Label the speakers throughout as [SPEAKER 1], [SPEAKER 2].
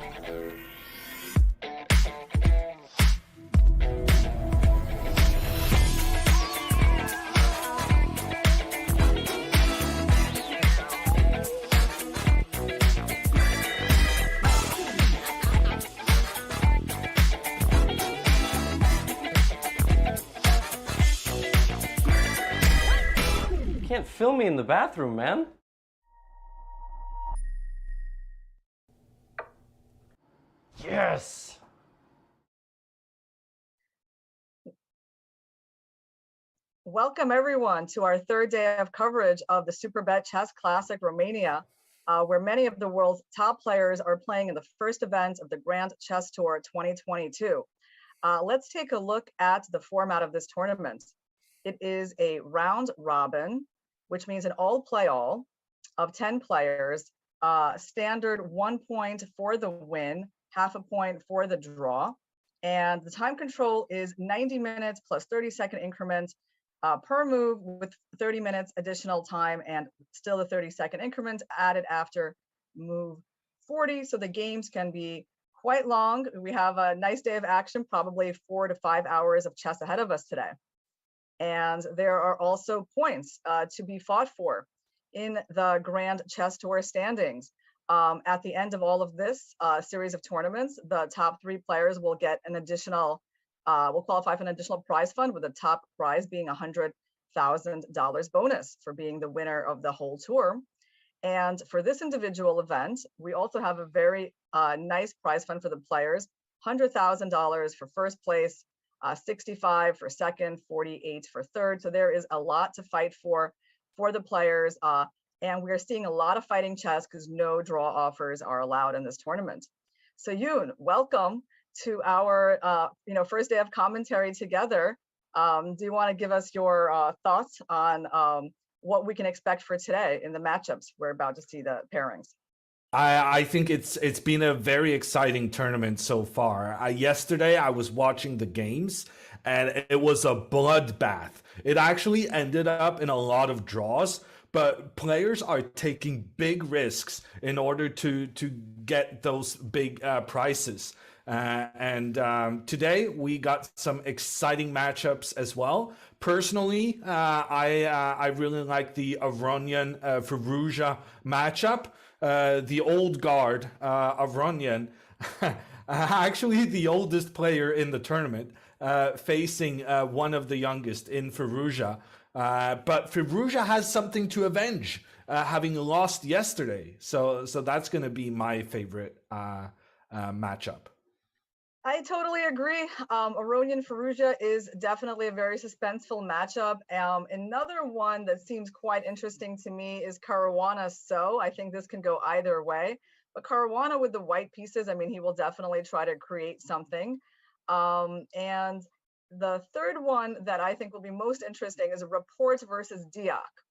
[SPEAKER 1] You can't film me in the bathroom, man. Yes!
[SPEAKER 2] Welcome everyone to our third day of coverage of the Superbet Chess Classic Romania, where many of the world's top players are playing in the first event of the Grand Chess Tour 2022. Let's take a look at the format of this tournament. It is a round robin, which means an all play all of 10 players, standard 1 point for the win, half a point for the draw. And the time control is 90 minutes plus 30-second increments per move, with 30 minutes additional time and still the 30-second increments added after move 40. So the games can be quite long. We have a nice day of action, probably 4 to 5 hours of chess ahead of us today. And there are also points to be fought for in the Grand Chess Tour standings. At the end of all of this series of tournaments, the top 3 players will get an additional, will qualify for an additional prize fund, with the top prize being $100,000 bonus for being the winner of the whole tour. And for this individual event, we also have a very nice prize fund for the players, $100,000 for first place, 65 for second, 48 for third. So there is a lot to fight for the players. And we're seeing a lot of fighting chess because no draw offers are allowed in this tournament. So Yoon, welcome to our first day of commentary together. Do you want to give us your thoughts on what we can expect for today in the matchups? We're about to see the pairings.
[SPEAKER 3] I think it's been a very exciting tournament so far. Yesterday, I was watching the games, and it was a bloodbath. It actually ended up in a lot of draws, but players are taking big risks in order to get those big prizes. Today, we got some exciting matchups as well. Personally, I really like the Aronian Firouzja matchup. The old guard, Aronian, actually the oldest player in the tournament, facing one of the youngest in Firouzja. But Firouzja has something to avenge, having lost yesterday. So that's going to be my favorite matchup.
[SPEAKER 2] I totally agree. Aronian Firouzja is definitely a very suspenseful matchup. Another one that seems quite interesting to me is Caruana. So I think this can go either way. But Caruana with the white pieces, I mean, he will definitely try to create something. And the third one that I think will be most interesting is Rapport versus Deac.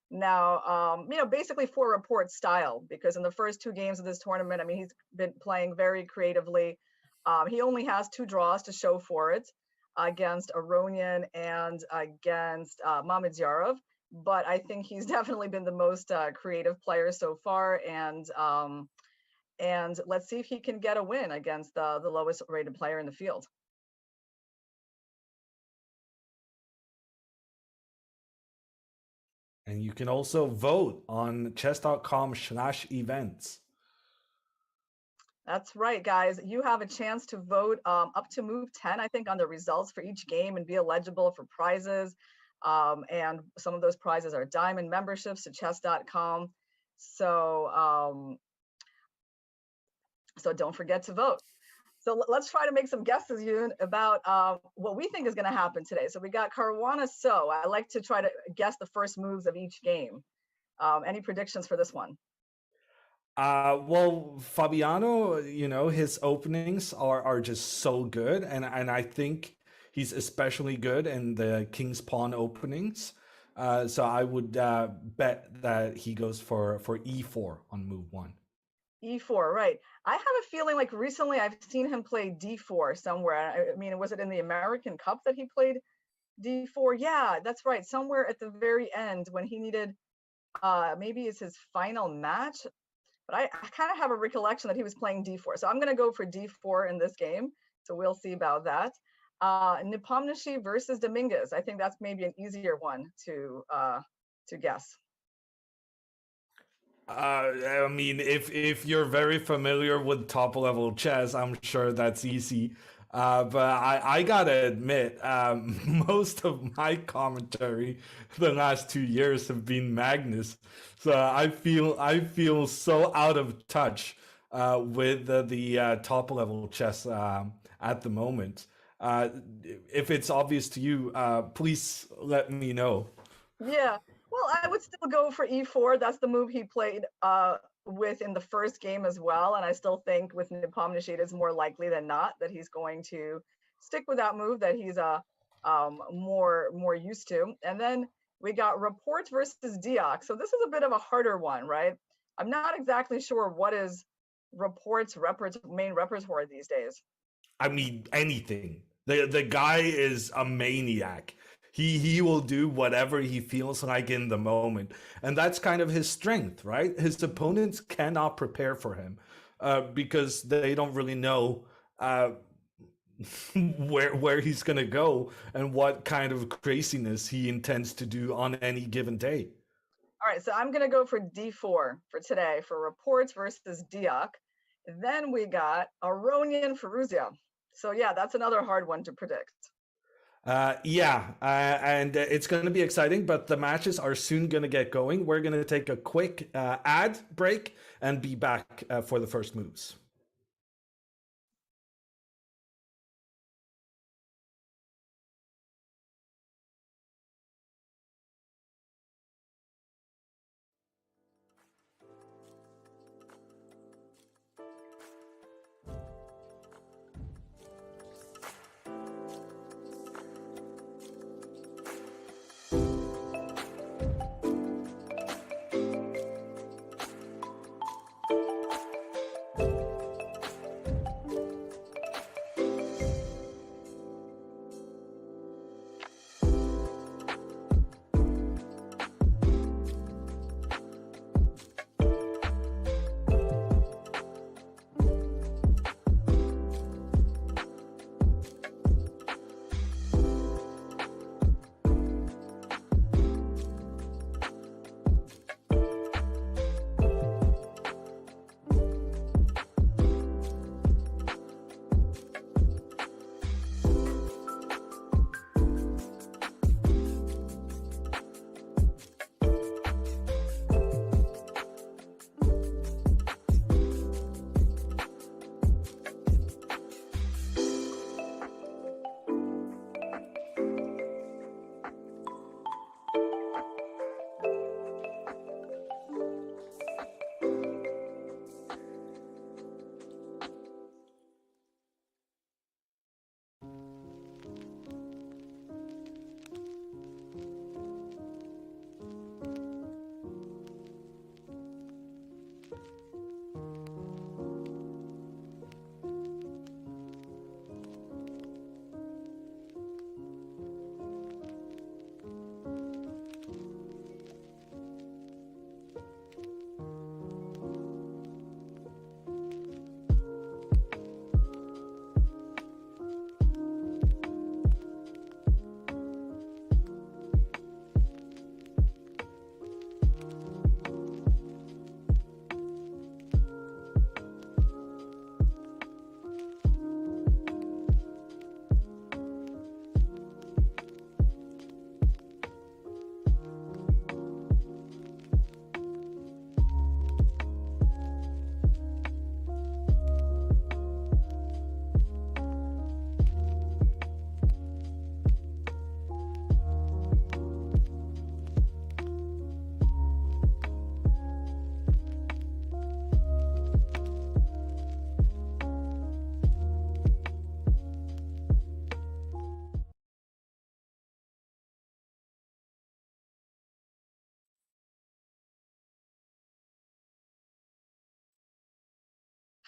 [SPEAKER 2] Now, basically for Rapport style, because in the first 2 games of this tournament, I mean, he's been playing very creatively. He only has 2 draws to show for it, against Aronian and against Mamedyarov, but I think he's definitely been the most creative player so far, and let's see if he can get a win against the lowest rated player in the field.
[SPEAKER 3] And you can also vote on chess.com/events.
[SPEAKER 2] That's right, guys. You have a chance to vote up to move 10, I think, on the results for each game and be eligible for prizes. And some of those prizes are diamond memberships to chess.com. So don't forget to vote. So let's try to make some guesses, Yoon, about what we think is going to happen today. So we got Caruana. So I like to try to guess the first moves of each game. Any predictions for this one?
[SPEAKER 3] Well, Fabiano, his openings are just so good, and I think he's especially good in the King's Pawn openings. So I would bet that he goes for E4 on move 1.
[SPEAKER 2] E4, right. I have a feeling like recently I've seen him play D4 somewhere. I mean, was it in the American Cup that he played D4? Yeah, that's right. Somewhere at the very end when he needed, maybe it's his final match. but I kind of have a recollection that he was playing d4. So I'm going to go for d4 in this game. So we'll see about that. Nepomniachtchi versus Dominguez. I think that's maybe an easier one to guess.
[SPEAKER 3] I mean, if you're very familiar with top level chess, I'm sure that's easy. But I gotta admit, most of my commentary the last 2 years have been Magnus, so I feel so out of touch with the top level chess at the moment. Uh, if it's obvious to you, please let me know.
[SPEAKER 2] Yeah, well, I would still go for e4. That's the move he played with in the first game as well. And I still think with Nepomniachtchi, it is more likely than not that he's going to stick with that move that he's more used to. And then we got Rapport versus Deac. So this is a bit of a harder one, right? I'm not exactly sure what is Rapport's main repertoire these days.
[SPEAKER 3] I mean, anything. The guy is a maniac. He will do whatever he feels like in the moment, and that's kind of his strength, right? His opponents cannot prepare for him because they don't really know where he's gonna go and what kind of craziness he intends to do on any given day.
[SPEAKER 2] All right, so I'm going to go for d4 for today for Rapports versus Deac. Then we got Aronian Firouzja. So yeah, that's another hard one to predict.
[SPEAKER 3] Yeah, and it's going to be exciting, but the matches are soon going to get going. We're going to take a quick ad break and be back for the first moves.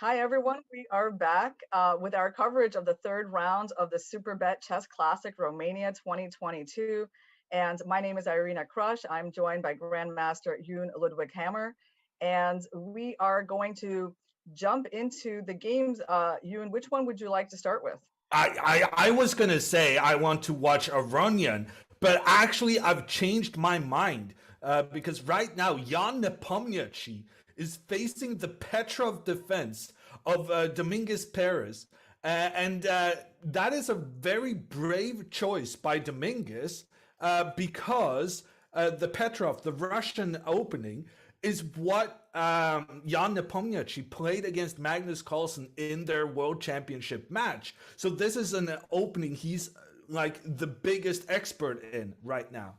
[SPEAKER 2] Hi, everyone. We are back with our coverage of the third round of the Superbet Chess Classic Romania 2022. And my name is Irina Krush. I'm joined by Grandmaster Yoon Ludwig Hammer. And we are going to jump into the games. Ewan, which one would you like to start with?
[SPEAKER 3] I was gonna say I want to watch Aronian, but actually I've changed my mind because right now Jan Nepomniachtchi is facing the Petrov defense of Dominguez Perez, and that is a very brave choice by Dominguez because the Petrov, the Russian opening, is what Jan Nepomniachtchi played against Magnus Carlsen in their World Championship match. So this is an opening he's like the biggest expert in right now.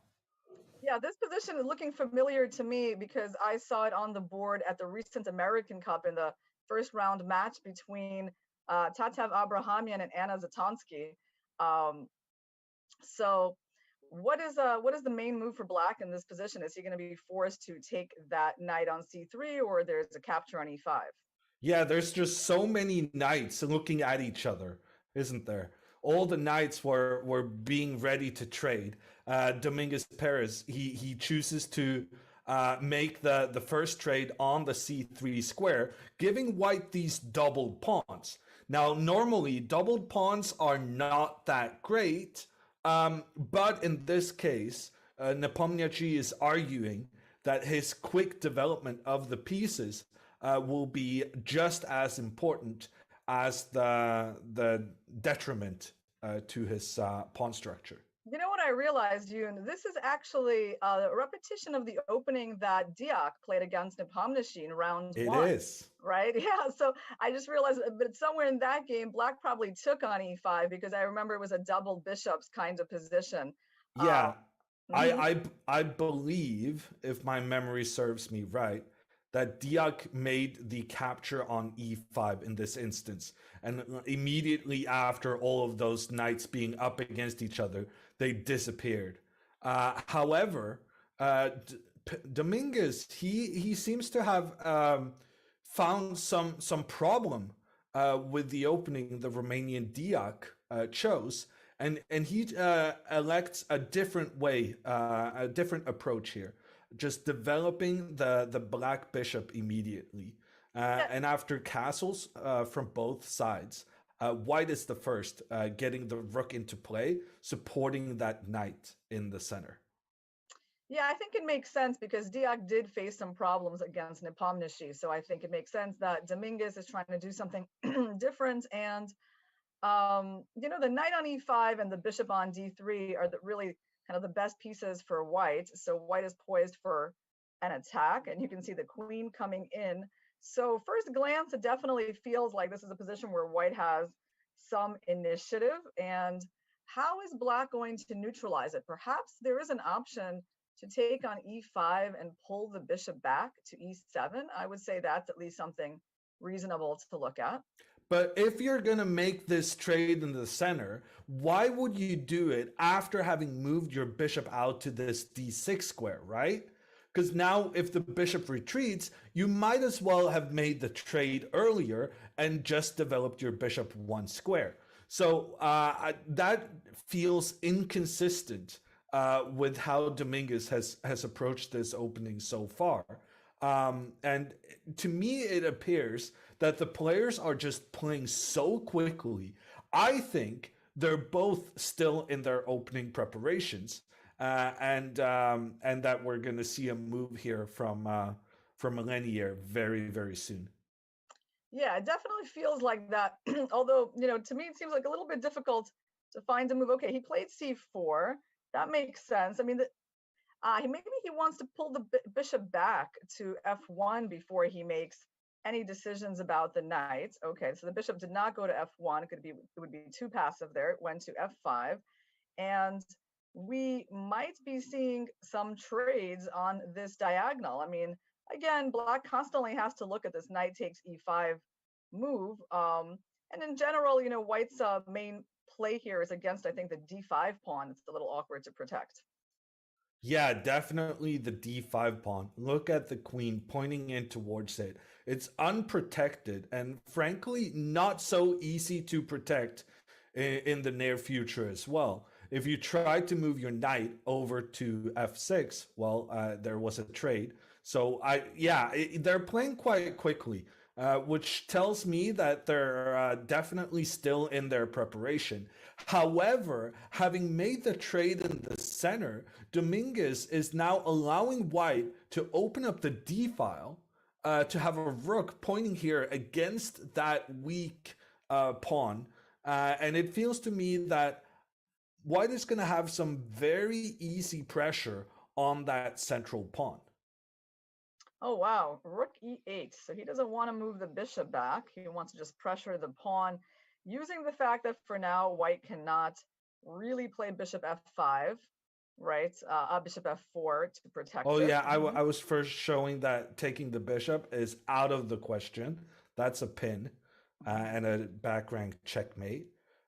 [SPEAKER 2] Yeah, this position is looking familiar to me because I saw it on the board at the recent American Cup in the first round match between Tatev Abrahamian and Anna Zatonsky. Um, so what is the main move for Black in this position? Is he going to be forced to take that knight on c3, or there's a capture on e5?
[SPEAKER 3] Yeah, there's just so many knights looking at each other, isn't there? All the knights were being ready to trade. Dominguez Perez, he chooses to make the first trade on the c3 square, giving white these doubled pawns. Now, normally doubled pawns are not that great, but in this case, Nepomniachtchi is arguing that his quick development of the pieces will be just as important as the detriment to his pawn structure.
[SPEAKER 2] You know what I realized, Yoon? This is actually a repetition of the opening that Deac played against Nepomniachtchi in round one.
[SPEAKER 3] It is.
[SPEAKER 2] Right? Yeah. So I just realized, but somewhere in that game, Black probably took on e5 because I remember it was a double bishops kind of position.
[SPEAKER 3] Yeah.
[SPEAKER 2] Mhm.
[SPEAKER 3] I believe, if my memory serves me right, that Deac made the capture on e5 in this instance. And immediately after all of those knights being up against each other, they disappeared. However, Dominguez, he seems to have found some problem with the opening the Romanian Deac chose. And he elects a different way, a different approach here, just developing the black bishop immediately. And after castles from both sides, white is the first, getting the rook into play, supporting that knight in the center.
[SPEAKER 2] Yeah, I think it makes sense because Deac did face some problems against Nepomniachtchi. So I think it makes sense that Dominguez is trying to do something different. And the knight on e5 and the bishop on d3 are really kind of the best pieces for white. So white is poised for an attack, and you can see the queen coming in. So first glance, it definitely feels like this is a position where white has some initiative. And how is Black going to neutralize it? Perhaps there is an option to take on e5 and pull the bishop back to e7. I would say that's at least something reasonable to look at.
[SPEAKER 3] But if you're going to make this trade in the center, why would you do it after having moved your bishop out to this d6 square, right? Because now if the bishop retreats, you might as well have made the trade earlier and just developed your bishop one square. So that feels inconsistent with how Dominguez has approached this opening so far. And to me, it appears that the players are just playing so quickly. I think they're both still in their opening preparations, and that we're going to see a move here from Mamedyarov very, very soon.
[SPEAKER 2] Yeah, it definitely feels like that. Although, to me, it seems like a little bit difficult to find a move. Okay, he played c4. That makes sense. I mean, maybe he wants to pull the bishop back to f1 before he makes any decisions about the knight. Okay, so the bishop did not go to f1. It would be too passive there. It went to f5, and we might be seeing some trades on this diagonal. I mean, again, Black constantly has to look at this knight takes e5 move. And in general, White's main play here is against, I think, the d5 pawn. It's a little awkward to protect.
[SPEAKER 3] Yeah, definitely the d5 pawn. Look at the queen pointing in towards it. It's unprotected and frankly not so easy to protect in the near future as well. If you try to move your knight over to f6, well, there was a trade. So they're playing quite quickly, which tells me that they're definitely still in their preparation. However, having made the trade in the center, Dominguez is now allowing White to open up the D file to have a rook pointing here against that weak pawn. And it feels to me that White is going to have some very easy pressure on that central pawn.
[SPEAKER 2] Oh, wow. Rook e8. So he doesn't want to move the bishop back. He wants to just pressure the pawn, using the fact that for now, White cannot really play bishop f5, right? Bishop f4 to protect
[SPEAKER 3] Oh,
[SPEAKER 2] it.
[SPEAKER 3] yeah. I was first showing that taking the bishop is out of the question. That's a pin and a back rank checkmate.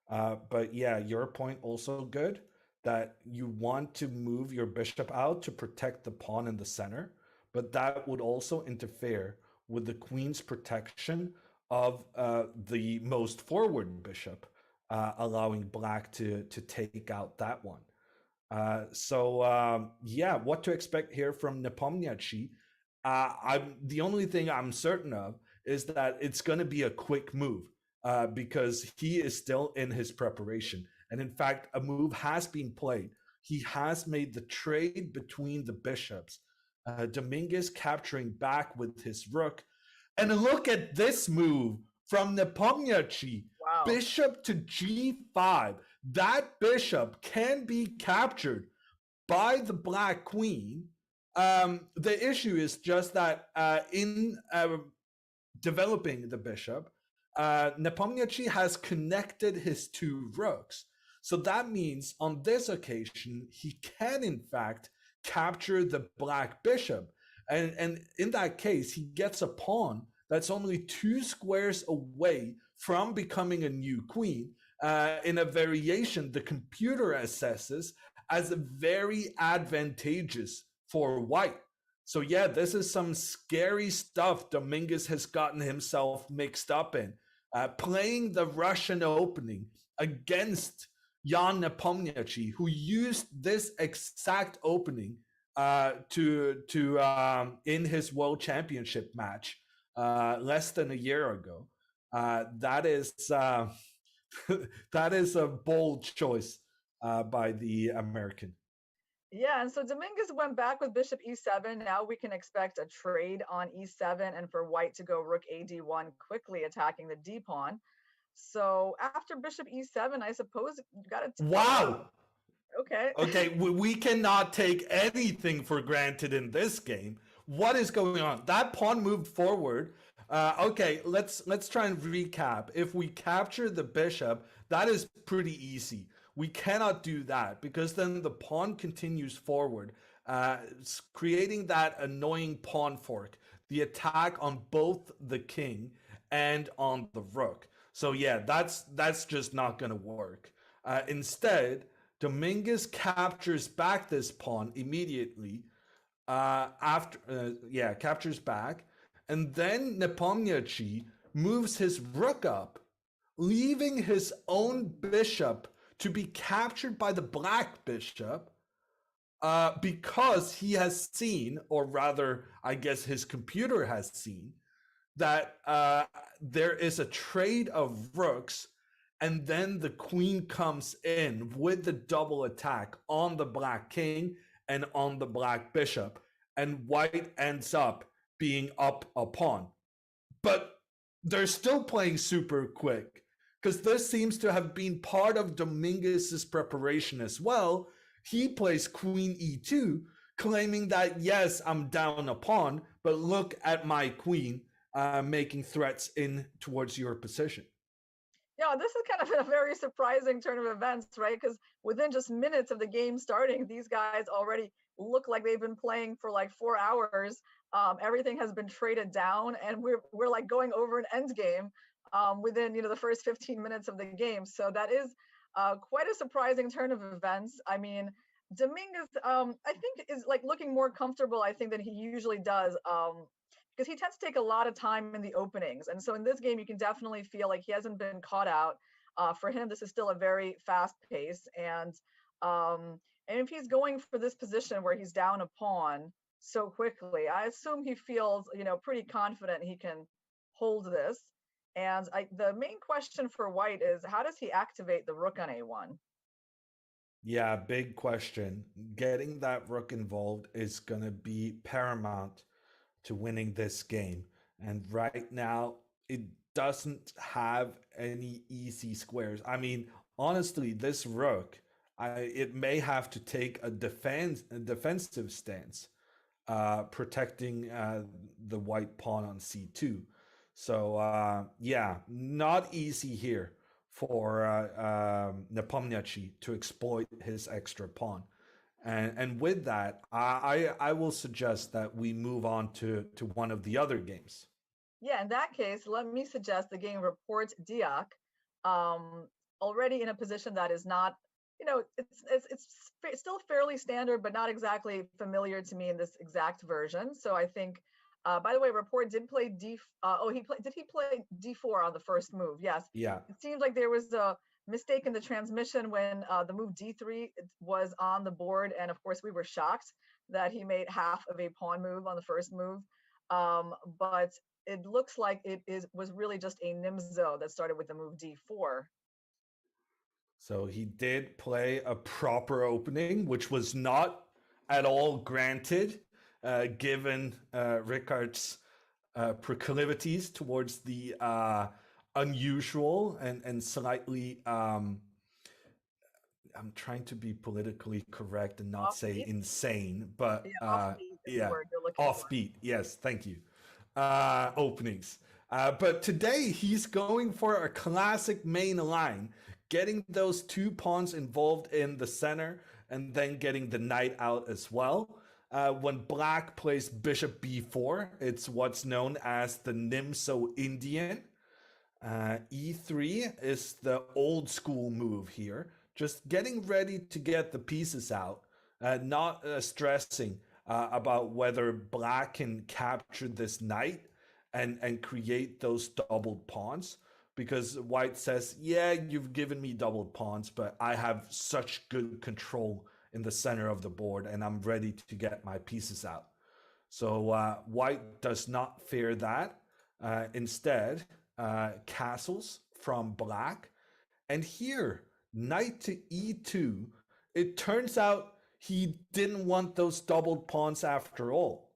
[SPEAKER 3] But yeah, your point also good, that you want to move your bishop out to protect the pawn in the center, but that would also interfere with the queen's protection of the most forward bishop, allowing black to take out that one. What to expect here from Nepomniachtchi? The only thing I'm certain of is that it's going to be a quick move because he is still in his preparation. And in fact, a move has been played. He has made the trade between the bishops. Dominguez capturing back with his rook. And look at this move from Nepomniachtchi.
[SPEAKER 2] Wow.
[SPEAKER 3] Bishop to g5. That bishop can be captured by the black queen. The issue is just that in developing the bishop, Nepomniachtchi has connected his two rooks. So that means on this occasion, he can in fact capture the black bishop. And in that case, he gets a pawn that's only 2 squares away from becoming a new queen in a variation the computer assesses as very advantageous for White. So yeah, this is some scary stuff Dominguez has gotten himself mixed up in. Playing the Russian opening against Jan Nepomniachtchi, who used this exact opening in his World Championship match less than a year ago. That is that is a bold choice by the American.
[SPEAKER 2] Yeah, and so Dominguez went back with bishop e7. Now we can expect a trade on e7 and for White to go rook ad1, quickly attacking the d pawn. So after bishop e7, I suppose you got to.
[SPEAKER 3] Wow.
[SPEAKER 2] Okay.
[SPEAKER 3] Okay, we cannot take anything for granted in this game. What is going on? That pawn moved forward. Okay, let's try and recap. If we capture the bishop, that is pretty easy. We cannot do that because then the pawn continues forward, creating that annoying pawn fork, the attack on both the king and on the rook. So yeah, that's just not going to work. Instead, Dominguez captures back this pawn immediately captures back. And then Nepomniachtchi moves his rook up, leaving his own bishop to be captured by the black bishop because he has seen, or rather, I guess his computer has seen, that there is a trade of rooks, and then the queen comes in with the double attack on the black king and on the black bishop, and White ends up being up a pawn. But they're still playing super quick because this seems to have been part of Dominguez's preparation as well. He plays queen e2, claiming that, yes, I'm down a pawn, but look at my queen making threats in towards your position.
[SPEAKER 2] Yeah, this is kind of a very surprising turn of events, right? Because within just minutes of the game starting, these guys already look like they've been playing for like 4 hours. Everything has been traded down, and we're like going over an endgame within the first 15 minutes of the game. So that is quite a surprising turn of events. I mean, Dominguez, I think, is like looking more comfortable, I think, than he usually does. Because he tends to take a lot of time in the openings. And so in this game, you can definitely feel like he hasn't been caught out. For him, this is still a very fast pace. And if he's going for this position where he's down a pawn, so quickly. I assume he feels, pretty confident he can hold this. And the main question for White is, how does he activate the rook on a1?
[SPEAKER 3] Yeah, big question. Getting that rook involved is going to be paramount to winning this game. And right now, it doesn't have any easy squares. I mean, honestly, this rook, it may have to take a defensive stance, protecting the white pawn on c2. So yeah, not easy here for Nepomniachtchi to exploit his extra pawn. And with that, I will suggest that we move on to one of the other games.
[SPEAKER 2] Yeah, in that case, let me suggest the game Rapport Deac, already in a position that is not, it's still fairly standard, but not exactly familiar to me in this exact version. So I think, by the way, Rapport did play did he play d4 on the first move? Yes.
[SPEAKER 3] Yeah.
[SPEAKER 2] It seems like there was a mistake in the transmission when the move d3 was on the board, and of course we were shocked that he made half of a pawn move on the first move. But it looks like was really just a nimzo that started with the move d4.
[SPEAKER 3] So he did play a proper opening, which was not at all granted, given Ricard's proclivities towards the unusual and slightly I'm trying to be politically correct and not say insane, but
[SPEAKER 2] Offbeat is the word you're looking for.
[SPEAKER 3] offbeat. Yes, thank you. Openings. But today he's going for a classic main line, getting those two pawns involved in the center and then getting the knight out as well. When black plays bishop b4, it's what's known as the Nimzo Indian. E3 is the old school move here, just getting ready to get the pieces out, not stressing about whether black can capture this knight and create those doubled pawns, because white says, yeah, you've given me doubled pawns, but I have such good control in the center of the board and I'm ready to get my pieces out. So white does not fear that. Instead, castles from black. And here, knight to e2, it turns out he didn't want those doubled pawns after all.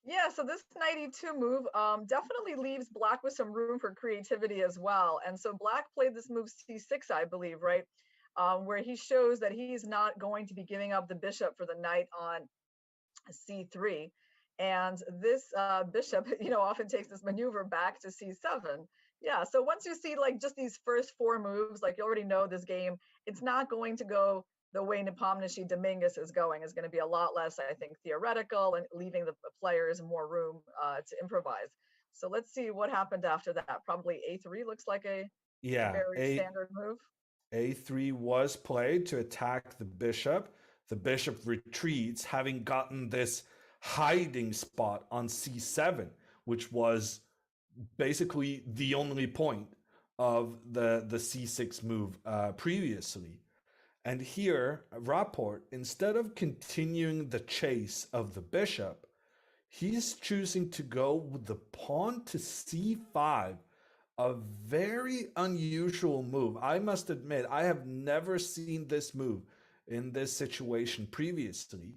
[SPEAKER 2] Yeah, so this knight e2 move definitely leaves black with some room for creativity as well. And so black played this move c6, I believe, right? Where he shows that he's not going to be giving up the bishop for the knight on c3. And this bishop, often takes this maneuver back to c7. Yeah, so once you see like just these first four moves, like you already know this game, it's not going to go the way Nepomniachtchi Dominguez is going. Is going to be a lot less, I think, theoretical and leaving the players more room to improvise. So let's see what happened after that. Probably a3 looks like a very standard move.
[SPEAKER 3] A3 was played to attack the bishop. The bishop retreats, having gotten this hiding spot on c7, which was basically the only point of the c6 move previously. And here, Rapport, instead of continuing the chase of the bishop, he's choosing to go with the pawn to c5, a very unusual move. I must admit, I have never seen this move in this situation previously.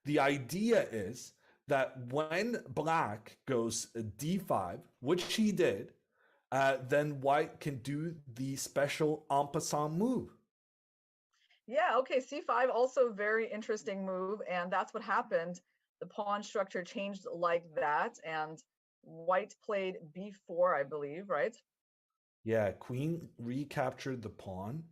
[SPEAKER 3] The idea is that when black goes d5, which he did, then white can do the special en passant move.
[SPEAKER 2] Yeah, okay, c5, also very interesting move, and that's what happened. The pawn structure changed like that, and white played b4, I believe, right?
[SPEAKER 3] Yeah, queen recaptured the pawn,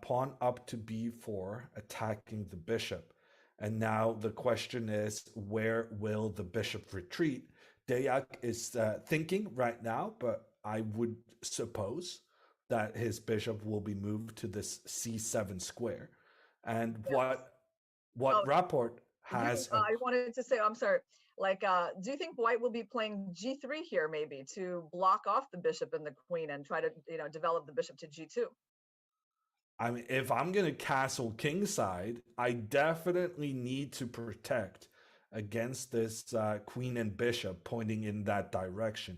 [SPEAKER 3] pawn up to b4, attacking the bishop. And now the question is, where will the bishop retreat? Deac is thinking right now, but I would suppose that his bishop will be moved to this c7 square. And yes. what Rapport has...
[SPEAKER 2] I wanted to say, I'm sorry, do you think white will be playing g3 here maybe to block off the bishop and the queen and try to, develop the bishop to g2?
[SPEAKER 3] I mean, if I'm going to castle kingside, I definitely need to protect against this queen and bishop pointing in that direction.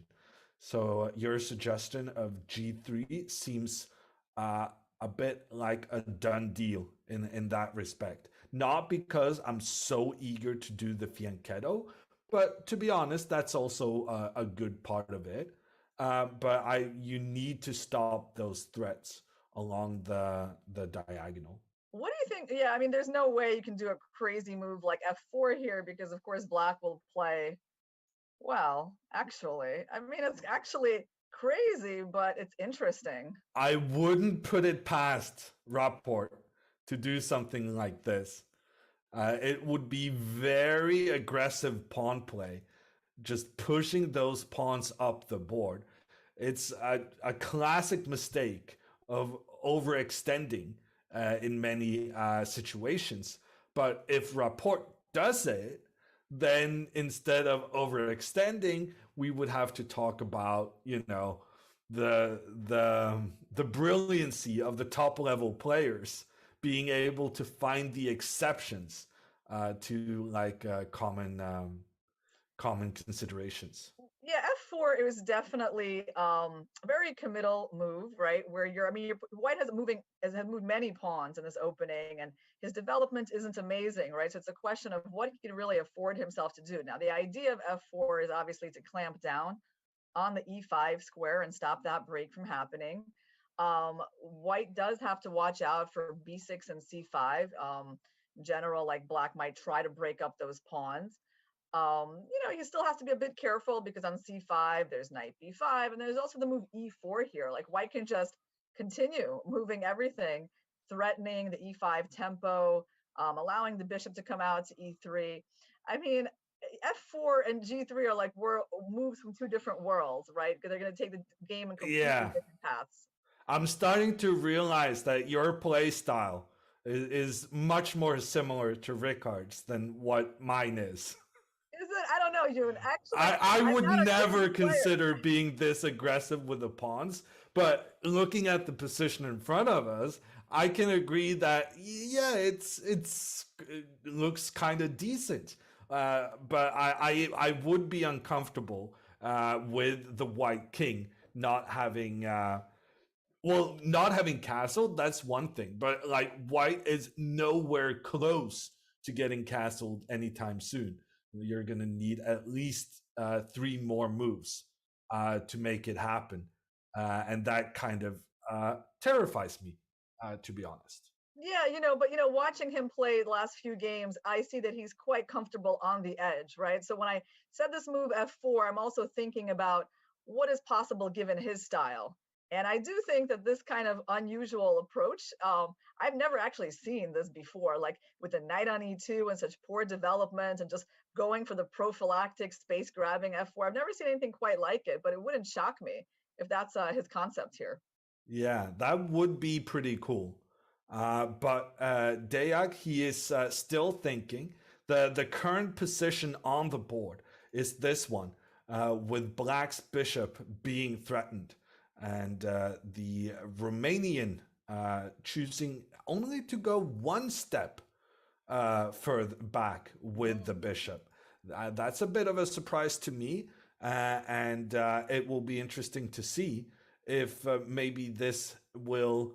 [SPEAKER 3] So your suggestion of g3 seems uh, a bit like a done deal in that respect. Not because I'm so eager to do the fianchetto, but to be honest, that's also a good part of it. But you need to stop those threats along the diagonal.
[SPEAKER 2] What do you think? Yeah, I mean, there's no way you can do a crazy move like f4 here because, of course, black will play. Well, actually, I mean, it's actually crazy, but it's interesting.
[SPEAKER 3] I wouldn't put it past Rapport to do something like this. It would be very aggressive pawn play, just pushing those pawns up the board. It's a classic mistake of overextending in many situations. But if Rapport does it, then instead of overextending, we would have to talk about, the brilliancy of the top level players being able to find the exceptions to like common considerations.
[SPEAKER 2] Yeah, f4 it was definitely a very committal move, right? Where I mean, white has moved many pawns in this opening, and his development isn't amazing, right? So it's a question of what he can really afford himself to do. Now, the idea of f4 is obviously to clamp down on the e5 square and stop that break from happening. White does have to watch out for b6 and c5. In general, like black might try to break up those pawns. You still have to be a bit careful because on c5 there's knight b5, and there's also the move e4 here. Like white can just continue moving everything, threatening the e5 tempo, allowing the bishop to come out to e3. I mean, f4 and g3 are like moves from two different worlds, right? Because they're going to take the game in completely different paths.
[SPEAKER 3] I'm starting to realize that your play style is much more similar to Rickard's than what mine is.
[SPEAKER 2] Is it? I don't know, Yoon. Actually,
[SPEAKER 3] I would never consider being this aggressive with the pawns, but looking at the position in front of us, I can agree that yeah, it looks kind of decent. But I would be uncomfortable with the white king not having not having castled. That's one thing, but like white is nowhere close to getting castled anytime soon. You're going to need at least 3 more moves to make it happen. And that kind of terrifies me, to be honest.
[SPEAKER 2] Yeah, but watching him play the last few games, I see that he's quite comfortable on the edge, right? So when I said this move f4, I'm also thinking about what is possible given his style. And I do think that this kind of unusual approach, I've never actually seen this before, like with the knight on e2 and such poor development and just going for the prophylactic space grabbing f4. I've never seen anything quite like it, but it wouldn't shock me if that's his concept here.
[SPEAKER 3] Yeah, that would be pretty cool. But Deac, he is still thinking the current position on the board is this one, with black's bishop being threatened, and the Romanian choosing only to go one step further back with the bishop. That's a bit of a surprise to me, and it will be interesting to see if maybe this will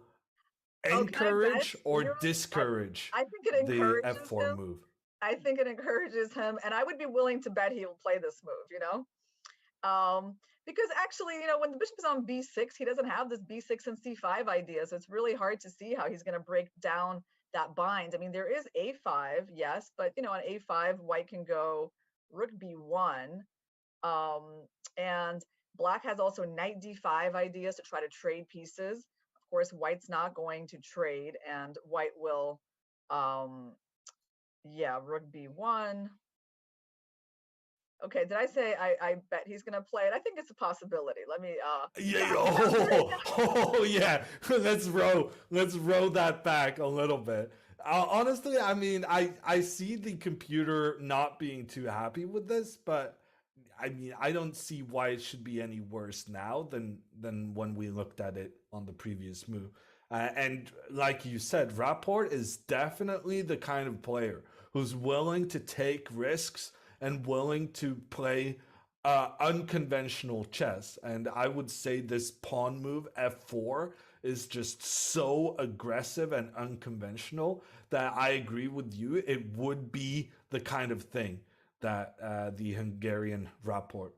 [SPEAKER 3] encourage or discourage
[SPEAKER 2] I think it encourages
[SPEAKER 3] the f4
[SPEAKER 2] him.
[SPEAKER 3] move.
[SPEAKER 2] I think it encourages him, and I would be willing to bet he will play this move, because actually, when the bishop is on b6, he doesn't have this b6 and c5 idea, so it's really hard to see how he's going to break down that bind. I mean, there is a5, yes, but on a5, white can go rook b1, and black has also knight d5 ideas to try to trade pieces. Of course, white's not going to trade, and white will, rook b1. Okay, did I say I bet he's gonna play it? I think it's a possibility. Let me
[SPEAKER 3] yeah. Let's row that back a little bit. Honestly, I mean, I see the computer not being too happy with this, but I mean, I don't see why it should be any worse now than when we looked at it on the previous move. And like you said, Rapport is definitely the kind of player who's willing to take risks and willing to play unconventional chess. And I would say this pawn move, f4, is just so aggressive and unconventional that I agree with you. It would be the kind of thing that the Hungarian Rapport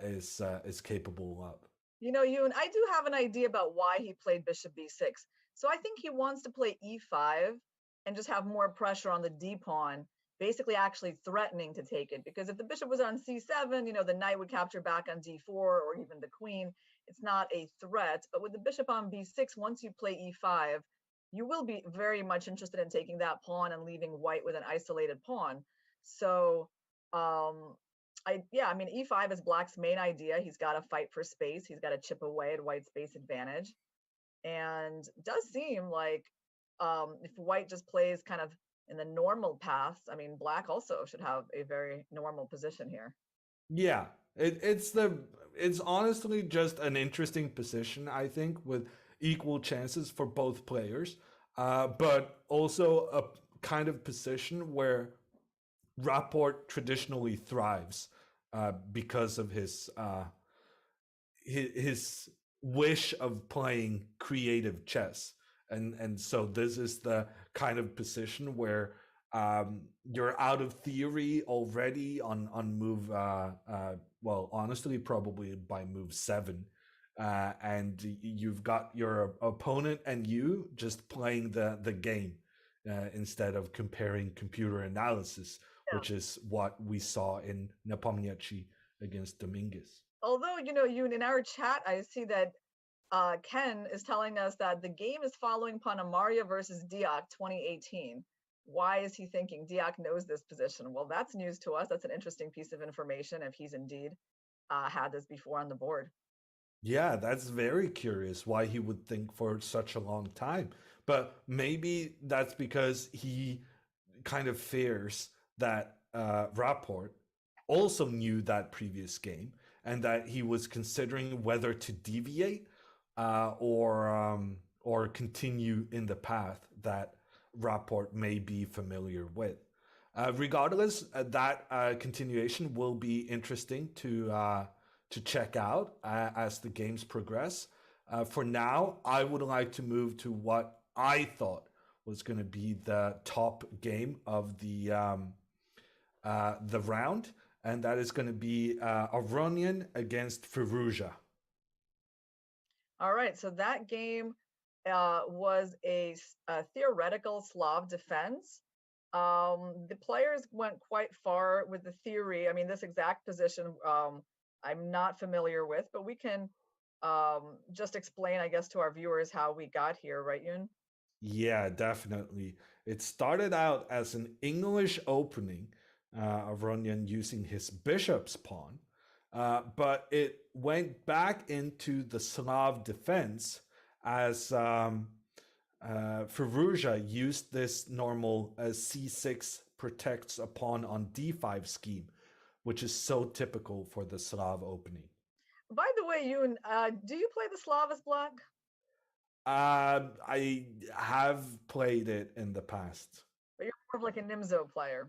[SPEAKER 3] is capable of.
[SPEAKER 2] You know, Yoon, I do have an idea about why he played bishop b6. So I think he wants to play e5 and just have more pressure on the d pawn, basically actually threatening to take it. Because if the bishop was on c7, you know, the knight would capture back on d4 or even the queen. It's not a threat. But with the bishop on b6, once you play e5, you will be very much interested in taking that pawn and leaving white with an isolated pawn. So I mean, e5 is Black's main idea. He's got to fight for space. He's got to chip away at White's space advantage. And it does seem like if White just plays kind of in the normal paths, I mean, Black also should have a very normal position here.
[SPEAKER 3] Yeah, it's honestly just an interesting position, I think, with equal chances for both players, but also a kind of position where Rapport traditionally thrives because of his wish of playing creative chess, and so this is the kind of position where you're out of theory already on move well, honestly, probably by move 7, and you've got your opponent and you just playing the game instead of comparing computer analysis, which is what we saw in Nepomniachtchi against Dominguez.
[SPEAKER 2] Although, you know, Yoon, in our chat, I see that Ken is telling us that the game is following Panamaria versus Deac 2018. Why is he thinking Deac knows this position? Well, that's news to us. That's an interesting piece of information if he's indeed had this before on the board.
[SPEAKER 3] Yeah, that's very curious why he would think for such a long time. But maybe that's because he kind of fears that Rapport also knew that previous game and that he was considering whether to deviate or continue in the path that Rapport may be familiar with. Regardless, that continuation will be interesting to check out as the games progress. For now, I would like to move to what I thought was going to be the top game of the round, and that is going to be Aronian against Firouzja.
[SPEAKER 2] All right, so that game was a theoretical Slav defense. The players went quite far with the theory. I mean, this exact position I'm not familiar with, but we can just explain, I guess, to our viewers how we got here, right, Yoon?
[SPEAKER 3] Yeah, definitely. It started out as an English opening, Aronian using his bishop's pawn, but it went back into the Slav defense as Firouzja used this normal c6 protects a pawn on d5 scheme, which is so typical for the Slav opening.
[SPEAKER 2] By the way, Yoon, do you play the Slav as Black?
[SPEAKER 3] I have played it in the past.
[SPEAKER 2] But you're more of like a Nimzo player.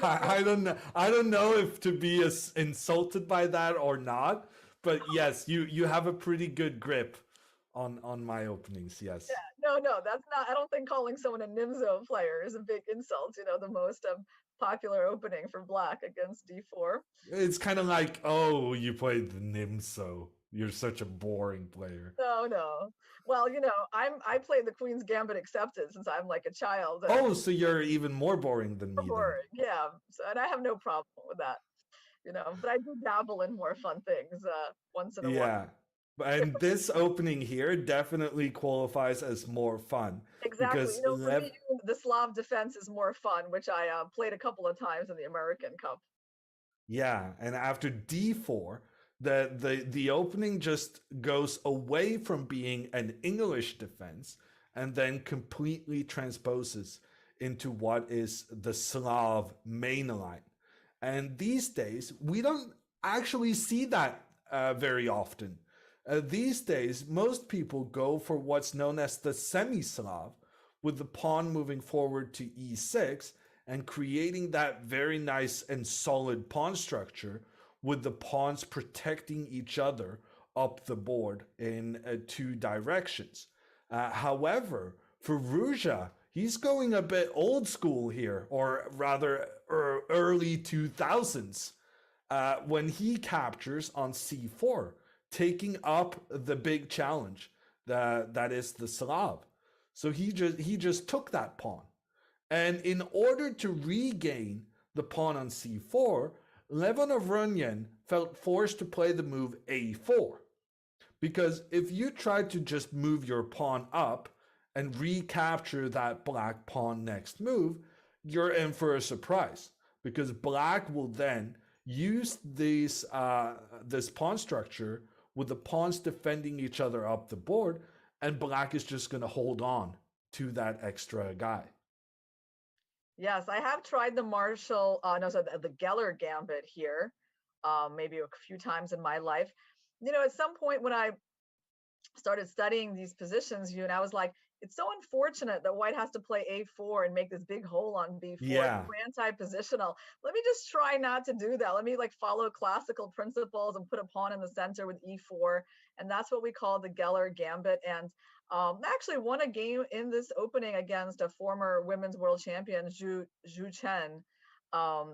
[SPEAKER 3] I don't know if to be as insulted by that or not, but yes, you have a pretty good grip on my openings. Yes.
[SPEAKER 2] Yeah, no, that's not. I don't think calling someone a Nimzo player is a big insult. You know, the most popular opening for Black against d4.
[SPEAKER 3] It's kind of like, oh, you played the Nimzo. You're such a boring player.
[SPEAKER 2] No. Well, you know, I played the Queen's Gambit Accepted since I'm like a child.
[SPEAKER 3] Oh, so you're even more boring than me.
[SPEAKER 2] Boring, yeah. So, and I have no problem with that, you know. But I do dabble in more fun things once in a while.
[SPEAKER 3] Yeah, and this opening here definitely qualifies as more fun.
[SPEAKER 2] Exactly.
[SPEAKER 3] Because
[SPEAKER 2] you know, for me, the Slav defense is more fun, which I played a couple of times in the American Cup.
[SPEAKER 3] Yeah, and after d4, the opening just goes away from being an English defense and then completely transposes into what is the Slav main line. And these days, we don't actually see that very often. These days, most people go for what's known as the semi-Slav, with the pawn moving forward to e6 and creating that very nice and solid pawn structure with the pawns protecting each other up the board in two directions. However, for Firouzja, he's going a bit old school here, or rather early 2000s, when he captures on c4, taking up the big challenge that is the Slav. So he just took that pawn. And in order to regain the pawn on c4, Levon Aronian felt forced to play the move a4. Because if you try to just move your pawn up and recapture that black pawn next move, you're in for a surprise. Because black will then use this pawn structure with the pawns defending each other up the board, and black is just going to hold on to that extra guy.
[SPEAKER 2] Yes, I have tried the the Geller gambit here, maybe a few times in my life. At some point when I started studying these positions, I was like, it's so unfortunate that white has to play a4 and make this big hole on b4.
[SPEAKER 3] Yeah.
[SPEAKER 2] It's anti-positional. Let me just try not to do that. Let me follow classical principles and put a pawn in the center with e4. And that's what we call the Geller gambit. And actually won a game in this opening against a former women's world champion, Zhu Chen,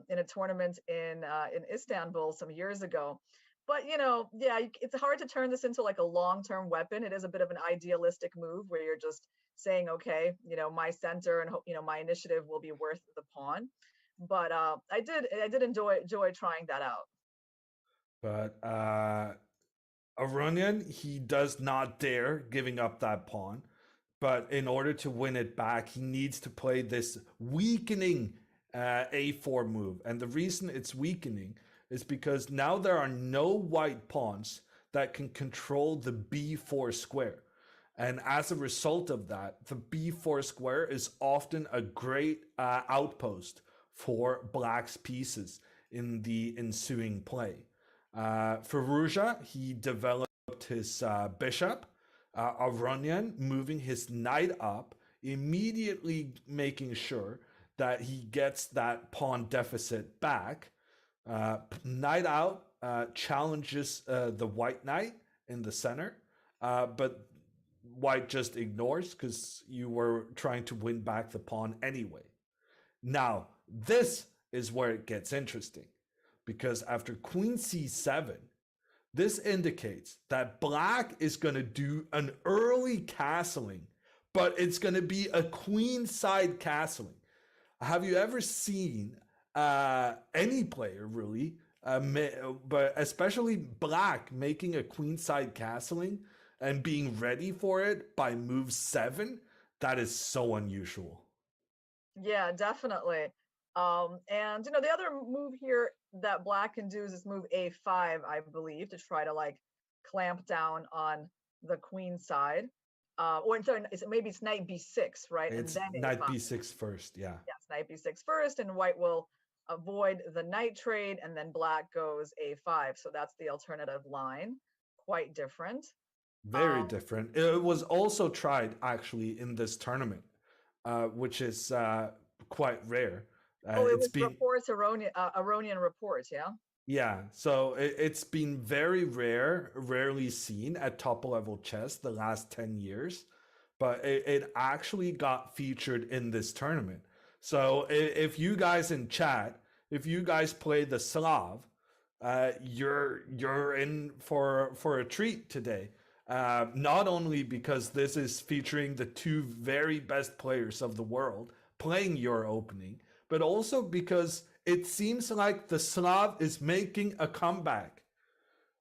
[SPEAKER 2] in a tournament in Istanbul some years ago. But, it's hard to turn this into a long-term weapon. It is a bit of an idealistic move where you're just saying, okay, my center and, my initiative will be worth the pawn. But I did enjoy trying that out.
[SPEAKER 3] But Aronian, he does not dare giving up that pawn. But in order to win it back, he needs to play this weakening a4 move. And the reason it's weakening is because now there are no white pawns that can control the b4 square. And as a result of that, the b4 square is often a great outpost for black's pieces in the ensuing play. Firouzja, he developed his bishop. Aronian moving his knight up, immediately making sure that he gets that pawn deficit back. Knight out challenges the white knight in the center, but white just ignores because you were trying to win back the pawn anyway. Now, this is where it gets interesting, because after queen c7, this indicates that black is going to do an early castling, but it's going to be a queenside castling. Have you ever seen any player really, but especially black, making a queenside castling and being ready for it by move 7? That is so unusual.
[SPEAKER 2] Yeah, definitely. And the other move here that black can do is this move a5, I believe, to try to clamp down on the queen side. Or sorry, maybe it's knight b6, right?
[SPEAKER 3] It's
[SPEAKER 2] and then
[SPEAKER 3] knight b6 first, yeah.
[SPEAKER 2] Yes, knight b6 first, and white will avoid the knight trade, and then black goes a5. So that's the alternative line. Quite different.
[SPEAKER 3] Very different. It was also tried actually in this tournament, which is quite rare.
[SPEAKER 2] It was Rapport's Aronian Rapport, yeah?
[SPEAKER 3] Yeah, so it's been very rarely seen at top level chess the last 10 years, but it actually got featured in this tournament. So if you guys in chat, if you guys play the Slav, you're in for a treat today. Not only because this is featuring the two very best players of the world playing your opening, but also because it seems like the Slav is making a comeback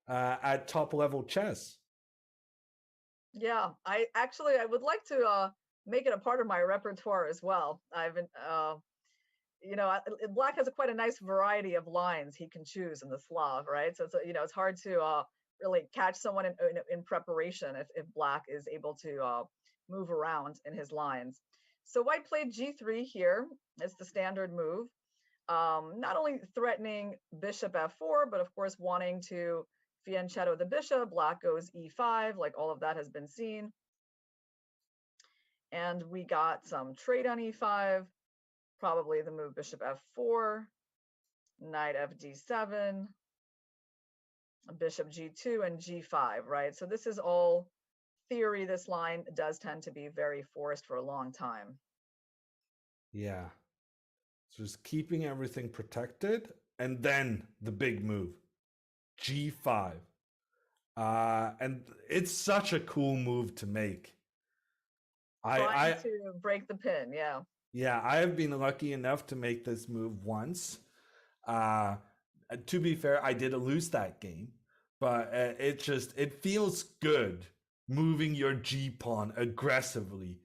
[SPEAKER 3] at top level chess.
[SPEAKER 2] Yeah, I would like to make it a part of my repertoire as well. I've been, black has quite a nice variety of lines he can choose in the Slav, right? So it's hard to really catch someone in preparation if black is able to move around in his lines. So white played g3 here. It's the standard move. Not only threatening bishop f4, but of course wanting to fianchetto the bishop, black goes e5, like all of that has been seen. And we got some trade on e5, probably the move bishop f4, knight fd7, bishop g2, and g5, right? So this is all theory. This line does tend to be very forced for a long time.
[SPEAKER 3] Yeah. So just keeping everything protected, and then the big move, g5. And it's such a cool move to make.
[SPEAKER 2] Trying to break the pin, yeah.
[SPEAKER 3] Yeah, I have been lucky enough to make this move once. To be fair, I did lose that game, but it feels good moving your G pawn aggressively.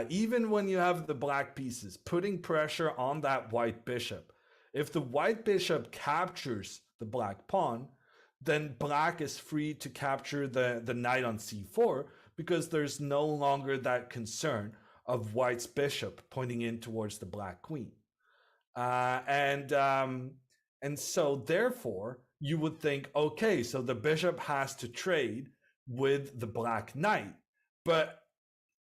[SPEAKER 3] Even when you have the black pieces, putting pressure on that white bishop. If the white bishop captures the black pawn, then black is free to capture the knight on c4, because there's no longer that concern of white's bishop pointing in towards the black queen. And so therefore, you would think, okay, so the bishop has to trade with the black knight. But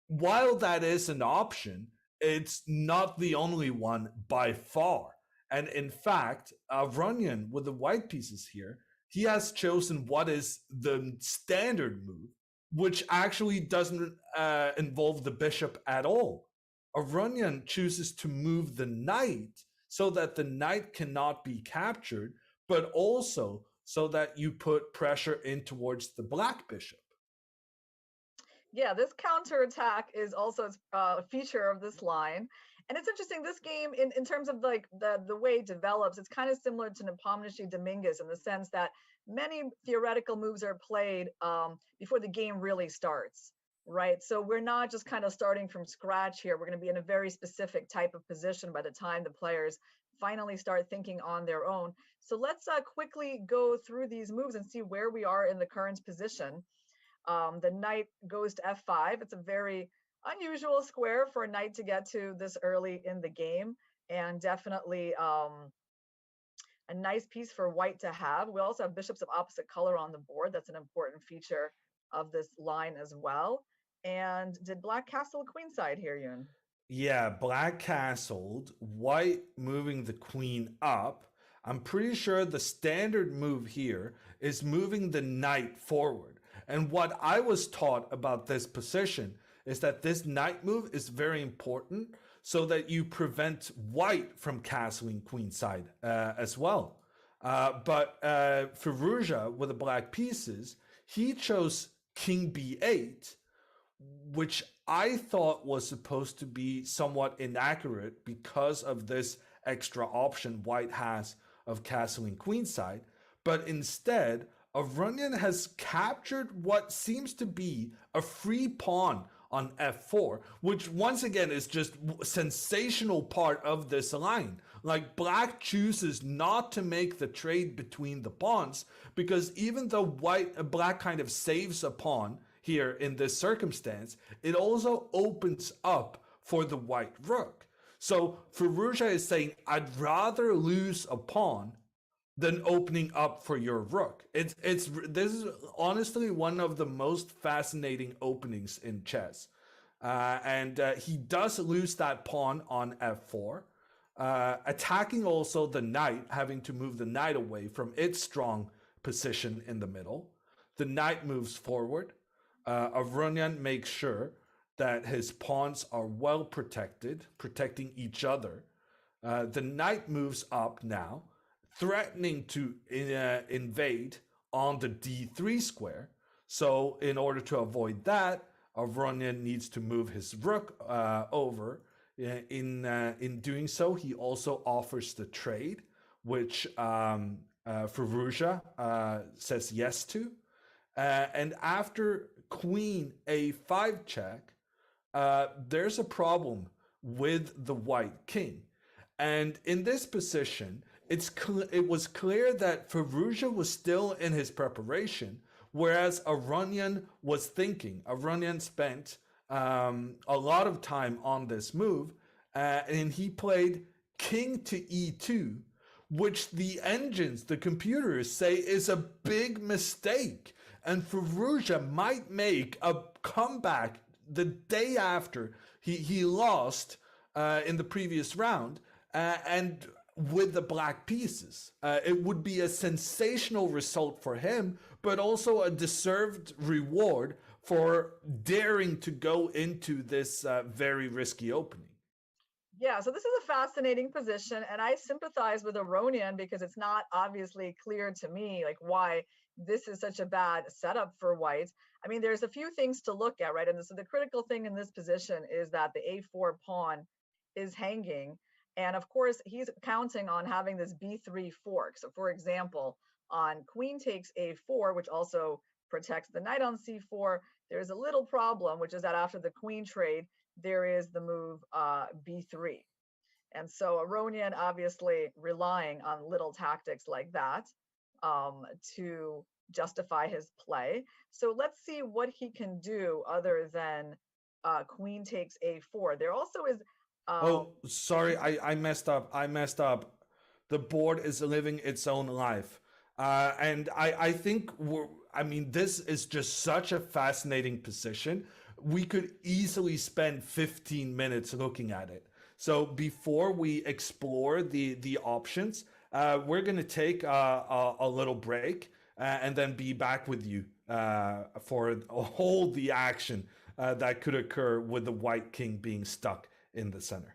[SPEAKER 3] while that is an option, it's not the only one by far. And in fact, Aronian, with the white pieces here, he has chosen what is the standard move, which actually doesn't involve the bishop at all. Aronian chooses to move the knight so that the knight cannot be captured, but also so that you put pressure in towards the black bishop.
[SPEAKER 2] Yeah, this counterattack is also a feature of this line. And it's interesting, this game, in terms of like the way it develops, it's kind of similar to Nepomniachtchi Dominguez in the sense that many theoretical moves are played before the game really starts, right? So we're not just kind of starting from scratch here. We're going to be in a very specific type of position by the time the players finally start thinking on their own. So let's quickly go through these moves and see where we are in the current position. The knight goes to f5. It's a very unusual square for a knight to get to this early in the game, and definitely a nice piece for white to have. We also have bishops of opposite color on the board. That's an important feature of this line as well. And did black castle queenside here, Yoon?
[SPEAKER 3] Yeah, black castled, white moving the queen up. I'm pretty sure the standard move here is moving the knight forward. And what I was taught about this position is that this knight move is very important so that you prevent white from castling queenside as well. But Firouzja, with the black pieces, he chose king b8, which I thought was supposed to be somewhat inaccurate because of this extra option white has of castling queenside. But instead, Aronian has captured what seems to be a free pawn on f4, which once again is just a sensational part of this line. Like, black chooses not to make the trade between the pawns because even though black kind of saves a pawn here in this circumstance, it also opens up for the white rook. So Firouzja is saying, I'd rather lose a pawn than opening up for your rook. This is honestly one of the most fascinating openings in chess. And he does lose that pawn on f4, attacking also the knight, having to move the knight away from its strong position in the middle. The knight moves forward. Aronian makes sure that his pawns are well protected, protecting each other. The knight moves up now, threatening to invade on the d3 square. So in order to avoid that, Aronian needs to move his rook over. In doing so, he also offers the trade, which Firouzja says yes to. And after queen a5 check, there's a problem with the white king. And in this position, it was clear that Firouzja was still in his preparation, whereas Aronian was thinking. Aronian spent a lot of time on this move, and he played king to e2, which the engines, the computers say is a big mistake. And Firouzja might make a comeback the day after he lost in the previous round, and with the black pieces. It would be a sensational result for him, but also a deserved reward for daring to go into this very risky opening.
[SPEAKER 2] Yeah, so this is a fascinating position, and I sympathize with Aronian because it's not obviously clear to me like why this is such a bad setup for white. I mean, there's a few things to look at, right? And so the critical thing in this position is that the a4 pawn is hanging, and of course he's counting on having this b3 fork. So for example, on queen takes a4, which also protects the knight on c4, there's a little problem, which is that after the queen trade, there is the move b3. And so Aronian obviously relying on little tactics like that to justify his play. So let's see what he can do other than queen takes a4. There also is...
[SPEAKER 3] oh, sorry, I messed up. The board is living its own life. And I think this is just such a fascinating position. We could easily spend 15 minutes looking at it. So before we explore the options, we're going to take a little break and then be back with you for all the action that could occur with the white king being stuck in the center.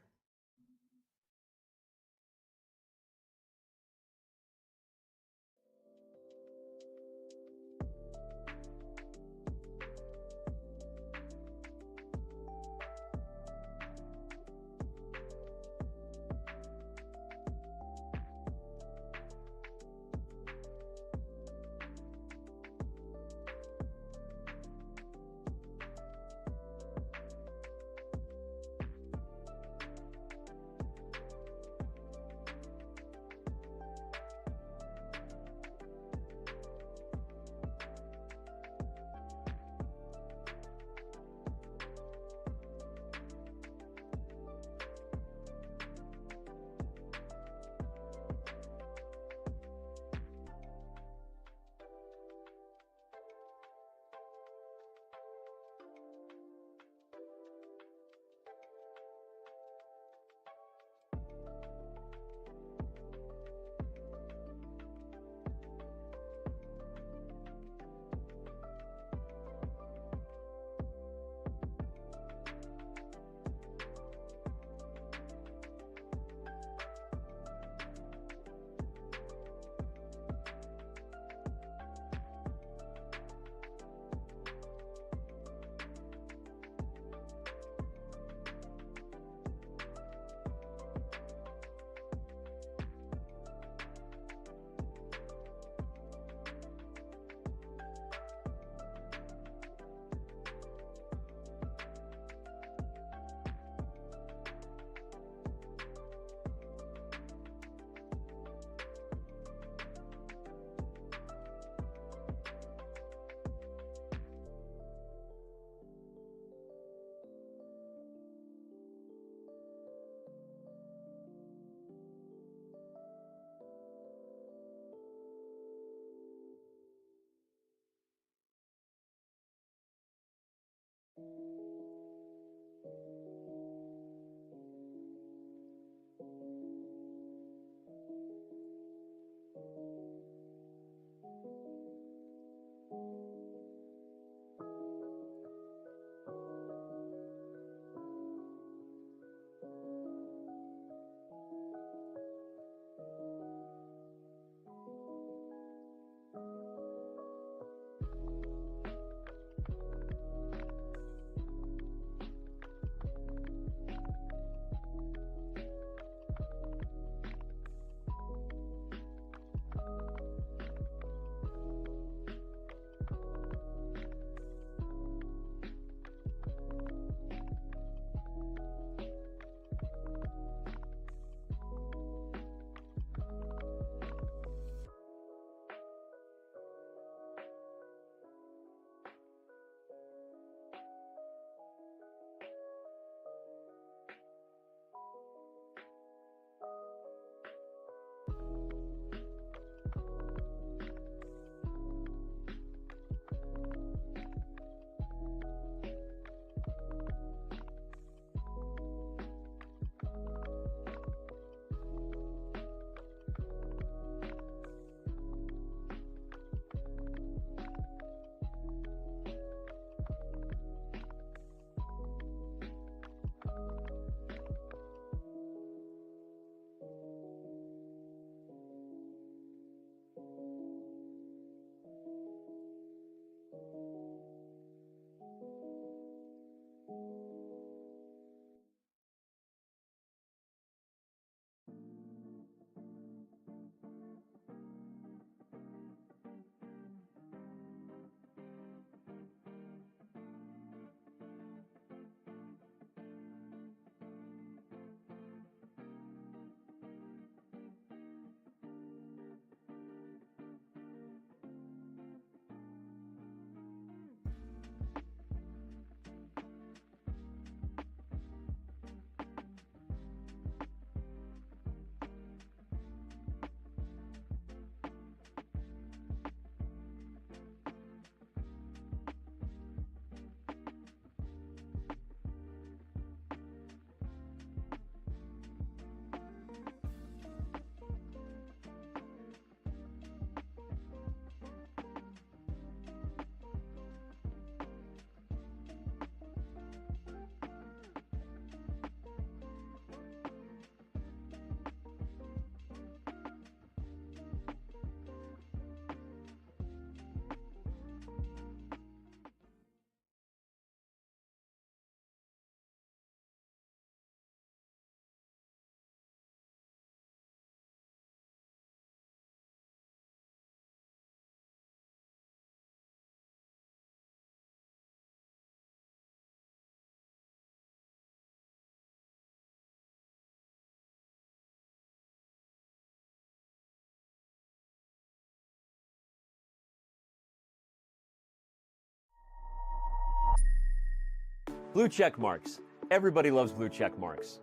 [SPEAKER 4] Blue check marks. Everybody loves blue check marks.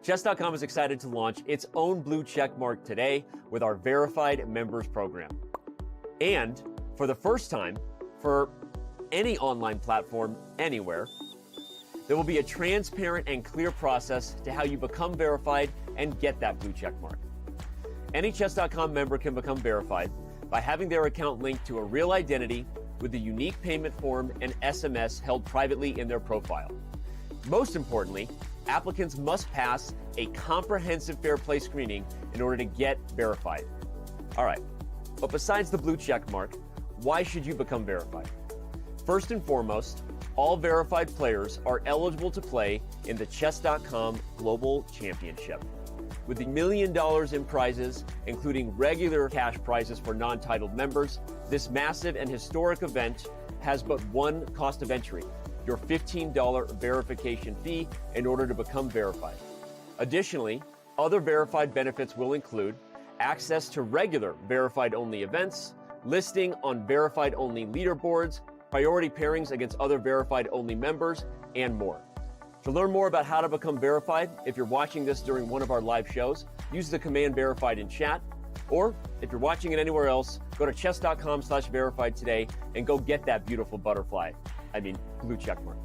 [SPEAKER 4] Chess.com is excited to launch its own blue check mark today with our verified members program. And for the first time, for any online platform anywhere, there will be a transparent and clear process to how you become verified and get that blue check mark. Any Chess.com member can become verified by having their account linked to a real identity with a unique payment form and SMS held privately in their profile. Most importantly, applicants must pass a comprehensive fair play screening in order to get verified. All right, but besides the blue check mark, why should you become verified? First and foremost, all verified players are eligible to play in the Chess.com Global Championship. With $1 million in prizes, including regular cash prizes for non-titled members, this massive and historic event has but one cost of entry, your $15 verification fee in order to become verified. Additionally, other verified benefits will include access to regular verified-only events, listing on verified-only leaderboards, priority pairings against other verified-only members, and more. To learn more about how to become verified, if you're watching this during one of our live shows, use the command verified in chat, or if you're watching it anywhere else, go to chess.com/verified today and go get that beautiful butterfly. Blue check mark.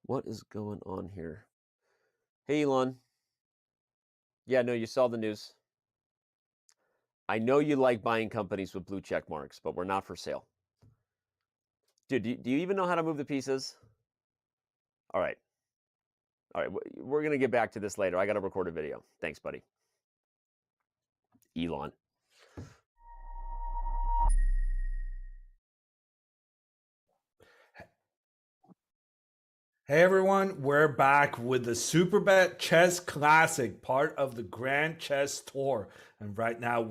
[SPEAKER 4] What is going on here? Hey, Elon. Yeah, no, you saw the news. I know you like buying companies with blue check marks, but we're not for sale. Dude, do you even know how to move the pieces? All right. We're going to get back to this later. I got to record a video. Thanks, buddy. Elon.
[SPEAKER 3] Hey everyone, we're back with the Superbet Chess Classic, part of the Grand Chess Tour. And right now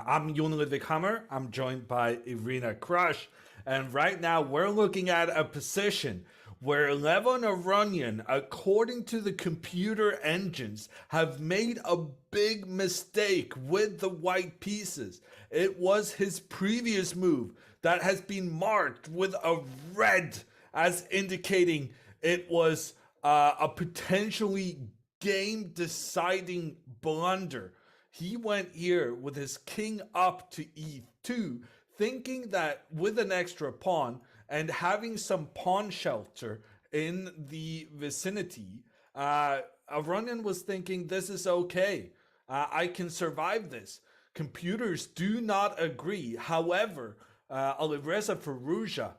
[SPEAKER 3] I'm Jon Ludwig Hammer. I'm joined by Irina Krush. And right now we're looking at a position where Levon Aronian, according to the computer engines, have made a big mistake with the white pieces. It was his previous move that has been marked with a red as indicating it was a potentially game-deciding blunder. He went here with his king up to e2, thinking that with an extra pawn and having some pawn shelter in the vicinity, Aronian was thinking, this is okay. I can survive this. Computers do not agree. However, Alireza Firouzja,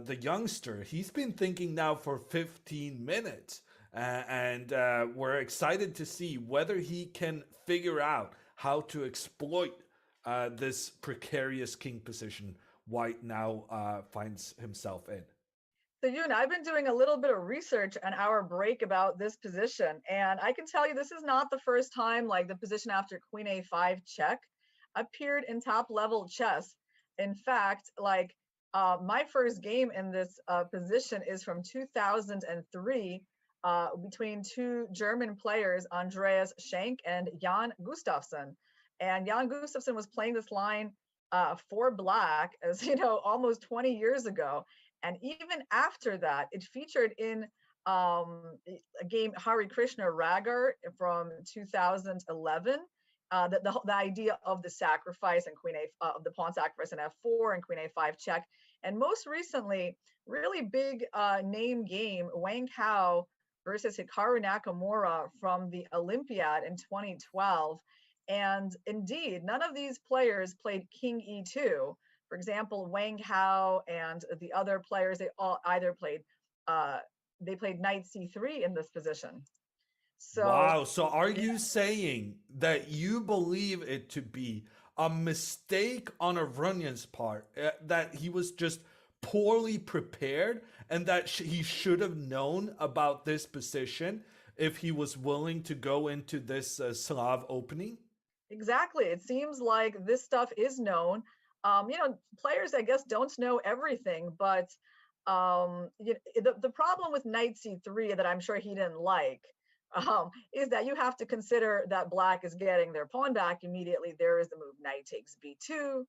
[SPEAKER 3] the youngster, he's been thinking now for 15 minutes and we're excited to see whether he can figure out how to exploit this precarious king position White now finds himself in.
[SPEAKER 2] So Yoon, I've been doing a little bit of research on our break about this position, and I can tell you this is not the first time like the position after Queen A5 check appeared in top level chess. In fact, my first game in this position is from 2003 between two German players, Andreas Schenk and Jan Gustafsson. And Jan Gustafsson was playing this line for Black, as you know, almost 20 years ago. And even after that, it featured in a game Hare Krishna Ragar from 2011. The idea of the sacrifice and Queen A of the pawn sacrifice and F4 and Queen A5 check, and most recently, really big name game Wang Hao versus Hikaru Nakamura from the Olympiad in 2012. And indeed, none of these players played King E2. For example, Wang Hao and the other players, they all either played Knight C3 in this position. So,
[SPEAKER 3] wow. So are you saying that you believe it to be a mistake on Aronian's part, that he was just poorly prepared and that he should have known about this position if he was willing to go into this Slav opening?
[SPEAKER 2] Exactly. It seems like this stuff is known. Players, I guess, don't know everything, but the problem with Knight C3 that I'm sure he didn't like is that you have to consider that black is getting their pawn back immediately. There is the move knight takes b2,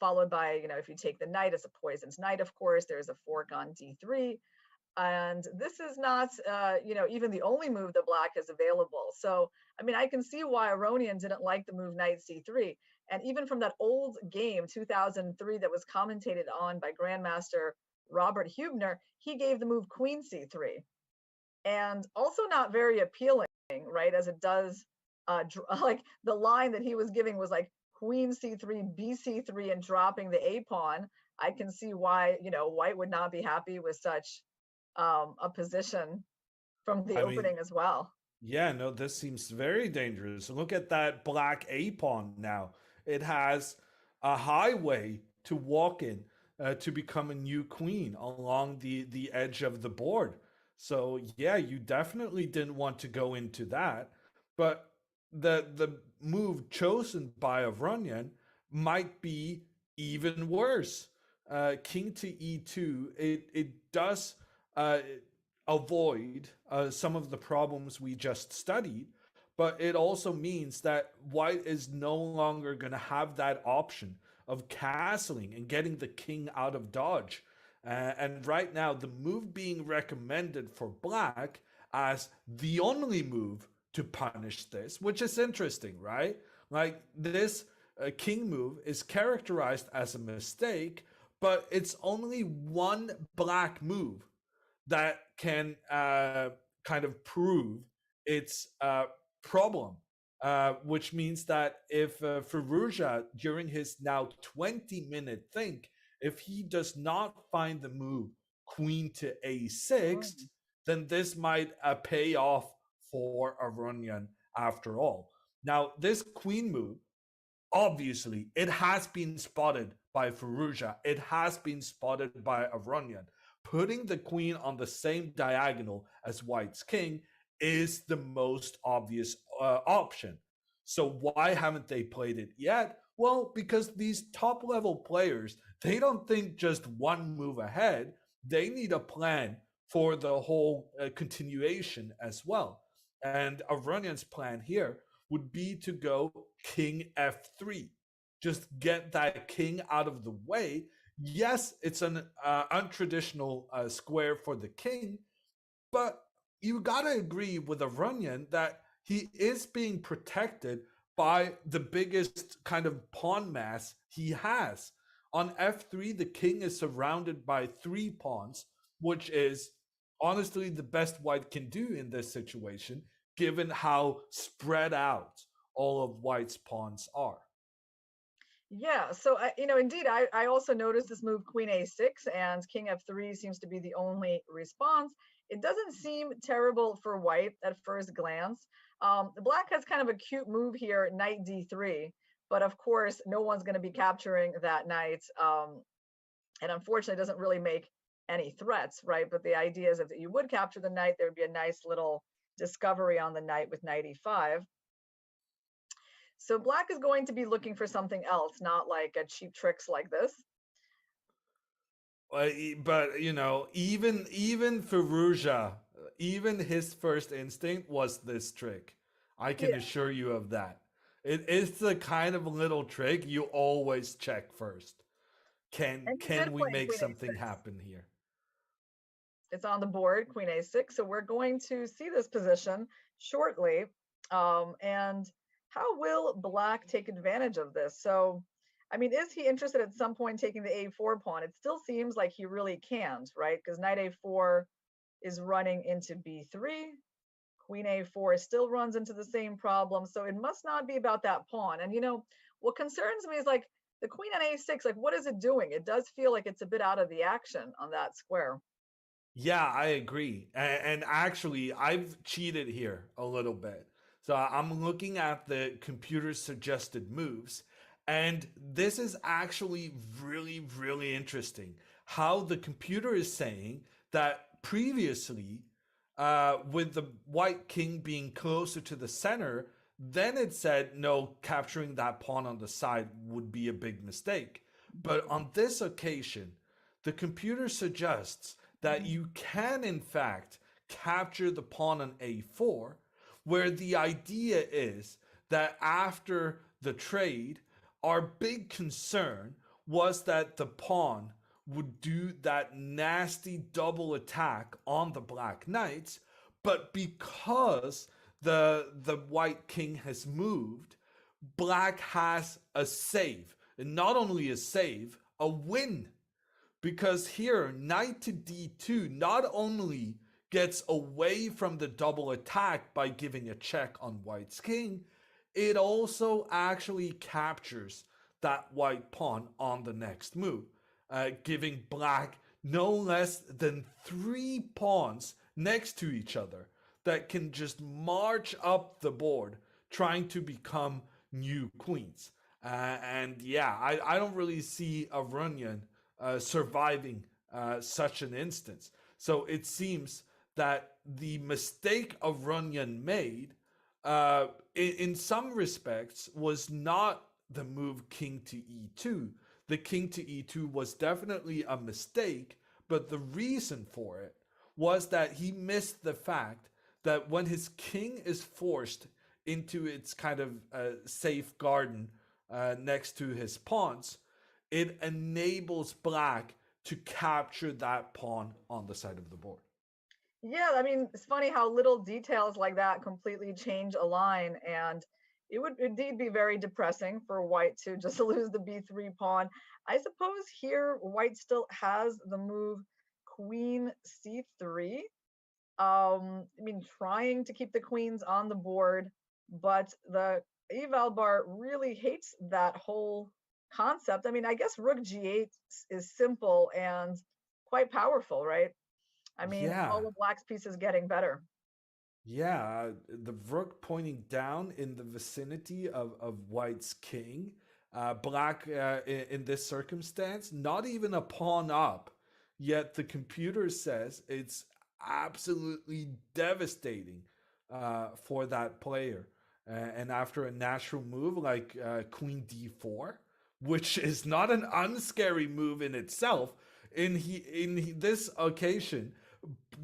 [SPEAKER 2] followed by, if you take the knight, it's a poisoned knight, of course. There's a fork on d3. And this is not, even the only move that black is available. So, I can see why Aronian didn't like the move knight c3. And even from that old game, 2003, that was commentated on by Grandmaster Robert Hubner, he gave the move queen c3. And also not very appealing, right? As it does, like the line that he was giving was like queen c3, bc3, and dropping the a pawn. I can see why, white would not be happy with such a position from the opening as well.
[SPEAKER 3] Yeah, no, this seems very dangerous. Look at that black a pawn now. It has a highway to walk in to become a new queen along the edge of the board. So yeah, you definitely didn't want to go into that. But the move chosen by Aronian might be even worse. King to e2, it does avoid some of the problems we just studied, but it also means that white is no longer going to have that option of castling and getting the king out of dodge. And right now, the move being recommended for black as the only move to punish this, which is interesting, right? Like this king move is characterized as a mistake, but it's only one black move that can kind of prove its problem, which means that if Firouzja, during his now 20-minute think, if he does not find the move queen to a6, then this might pay off for Aronian after all. Now, this queen move, obviously, it has been spotted by Firouzja. It has been spotted by Aronian. Putting the queen on the same diagonal as white's king is the most obvious option. So why haven't they played it yet? Well, because these top level players, they don't think just one move ahead. They need a plan for the whole continuation as well. And Aronian's plan here would be to go king f3. Just get that king out of the way. Yes, it's an untraditional square for the king, but you got to agree with Aronian that he is being protected by the biggest kind of pawn mass he has. On f3, the king is surrounded by 3 pawns, which is honestly the best white can do in this situation, given how spread out all of white's pawns are.
[SPEAKER 2] Yeah, so indeed, I also noticed this move queen a6 and king f3 seems to be the only response. It doesn't seem terrible for white at first glance. Black has kind of a cute move here, knight d3, but of course, no one's going to be capturing that knight. And unfortunately, it doesn't really make any threats, right? But the idea is if you would capture the knight, there would be a nice little discovery on the knight with knight e5. So black is going to be looking for something else, not like a cheap tricks like this.
[SPEAKER 3] But even Firouzja, even his first instinct was this trick. I can assure you of that. It is the kind of little trick you always check first. Can we make something happen here?
[SPEAKER 2] It's on the board, queen a6. So we're going to see this position shortly. And how will black take advantage of this? So, is he interested at some point in taking the a4 pawn? It still seems like he really can't, right? Because knight a4 is running into b3. Queen a4 still runs into the same problem. So it must not be about that pawn. And, what concerns me is like the queen on a6, like what is it doing? It does feel like it's a bit out of the action on that square.
[SPEAKER 3] Yeah, I agree. And actually, I've cheated here a little bit. So I'm looking at the computer's suggested moves, and this is actually really, really interesting. How the computer is saying that previously, with the white king being closer to the center, then it said no, capturing that pawn on the side would be a big mistake. But on this occasion, the computer suggests that you can, in fact, capture the pawn on a4, where the idea is that after the trade, our big concern was that the pawn would do that nasty double attack on the black knights, but because the white king has moved, black has a save, and not only a save, a win. Because here, knight to d2 not only gets away from the double attack by giving a check on white's king, it also actually captures that white pawn on the next move, giving black no less than 3 pawns next to each other that can just march up the board trying to become new queens. And yeah, I don't really see Aronian surviving such an instance. So it seems that the mistake Aronian made in some respects was not the move king to e2. The king to e2 was definitely a mistake, but the reason for it was that he missed the fact that when his king is forced into its kind of safe garden next to his pawns, it enables black to capture that pawn on the side of the board.
[SPEAKER 2] Yeah, I mean, it's funny how little details like that completely change a line, and it would indeed be very depressing for white to just lose the b3 pawn. I suppose here white still has the move queen c3. I mean, trying to keep the queens on the board, but the eval bar really hates that whole concept. I mean, I guess rook g8 is simple and quite powerful, right? I mean,
[SPEAKER 3] Yeah.
[SPEAKER 2] all of black's pieces getting better.
[SPEAKER 3] Yeah, the rook pointing down in the vicinity of white's king. Black, in this circumstance, not even a pawn up, yet the computer says it's absolutely devastating for that player. And after a natural move like queen d4, which is not an unscary move in itself, in this occasion,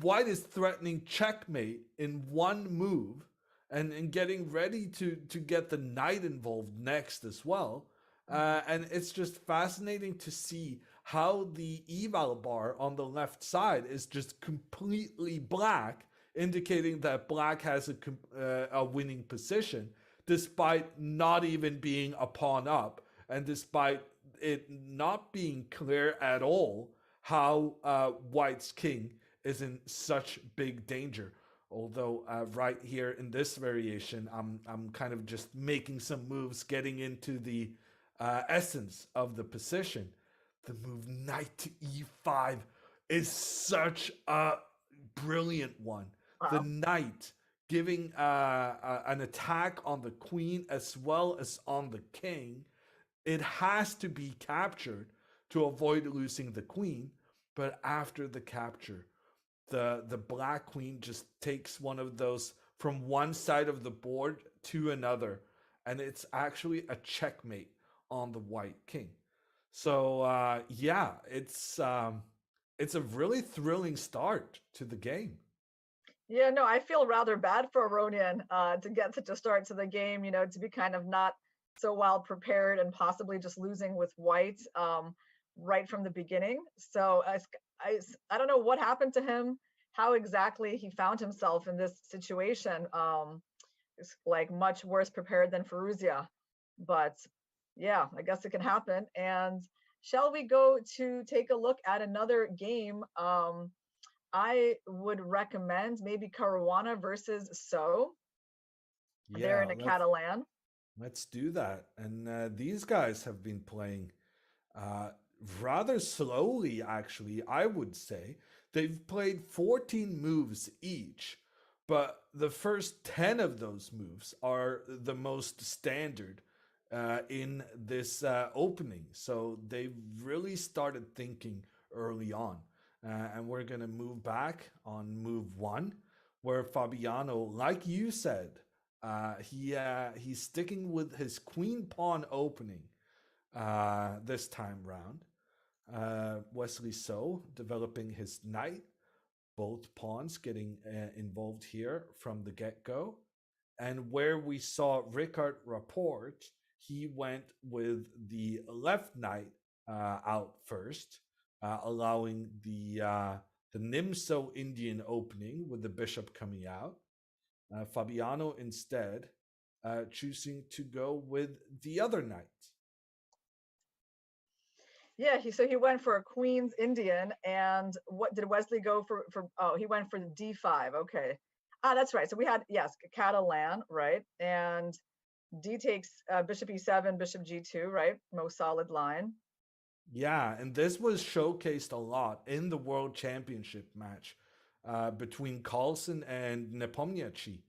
[SPEAKER 3] white is threatening checkmate in one move and getting ready to get the knight involved next as well. And it's just fascinating to see how the eval bar on the left side is just completely black, indicating that black has a winning position, despite not even being a pawn up, and despite it not being clear at all how white's king is in such big danger. Although right here in this variation, I'm kind of just making some moves, getting into the essence of the position. The move knight to e5 is such a brilliant one.
[SPEAKER 2] Wow.
[SPEAKER 3] The knight giving an attack on the queen as well as on the king. It has to be captured to avoid losing the queen, but after the capture, the black queen just takes one of those from one side of the board to another, and it's actually a checkmate on the white king. So yeah, it's a really thrilling start to the game.
[SPEAKER 2] Yeah, no, I feel rather bad for Aronian to get such a start to the game, you know, to be kind of not so well prepared and possibly just losing with white right from the beginning. So I don't know what happened to him, how exactly he found himself in this situation. It's like much worse prepared than Firouzja, but yeah, I guess it can happen. And shall we go to take a look at another game? I would recommend maybe Caruana versus So. They're in a Catalan.
[SPEAKER 3] Let's do that. And these guys have been playing rather slowly, actually, I would say. They've played 14 moves each, but the first 10 of those moves are the most standard in this opening. So they've really started thinking early on. And we're going to move back on move 1, where Fabiano, like you said, he's sticking with his queen pawn opening this time round. Wesley So developing his knight, both pawns getting involved here from the get-go. And where we saw Richard Rapport, he went with the left knight out first, allowing the Nimso Indian opening with the bishop coming out. Fabiano instead choosing to go with the other knight.
[SPEAKER 2] Yeah, so he went for a Queen's Indian, and what did Wesley go for? Oh, he went for the D5. Okay, that's right. So we had, yes, Catalan, right, and D takes bishop E7, bishop G2, right, most solid line.
[SPEAKER 3] Yeah, and this was showcased a lot in the World Championship match between Carlsen and Nepomniachtchi.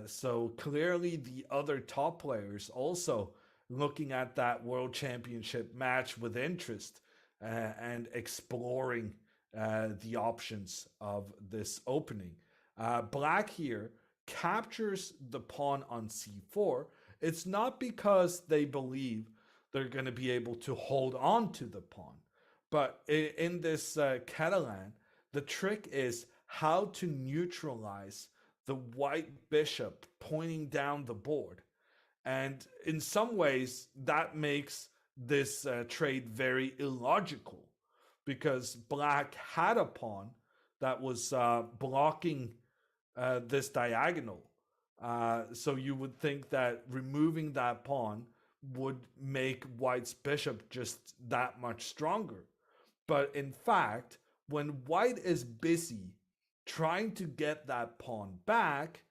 [SPEAKER 3] So clearly the other top players also looking at that World Championship match with interest and exploring the options of this opening. Black here captures the pawn on c4. It's not because they believe they're going to be able to hold on to the pawn, but in this Catalan, the trick is how to neutralize the white bishop pointing down the board. And in some ways, that makes this trade very illogical, because black had a pawn that was blocking this diagonal. So you would think that removing that pawn would make white's bishop just that much stronger. But in fact, when white is busy trying to get that pawn back,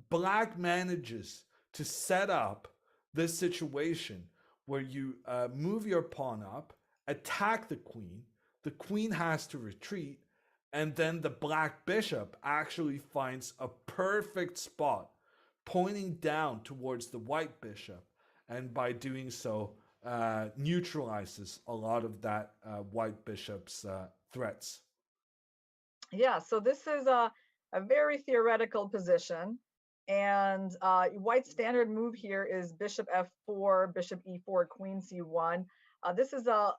[SPEAKER 3] black manages to set up this situation where you move your pawn up, attack the queen has to retreat, and then the black bishop actually finds a perfect spot pointing down towards the white bishop, and by doing so neutralizes a lot of that white bishop's threats.
[SPEAKER 2] Yeah, so this is a very theoretical position. And white's standard move here is bishop f4, bishop e4, queen c1. This is a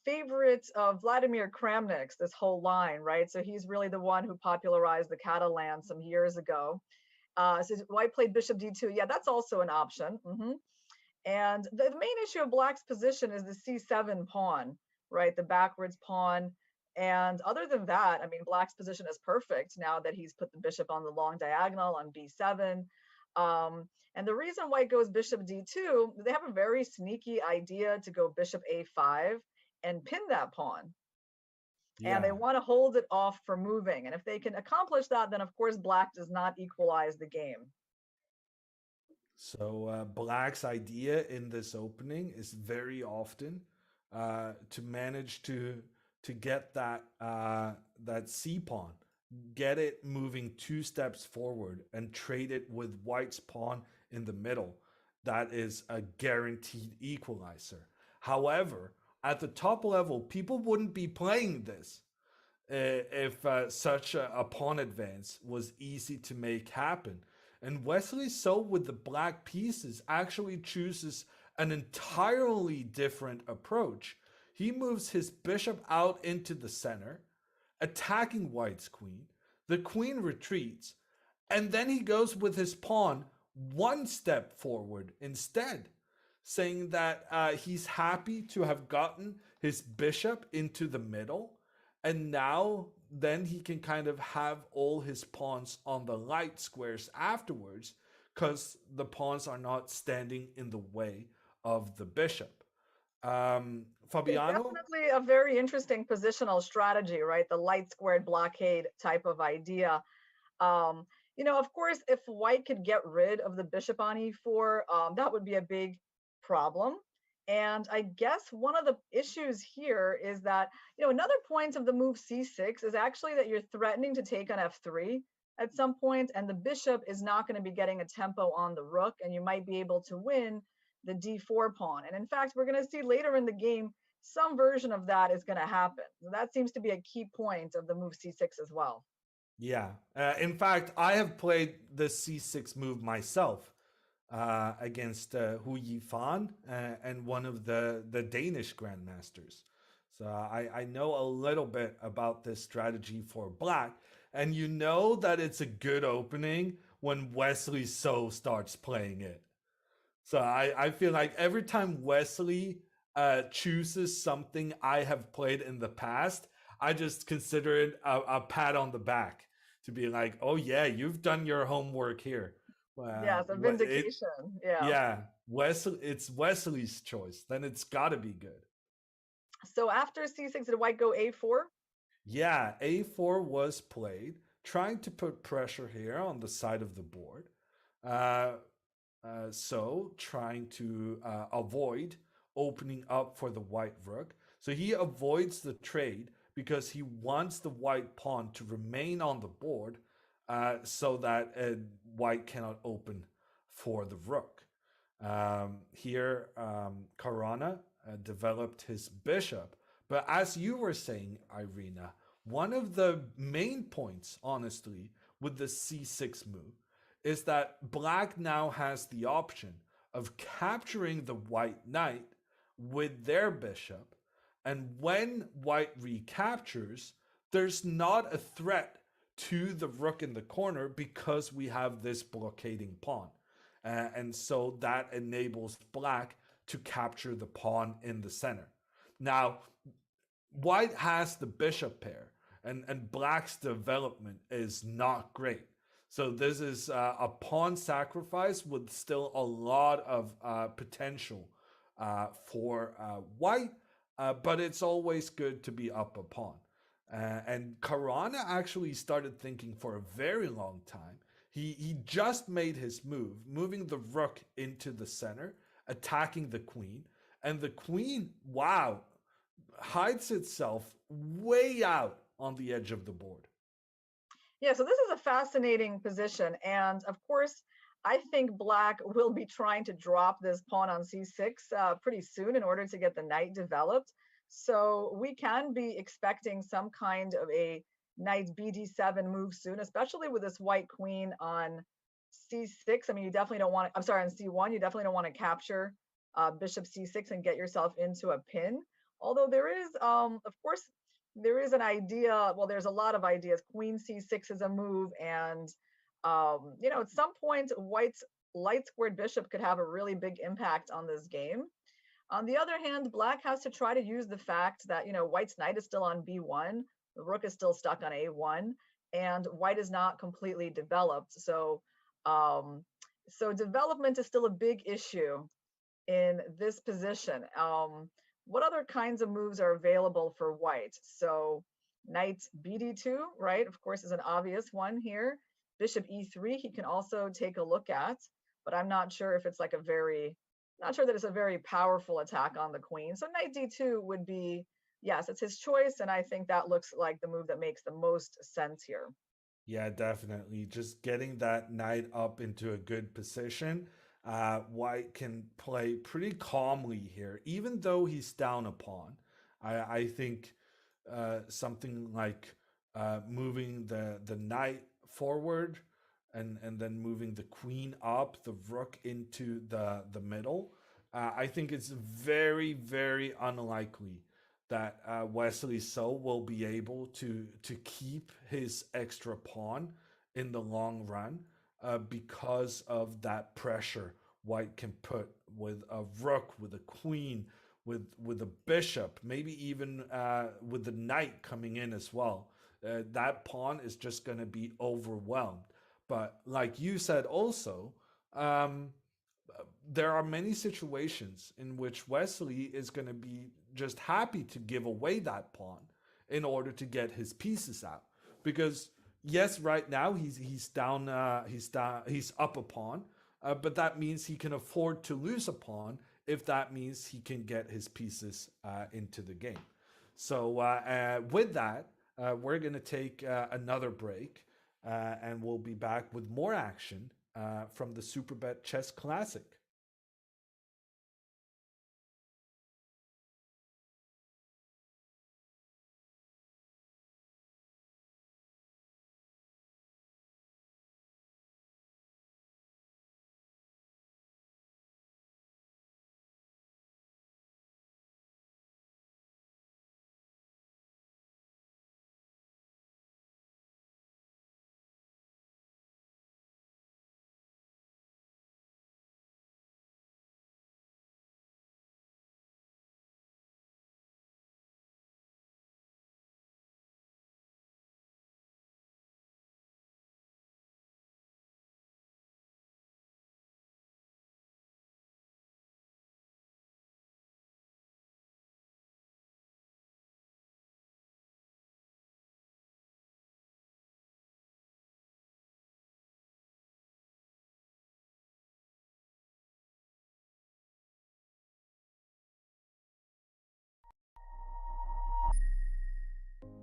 [SPEAKER 2] favorite of Vladimir Kramnik's, this whole line, right? So he's really the one who popularized the Catalan some years ago. So white played bishop d2. Yeah, that's also an option. And the main issue of black's position is the c7 pawn, right? The backwards pawn. And other than that, I mean, black's position is perfect now that he's put the bishop on the long diagonal on b7. And the reason white goes bishop d2, they have a very sneaky idea to go bishop a5 and pin that pawn. Yeah. And they want to hold it off for moving. And if they can accomplish that, then of course black does not equalize the game.
[SPEAKER 3] So black's idea in this opening is very often to manage to get that that c pawn, get it moving 2 steps forward and trade it with white's pawn in the middle. That is a guaranteed equalizer. However, at the top level, people wouldn't be playing this if such a pawn advance was easy to make happen. And Wesley So with the black pieces actually chooses an entirely different approach. He moves his bishop out into the center, attacking white's queen. The queen retreats, and then he goes with his pawn 1 step forward instead, saying that he's happy to have gotten his bishop into the middle, and now then he can kind of have all his pawns on the light squares afterwards, because the pawns are not standing in the way of the bishop. Fabiano?
[SPEAKER 2] It's definitely a very interesting positional strategy, right? The light squared blockade type of idea. You know, of course, if white could get rid of the bishop on e4, that would be a big problem. And I guess one of the issues here is that, you know, another point of the move c6 is actually that you're threatening to take on f3 at some point, and the bishop is not going to be getting a tempo on the rook, and you might be able to win the d4 pawn. And in fact, we're going to see later in the game, some version of that is going to happen. So that seems to be a key point of the move c6 as well.
[SPEAKER 3] Yeah. In fact, I have played the c6 move myself against Hu Yifan and one of the Danish grandmasters. So I know a little bit about this strategy for black, and you know that it's a good opening when Wesley So starts playing it. So I feel like every time Wesley chooses something I have played in the past, I just consider it a pat on the back to be like, oh yeah, you've done your homework here.
[SPEAKER 2] Yes, a vindication. Yeah.
[SPEAKER 3] Yeah, it's Wesley's choice. Then it's got to be good.
[SPEAKER 2] So after c6, did white go a4?
[SPEAKER 3] Yeah, a4 was played, trying to put pressure here on the side of the board. Uh, so trying to avoid opening up for the white rook. So he avoids the trade because he wants the white pawn to remain on the board so that white cannot open for the rook. Here, Caruana developed his bishop. But as you were saying, Irina, one of the main points, honestly, with the c6 move is that black now has the option of capturing the white knight with their bishop. And when white recaptures, there's not a threat to the rook in the corner because we have this blockading pawn. And so that enables black to capture the pawn in the center. Now, white has the bishop pair, and black's development is not great. So this is a pawn sacrifice with still a lot of potential for white, but it's always good to be up a pawn. And Caruana actually started thinking for a very long time. He just made his move, moving the rook into the center, attacking the queen. And the queen, wow, hides itself way out on the edge of the board.
[SPEAKER 2] Yeah, so this is a fascinating position. And of course, I think black will be trying to drop this pawn on c6 pretty soon in order to get the knight developed. So we can be expecting some kind of a knight bd7 move soon, especially with this white queen on c6. I mean, you definitely don't want to, I'm sorry, on c1, you definitely don't want to capture bishop c6 and get yourself into a pin. Although there is, of course, there is an idea, well, there's a lot of ideas. Queen c6 is a move, and at some point, white's light squared bishop could have a really big impact on this game. On the other hand, black has to try to use the fact that, white's knight is still on b1, the rook is still stuck on a1, and white is not completely developed. So development is still a big issue in this position. What other kinds of moves are available for white? So knight bd2, right, of course, is an obvious one here. Bishop e3, he can also take a look at, but I'm not sure if it's like not sure that it's a very powerful attack on the queen. So knight d2 would be, yes, it's his choice, and I think that looks like the move that makes the most sense here.
[SPEAKER 3] Yeah, definitely. Just getting that knight up into a good position. White can play pretty calmly here, even though he's down a pawn. I think something like moving the knight forward and then moving the queen up, the rook into the middle. I think it's very, very unlikely that Wesley So will be able to keep his extra pawn in the long run because of that pressure white can put with a rook, with a queen, with a bishop, maybe even with the knight coming in as well. That pawn is just going to be overwhelmed. But like you said also, there are many situations in which Wesley is going to be just happy to give away that pawn in order to get his pieces out. Because yes, right now he's down, he's up a pawn, but that means he can afford to lose a pawn if that means he can get his pieces into the game. So with that, we're going to take another break, and we'll be back with more action from the Superbet Chess Classic.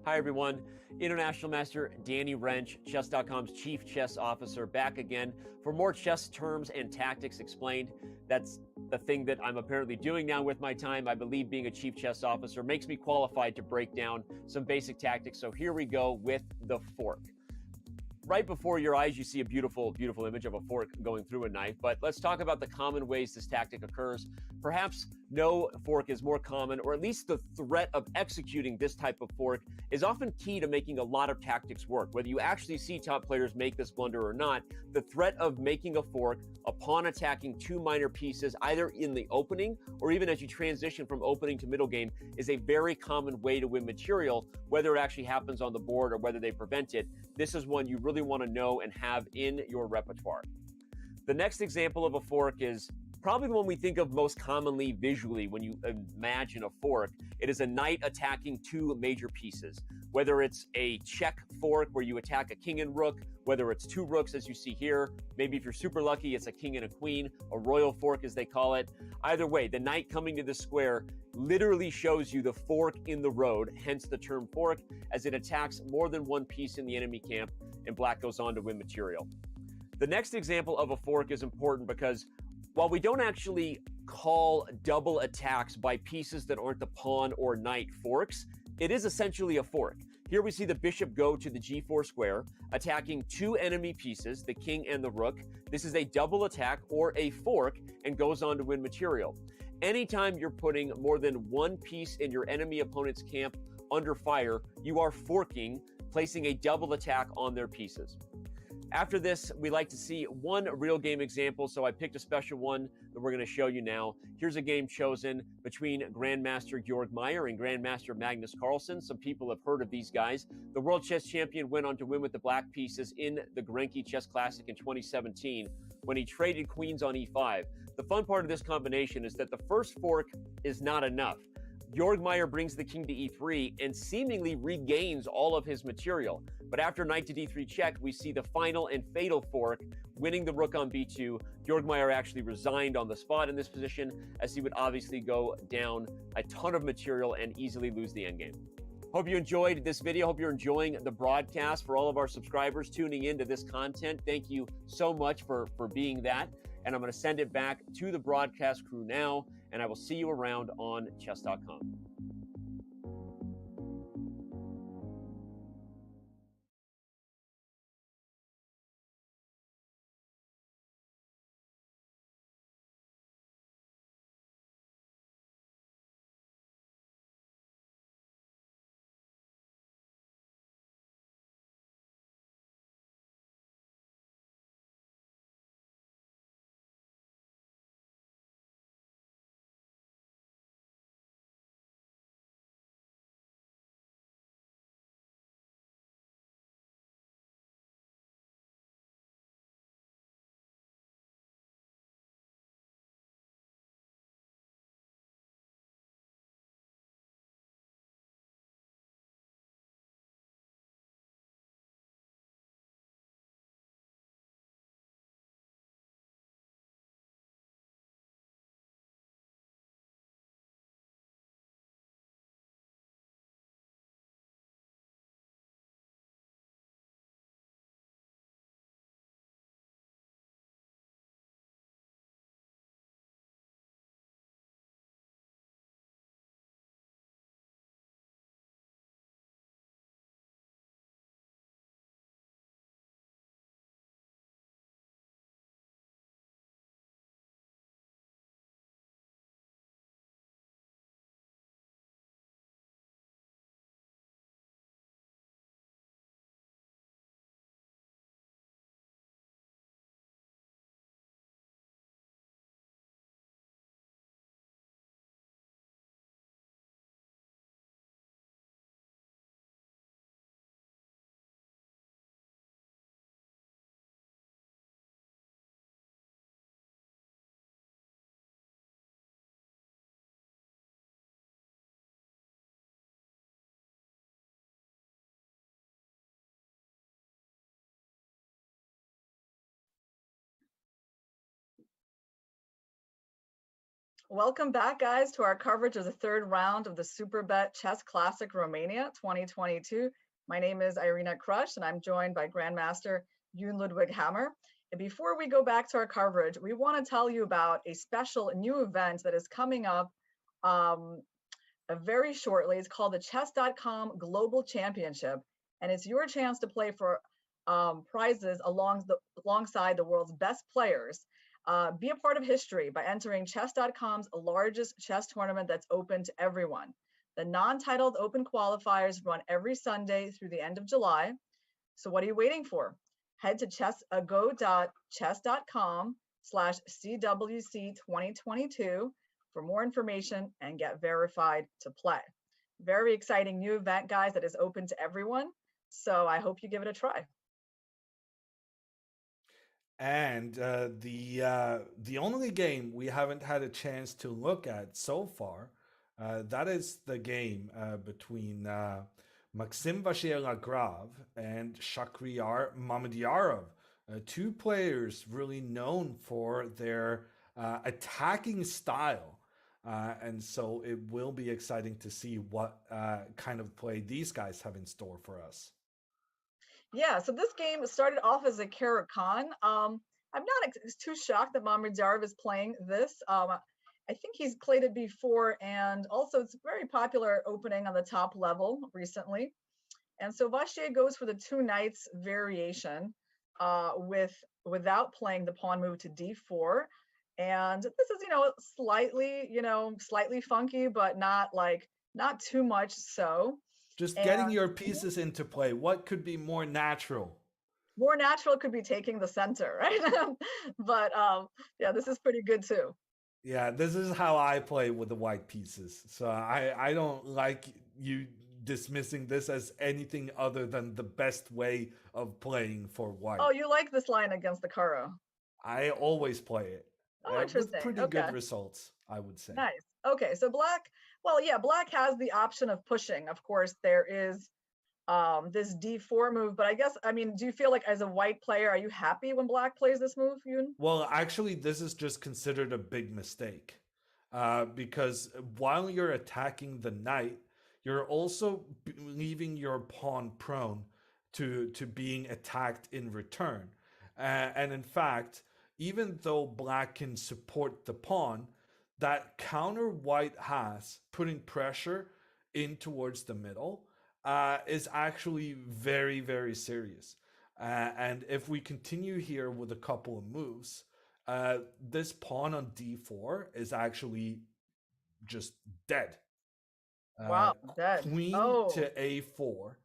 [SPEAKER 4] Hi, everyone. International Master Danny Wrench, Chess.com's Chief Chess Officer, back again for more chess terms and tactics explained. That's the thing that I'm apparently doing now with my time. I believe being a Chief Chess Officer makes me qualified to break down some basic tactics. So here we go with the fork. Right before your eyes, you see a beautiful, beautiful image of a fork going through a knife. But let's talk about the common ways this tactic occurs. Perhaps no fork is more common, or at least the threat of executing this type of fork is often key to making a lot of tactics work. Whether you actually see top players make this blunder or not, the threat of making a fork upon attacking two minor pieces, either in the opening or even as you transition from opening to middle game, is a very common way to win material, whether it actually happens on the board or whether they prevent it. This is one you really want to know and have in your repertoire. The next example of a fork is probably the one we think of most commonly visually when you imagine a fork. It is a knight attacking two major pieces. Whether it's a check fork where you attack a king and rook, whether it's two rooks as you see here, maybe if you're super lucky, it's a king and a queen, a royal fork as they call it. Either way, the knight coming to the square literally shows you the fork in the road, hence the term fork, as it attacks more than one piece in the enemy camp, and black goes on to win material. The next example of a fork is important because while we don't actually call double attacks by pieces that aren't the pawn or knight forks, it is essentially a fork. Here we see the bishop go to the g4 square, attacking two enemy pieces, the king and the rook. This is a double attack or a fork and goes on to win material. Anytime you're putting more than one piece in your enemy opponent's camp under fire, you are forking, placing a double attack on their pieces. After this, we like to see one real game example, so I picked a special one that we're going to show you now. Here's a game chosen between Grandmaster Georg Meyer and Grandmaster Magnus Carlsen. Some people have heard of these guys. The World Chess Champion went on to win with the black pieces in the Grenke Chess Classic in 2017 when he traded queens on e5. The fun part of this combination is that the first fork is not enough. Georg Meyer brings the king to e3 and seemingly regains all of his material. But after knight to d3 check, we see the final and fatal fork, winning the rook on b2. Georg Meyer actually resigned on the spot in this position, as he would obviously go down a ton of material and easily lose the endgame. Hope you enjoyed this video. Hope you're enjoying the broadcast. For all of our subscribers tuning into this content, thank you so much for being that. And I'm going to send it back to the broadcast crew now, and I will see you around on chess.com.
[SPEAKER 2] Welcome back, guys, to our coverage of the third round of the Superbet Chess Classic Romania 2022. My name is Irina Krush, and I'm joined by Grandmaster Yoon Ludwig Hammer. And before we go back to our coverage, we want to tell you about a special new event that is coming up very shortly. It's called the Chess.com Global Championship, and it's your chance to play for prizes alongside the world's best players. Be a part of history by entering Chess.com's largest chess tournament that's open to everyone. The non-titled open qualifiers run every Sunday through the end of July. So what are you waiting for? Head to go.chess.com/CWC2022 for more information and get verified to play. Very exciting new event, guys, that is open to everyone. So I hope you give it a try.
[SPEAKER 3] And the only game we haven't had a chance to look at so far, that is the game between Maxim Vachier-Lagrave and Shakhriyar Mamedyarov, two players really known for their attacking style. And so it will be exciting to see what kind of play these guys have in store for us.
[SPEAKER 2] Yeah, so this game started off as a Caro-Kann. I'm not too shocked that Mamedyarov is playing this. I think he's played it before, and also it's very popular opening on the top level recently. And so Vachier goes for the two knights variation without playing the pawn move to d4. And this is, slightly funky, but not too much so.
[SPEAKER 3] Just getting your pieces into play. What could be more natural?
[SPEAKER 2] More natural could be taking the center, right? But yeah, this is pretty good too.
[SPEAKER 3] Yeah, this is how I play with the white pieces. So I don't like you dismissing this as anything other than the best way of playing for white.
[SPEAKER 2] Oh, you like this line against the Caro?
[SPEAKER 3] I always play it.
[SPEAKER 2] Oh, interesting.
[SPEAKER 3] With pretty good results, I would say.
[SPEAKER 2] Nice. Okay, so black has the option of pushing. Of course, there is this d4 move, but do you feel like as a white player, are you happy when black plays this move, Yoon?
[SPEAKER 3] Well, actually, this is just considered a big mistake because while you're attacking the knight, you're also leaving your pawn prone to being attacked in return. And in fact, even though black can support the pawn, that counter white has, putting pressure in towards the middle, is actually very, very serious. And if we continue here with a couple of moves, this pawn on d4 is actually just dead.
[SPEAKER 2] Wow, dead.
[SPEAKER 3] Queen to a4.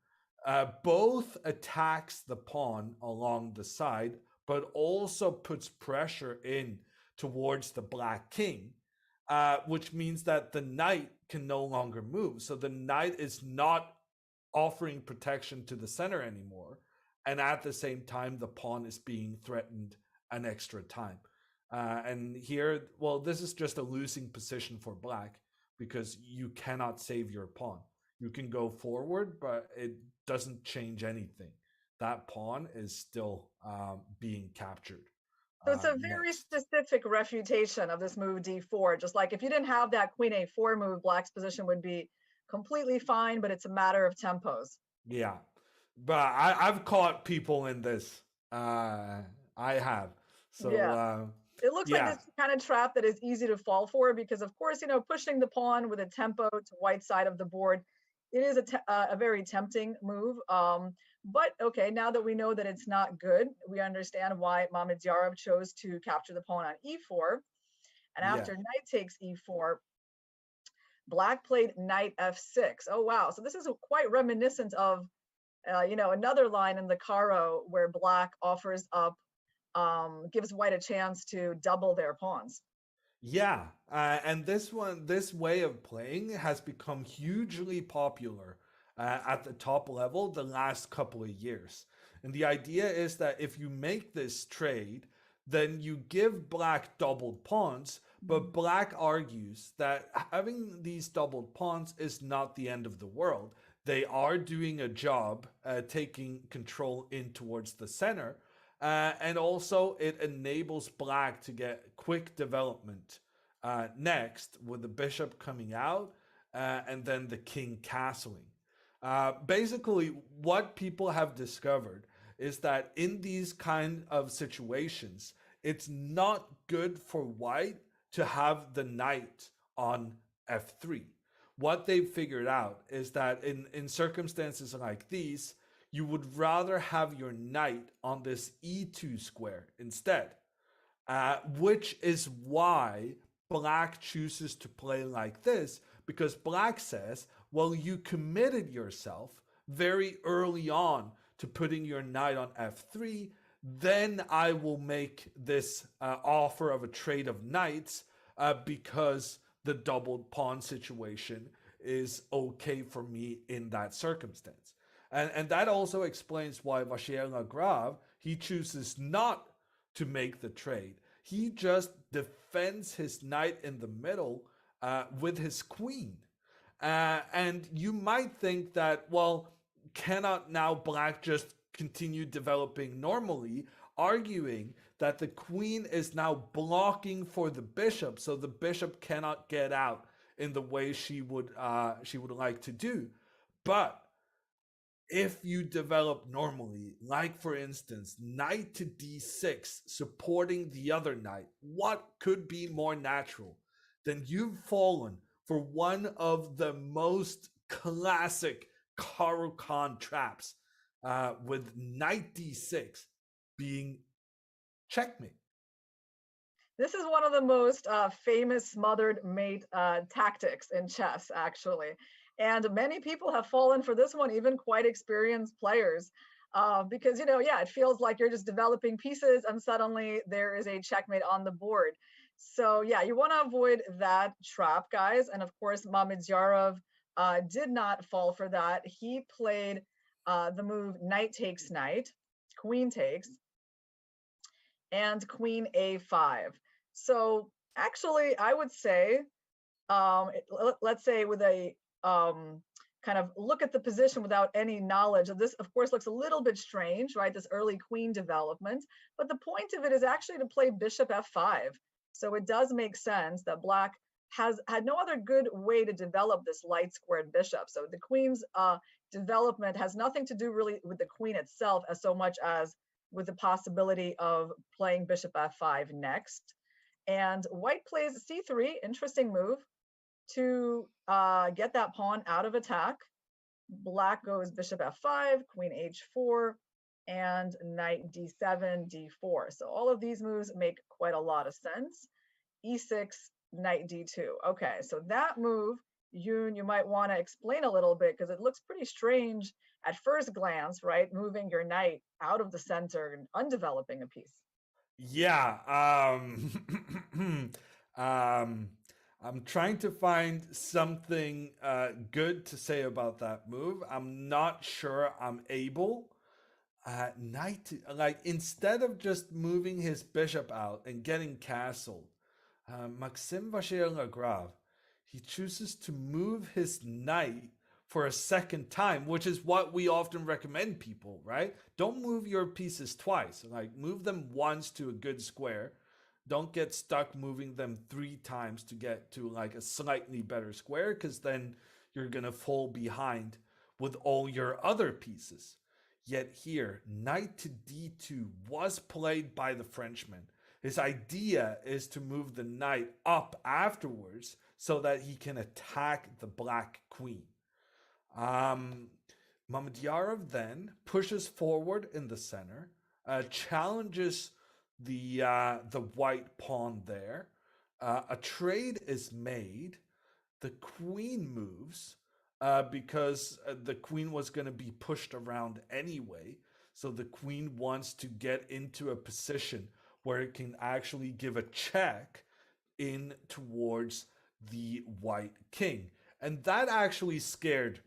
[SPEAKER 3] Both attacks the pawn along the side, but also puts pressure in towards the black king, which means that the knight can no longer move. So the knight is not offering protection to the center anymore. And at the same time, the pawn is being threatened an extra time. And here, well, this is just a losing position for black because you cannot save your pawn. You can go forward, but it doesn't change anything. That pawn is still being captured.
[SPEAKER 2] So it's a very specific refutation of this move d4. Just like if you didn't have that queen a4 move, black's position would be completely fine, but it's a matter of tempos.
[SPEAKER 3] Yeah, but I've caught people in this. I have. So
[SPEAKER 2] yeah. It looks like this kind of trap that is easy to fall for because, of course, pushing the pawn with a tempo to white side of the board, it is a very tempting move. But okay, now that we know that it's not good, we understand why Mamedyarov chose to capture the pawn on e4. And after knight takes e4, black played knight f6. Oh, wow. So this is quite reminiscent of, another line in the Caro where black offers up, gives white a chance to double their pawns.
[SPEAKER 3] Yeah, and this way of playing has become hugely popular at the top level the last couple of years. And the idea is that if you make this trade, then you give black doubled pawns, but black argues that having these doubled pawns is not the end of the world. They are doing a job taking control in towards the center. And also it enables black to get quick development next, with the bishop coming out and then the king castling. Basically, what people have discovered is that in these kind of situations, it's not good for white to have the knight on f3. What they've figured out is that in circumstances like these, you would rather have your knight on this e2 square instead, which is why black chooses to play like this, because black says, well, you committed yourself very early on to putting your knight on f3, then I will make this offer of a trade of knights because the doubled pawn situation is okay for me in that circumstance. And that also explains why Vacher Lagrave, he chooses not to make the trade. He just defends his knight in the middle with his queen. And you might think that, well, cannot now black just continue developing normally, arguing that the queen is now blocking for the bishop, so the bishop cannot get out in the way she would like to do. But if you develop normally, like for instance, knight to d6, supporting the other knight, what could be more natural than you've fallen for one of the most classic Caruana traps, with knight d6 being checkmate.
[SPEAKER 2] This is one of the most famous smothered mate tactics in chess, actually. And many people have fallen for this one, even quite experienced players, because, it feels like you're just developing pieces and suddenly there is a checkmate on the board. So yeah, you want to avoid that trap, guys. And of course, Mamedyarov did not fall for that. He played the move knight takes knight, queen takes, and queen a5. So actually, I would say, let's say with a kind of look at the position without any knowledge of this, of course, looks a little bit strange, right? This early queen development. But the point of it is actually to play bishop f5. So it does make sense that black has had no other good way to develop this light squared bishop. So the queen's development has nothing to do really with the queen itself as so much as with the possibility of playing bishop f5 next. And white plays c3, interesting move to get that pawn out of attack. Black goes bishop f5, queen h4, and knight d7, d4. So all of these moves make quite a lot of sense. e6, knight d2. Okay, so that move, Yoon, you might want to explain a little bit because it looks pretty strange at first glance, right? Moving your knight out of the center and undeveloping a piece.
[SPEAKER 3] Yeah. I'm trying to find something good to say about that move. I'm not sure I'm able. Knight, like instead of just moving his bishop out and getting castled, Maxime Vacher-Lagrave, he chooses to move his knight for a second time, which is what we often recommend people, right? Don't move your pieces twice. Like move them once to a good square. Don't get stuck moving them 3 times to get to like a slightly better square, because then you're gonna fall behind with all your other pieces. Yet here, knight to d2 was played by the Frenchman. His idea is to move the knight up afterwards so that he can attack the black queen. Mamedyarov then pushes forward in the center, challenges the white pawn there. A trade is made. The queen moves because the queen was going to be pushed around anyway. So the queen wants to get into a position where it can actually give a check in towards the white king. And that actually scared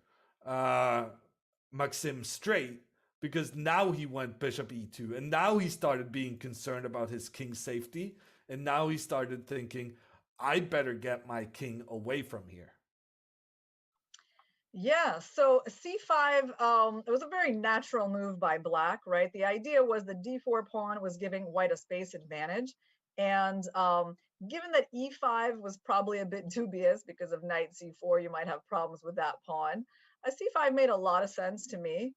[SPEAKER 3] Maxim straight, because now he went bishop e2, and now he started being concerned about his king's safety, and now he started thinking, I better get my king away from here.
[SPEAKER 2] Yeah, so c5, it was a very natural move by black, right? The idea was the d4 pawn was giving white a space advantage. And given that e5 was probably a bit dubious because of knight c4, you might have problems with that pawn. A c5 made a lot of sense to me.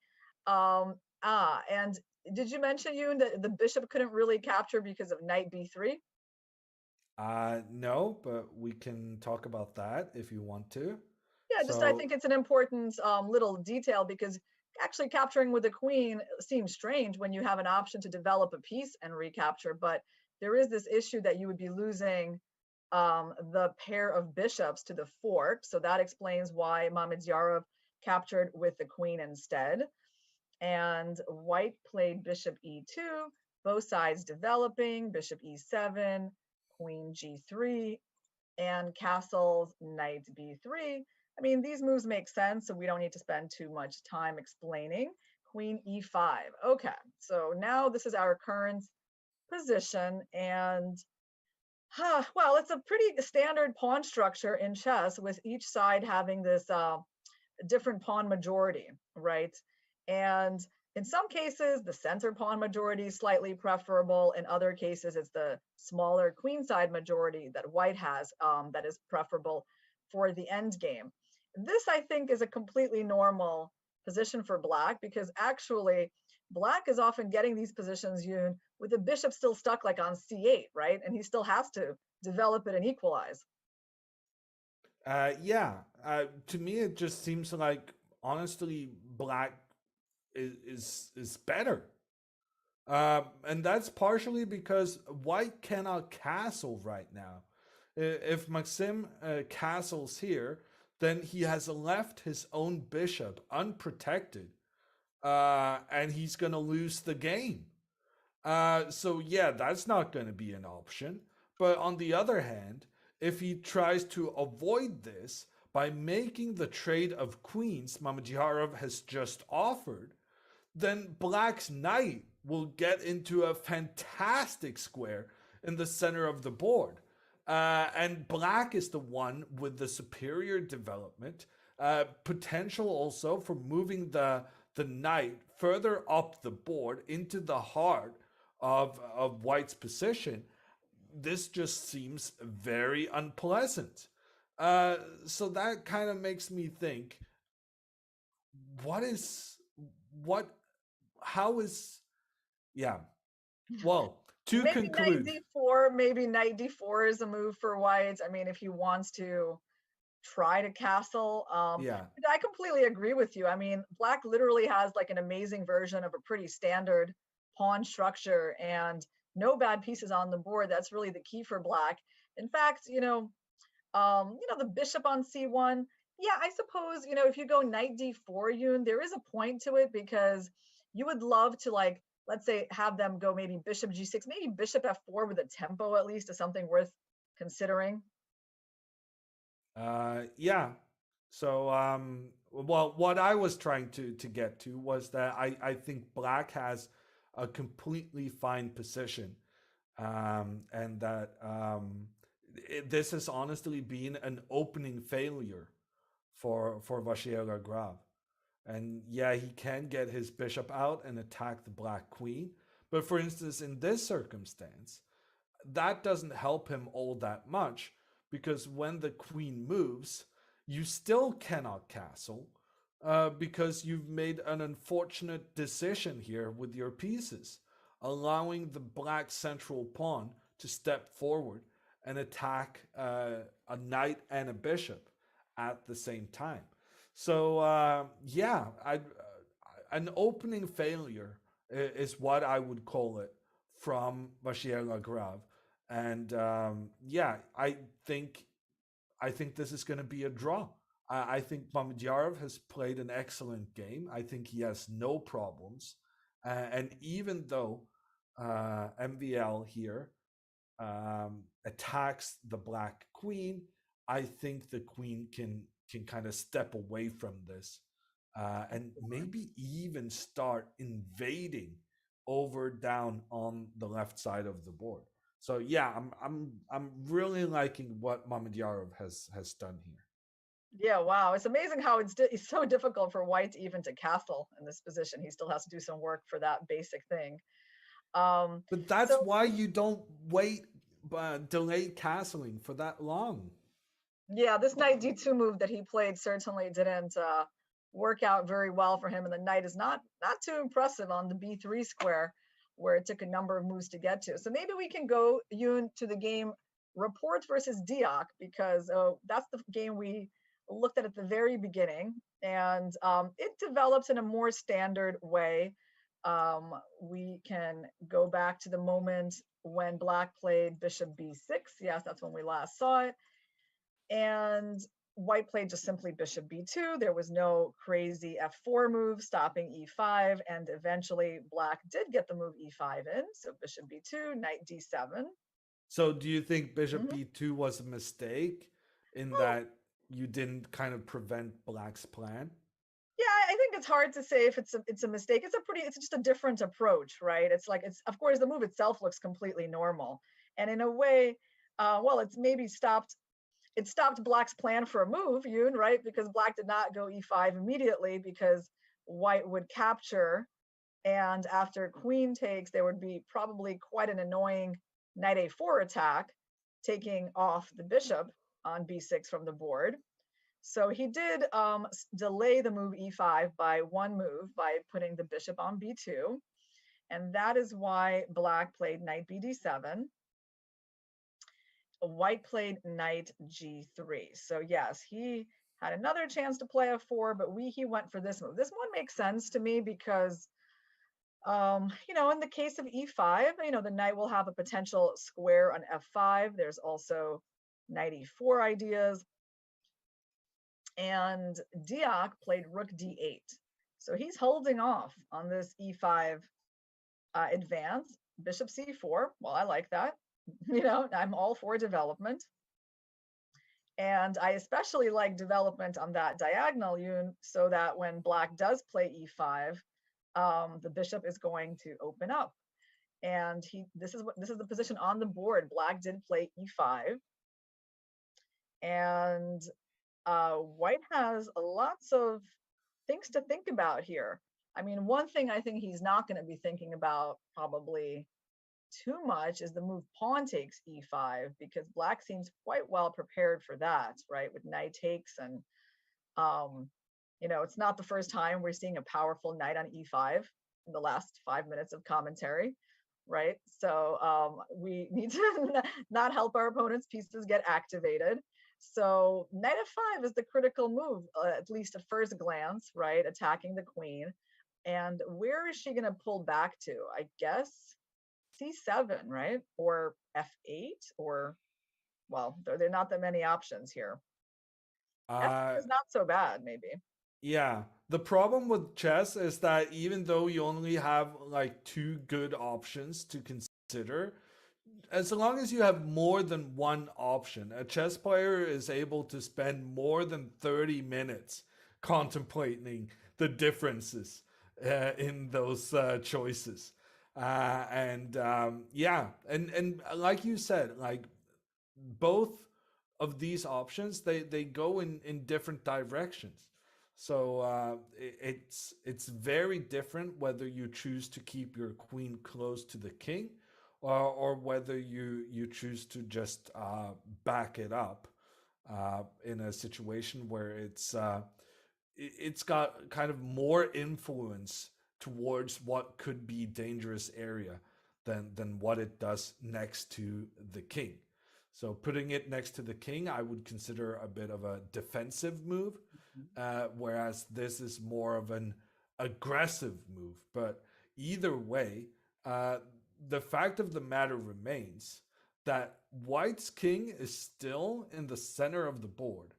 [SPEAKER 2] And did you mention, Yoon, that the bishop couldn't really capture because of knight b3?
[SPEAKER 3] No, but we can talk about that if you want to.
[SPEAKER 2] Yeah, just I think it's an important little detail, because actually capturing with the queen seems strange when you have an option to develop a piece and recapture, but there is this issue that you would be losing the pair of bishops to the fork. So that explains why Mamedyarov captured with the queen instead. And white played bishop e2, both sides developing, bishop e7, queen g3, and castles knight b3. I mean, these moves make sense, so we don't need to spend too much time explaining. Queen e5. Okay, so now this is our current position, and well, it's a pretty standard pawn structure in chess, with each side having this different pawn majority, right? And in some cases, the center pawn majority is slightly preferable. In other cases, it's the smaller queenside majority that white has that is preferable for the end game. This, I think, is a completely normal position for black, because actually black is often getting these positions, Yoon, with the bishop still stuck like on c8, right? And he still has to develop it and equalize.
[SPEAKER 3] Yeah, to me it just seems like, honestly, black is better. And that's partially because white cannot castle right now. If Maxim castles here, then he has left his own bishop unprotected, and he's going to lose the game. So yeah, that's not going to be an option. But on the other hand, if he tries to avoid this by making the trade of queens Mamedyarov has just offered, then black's knight will get into a fantastic square in the center of the board. And black is the one with the superior development, potential also for moving the knight further up the board into the heart of white's position. This just seems very unpleasant. So that kind of makes me think, yeah. Well, to
[SPEAKER 2] maybe
[SPEAKER 3] conclude.
[SPEAKER 2] Knight d4, maybe knight d4 is a move for white. I mean, if he wants to try to castle.
[SPEAKER 3] Yeah.
[SPEAKER 2] I completely agree with you. I mean, black literally has like an amazing version of a pretty standard pawn structure, and no bad pieces on the board. That's really the key for black. In fact, the bishop on c1. Yeah, I suppose, if you go knight d4, Yoon, there is a point to it, because you would love to, like, let's say, have them go maybe bishop g6, maybe bishop f4 with a tempo at least is something worth considering.
[SPEAKER 3] Yeah. So, well, what I was trying to get to was that I think black has a completely fine position, and that this has honestly been an opening failure for Vasiliy Graf. And yeah, he can get his bishop out and attack the black queen. But for instance, in this circumstance, that doesn't help him all that much, because when the queen moves, you still cannot castle, because you've made an unfortunate decision here with your pieces, allowing the black central pawn to step forward and attack a knight and a bishop at the same time. So yeah, an opening failure is what I would call it from Vasiliy Graf. And yeah, I think this is going to be a draw. I think Mamedyarov has played an excellent game. I think he has no problems. And even though MVL here attacks the black queen, I think the queen can kind of step away from this and maybe even start invading over down on the left side of the board. So yeah, I'm really liking what Mamedyarov has done here.
[SPEAKER 2] Yeah, wow. It's amazing how it's so difficult for white even to castle in this position. He still has to do some work for that basic thing.
[SPEAKER 3] But that's why you don't wait delayed castling for that long.
[SPEAKER 2] Yeah, this knight d2 move that he played certainly didn't work out very well for him, and the knight is not too impressive on the b3 square, where it took a number of moves to get to. So maybe we can go, Yoon, to the game Rapport versus Deac, because that's the game we looked at the very beginning, and it develops in a more standard way. We can go back to the moment when Black played bishop b6. Yes, that's when we last saw it. And White played just simply bishop b2. There was no crazy f4 move stopping e5, and eventually Black did get the move e5 in. So bishop b2, knight d7.
[SPEAKER 3] So do you think bishop b2 was a mistake in that you didn't kind of prevent Black's plan?
[SPEAKER 2] Yeah, I think it's hard to say if it's a mistake. It's just a different approach, right? It's of course the move itself looks completely normal, and in a way, it's maybe stopped Black's plan for a move, Yoon, right? Because Black did not go e5 immediately, because White would capture, and after queen takes, there would be probably quite an annoying knight a4 attack, taking off the bishop on b6 from the board. So he did delay the move e5 by one move by putting the bishop on b2, and that is why Black played knight bd7. White played knight g3. So yes, he had another chance to play f4, but he went for this move. This one makes sense to me because, in the case of e5, the knight will have a potential square on f5. There's also knight e4 ideas. And Deac played rook d8. So he's holding off on this e5 advance. Bishop c4. Well, I like that. I'm all for development. And I especially like development on that diagonal, Yoon, so that when Black does play e5, the bishop is going to open up. And this is the position on the board. Black did play e5. And White has lots of things to think about here. I mean, one thing I think he's not going to be thinking about probably too much is the move pawn takes e5, because Black seems quite well prepared for that, right? With knight takes, and it's not the first time we're seeing a powerful knight on e5 in the last 5 minutes of commentary, right? So we need to not help our opponent's pieces get activated. So knight f5 is the critical move, at least at first glance, right? Attacking the queen. And where is she going to pull back to? I guess c7, right? Or f8, or, well, there are not that many options here. F8 is not so bad, maybe.
[SPEAKER 3] Yeah. The problem with chess is that even though you only have like two good options to consider, as long as you have more than one option, a chess player is able to spend more than 30 minutes contemplating the differences in those choices. And like you said, like both of these options, they go in different directions. So it's very different whether you choose to keep your queen close to the king, or whether you choose to just back it up in a situation where it's got kind of more influence towards what could be dangerous area than what it does next to the king. So putting it next to the king, I would consider a bit of a defensive move, whereas this is more of an aggressive move. But either way, the fact of the matter remains that White's king is still in the center of the board,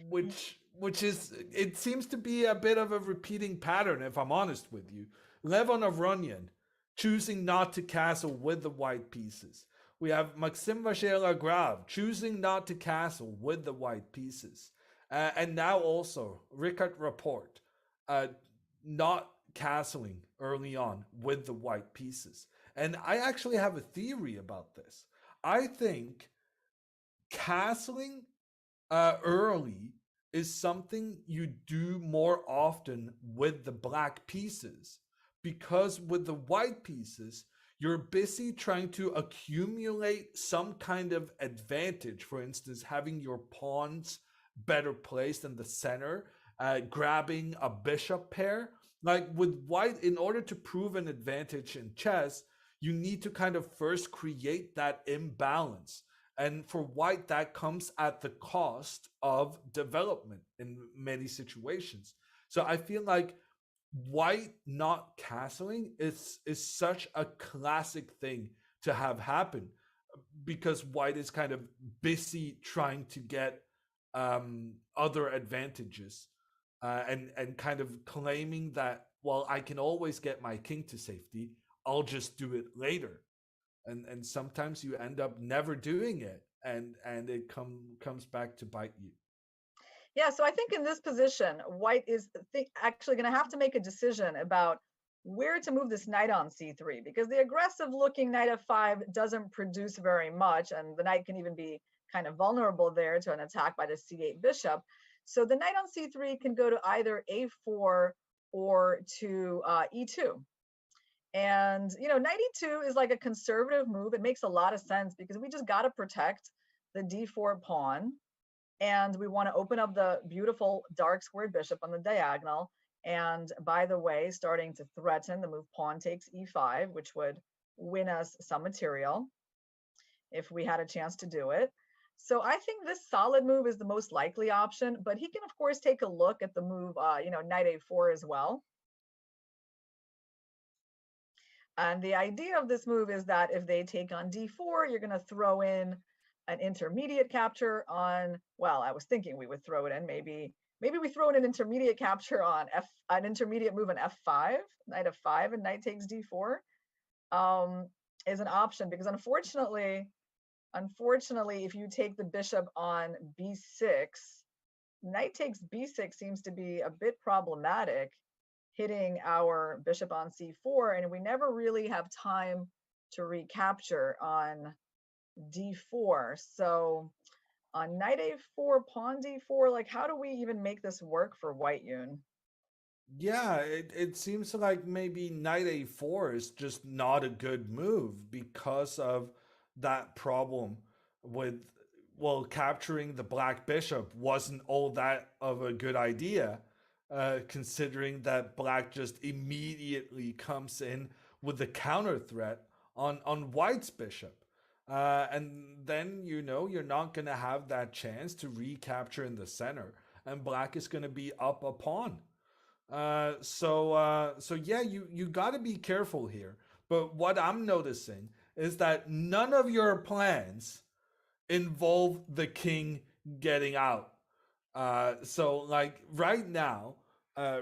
[SPEAKER 3] which is, it seems to be a bit of a repeating pattern, if I'm honest with you. Levon Aronian choosing not to castle with the white pieces. We have Maxime Vacher-Lagrave choosing not to castle with the white pieces. And now also Richard Rapport not castling early on with the white pieces. And I actually have a theory about this. I think castling early is something you do more often with the black pieces, because with the white pieces, you're busy trying to accumulate some kind of advantage. For instance, having your pawns better placed in the center, grabbing a bishop pair. Like with white, in order to prove an advantage in chess, you need to kind of first create that imbalance. And for white, that comes at the cost of development in many situations. So I feel like white not castling is such a classic thing to have happen, because white is kind of busy trying to get other advantages, and kind of claiming that, well, I can always get my king to safety, I'll just do it later. And sometimes you end up never doing it, and it comes back to bite you.
[SPEAKER 2] Yeah, so I think in this position, white is actually going to have to make a decision about where to move this knight on c3, because the aggressive looking knight f5 doesn't produce very much, and the knight can even be kind of vulnerable there to an attack by the c8 bishop. So the knight on c3 can go to either a4 or to e2. And, knight e2 is like a conservative move. It makes a lot of sense because we just got to protect the d4 pawn. And we want to open up the beautiful dark squared bishop on the diagonal. And by the way, starting to threaten the move pawn takes e5, which would win us some material if we had a chance to do it. So I think this solid move is the most likely option, but he can, of course, take a look at the move, knight a4 as well. And the idea of this move is that if they take on d4, you're going to throw in an intermediate capture on, well, I was thinking we would throw it in, maybe we throw in an intermediate capture on an intermediate move on f5, knight f5 and knight takes d4 is an option, because unfortunately, if you take the bishop on b6, knight takes b6 seems to be a bit problematic, hitting our bishop on c4, and we never really have time to recapture on d4. So on knight a4, pawn d4, like how do we even make this work for white, Yoon?
[SPEAKER 3] Yeah, it seems like maybe knight a4 is just not a good move because of that problem with, well, capturing the black bishop wasn't all that of a good idea, considering that black just immediately comes in with the counter threat on white's bishop. And then, you're not going to have that chance to recapture in the center, and black is going to be up a pawn. So yeah, you got to be careful here. But what I'm noticing is that none of your plans involve the king getting out. So like right now,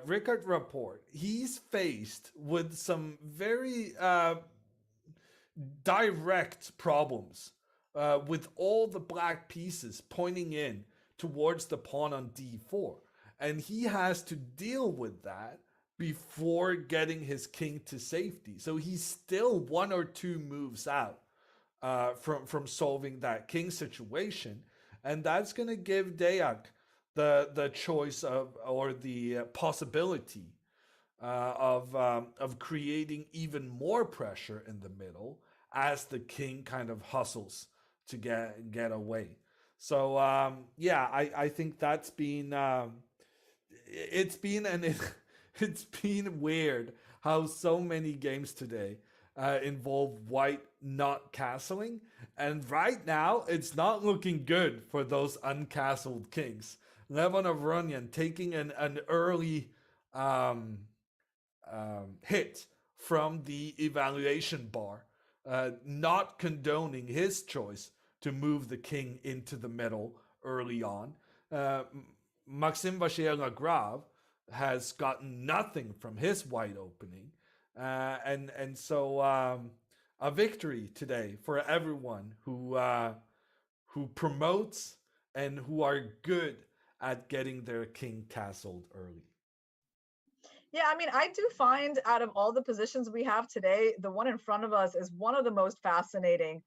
[SPEAKER 3] Rickard Rapport, he's faced with some very direct problems, with all the black pieces pointing in towards the pawn on d4. And he has to deal with that before getting his king to safety. So he's still one or two moves out from solving that king situation. And that's going to give Deac the choice of, or the possibility of creating even more pressure in the middle as the king kind of hustles to get away. So yeah, I think that's been it's been weird how so many games today involve white not castling, and right now it's not looking good for those uncastled kings. Levon Aronian taking an early hit from the evaluation bar, not condoning his choice to move the king into the middle early on. Maxime Vachier-Lagrave has gotten nothing from his white opening. And so a victory today for everyone who promotes and who are good at getting their king castled early.
[SPEAKER 2] Yeah, I mean, I do find out of all the positions we have today, the one in front of us is one of the most fascinating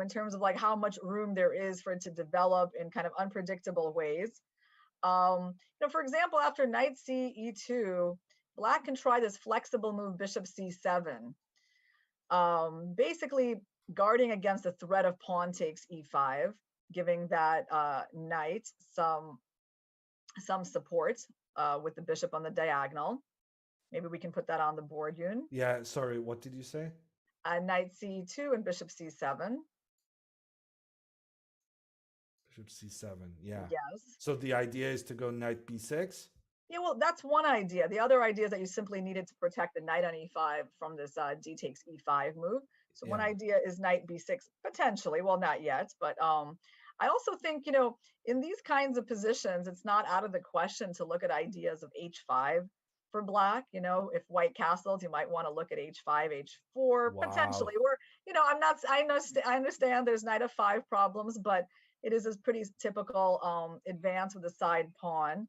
[SPEAKER 2] in terms of like how much room there is for it to develop in kind of unpredictable ways. For example, after knight c e2, black can try this flexible move bishop c7. basically guarding against the threat of pawn takes e5, giving that knight some support with the bishop on the diagonal. Maybe we can put that on the board, Yoon.
[SPEAKER 3] Yeah, sorry, what did you say?
[SPEAKER 2] Knight c2 and bishop c7.
[SPEAKER 3] Bishop c7, yeah.
[SPEAKER 2] Yes.
[SPEAKER 3] So the idea is to go knight b6?
[SPEAKER 2] Yeah, well, that's one idea. The other idea is that you simply needed to protect the knight on e5 from this d takes e5 move. So one idea is knight b6, potentially. Well, not yet, but I also think, in these kinds of positions, it's not out of the question to look at ideas of h5 for black. If white castles, you might want to look at h5, h4, potentially. Or, I understand there's knight f5 problems, but it is a pretty typical advance with a side pawn.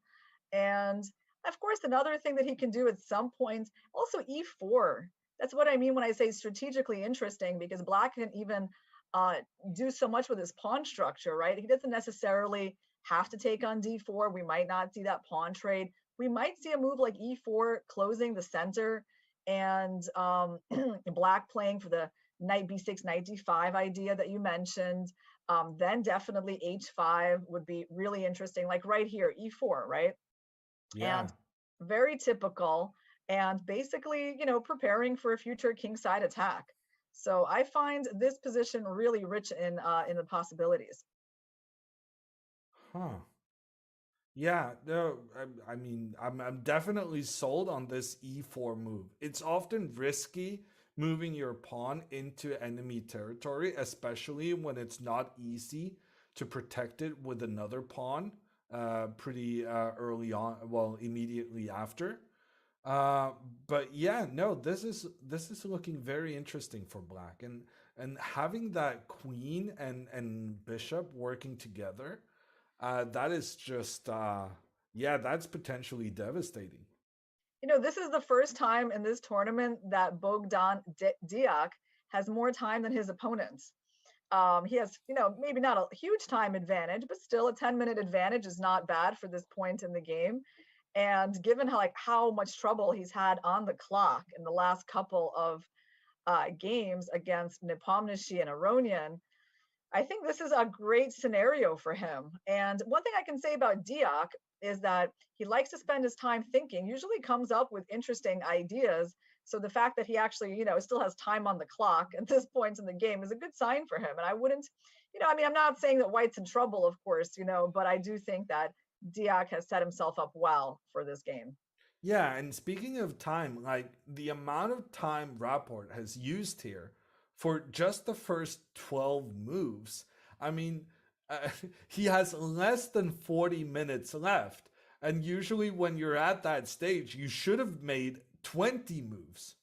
[SPEAKER 2] And of course, another thing that he can do at some point, also e4. That's what I mean when I say strategically interesting, because black can even do so much with his pawn structure, right? He doesn't necessarily have to take on d4. We might not see that pawn trade. We might see a move like e4 closing the center, and black playing for the knight b6, knight d5 idea that you mentioned. Then definitely h5 would be really interesting, like right here, e4, right?
[SPEAKER 3] Yeah.
[SPEAKER 2] And very typical, and basically, preparing for a future kingside attack. So I find this position really rich in the possibilities.
[SPEAKER 3] Huh. Yeah, no, I mean, I'm definitely sold on this e4 move. It's often risky moving your pawn into enemy territory, especially when it's not easy to protect it with another pawn pretty early on, well, immediately after. But yeah, no, this is looking very interesting for black, and having that queen and bishop working together, that is just yeah, that's potentially devastating.
[SPEAKER 2] This is the first time in this tournament that Bogdan Deac has more time than his opponents. He has, maybe not a huge time advantage, but still a 10-minute advantage is not bad for this point in the game. And given how much trouble he's had on the clock in the last couple of games against Nepomniachtchi and Aronian, I think this is a great scenario for him. And one thing I can say about Deac is that he likes to spend his time thinking, usually comes up with interesting ideas. So the fact that he actually, still has time on the clock at this point in the game is a good sign for him. And I wouldn't, I'm not saying that White's in trouble, of course, but I do think that Deac has set himself up well for this game.
[SPEAKER 3] Yeah, and speaking of time, like the amount of time Rapport has used here for just the first 12 moves, I mean, he has less than 40 minutes left. And usually when you're at that stage, you should have made 20 moves.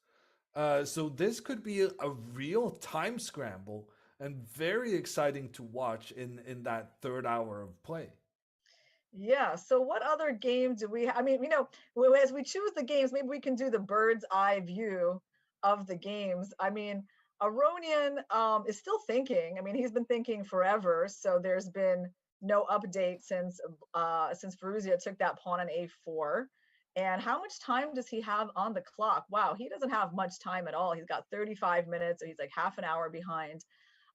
[SPEAKER 3] So this could be a real time scramble and very exciting to watch in that third hour of play.
[SPEAKER 2] Yeah. So what other game do we I mean, as we choose the games, maybe we can do the bird's eye view of the games. I mean, Aronian is still thinking. I mean, he's been thinking forever. So there's been no update since Firouzja took that pawn on a4. And how much time does he have on the clock? Wow, he doesn't have much time at all. He's got 35 minutes, so he's like half an hour behind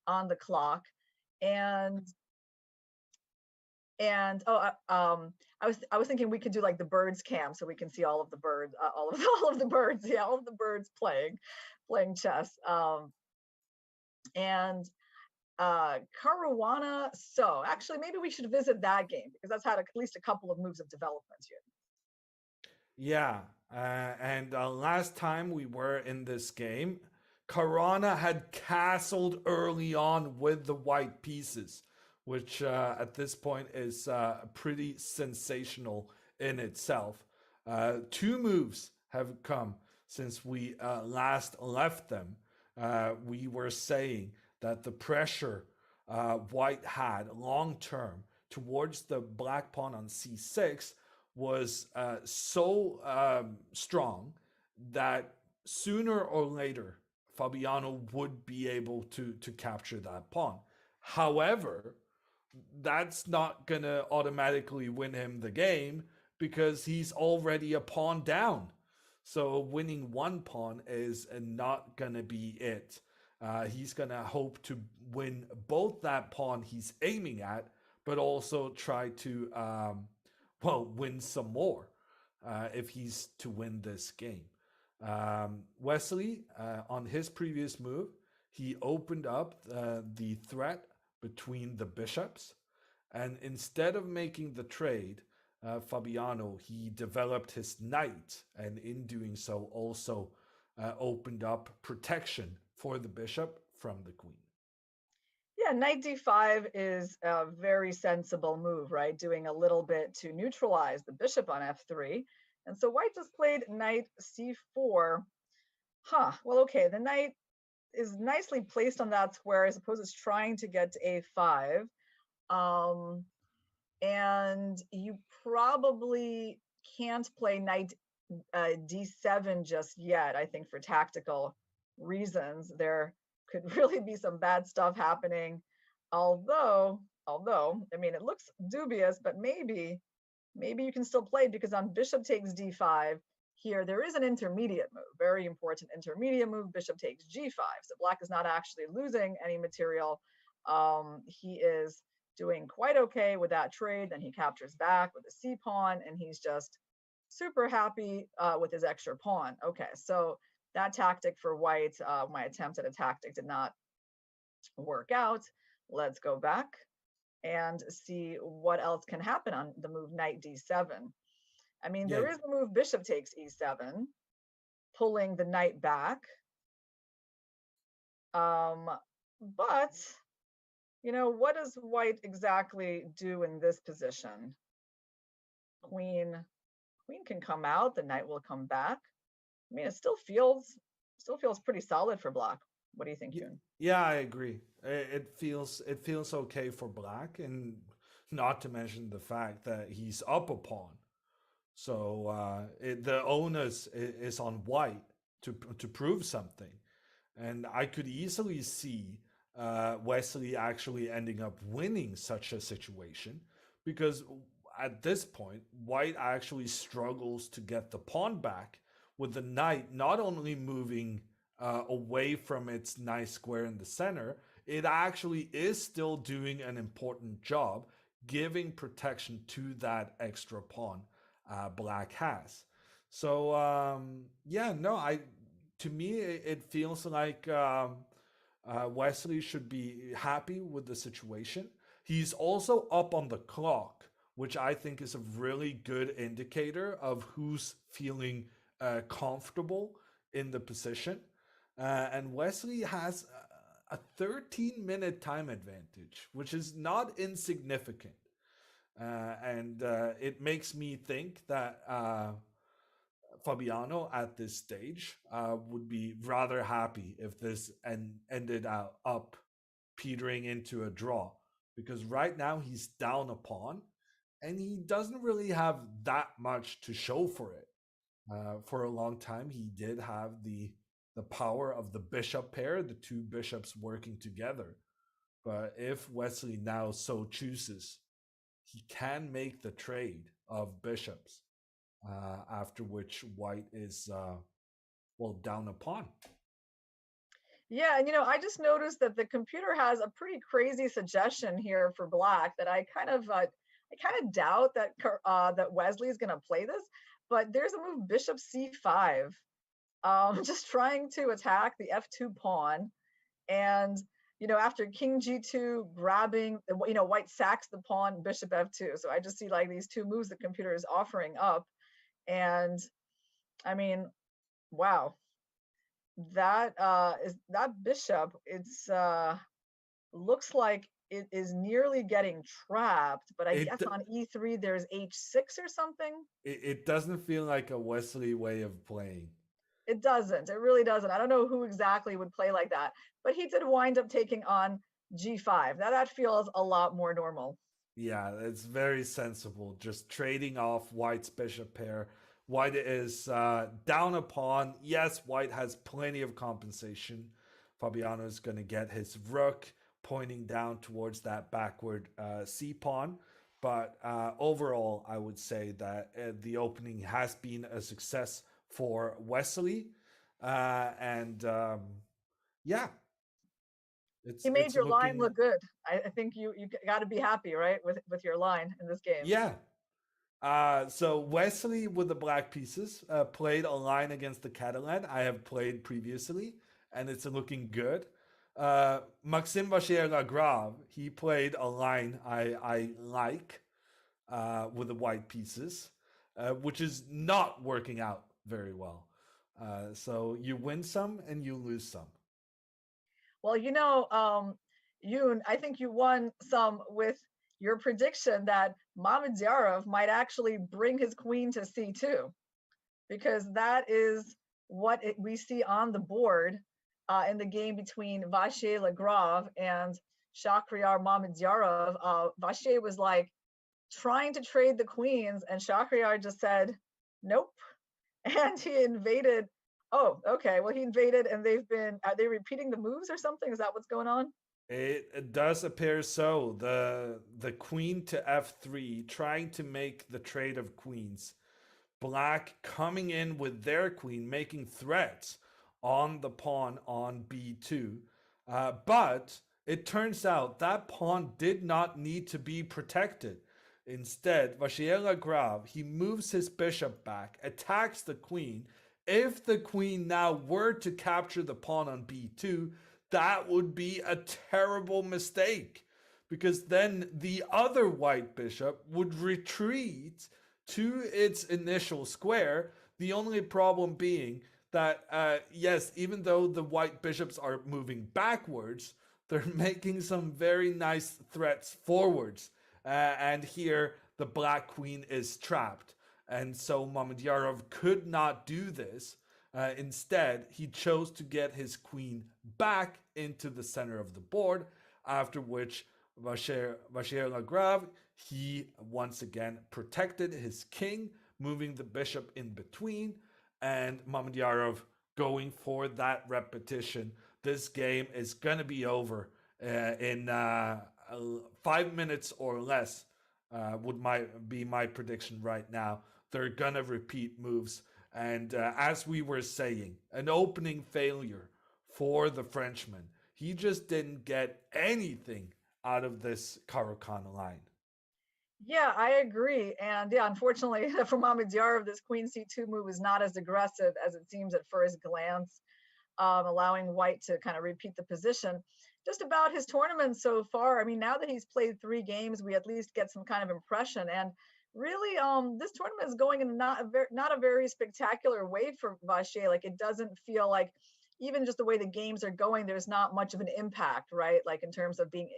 [SPEAKER 2] on the clock. And I was thinking we could do like the birds cam so we can see all of the birds, all of the birds, yeah, all of the birds playing chess. And Caruana. So actually, maybe we should visit that game because that's had at least a couple of moves of development here.
[SPEAKER 3] Yeah, and last time we were in this game, Caruana had castled early on with the white pieces, which at this point is pretty sensational in itself. 2 moves have come since we last left them. We were saying that the pressure white had long term towards the black pawn on c6 was so strong that sooner or later Fabiano would be able to capture that pawn. However, that's not gonna automatically win him the game because he's already a pawn down. So winning one pawn is not going to be it. He's going to hope to win both that pawn he's aiming at, but also try to, win some more if he's to win this game. Wesley, on his previous move, he opened up the threat between the bishops. And instead of making the trade, Fabiano, he developed his knight, and in doing so also opened up protection for the bishop from the queen.
[SPEAKER 2] Yeah, knight d5 is a very sensible move, right? Doing a little bit to neutralize the bishop on f3. And so white just played knight c4. Well, okay, the knight is nicely placed on that square. I suppose it's trying to get to a5. And you probably can't play knight d7 just yet, I think, for tactical reasons. There could really be some bad stuff happening. Although, I mean, it looks dubious, but maybe you can still play, because on bishop takes d5, here there is an intermediate move, very important intermediate move, bishop takes g5. So black is not actually losing any material. He is doing quite okay with that trade. Then he captures back with a c pawn, and he's just super happy with his extra pawn. Okay, so that tactic for white, my attempt at a tactic did not work out. Let's go back and see what else can happen on the move knight d7. I mean, there is the move bishop takes e7, pulling the knight back. But, what does white exactly do in this position? Queen can come out, the knight will come back. I mean, it still feels pretty solid for black. What do you think, Yoon?
[SPEAKER 3] Yeah, I agree. It feels okay for black, and not to mention the fact that he's up a pawn. So the onus is on white to prove something, and I could easily see Wesley actually ending up winning such a situation, because at this point, white actually struggles to get the pawn back, with the knight not only moving away from its nice square in the center, it actually is still doing an important job, giving protection to that extra pawn black has. So to me, it feels like Wesley should be happy with the situation. He's also up on the clock, which I think is a really good indicator of who's feeling comfortable in the position. And Wesley has a 13-minute time advantage, which is not insignificant. And it makes me think that Fabiano at this stage would be rather happy if this ended up petering into a draw, because right now he's down a pawn and he doesn't really have that much to show for it. For a long time, he did have the power of the bishop pair, the two bishops working together. But if Wesley now so chooses, he can make the trade of bishops, after which white is, down a pawn.
[SPEAKER 2] Yeah, and I just noticed that the computer has a pretty crazy suggestion here for black that I kind of doubt that that Wesley is going to play this. But there's a move bishop c5, just trying to attack the f2 pawn, and after king g2 grabbing, white sacks the pawn, bishop f2. So I just see like these two moves the computer is offering up, and I mean, wow, that bishop, it's looks like it is nearly getting trapped, but I guess on e3 there's h6 or something.
[SPEAKER 3] It doesn't feel like a Wesley way of playing.
[SPEAKER 2] It doesn't. It really doesn't. I don't know who exactly would play like that, but he did wind up taking on g5. Now that feels a lot more normal.
[SPEAKER 3] Yeah, it's very sensible. Just trading off white's bishop pair. White is down a pawn. Yes, white has plenty of compensation. Fabiano is going to get his rook pointing down towards that backward c pawn. But overall, I would say that the opening has been a success for Wesley. Yeah,
[SPEAKER 2] He made
[SPEAKER 3] it's
[SPEAKER 2] your line
[SPEAKER 3] looking,
[SPEAKER 2] look good. I think you got to be happy, right, with your line in this game.
[SPEAKER 3] yeah. So Wesley with the black pieces played a line against the Catalan I have played previously, and it's looking good. Maxime Vachier-Lagrave, he played a line I like with the white pieces, which is not working out very well. So you win some and you lose some.
[SPEAKER 2] Well, Yoon, I think you won some with your prediction that Mamedyarov might actually bring his queen to c2, because that is what we see on the board in the game between Vachier-Lagrave and Shahryar Mamedyarov. Vachier was like trying to trade the queens, and Shahryar just said, nope. And he invaded. Oh, okay. Well, he invaded, and are they repeating the moves or something? Is that what's going on?
[SPEAKER 3] It does appear so. The queen to f3, trying to make the trade of queens. Black coming in with their queen, making threats on the pawn on b2. But it turns out that pawn did not need to be protected. Instead, Vachier-Lagrave, he moves his bishop back, attacks the queen. If the queen now were to capture the pawn on b2, that would be a terrible mistake, because then the other white bishop would retreat to its initial square. The only problem being that, yes, even though the white bishops are moving backwards, they're making some very nice threats forwards. And here the black queen is trapped. And so Mamedyarov could not do this. Instead, he chose to get his queen back into the center of the board, after which Vachier-Lagrave, he once again protected his king, moving the bishop in between, and Mamedyarov going for that repetition. This game is going to be over in 5 minutes or less, would be my prediction right now. They're going to repeat moves. And as we were saying, an opening failure for the Frenchman. He just didn't get anything out of this Caruana line.
[SPEAKER 2] Yeah, I agree. And yeah, unfortunately for Mamedyarov, this queen c2 move is not as aggressive as it seems at first glance, allowing white to kind of repeat the position. Just about his tournament so far, I mean, now that he's played 3 games, we at least get some kind of impression. And really, this tournament is going in not a very spectacular way for Vachier. Like, it doesn't feel like, even just the way the games are going, there's not much of an impact, right? Like, in terms of being,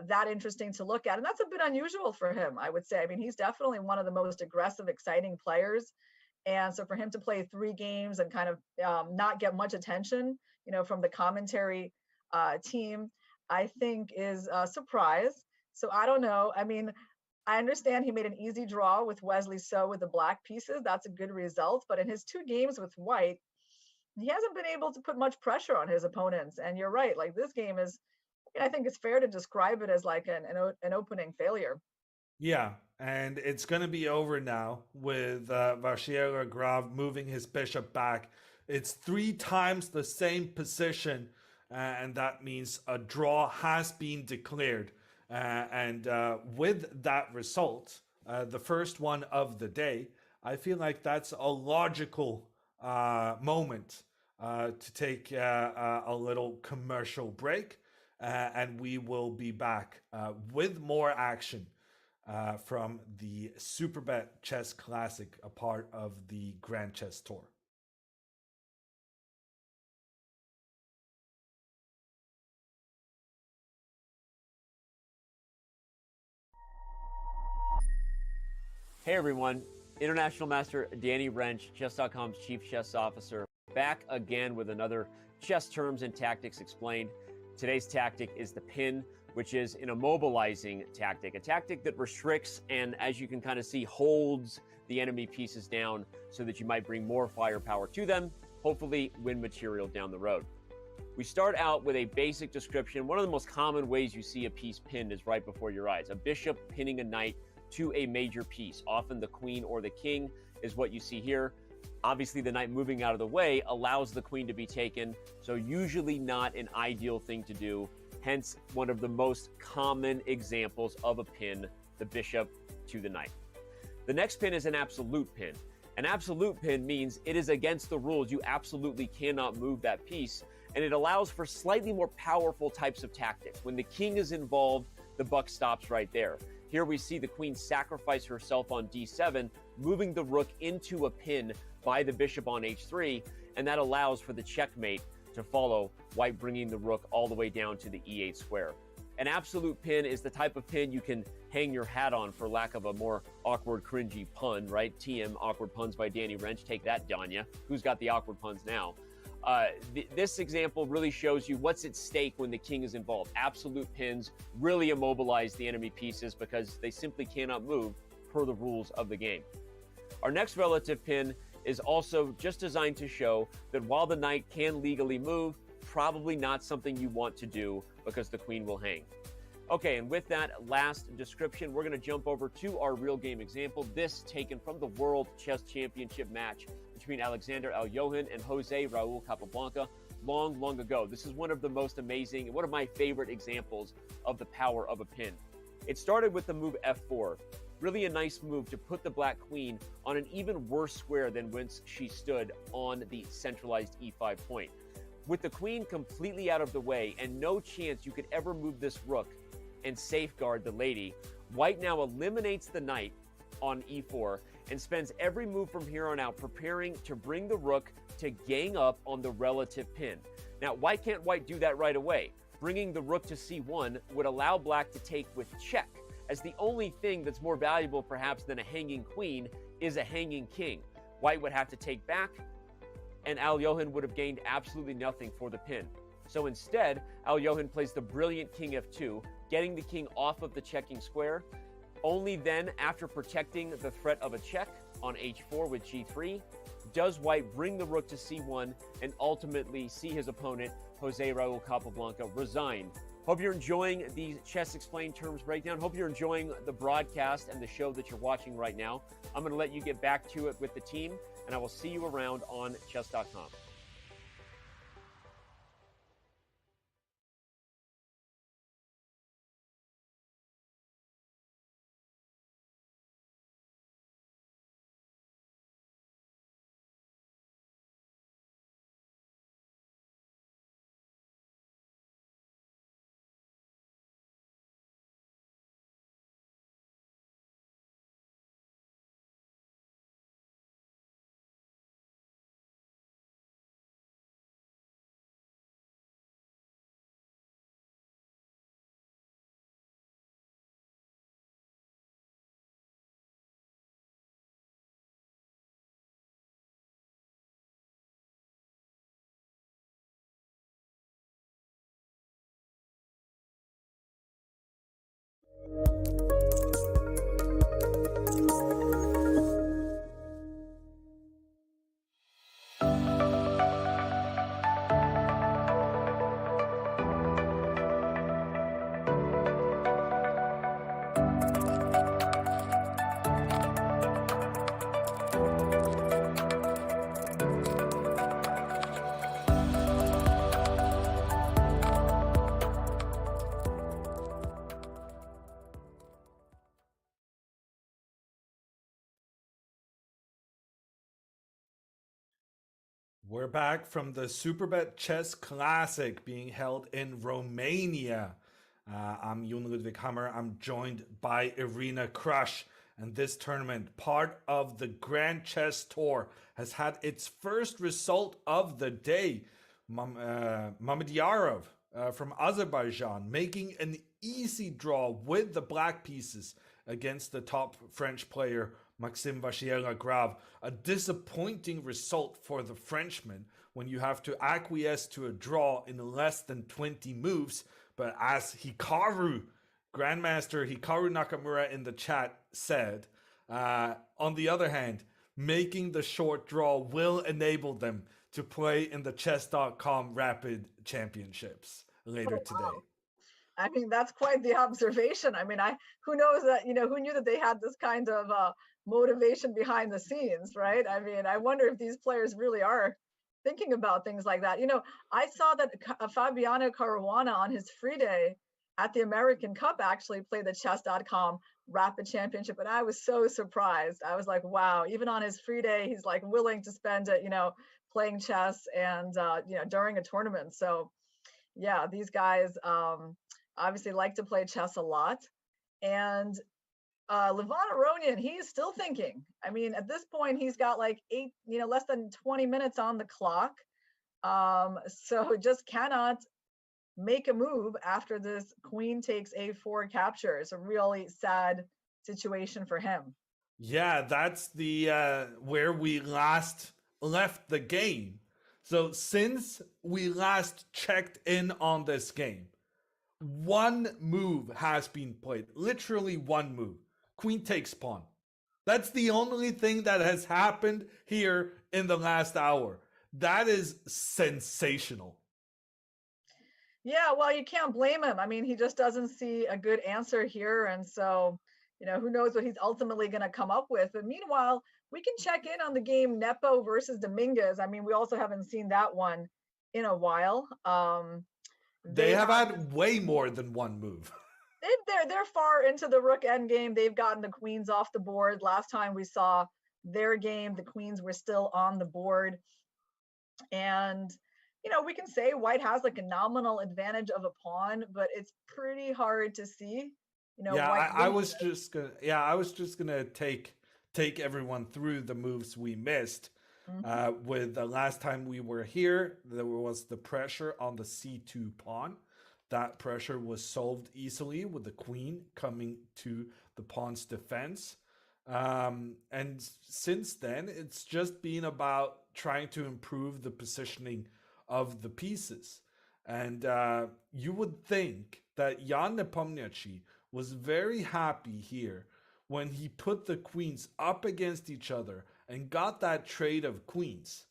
[SPEAKER 2] that interesting to look at. And that's a bit unusual for him, I would say. I mean, he's definitely one of the most aggressive, exciting players. And so for him to play 3 games and kind of not get much attention, from the commentary team, I think is a surprise. So I don't know. I mean, I understand he made an easy draw with Wesley So with the black pieces. That's a good result. But in his 2 games with white, he hasn't been able to put much pressure on his opponents. And you're right. Like, this game is, I think it's fair to describe it as like an opening failure.
[SPEAKER 3] Yeah, and it's going to be over now with Vachier-Lagrave moving his bishop back. It's 3 times the same position, and that means a draw has been declared. And with that result, the first one of the day, I feel like that's a logical moment to take a little commercial break. And we will be back with more action from the Superbet Chess Classic, a part of the Grand Chess Tour.
[SPEAKER 4] Hey everyone, International Master Danny Wrench, Chess.com's Chief Chess Officer, back again with another Chess Terms and Tactics Explained. Today's tactic is the pin, which is an immobilizing tactic, a tactic that restricts and, as you can kind of see, holds the enemy pieces down so that you might bring more firepower to them, hopefully win material down the road. We start out with a basic description. One of the most common ways you see a piece pinned is right before your eyes. A bishop pinning a knight to a major piece. Often the queen or the king is what you see here. Obviously, the knight moving out of the way allows the queen to be taken, so usually not an ideal thing to do. Hence, one of the most common examples of a pin, the bishop to the knight. The next pin is an absolute pin. An absolute pin means it is against the rules. You absolutely cannot move that piece, and it allows for slightly more powerful types of tactics. When the king is involved, the buck stops right there. Here we see the queen sacrifice herself on d7, moving the rook into a pin by the bishop on h3, and that allows for the checkmate to follow, white bringing the rook all the way down to the e8 square. An absolute pin is the type of pin you can hang your hat on, for lack of a more awkward, cringy pun, right? TM, awkward puns by Danny Wrench. Take that, Danya. Who's got the awkward puns now? This example really shows you what's at stake when the king is involved. Absolute pins really immobilize the enemy pieces because they simply cannot move per the rules of the game. Our next relative pin is also just designed to show that while the knight can legally move, probably not something you want to do because the queen will hang. Okay, and with that last description, we're going to jump over to our real game example, this taken from the World Chess Championship match between Alexander Aljohan and Jose Raul Capablanca long ago. This is one of the most amazing and one of my favorite examples of the power of a pin. It started with the move f4. Really a nice move to put the black queen on an even worse square than whence she stood on the centralized e5 point. With the queen completely out of the way and no chance you could ever move this rook and safeguard the lady, white now eliminates the knight on e4 and spends every move from here on out preparing to bring the rook to gang up on the relative pin. Now, why can't white do that right away? Bringing the rook to c1 would allow black to take with check, as the only thing that's more valuable perhaps than a hanging queen is a hanging king. White would have to take back, and Aljohan would have gained absolutely nothing for the pin. So instead, Aljohan plays the brilliant king f2, getting the king off of the checking square. Only then, after protecting the threat of a check on h4 with g3, does white bring the rook to c1 and ultimately see his opponent, Jose Raul Capablanca, resign. Hope you're enjoying the Chess Explained Terms breakdown. Hope you're enjoying the broadcast and the show that you're watching right now. I'm going to let you get back to it with the team, and I will see you around on chess.com.
[SPEAKER 3] We're back from the Superbet Chess Classic being held in Romania. I'm Jon Ludwig Hammer. I'm joined by Irina Krush. And this tournament, part of the Grand Chess Tour, has had its first result of the day. Mamedyarov from Azerbaijan making an easy draw with the black pieces against the top French player Maxime Vachier-Lagrave. A disappointing result for the Frenchman when you have to acquiesce to a draw in less than 20 moves. But as Grandmaster Hikaru Nakamura in the chat said, on the other hand, making the short draw will enable them to play in the chess.com Rapid Championships later today.
[SPEAKER 2] I mean, that's quite the observation. I mean, who knows that, who knew that they had this kind of motivation behind the scenes, right? I mean, I wonder if these players really are thinking about things like that. I saw that Fabiano Caruana on his free day at the American Cup actually played the chess.com Rapid Championship, and I was so surprised. I was like, wow, even on his free day, he's like willing to spend it, playing chess and, during a tournament. So yeah, these guys obviously like to play chess a lot. And Levon Aronian, he's still thinking. I mean, at this point, he's got like less than 20 minutes on the clock. So just cannot make a move after this queen takes a4 capture. It's a really sad situation for him.
[SPEAKER 3] Yeah, that's the where we last left the game. So since we last checked in on this game, one move has been played. Literally one move. Queen takes pawn. That's the only thing that has happened here in the last hour. That is sensational.
[SPEAKER 2] Yeah, well, you can't blame him. I mean, he just doesn't see a good answer here. And so, who knows what he's ultimately going to come up with. But meanwhile, we can check in on the game Nepo versus Dominguez. I mean, we also haven't seen that one in a while.
[SPEAKER 3] They have had way more than one move.
[SPEAKER 2] They're far into the rook endgame. They've gotten the queens off the board. Last time we saw their game, the queens were still on the board. And we can say white has like a nominal advantage of a pawn, but it's pretty hard to see.
[SPEAKER 3] I was just gonna take everyone through the moves we missed. With the last time we were here, there was the pressure on the c2 pawn. That pressure was solved easily with the queen coming to the pawn's defense. And since then, it's just been about trying to improve the positioning of the pieces. And you would think that Jan Nepomniachtchi was very happy here when he put the queens up against each other and got that trade of queens.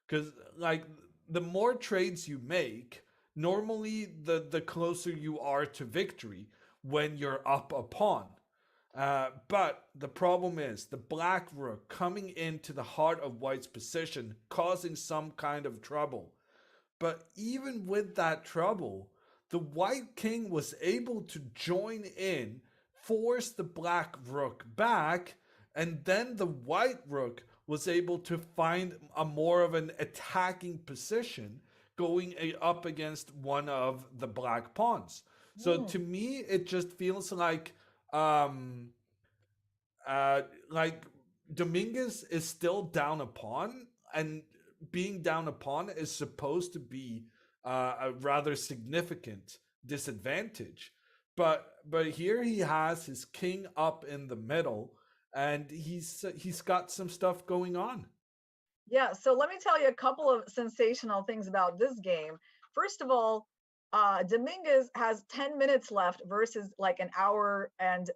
[SPEAKER 3] Because like the more trades you make, normally the closer you are to victory when you're up a pawn. But the problem is the black rook coming into the heart of white's position, causing some kind of trouble. But even with that trouble, the white king was able to join in, force the black rook back, and then the white rook was able to find a more of an attacking position going up against one of the black pawns. So to me, it just feels like Dominguez is still down a pawn, and being down a pawn is supposed to be a rather significant disadvantage. But here he has his king up in the middle, and he's got some stuff going on.
[SPEAKER 2] Yeah, so let me tell you a couple of sensational things about this game. First of all, Dominguez has 10 minutes left versus like an hour and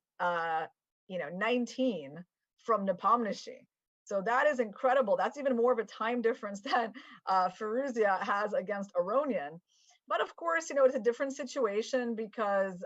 [SPEAKER 2] 19 from Nepomniachtchi. So that is incredible. That's even more of a time difference than Firouzja has against Aronian. But of course, it's a different situation because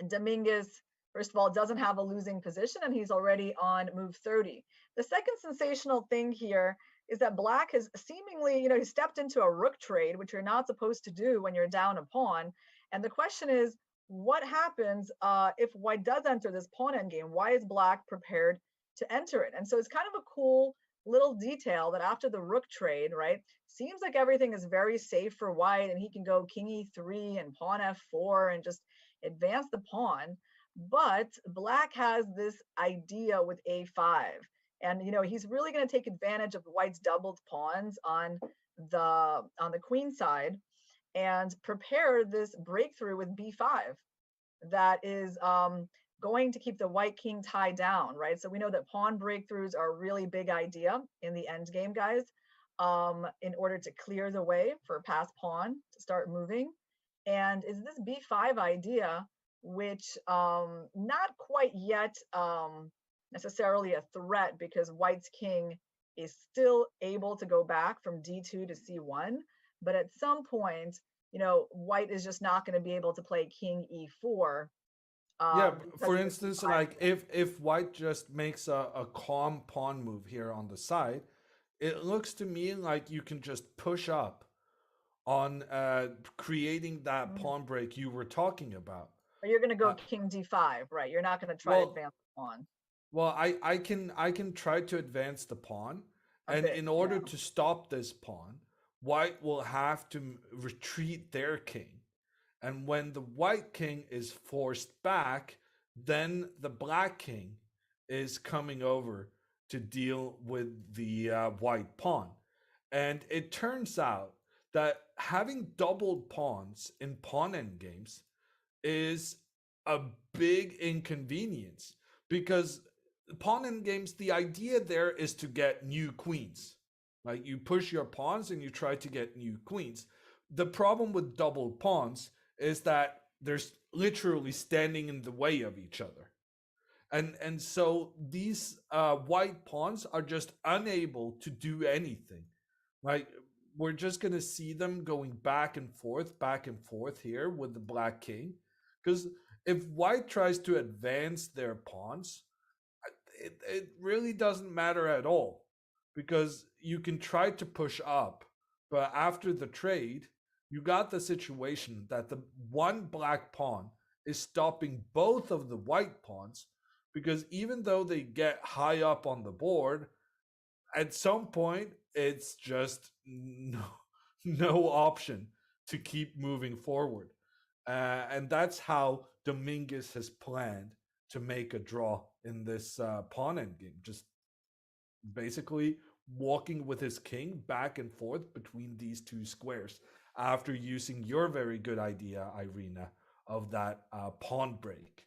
[SPEAKER 2] Dominguez, first of all, doesn't have a losing position, and he's already on move 30. The second sensational thing here is that black has seemingly, he stepped into a rook trade, which you're not supposed to do when you're down a pawn. And the question is, what happens if white does enter this pawn endgame? Why is black prepared to enter it? And so it's kind of a cool little detail that after the rook trade, right, seems like everything is very safe for white, and he can go king e3 and pawn f4 and just advance the pawn. But black has this idea with a5, and he's really going to take advantage of white's doubled pawns on the queen side and prepare this breakthrough with b5 that is going to keep the white king tied down, right? So we know that pawn breakthroughs are a really big idea in the end game, guys, in order to clear the way for passed pawn to start moving. And is this b5 idea, which not quite yet necessarily a threat, because white's king is still able to go back from d2 to c1, but at some point white is just not going to be able to play king e4.
[SPEAKER 3] Yeah,
[SPEAKER 2] Because
[SPEAKER 3] for
[SPEAKER 2] of the
[SPEAKER 3] instance,
[SPEAKER 2] c5.
[SPEAKER 3] like if white just makes a calm pawn move here on the side, it looks to me like you can just push up on creating that pawn break you were talking about.
[SPEAKER 2] Or you're going to go
[SPEAKER 3] Uh,
[SPEAKER 2] king d5, right? You're not going to try to
[SPEAKER 3] well,
[SPEAKER 2] advance the pawn
[SPEAKER 3] well, I can try to advance the pawn,
[SPEAKER 2] a
[SPEAKER 3] and
[SPEAKER 2] bit.
[SPEAKER 3] in
[SPEAKER 2] Yeah.
[SPEAKER 3] order to stop this pawn, white will have to retreat their king. And when the white king is forced back, then the black king is coming over to deal with the white pawn. And it turns out that having doubled pawns in pawn endgames is a big inconvenience, because pawn endgames, the idea there is to get new queens. Like you push your pawns and you try to get new queens. The problem with doubled pawns is that there's literally standing in the way of each other. And so these white pawns are just unable to do anything. Like we're just gonna see them going back and forth here with the black king. Because if white tries to advance their pawns, it really doesn't matter at all, because you can try to push up, but after the trade, you got the situation that the one black pawn is stopping both of the white pawns, because even though they get high up on the board, at some point it's just no option to keep moving forward. And that's how Dominguez has planned to make a draw in this pawn endgame. Just basically walking with his king back and forth between these two squares after using your very good idea, Irina, of that pawn break.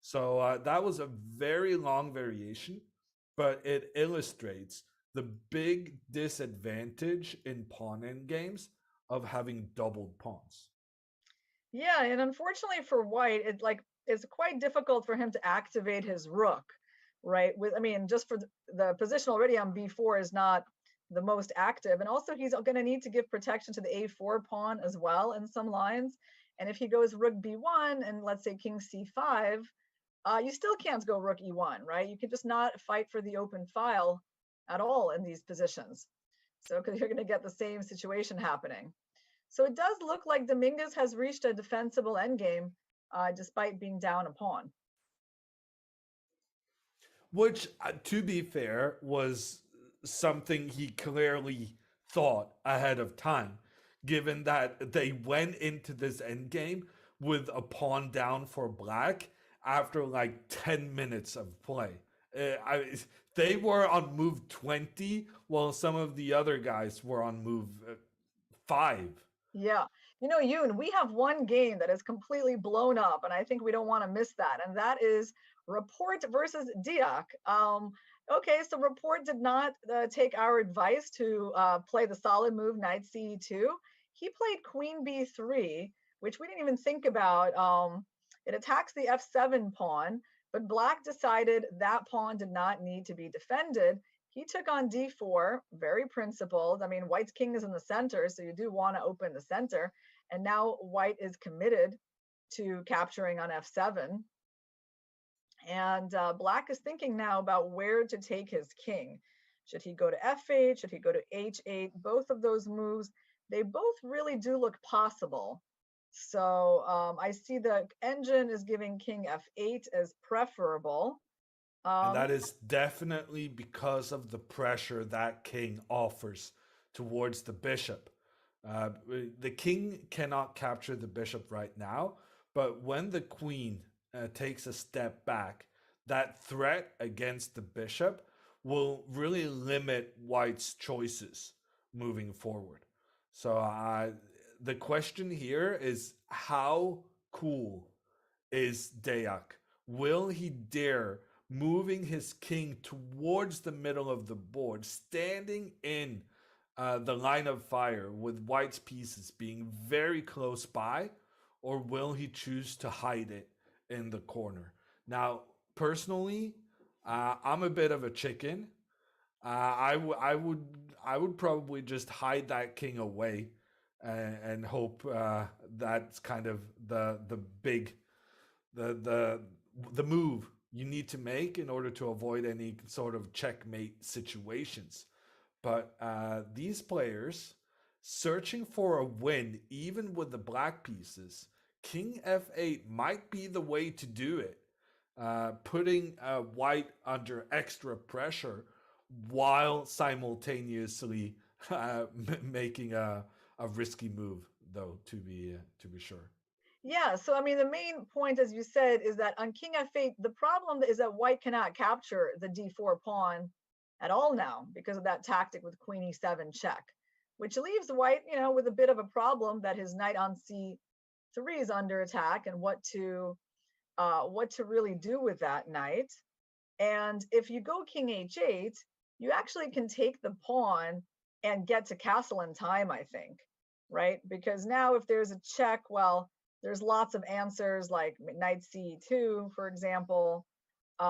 [SPEAKER 3] So that was a very long variation, but it illustrates the big disadvantage in pawn endgames of having doubled pawns.
[SPEAKER 2] Yeah, and unfortunately for white, it's quite difficult for him to activate his rook, right? Just for the position already on b4 is not the most active, and also he's going to need to give protection to the a4 pawn as well in some lines. And if he goes rook b1 and let's say king c5, you still can't go rook e1, right? You can just not fight for the open file at all in these positions. So because you're going to get the same situation happening. So it does look like Dominguez has reached a defensible endgame, despite being down a pawn.
[SPEAKER 3] Which, to be fair, was something he clearly thought ahead of time, given that they went into this endgame with a pawn down for black after like 10 minutes of play. They were on move 20, while some of the other guys were on move 5.
[SPEAKER 2] Yeah. Yoon, we have one game that is completely blown up, and I think we don't want to miss that. And that is Rapport versus Deac. Okay, so Rapport did not take our advice to play the solid move knight ce2. He played queen b3, which we didn't even think about. It attacks the f7 pawn, but black decided that pawn did not need to be defended. He took on d4, very principled. White's king is in the center, so you do want to open the center. And now white is committed to capturing on f7. And black is thinking now about where to take his king. Should he go to f8? Should he go to h8? Both of those moves, they both really do look possible. So I see the engine is giving king f8 as preferable.
[SPEAKER 3] And that is definitely because of the pressure that king offers towards the bishop. The king cannot capture the bishop right now, but when the queen takes a step back, that threat against the bishop will really limit white's choices moving forward. So the question here is, how cool is Deac? Will he dare moving his king towards the middle of the board, standing in the line of fire with white's pieces being very close by, or will he choose to hide it in the corner? Now, personally, I'm a bit of a chicken. I would probably just hide that king away and hope that's kind of the big the move you need to make in order to avoid any sort of checkmate situations. But these players searching for a win, even with the black pieces, King F8 might be the way to do it. Putting white under extra pressure while simultaneously making a risky move, though, to be sure.
[SPEAKER 2] Yeah, so I mean, the main point, as you said, is that on King F8, the problem is that white cannot capture the D4 pawn at all now because of that tactic with Queen E7 check, which leaves white, with a bit of a problem that his knight on C3 is under attack, and what to really do with that knight. And if you go King H8, you actually can take the pawn and get to castle in time, I think, right? Because now if there's a check, well, there's lots of answers like knight C2, for example. And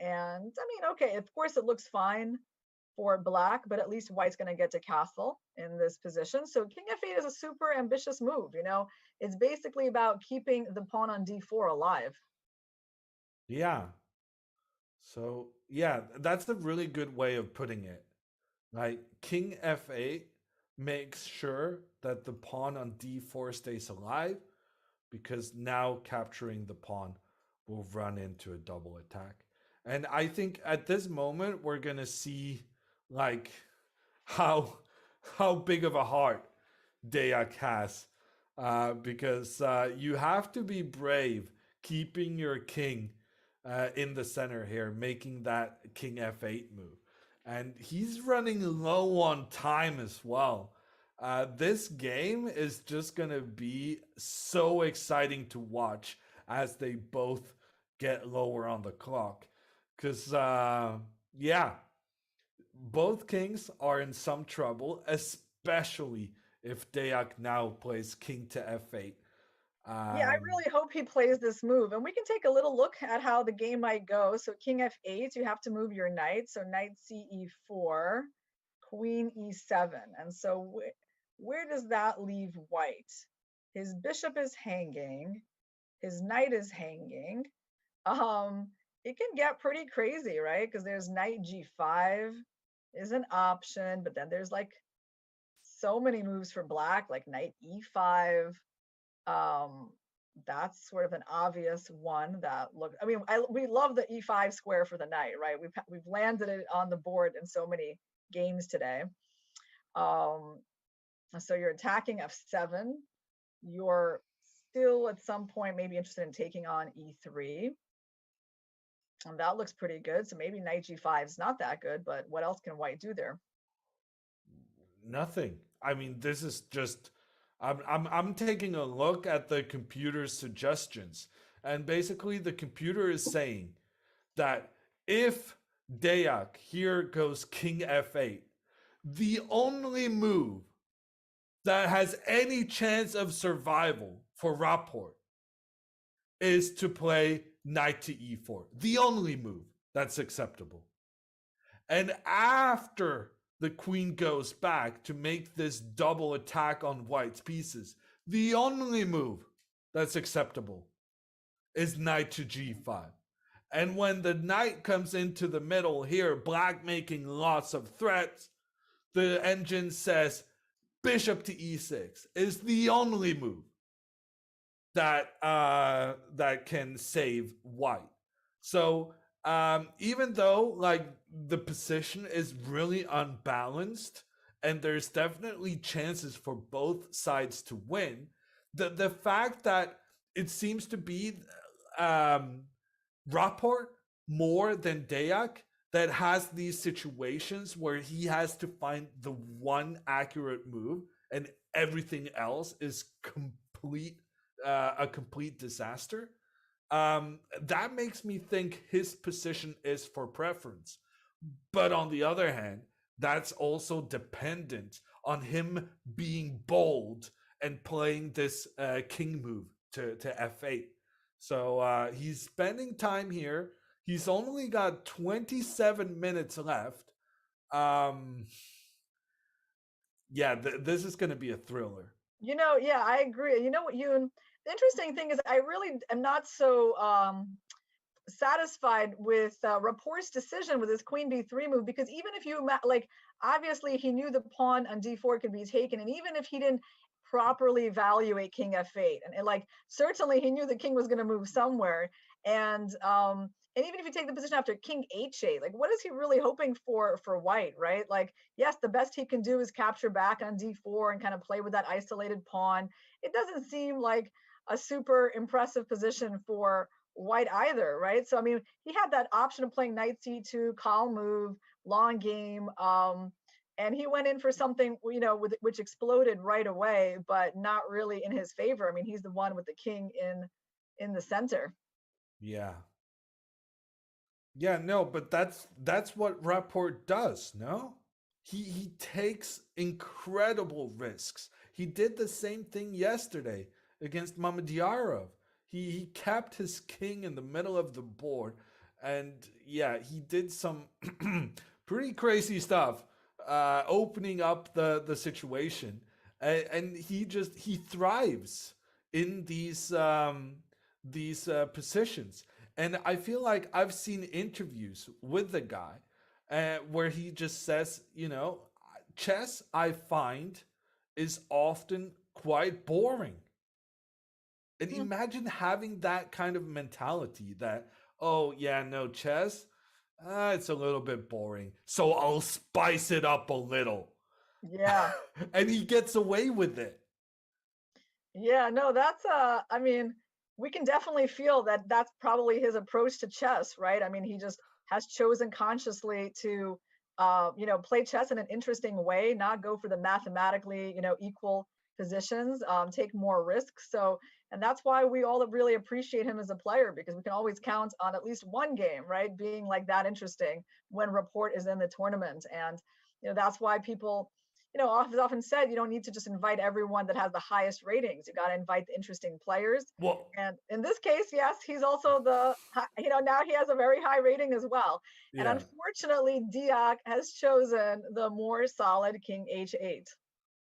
[SPEAKER 2] I mean, okay, of course it looks fine for black, but at least white's going to get to castle in this position. So King F8 is a super ambitious move. It's basically about keeping the pawn on D4 alive.
[SPEAKER 3] Yeah. So yeah, that's a really good way of putting it. Like King F8 makes sure that the pawn on D4 stays alive, because now capturing the pawn will run into a double attack. And I think at this moment we're gonna see like how big of a heart Deac has, because you have to be brave keeping your king in the center here, making that King F8 move. And he's running low on time as well. This game is just going to be so exciting to watch as they both get lower on the clock. Because, yeah, both kings are in some trouble, especially if Deac now plays king to F8.
[SPEAKER 2] Yeah, I really hope he plays this move. And we can take a little look at how the game might go. So King F8, you have to move your knight. So knight CE4, Queen E7. And so where does that leave white? His bishop is hanging. His knight is hanging. It can get pretty crazy, right? Because there's knight G5 is an option, but then there's like so many moves for black, like knight E5. That's sort of an obvious one that look. I mean, we love the E5 square for the knight, right? We've landed it on the board in so many games today. So you're attacking F7. You're still at some point maybe interested in taking on E3. And that looks pretty good. So maybe knight G5 is not that good, but what else can white do there?
[SPEAKER 3] Nothing. I mean, this is just I'm taking a look at the computer's suggestions, and basically the computer is saying that if Deac here goes King F8, the only move that has any chance of survival for Rapport is to play knight to E4. The only move that's acceptable. And after the queen goes back to make this double attack on white's pieces, the only move that's acceptable is knight to G5. And when the knight comes into the middle here, black making lots of threats, the engine says bishop to E6 is the only move that that can save white. So even though like the position is really unbalanced and there's definitely chances for both sides to win, the fact that it seems to be Rapport more than Deac that has these situations where he has to find the one accurate move and everything else is a complete disaster. That makes me think his position is for preference. But on the other hand, that's also dependent on him being bold and playing this king move to F8. So he's spending time here. He's only got 27 minutes left. Yeah, this is going to be a thriller.
[SPEAKER 2] Yeah, I agree. You know what, the interesting thing is I really am not so satisfied with Rapport's decision with his queen b3 move, because even if like, obviously he knew the pawn on d4 could be taken, and even if he didn't properly evaluate king f8, and like certainly he knew the king was going to move somewhere, and even if you take the position after king h8, like what is he really hoping for white, right? Like, yes, the best he can do is capture back on d4 and kind of play with that isolated pawn. It doesn't seem like a super impressive position for white either, right? So I mean, he had that option of playing knight c2, call move, long game, and he went in for something, which exploded right away, but not really in his favor. I mean, he's the one with the king in the center.
[SPEAKER 3] Yeah. Yeah, no, but that's what Rapport does, no? He takes incredible risks. He did the same thing yesterday against Mamedyarov. He kept his king in the middle of the board, and yeah, he did some pretty crazy stuff, opening up the situation, and he thrives in these positions. And I feel like I've seen interviews with the guy where he just says, chess I find is often quite boring. And
[SPEAKER 2] Hmm.
[SPEAKER 3] imagine having that kind of mentality that, oh, yeah, no, chess, it's a little bit boring. So I'll spice it up a little.
[SPEAKER 2] Yeah.
[SPEAKER 3] And he gets away with it.
[SPEAKER 2] Yeah, no, that's I mean, we can definitely feel that that's probably his approach to chess, right? I mean, he just has chosen consciously to play chess in an interesting way, not go for the mathematically, equal positions, take more risks. So, and that's why we all really appreciate him as a player, because we can always count on at least one game, right, being like that interesting when Rapport is in the tournament. And that's why people, often said, you don't need to just invite everyone that has the highest ratings. You got to invite the interesting players.
[SPEAKER 3] Well,
[SPEAKER 2] And in this case, yes, he's also now he has a very high rating as well. And
[SPEAKER 3] yeah.
[SPEAKER 2] unfortunately, Deac has chosen the more solid king h8.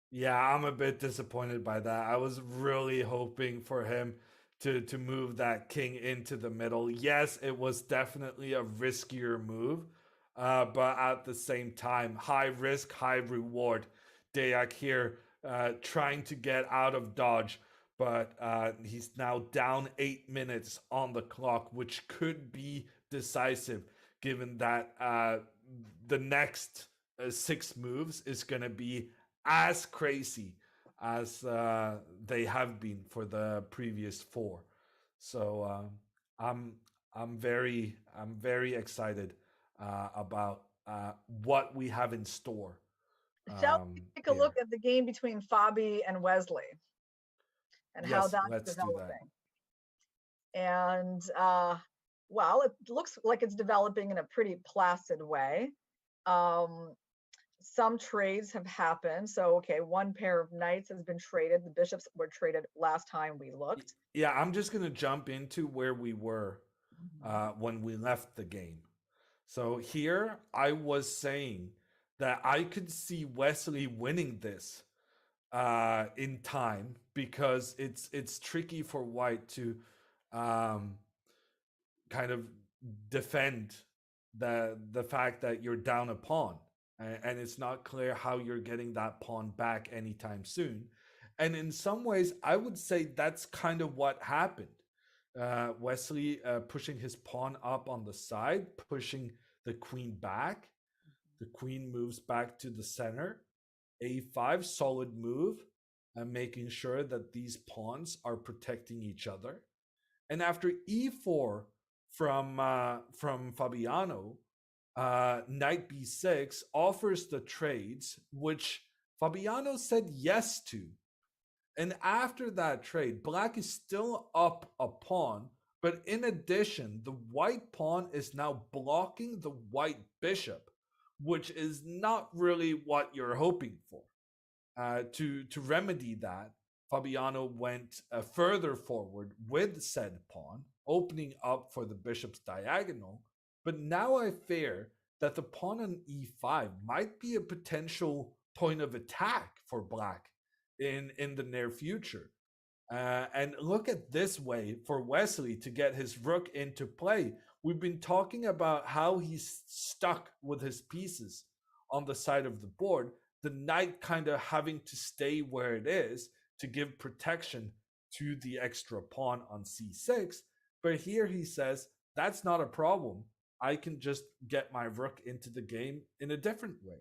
[SPEAKER 3] Yeah, I'm a bit disappointed by that. I was really hoping for him to move that king into the middle. Yes, it was definitely a riskier move, but at the same time, high risk, high reward. Deac here trying to get out of dodge, but he's now down 8 minutes on the clock, which could be decisive given that the next 6 moves is going to be as crazy as they have been for the previous 4. So I'm very excited about what we have in store.
[SPEAKER 2] Shall we take a look
[SPEAKER 3] Here.
[SPEAKER 2] at the game between Fabi and Wesley and how
[SPEAKER 3] Yes,
[SPEAKER 2] that's
[SPEAKER 3] let's do that.
[SPEAKER 2] developing? And well, it looks like it's developing in a pretty placid way. Um, some trades have happened. So, okay, one pair of knights has been traded. The bishops were traded last time we looked.
[SPEAKER 3] Yeah, I'm just gonna jump into where we were
[SPEAKER 2] Mhm.
[SPEAKER 3] when we left the game. So here I was saying that I could see Wesley winning this in time because it's tricky for White to um, kind of defend the fact that you're down a pawn, and it's not clear how you're getting that pawn back anytime soon. And in some ways, I would say that's kind of what happened. Wesley pushing his pawn up on the side, pushing the queen back. The queen moves back to the center. A5, solid move, and making sure that these pawns are protecting each other. And after e4 from Fabiano, knight b6 offers the trades, which Fabiano said yes to. And after that trade, black is still up a pawn, but in addition, the white pawn is now blocking the white bishop, which is not really what you're hoping for. To remedy that, Fabiano went further forward with said pawn, opening up for the bishop's diagonal. But now I fear that the pawn on e5 might be a potential point of attack for black in the near future. And look at this way for Wesley to get his rook into play. We've been talking about how he's stuck with his pieces on the side of the board, the knight kind of having to stay where it is to give protection to the extra pawn on c6. But here he says, that's not a problem. I can just get my rook into the game in a different way.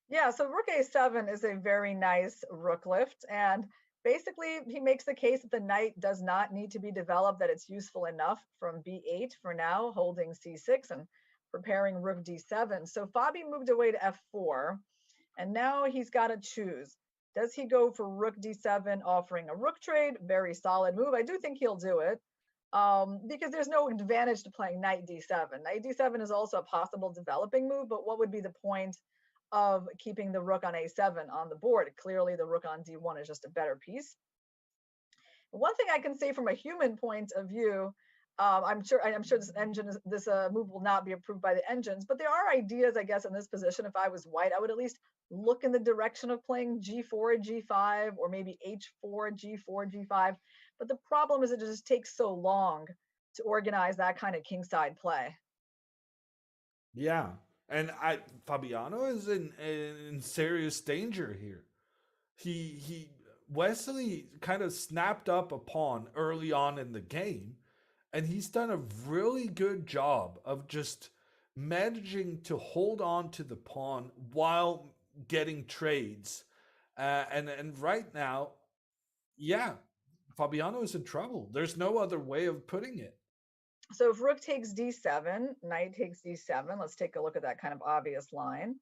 [SPEAKER 2] Yeah, so rook a7 is a very nice rook lift. And basically, he makes the case that the knight does not need to be developed, that it's useful enough from b8 for now, holding c6 and preparing rook d7. So Fabi moved away to f4, and now he's got to choose. Does he go for rook d7, offering a rook trade? Very solid move. I do think he'll do it because there's no advantage to playing knight d7. Knight d7 is also a possible developing move, but what would be the point of keeping the rook on a7 on the board? Clearly, the rook on d1 is just a better piece. One thing I can say from a human point of view, I'm sure this move will not be approved by the engines, but there are ideas, I guess, in this position. If I was white, I would at least look in the direction of playing g4, g5, or maybe h4, g4, g5. But the problem is it just takes so long to organize that kind of kingside play.
[SPEAKER 3] Yeah, and Fabiano is in serious danger here. He Wesley kind of snapped up a pawn early on in the game, and he's done a really good job of just managing to hold on to the pawn while getting trades. And right now, yeah, Fabiano is in trouble. There's no other way of putting it.
[SPEAKER 2] So if rook takes d7, knight takes d7, let's take a look at that kind of obvious line.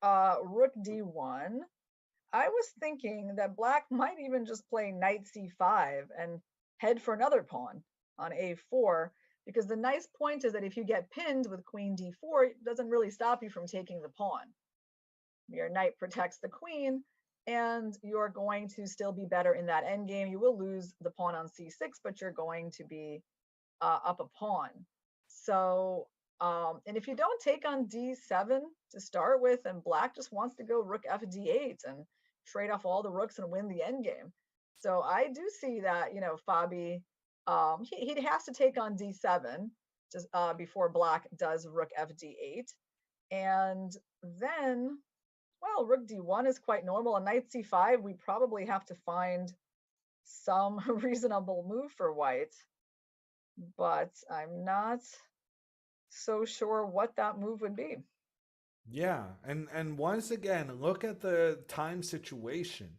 [SPEAKER 2] Rook d1. I was thinking that black might even just play knight c5 and head for another pawn on a4, because the nice point is that if you get pinned with queen d4, it doesn't really stop you from taking the pawn. Your knight protects the queen, and you're going to still be better in that endgame. You will lose the pawn on c6, but you're going to be up a pawn. So, and if you don't take on d7 to start with, and black just wants to go rook fd8 and trade off all the rooks and win the endgame. So I do see that, Fabi, he has to take on d7 just before black does rook fd8. And then, well, rook d1 is quite normal. On knight c5, we probably have to find some reasonable move for white, but I'm not so sure what that move would be.
[SPEAKER 3] Yeah, and once again, look at the time situation.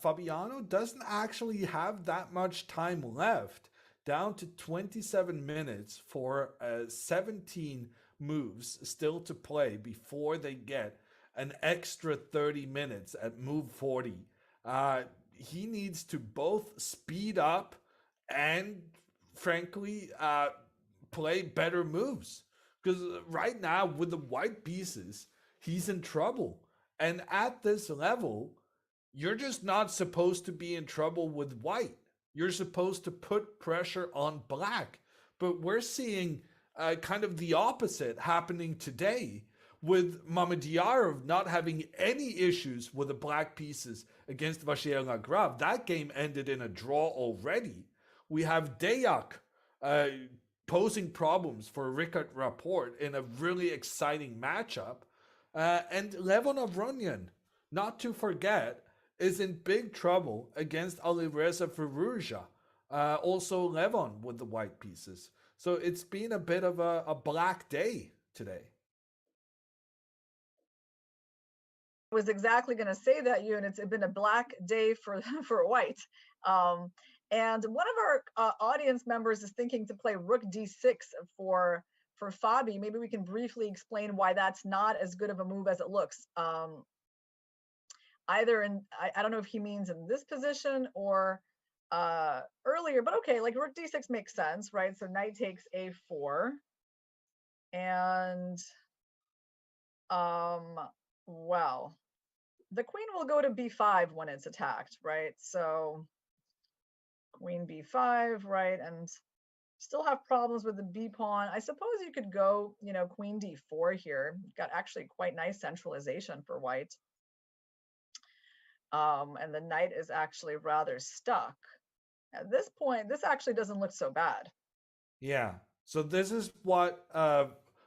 [SPEAKER 3] Fabiano doesn't actually have that much time left, down to 27 minutes for 17 moves still to play before they get an extra 30 minutes at move 40. He needs to both speed up and, frankly, play better moves. Because right now, with the white pieces, he's in trouble. And at this level, you're just not supposed to be in trouble with white. You're supposed to put pressure on black. But we're seeing kind of the opposite happening today, with Mamedyarov not having any issues with the black pieces against Vachier Lagrave. That game ended in a draw already. We have Deac posing problems for Rapport in a really exciting matchup. And Levon Aronian, not to forget, is in big trouble against Alireza Firouzja. Also Levon with the white pieces. So it's been a bit of a black day today.
[SPEAKER 2] I was exactly going to say that, it's been a black day for white. And one of our audience members is thinking to play rook d6 for Fabi. Maybe we can briefly explain why that's not as good of a move as it looks. Either in, I don't know if he means in this position or earlier, but okay, like rook d6 makes sense, right? So knight takes a4, and well, the queen will go to b5 when it's attacked, right? So queen b5, right? And still have problems with the b pawn. I suppose you could go, queen d4 here. Got actually quite nice centralization for white. And the knight is actually rather stuck. At this point, this actually doesn't look so bad.
[SPEAKER 3] Yeah. So this is what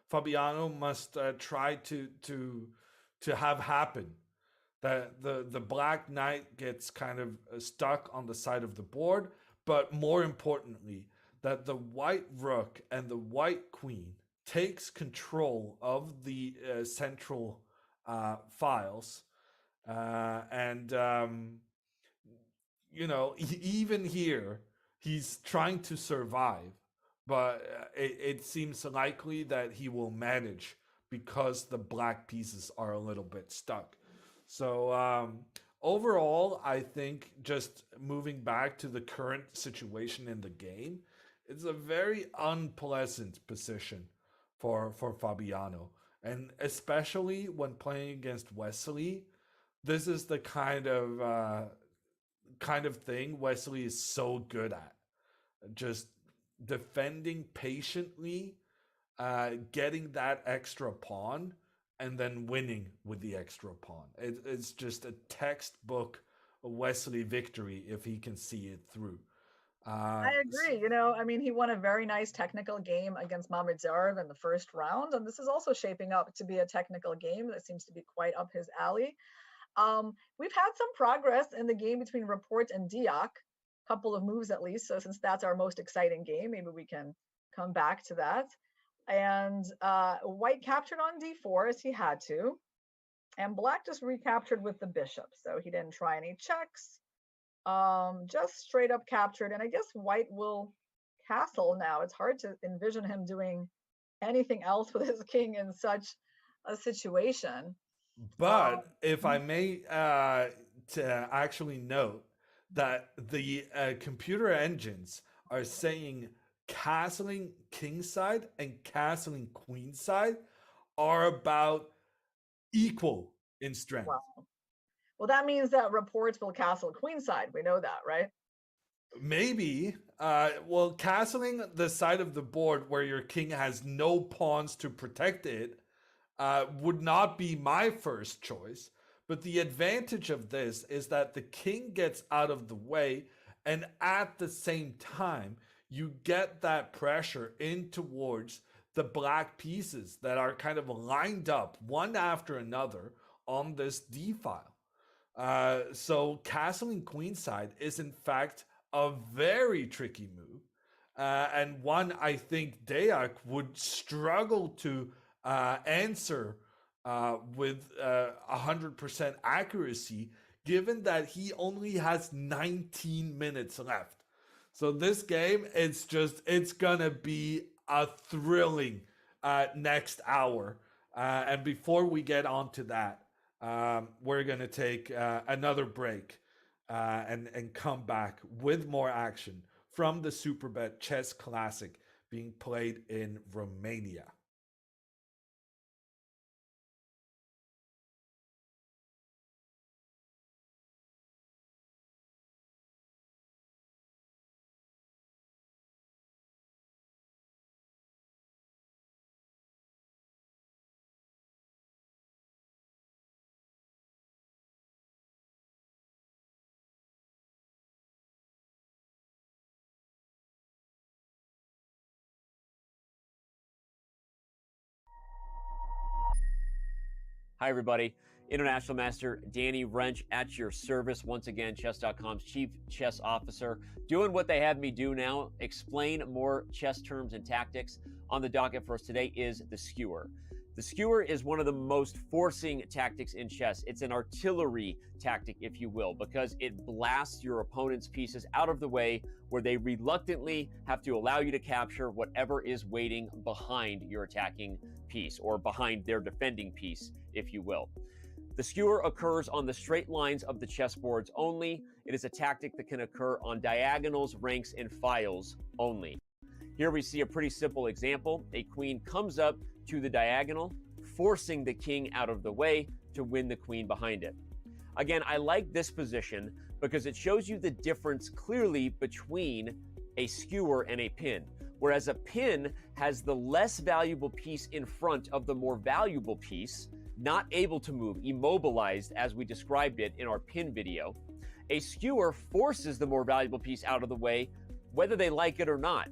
[SPEAKER 3] Fabiano must try to have happen. That the black knight gets kind of stuck on the side of the board, but more importantly, that the white rook and the white queen takes control of the central files, and even here he's trying to survive, but it seems likely that he will manage because the black pieces are a little bit stuck. So overall, I think just moving back to the current situation in the game, it's a very unpleasant position for Fabiano, and especially when playing against Wesley, this is the kind of thing Wesley is so good at, just defending patiently, getting that extra pawn, and then winning with the extra pawn. It's just a textbook Wesley victory if he can see it through.
[SPEAKER 2] I agree. I mean, he won a very nice technical game against Mamedyarov in the first round, and this is also shaping up to be a technical game that seems to be quite up his alley. We've had some progress in the game between Rapport and Deac, a couple of moves at least. So since that's our most exciting game, maybe we can come back to that. And white captured on d4 as he had to. And black just recaptured with the bishop. So he didn't try any checks, just straight up captured. And I guess white will castle now. It's hard to envision him doing anything else with his king in such a situation.
[SPEAKER 3] But if I may to actually note that the computer engines are saying castling kingside and castling queenside are about equal in strength.
[SPEAKER 2] Wow. Well, that means that Rapports will castle queenside. We know that, right?
[SPEAKER 3] Maybe. Well, castling the side of the board where your king has no pawns to protect it would not be my first choice. But the advantage of this is that the king gets out of the way, and at the same time, you get that pressure in towards the black pieces that are kind of lined up one after another on this d file. So castling queenside is in fact a very tricky move, and one I think Deac would struggle to answer with 100% accuracy, given that he only has 19 minutes left. So this game, it's gonna be a thrilling next hour. And before we get on to that, we're gonna take another break and come back with more action from the Superbet Chess Classic being played in Romania.
[SPEAKER 4] Hi, everybody. International Master Danny Wrench at your service. Once again, Chess.com's Chief Chess Officer, doing what they have me do now, explain more chess terms and tactics. On the docket for us today is the skewer. The skewer is one of the most forcing tactics in chess. It's an artillery tactic, if you will, because it blasts your opponent's pieces out of the way where they reluctantly have to allow you to capture whatever is waiting behind your attacking piece, or behind their defending piece, if you will. The skewer occurs on the straight lines of the chessboards only. It is a tactic that can occur on diagonals, ranks, and files only. Here we see a pretty simple example. A queen comes up to the diagonal, forcing the king out of the way to win the queen behind it. Again, I like this position because it shows you the difference clearly between a skewer and a pin. Whereas a pin has the less valuable piece in front of the more valuable piece, not able to move, immobilized as we described it in our pin video. A skewer forces the more valuable piece out of the way, whether they like it or not.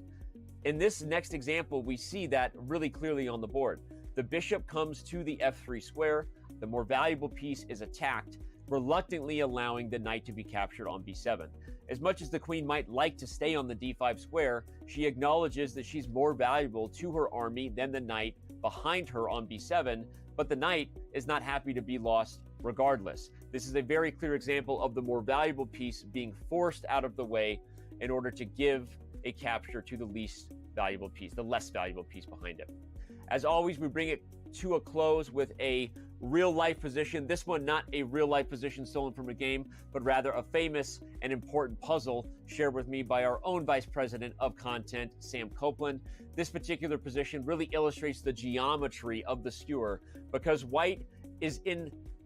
[SPEAKER 4] In this next example, we see that really clearly on the board. The bishop comes to the f3 square, the more valuable piece is attacked, reluctantly allowing the knight to be captured on b7. As much as the queen might like to stay on the d5 square, she acknowledges that she's more valuable to her army than the knight behind her on b7, but the knight is not happy to be lost regardless. This is a very clear example of the more valuable piece being forced out of the way in order to give a capture to the least valuable piece, the less valuable piece behind it. As always, we bring it to a close with a real-life position. This one, not a real-life position stolen from a game, but rather a famous and important puzzle shared with me by our own Vice President of Content, Sam Copeland. This particular position really illustrates the geometry of the skewer because white is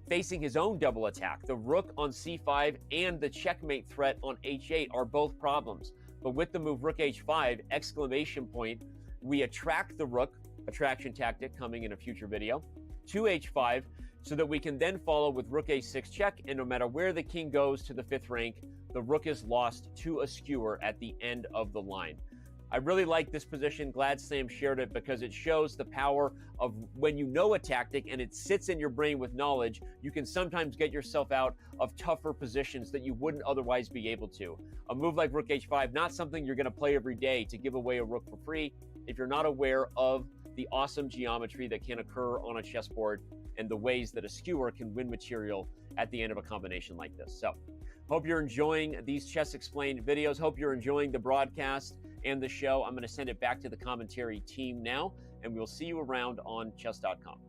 [SPEAKER 4] facing his own double attack. The rook on c5 and the checkmate threat on h8 are both problems. But with the move rook h5, exclamation point, we attract the rook, attraction tactic coming in a future video, to h5, so that we can then follow with rook a6 check, and no matter where the king goes to the 5th rank, the rook is lost to a skewer at the end of the line. I really like this position. Glad Sam shared it because it shows the power of when you know a tactic and it sits in your brain with knowledge, you can sometimes get yourself out of tougher positions that you wouldn't otherwise be able to. A move like rook h5, not something you're going to play every day to give away a rook for free if you're not aware of the awesome geometry that can occur on a chessboard and the ways that a skewer can win material at the end of a combination like this. So, hope you're enjoying these Chess Explained videos. Hope you're enjoying the broadcast and the show. I'm going to send it back to the commentary team now, and we'll see you around on chess.com.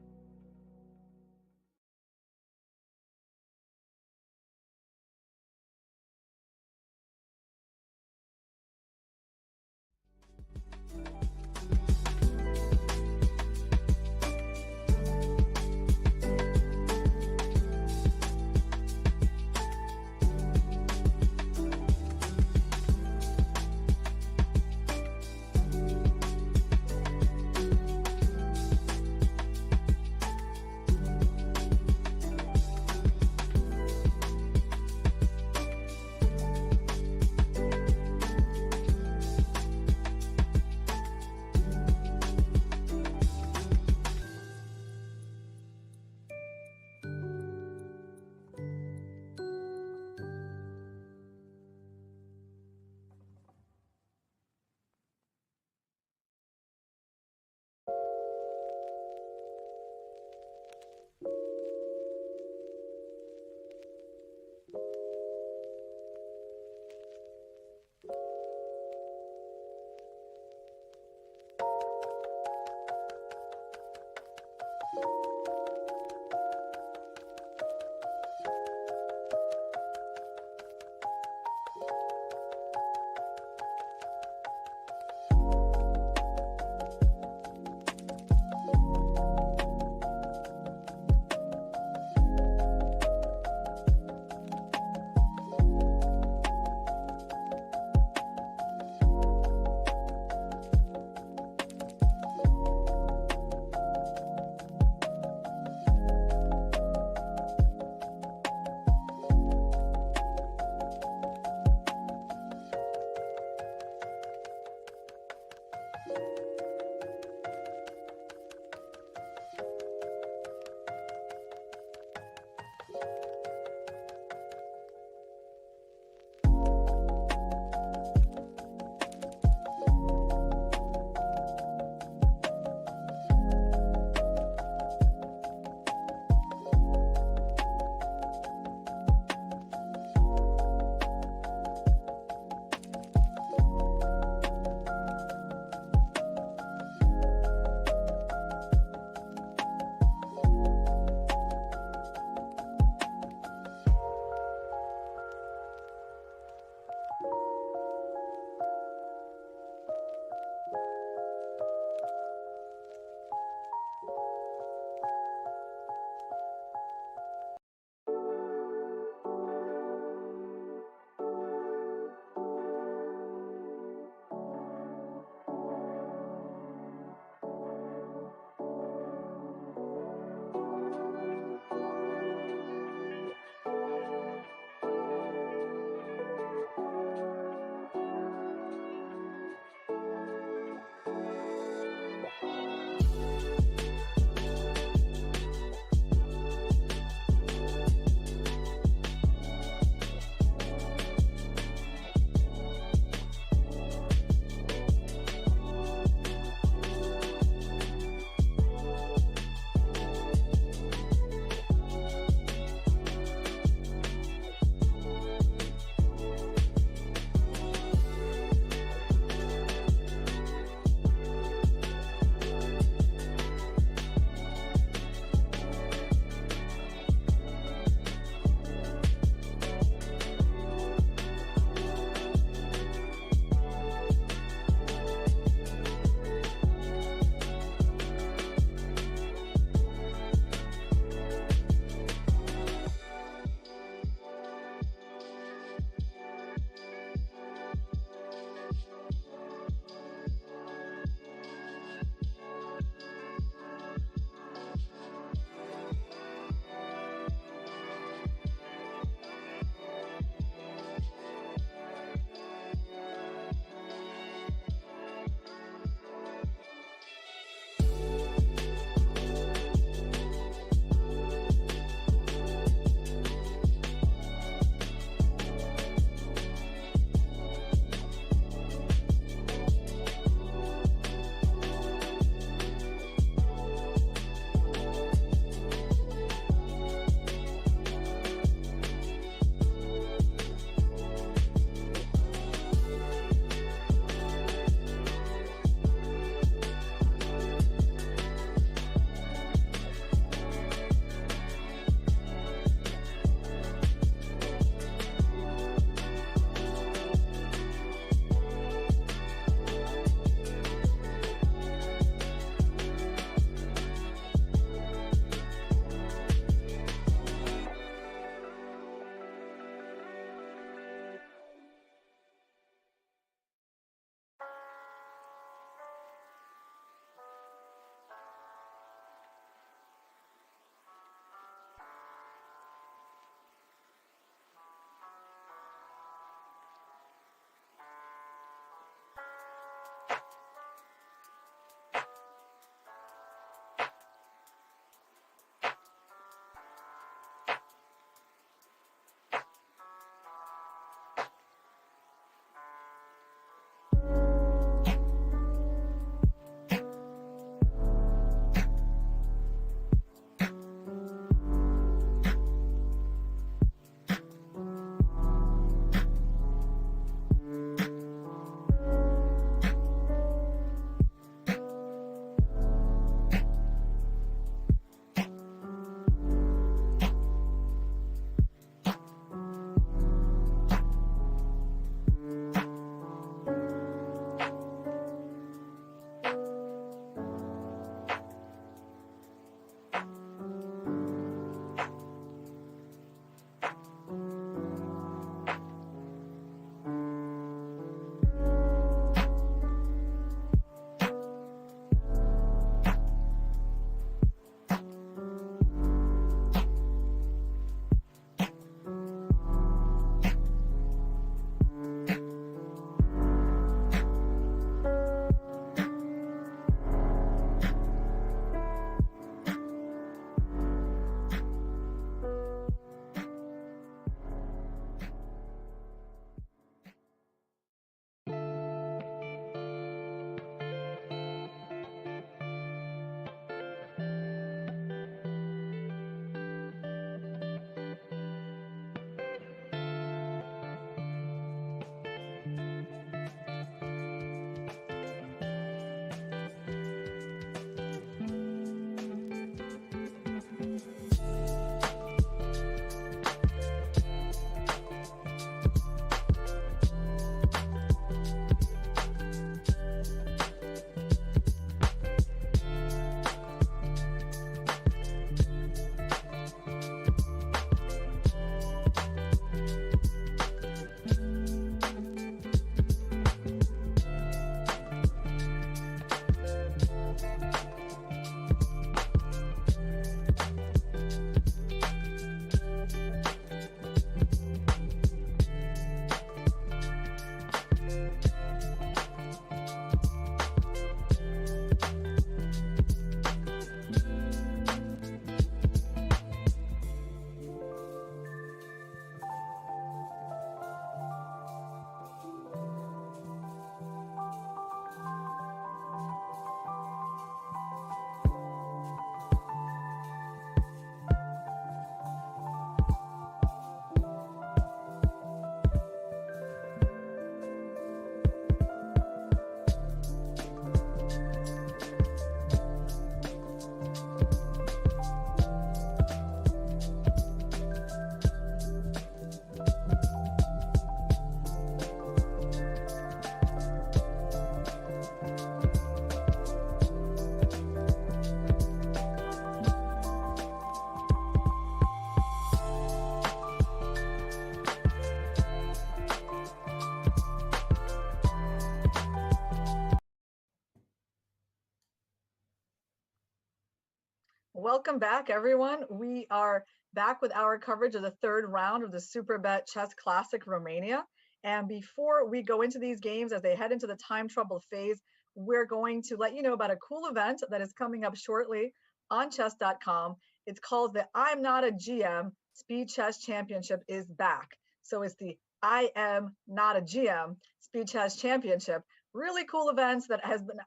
[SPEAKER 2] Welcome back, everyone. We are back with our coverage of the third round of the Superbet Chess Classic Romania. And before we go into these games, as they head into the time trouble phase, we're going to let you know about a cool event that is coming up shortly on chess.com. It's called the I'm Not a GM Speed Chess Championship is back. So it's the I Am Not a GM Speed Chess Championship. Really cool events that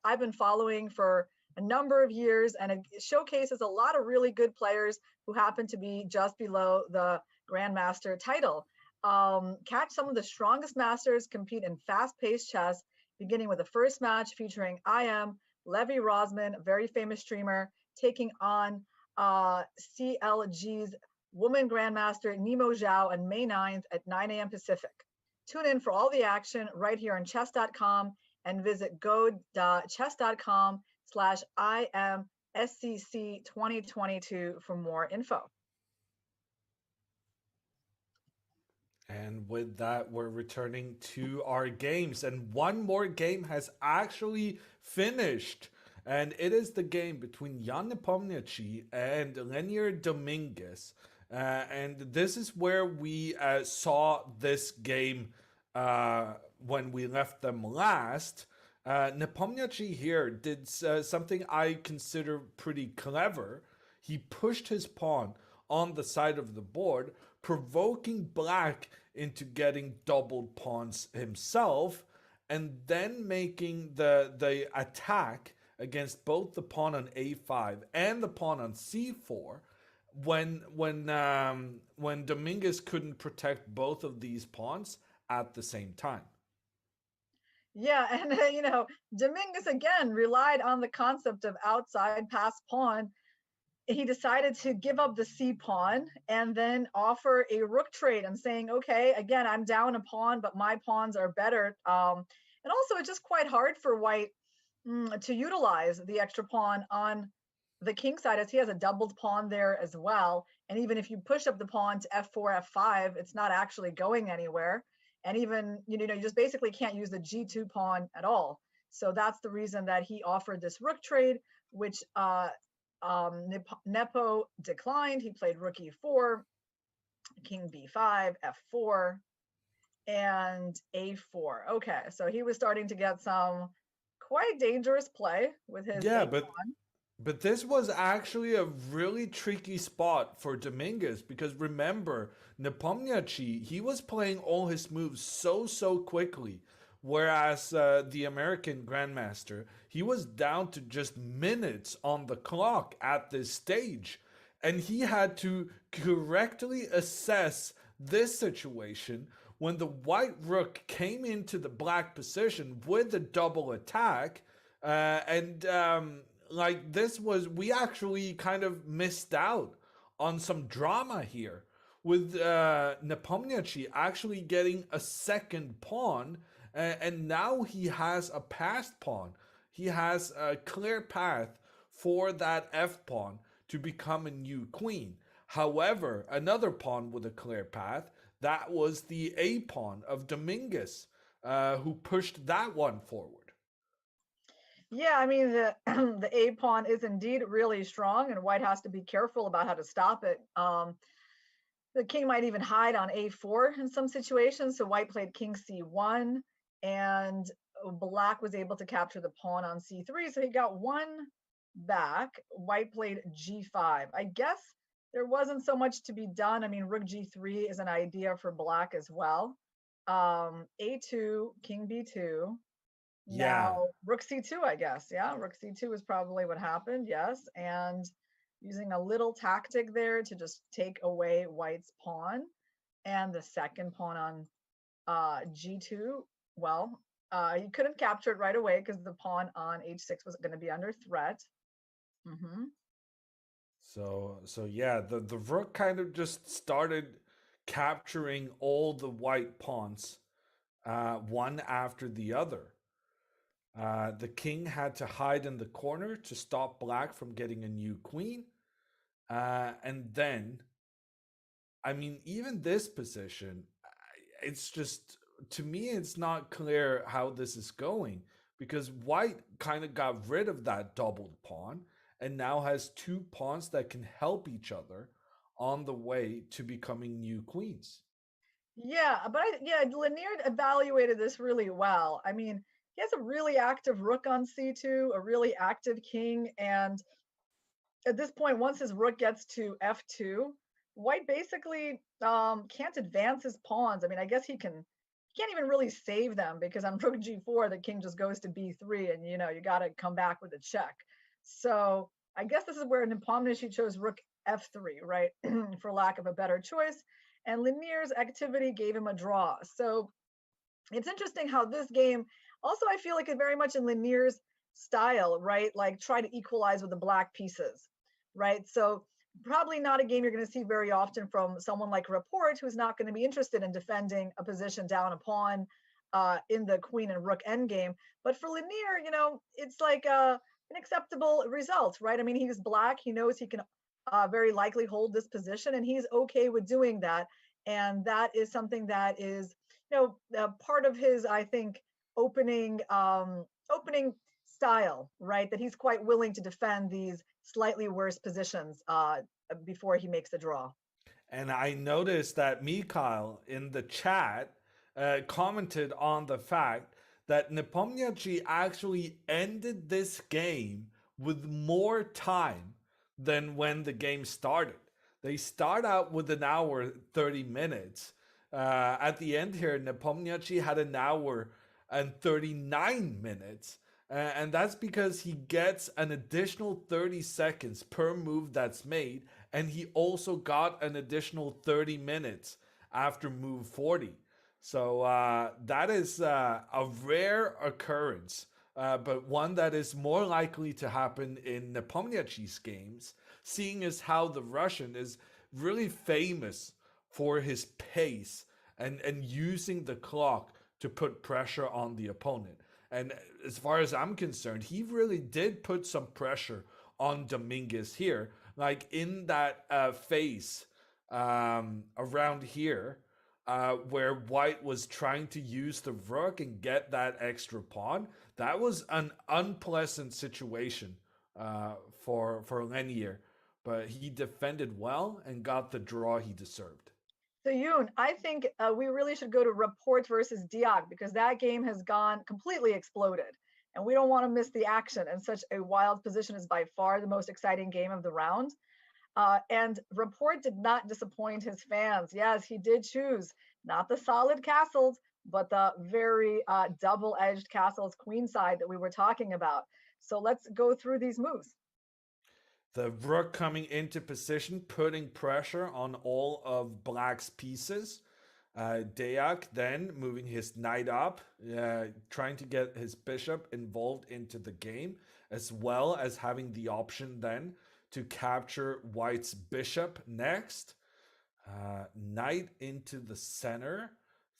[SPEAKER 2] I've been following for a number of years, and it showcases a lot of really good players who happen to be just below the Grandmaster title. Catch some of the strongest masters compete in fast-paced chess, beginning with the first match featuring Levy Rosman, a very famous streamer, taking on CLG's woman Grandmaster Nemo Zhao on May 9th at 9 a.m. Pacific. Tune in for all the action right here on chess.com and visit go.chess.com/IMSCC 2022 for more info.
[SPEAKER 3] And with that, we're returning to our games. And one more game has actually finished. And it is the game between Jan Nepomniachtchi and Leonid Dominguez. And this is where we saw this game when we left them last. Nepomniachtchi here did something I consider pretty clever. He pushed his pawn on the side of the board, provoking black into getting doubled pawns himself, and then making the attack against both the pawn on a5 and the pawn on c4 when Dominguez couldn't protect both of these pawns at the same time.
[SPEAKER 2] Yeah, and Dominguez again relied on the concept of outside pass pawn. He decided to give up the c pawn and then offer a rook trade and saying, okay, again, I'm down a pawn, but my pawns are better. And also it's just quite hard for white to utilize the extra pawn on the king side, as he has a doubled pawn there as well. And even if you push up the pawn to f4, f5, it's not actually going anywhere. And even, you just basically can't use the g2 pawn at all. So that's the reason that he offered this rook trade, which Nepo declined. He played rook e4, king b5, f4, and a4. Okay, so he was starting to get some quite dangerous play with his
[SPEAKER 3] But this was actually a really tricky spot for Dominguez, because remember, Nepomniachtchi, he was playing all his moves so quickly, whereas the American Grandmaster, he was down to just minutes on the clock at this stage, and he had to correctly assess this situation when the white rook came into the black position with the double attack, we actually kind of missed out on some drama here with Nepomniachtchi actually getting a second pawn, and now he has a passed pawn. He has a clear path for that f pawn to become a new queen. However, another pawn with a clear path, that was the a pawn of Dominguez, who pushed that one forward.
[SPEAKER 2] Yeah, I mean, the the a pawn is indeed really strong, and white has to be careful about how to stop it. The king might even hide on a4 in some situations. So white played king c1, and black was able to capture the pawn on c3. So he got one back. White played g5. I guess there wasn't so much to be done. I mean, rook g3 is an idea for black as well. A2, king b2.
[SPEAKER 3] Yeah.
[SPEAKER 2] Now, rook c2, I guess. Yeah, rook c2 is probably what happened. Yes. And using a little tactic there to just take away white's pawn. And the second pawn on g2, well, you couldn't capture it right away because the pawn on h6 was going to be under threat.
[SPEAKER 3] So yeah, the rook kind of just started capturing all the white pawns, one after the other. The king had to hide in the corner to stop black from getting a new queen. And then, I mean, even this position, it's just, to me, it's not clear how this is going, because white kind of got rid of that doubled pawn. and now has two pawns that can help each other on the way to becoming new queens.
[SPEAKER 2] Yeah, but Lanier evaluated this really well. I mean, he has a really active rook on c2, a really active king, and at this point, once his rook gets to f2, white basically can't advance his pawns. I mean, I guess he can't even really save them because on rook g4, the king just goes to b3, and you got to come back with a check. So I guess this is where Nepomniachtchi chose rook f3, right, for lack of a better choice. And Lanier's activity gave him a draw. So it's interesting how this game, also I feel like it very much in Lanier's style, right? Like try to equalize with the black pieces, right? So probably not a game you're going to see very often from someone like Rapport, who's not going to be interested in defending a position down a pawn in the queen and rook endgame. But for Lanier, it's like an acceptable result, right? I mean, he's black. He knows he can very likely hold this position, and he's okay with doing that. And that is something that is, part of his, I think, opening style, right? That he's quite willing to defend these slightly worse positions before he makes a draw.
[SPEAKER 3] And I noticed that Mikhail in the chat commented on the fact that Nepomniachtchi actually ended this game with more time than when the game started. They start out with an hour, 30 minutes. At the end here, Nepomniachtchi had an hour and 39 minutes. And that's because he gets an additional 30 seconds per move that's made. And he also got an additional 30 minutes after move 40. So that is a rare occurrence, but one that is more likely to happen in Nepomniachtchi's games, seeing as how the Russian is really famous for his pace and using the clock to put pressure on the opponent. And as far as I'm concerned, he really did put some pressure on Dominguez here, like in that phase around here, where white was trying to use the rook and get that extra pawn. That was an unpleasant situation for Lenier, but he defended well and got the draw he deserved.
[SPEAKER 2] So Yoon, I think we really should go to Rapport versus Deac, because that game has gone completely exploded. And we don't want to miss the action. And such a wild position is by far the most exciting game of the round. And Rapport did not disappoint his fans. Yes, he did choose not the solid castles, but the very double-edged castles queenside that we were talking about. So let's go through these moves.
[SPEAKER 3] The rook coming into position, putting pressure on all of black's pieces. Deac then moving his knight up, trying to get his bishop involved into the game, as well as having the option then to capture white's bishop next. Knight into the center,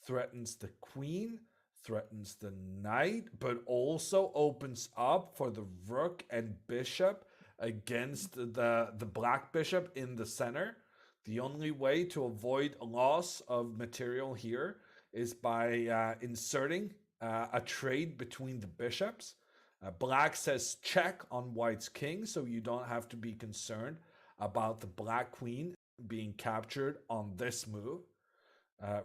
[SPEAKER 3] threatens the queen, threatens the knight, but also opens up for the rook and bishop against the black bishop in the center. The only way to avoid loss of material here is by inserting a trade between the bishops. Black says check on white's king, so you don't have to be concerned about the black queen being captured on this move.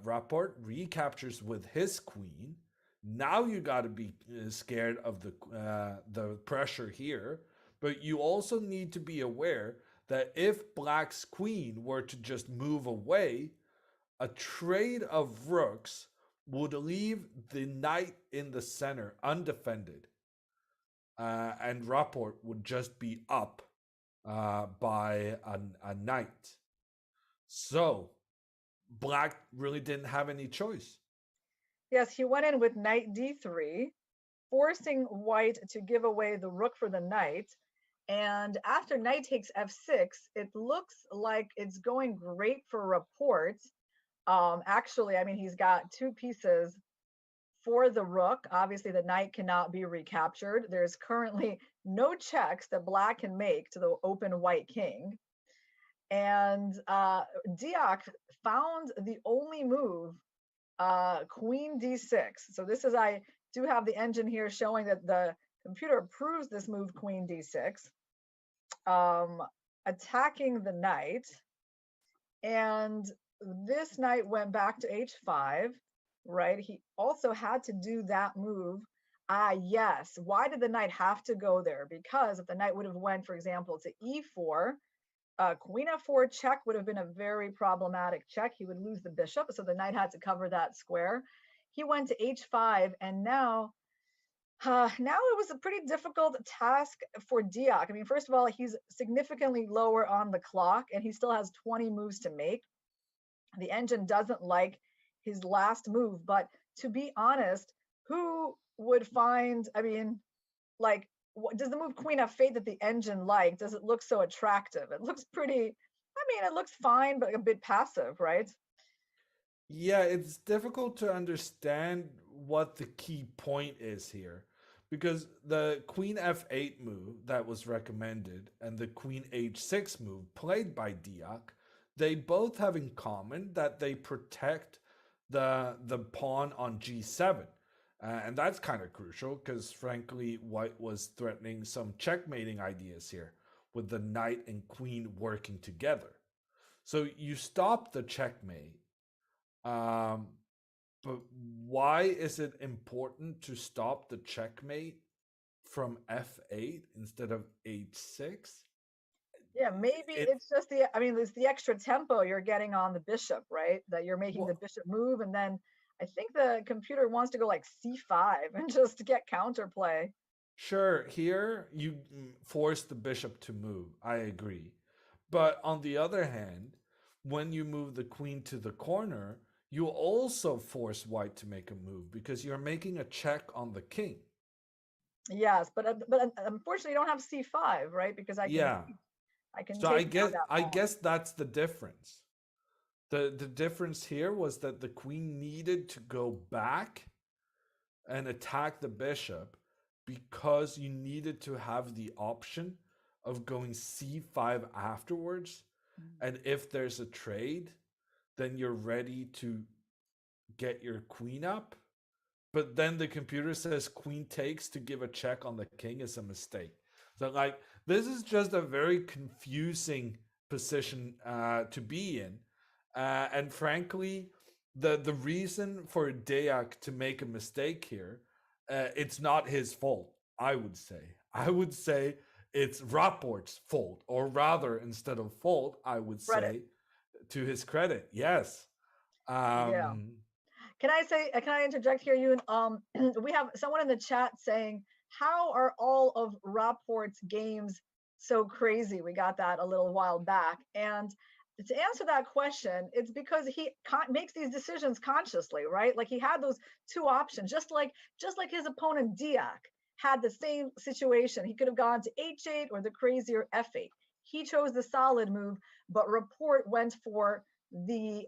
[SPEAKER 3] Rapport recaptures with his queen. Now you got to be scared of the pressure here, but you also need to be aware that if black's queen were to just move away, a trade of rooks would leave the knight in the center undefended. And Rapport would just be up by a knight. So black really didn't have any choice.
[SPEAKER 2] Yes, he went in with knight d3, forcing white to give away the rook for the knight. And after knight takes f6, it looks like it's going great for Rapport. Actually, I mean, he's got two pieces for the rook. Obviously, the knight cannot be recaptured. There's currently no checks that black can make to the open white king. And Deac found the only move, queen d6. So this is, I do have the engine here showing that the computer approves this move, queen d6. attacking the knight. And this knight went back to h5, right? He also had to do that move. Ah, yes. Why did the knight have to go there? Because if the knight would have went, for example, to e4, queen f4 check would have been a very problematic check. He would lose the bishop, so the knight had to cover that square. He went to h5, and now it was a pretty difficult task for Deac. I mean, first of all, he's significantly lower on the clock, and he still has 20 moves to make. The engine doesn't like his last move, but to be honest, who would find, I mean, like, does the move queen f8 that the engine liked, does it look so attractive? It looks pretty, I mean, it looks fine, but a bit passive, right?
[SPEAKER 3] Yeah, it's difficult to understand what the key point is here because the queen f8 move that was recommended and the queen h6 move played by Deac, they both have in common that they protect the pawn on g7. And that's kind of crucial because, frankly, white was threatening some checkmating ideas here with the knight and queen working together. So you stop the checkmate. But why is it important to stop the checkmate from f8 instead of h6?
[SPEAKER 2] Yeah, maybe it's just it's the extra tempo you're getting on the bishop, right? That you're making the bishop move, and then I think the computer wants to go like c5 and just get counterplay.
[SPEAKER 3] Sure, here you force the bishop to move. I agree. But on the other hand, when you move the queen to the corner, you also force white to make a move because you're making a check on the king.
[SPEAKER 2] Yes, but unfortunately, you don't have c5, right? Because I can.
[SPEAKER 3] So I guess that's the difference. The difference here was that the queen needed to go back and attack the bishop because you needed to have the option of going c5 afterwards. And if there's a trade, then you're ready to get your queen up. But then the computer says queen takes to give a check on the king is a mistake. So like this is just a very confusing position to be in. And frankly, the reason for Deac to make a mistake here, it's not his fault, I would say. I would say it's Rapport's fault, or rather, instead of fault, I would say to his credit. Yes.
[SPEAKER 2] Yeah. Can I interject here, Yoon? We have someone in the chat saying, how are all of Rapport's games so crazy? We got that a little while back. And to answer that question, it's because he makes these decisions consciously, right? Like he had those two options, just like his opponent Deac had the same situation. He could have gone to h8 or the crazier f8. He chose the solid move, but Rapport went for the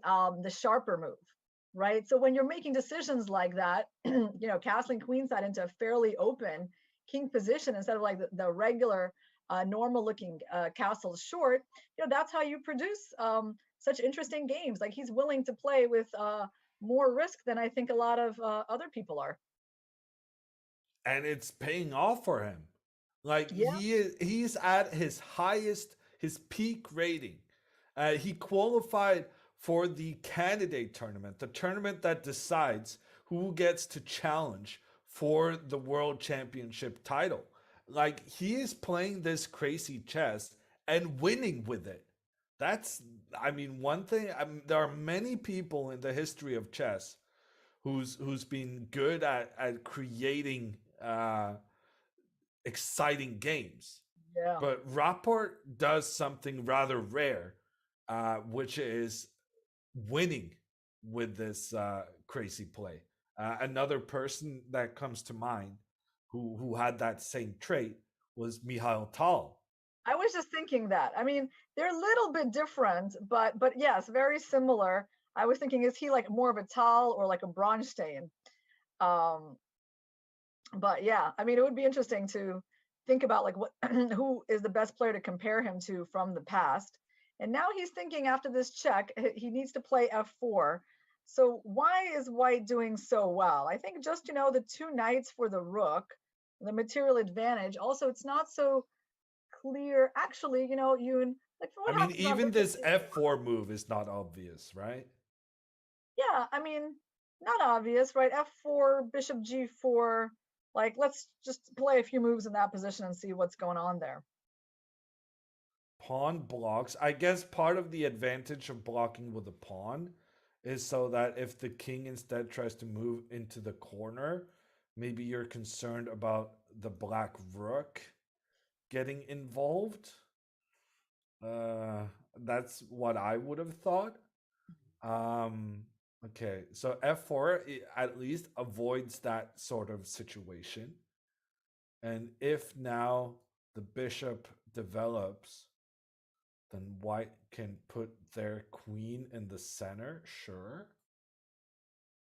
[SPEAKER 2] sharper move, right? So when you're making decisions like that, castling queenside into a fairly open king position instead of like the regular normal looking castle short, that's how you produce such interesting games. Like he's willing to play with more risk than I think a lot of other people are.
[SPEAKER 3] And it's paying off for him. Like he's at his highest, his peak rating. He qualified for the candidate tournament, the tournament that decides who gets to challenge for the world championship title. Like he is playing this crazy chess and winning with it. That's, one thing. There are many people in the history of chess who's been good at creating exciting games.
[SPEAKER 2] Yeah.
[SPEAKER 3] But Rapport does something rather rare, which is winning with this crazy play. Another person that comes to mind who had that same trait was Mikhail Tal.
[SPEAKER 2] I was just thinking that. I mean, they're a little bit different, but yes, very similar. I was thinking, is he like more of a Tal or like a Bronstein? But yeah, it would be interesting to think about like who is the best player to compare him to from the past. And now he's thinking after this check, he needs to play f4. So why is white doing so well? I think just, the two knights for the rook, the material advantage. Also, it's not so clear. Actually, you know, Yoon, like for what
[SPEAKER 3] I mean,
[SPEAKER 2] happens on
[SPEAKER 3] even
[SPEAKER 2] bishop
[SPEAKER 3] this f4 move is not obvious, right?
[SPEAKER 2] Yeah, I mean, not obvious, right? F4, bishop G4. Like, let's just play a few moves in that position and see what's going on there.
[SPEAKER 3] Pawn blocks. I guess part of the advantage of blocking with a pawn is so that if the king instead tries to move into the corner, maybe you're concerned about the black rook getting involved. Uh, that's what I would have thought. Um, okay, so f4 at least avoids that sort of situation. And if now the bishop develops, then white can put their queen in the center. Sure,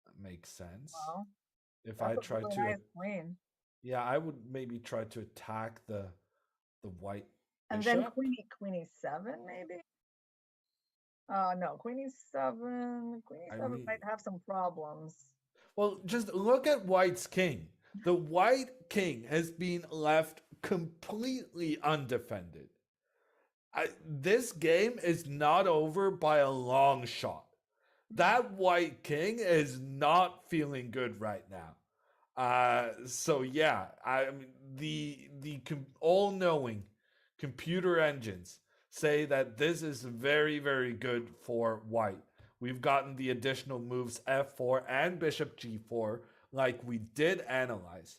[SPEAKER 3] that makes sense.
[SPEAKER 2] Well,
[SPEAKER 3] If I
[SPEAKER 2] that's a
[SPEAKER 3] try
[SPEAKER 2] really
[SPEAKER 3] to,
[SPEAKER 2] nice queen.
[SPEAKER 3] yeah, I would maybe try to attack the white
[SPEAKER 2] And then
[SPEAKER 3] bishop.
[SPEAKER 2] queen e7, maybe? No, queen e7. Queen
[SPEAKER 3] I
[SPEAKER 2] e7
[SPEAKER 3] mean,
[SPEAKER 2] might have some problems.
[SPEAKER 3] well, just look at white's king. The white king has been left completely undefended. This game is not over by a long shot. That white king is not feeling good right now. So yeah, I mean the all-knowing computer engines say that this is very good for white. We've gotten the additional moves f4 and bishop g4 like we did analyze.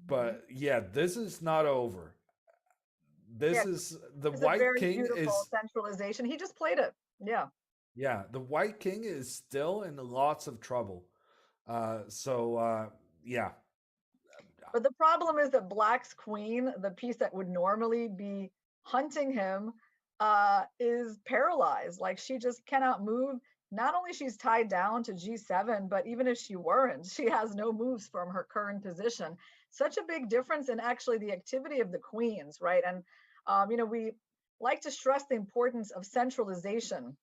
[SPEAKER 3] But yeah, this is not over.
[SPEAKER 2] Yeah,
[SPEAKER 3] This is the
[SPEAKER 2] it's a
[SPEAKER 3] white
[SPEAKER 2] very
[SPEAKER 3] king
[SPEAKER 2] beautiful
[SPEAKER 3] is
[SPEAKER 2] centralization. He just played it. Yeah.
[SPEAKER 3] yeah, the white king is still in lots of trouble. Yeah.
[SPEAKER 2] But the problem is that Black's queen, the piece that would normally be hunting him, is paralyzed. Like she just cannot move. Not only she's tied down to G7, but even if she weren't, she has no moves from her current position. Such a big difference in actually the activity of the queens, right? And you know, we like to stress the importance of centralization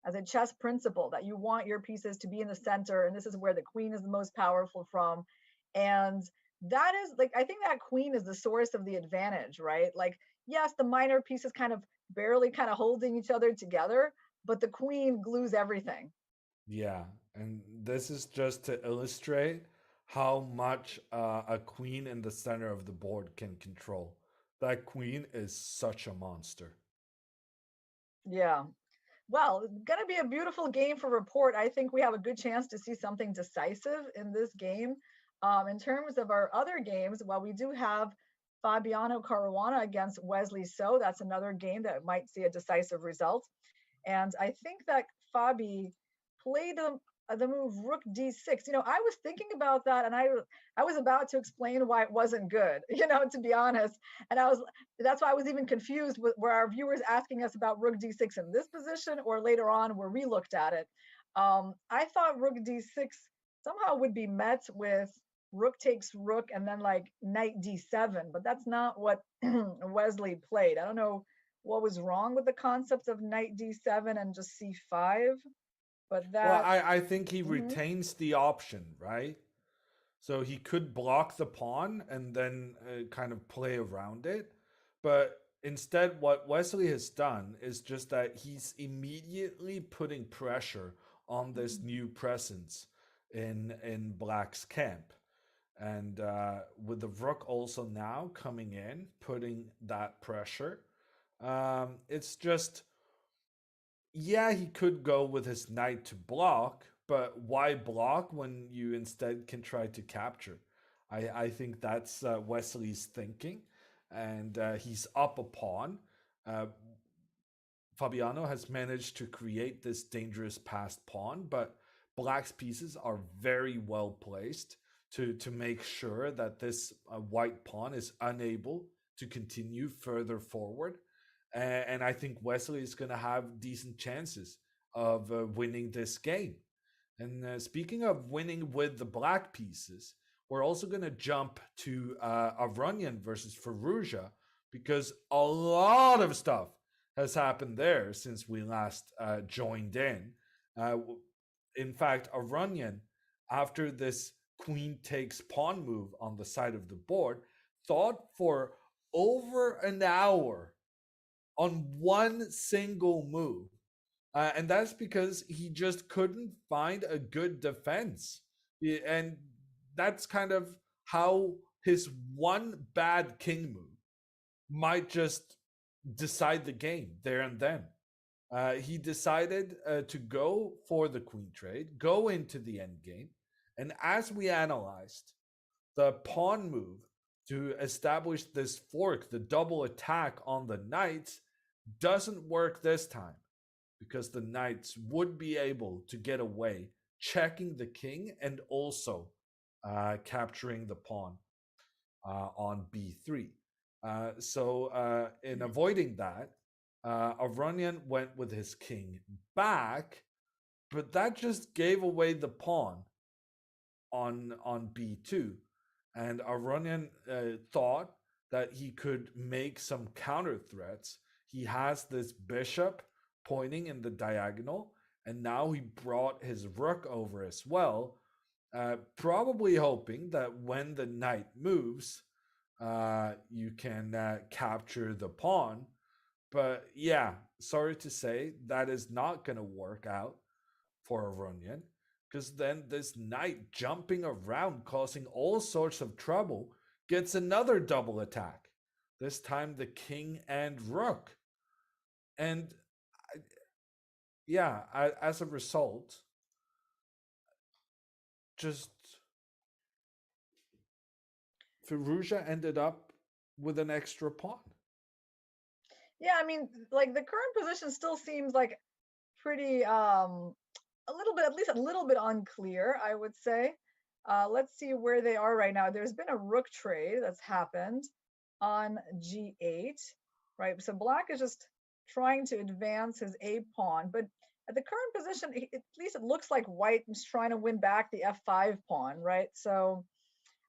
[SPEAKER 2] as a chess principle, that you want your pieces to be in the center, and this is where the queen is the most powerful from. And that is like, I think that queen is the source of the advantage, right? Like, yes, the minor pieces kind of barely kind of holding each other together, but the queen glues everything.
[SPEAKER 3] Yeah, and this is just to illustrate how much a queen in the center of the board can control. That queen is such a monster.
[SPEAKER 2] Yeah. Well, it's going to be a beautiful game for Rapport. I think we have a good chance to see something decisive in this game. In terms of our other games, well, we do have Fabiano Caruana against Wesley So. That's another game that might see a decisive result. And I think that Fabi played the move Rook D6. You know, I was thinking about that, and I was about to explain why it wasn't good. You know, to be honest, and that's why I was even confused with where our viewers asking us about Rook D6 in this position or later on where we looked at it. I thought Rook D6 somehow would be met with Rook takes Rook and then like Knight D7, but that's not what Wesley played. I don't know what was wrong with the concept of Knight D7 and just C5, but
[SPEAKER 3] Well,
[SPEAKER 2] that.
[SPEAKER 3] I think he
[SPEAKER 2] Mhm.
[SPEAKER 3] retains the option, right? So he could block the pawn and then kind of play around it. But instead, what Wesley has done is just that he's immediately putting pressure on this new presence in Black's camp. And with the rook also now coming in, putting that pressure, it's just, yeah, he could go with his knight to block, but why block when you instead can try to capture? I think that's Wesley's thinking, and he's up a pawn. Uh, Fabiano has managed to create this dangerous passed pawn, but Black's pieces are very well placed to make sure that this white pawn is unable to continue further forward. And I think Wesley is going to have decent chances of winning this game. And speaking of winning with the black pieces, we're also going to jump to Aronian versus Firouzja because a lot of stuff has happened there since we last joined in. Uh, in fact, Aronian, after this queen takes pawn move on the side of the board, thought for over an hour on one single move. And that's because he just couldn't find a good defense. And that's kind of how his one bad king move might just decide the game there and then. He decided to go for the queen trade, go into the end game. And as we analyzed, the pawn move to establish this fork, the double attack on the knights, doesn't work this time because the knights would be able to get away, checking the king and also capturing the pawn on b3. So in avoiding that, Aronian went with his king back, but that just gave away the pawn on b2. And Aronian thought that he could make some counter threats. He has this bishop pointing in the diagonal, and now he brought his rook over as well, probably hoping that when the knight moves, you can capture the pawn. But yeah, sorry to say, that is not going to work out for Aronian, because then this knight jumping around, causing all sorts of trouble, gets another double attack. This time the king and rook. And yeah, as a result, just Firouzja ended up with an extra pawn.
[SPEAKER 2] Yeah, I mean, like the current position still seems like pretty a little bit, at least a little bit unclear, I would say. Let's see where they are right now. There's been a rook trade that's happened on g8, right? So black is just trying to advance his a pawn, but at the current position, at least it looks like white is trying to win back the f5 pawn, right? So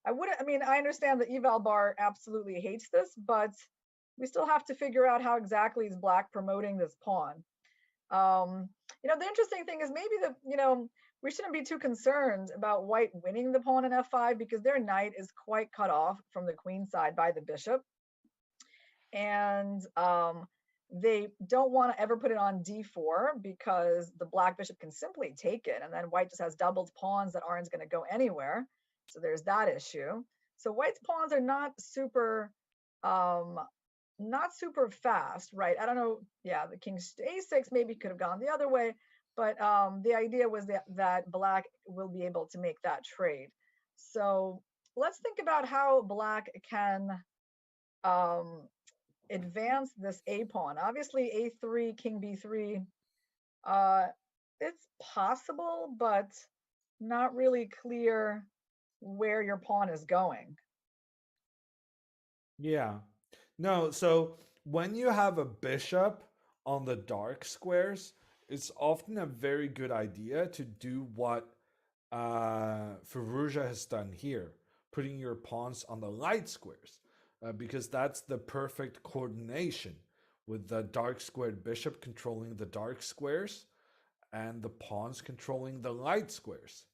[SPEAKER 2] I understand that eval bar absolutely hates this, but we still have to figure out how exactly is black promoting this pawn. The interesting thing is maybe we shouldn't be too concerned about white winning the pawn in f5 because their knight is quite cut off from the queen side by the bishop. And they don't want to ever put it on d4 because the black bishop can simply take it, and then white just has doubled pawns that aren't going to go anywhere. So there's that issue. So white's pawns are not super fast, right? I don't know. Yeah, the king a6 maybe could have gone the other way, but the idea was that black will be able to make that trade. So let's think about how black can advance this a pawn. Obviously, a3, king b3. It's possible, but not really clear where your pawn is going.
[SPEAKER 3] Yeah. No, so when you have a bishop on the dark squares, it's often a very good idea to do what Firouzja has done here, putting your pawns on the light squares, because that's the perfect coordination with the dark squared bishop controlling the dark squares and the pawns controlling the light squares.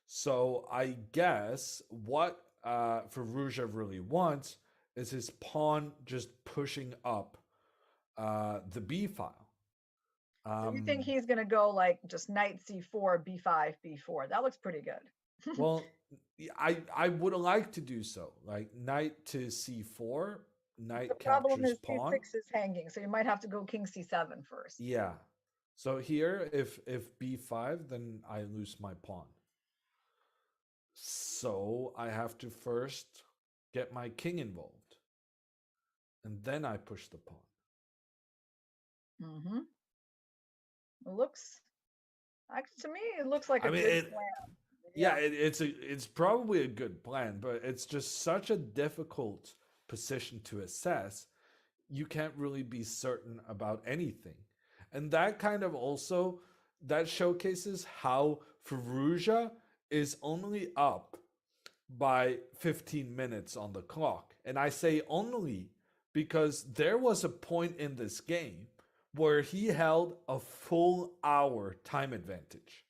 [SPEAKER 3] So I guess what Firouzja really wants is his pawn just pushing up the b file.
[SPEAKER 2] So you think he's going to go like just knight c4, b5, b4? That looks pretty good.
[SPEAKER 3] Well, I would like to do so, like knight to c4, knight
[SPEAKER 2] the problem
[SPEAKER 3] captures
[SPEAKER 2] is
[SPEAKER 3] pawn.
[SPEAKER 2] c6 is hanging, so you might have to go king c7 first.
[SPEAKER 3] Yeah. So here, if b5, then I lose my pawn. So I have to first get my king involved, and then I push the pawn.
[SPEAKER 2] Mm-hmm. Actually, to me, it looks like a good plan.
[SPEAKER 3] Yeah, it's probably a good plan, but it's just such a difficult position to assess. You can't really be certain about anything. And that kind of also, that showcases how Firouzja is only up by 15 minutes on the clock. And I say only because there was a point in this game where he held a full hour time advantage.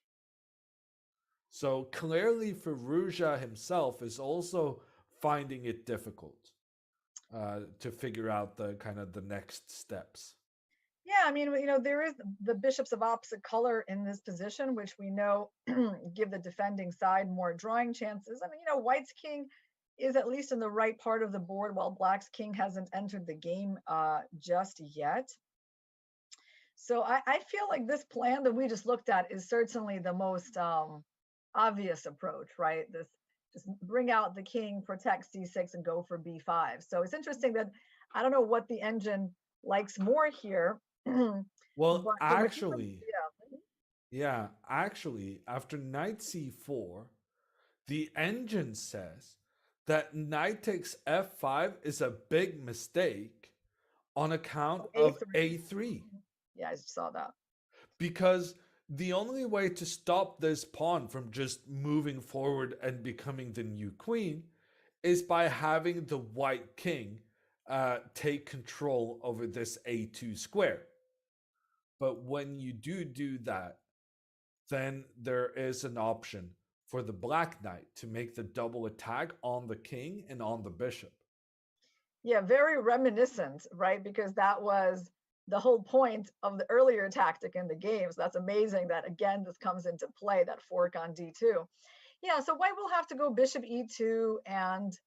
[SPEAKER 3] So clearly Firouzja himself is also finding it difficult. to figure out the kind of the next steps.
[SPEAKER 2] Yeah, I mean, there is the bishops of opposite color in this position, which we know give the defending side more drawing chances. I mean, white's king is at least in the right part of the board, while black's king hasn't entered the game just yet. So I feel like this plan that we just looked at is certainly the most obvious approach, right? This just bring out the king, protect c6, and go for b5. So it's interesting that I don't know what the engine likes more here.
[SPEAKER 3] Well,
[SPEAKER 2] But
[SPEAKER 3] actually, yeah, actually, after knight c4, the engine says that knight takes f5 is a big mistake on account of a3.
[SPEAKER 2] Yeah, I saw that.
[SPEAKER 3] Because the only way to stop this pawn from just moving forward and becoming the new queen is by having the white king take control over this a2 square. But when you do that, then there is an option for the black knight to make the double attack on the king and on the bishop.
[SPEAKER 2] Yeah, very reminiscent, right? Because that was the whole point of the earlier tactic in the game. So that's amazing that, again, this comes into play, that fork on d2. Yeah, so white will have to go bishop e2, and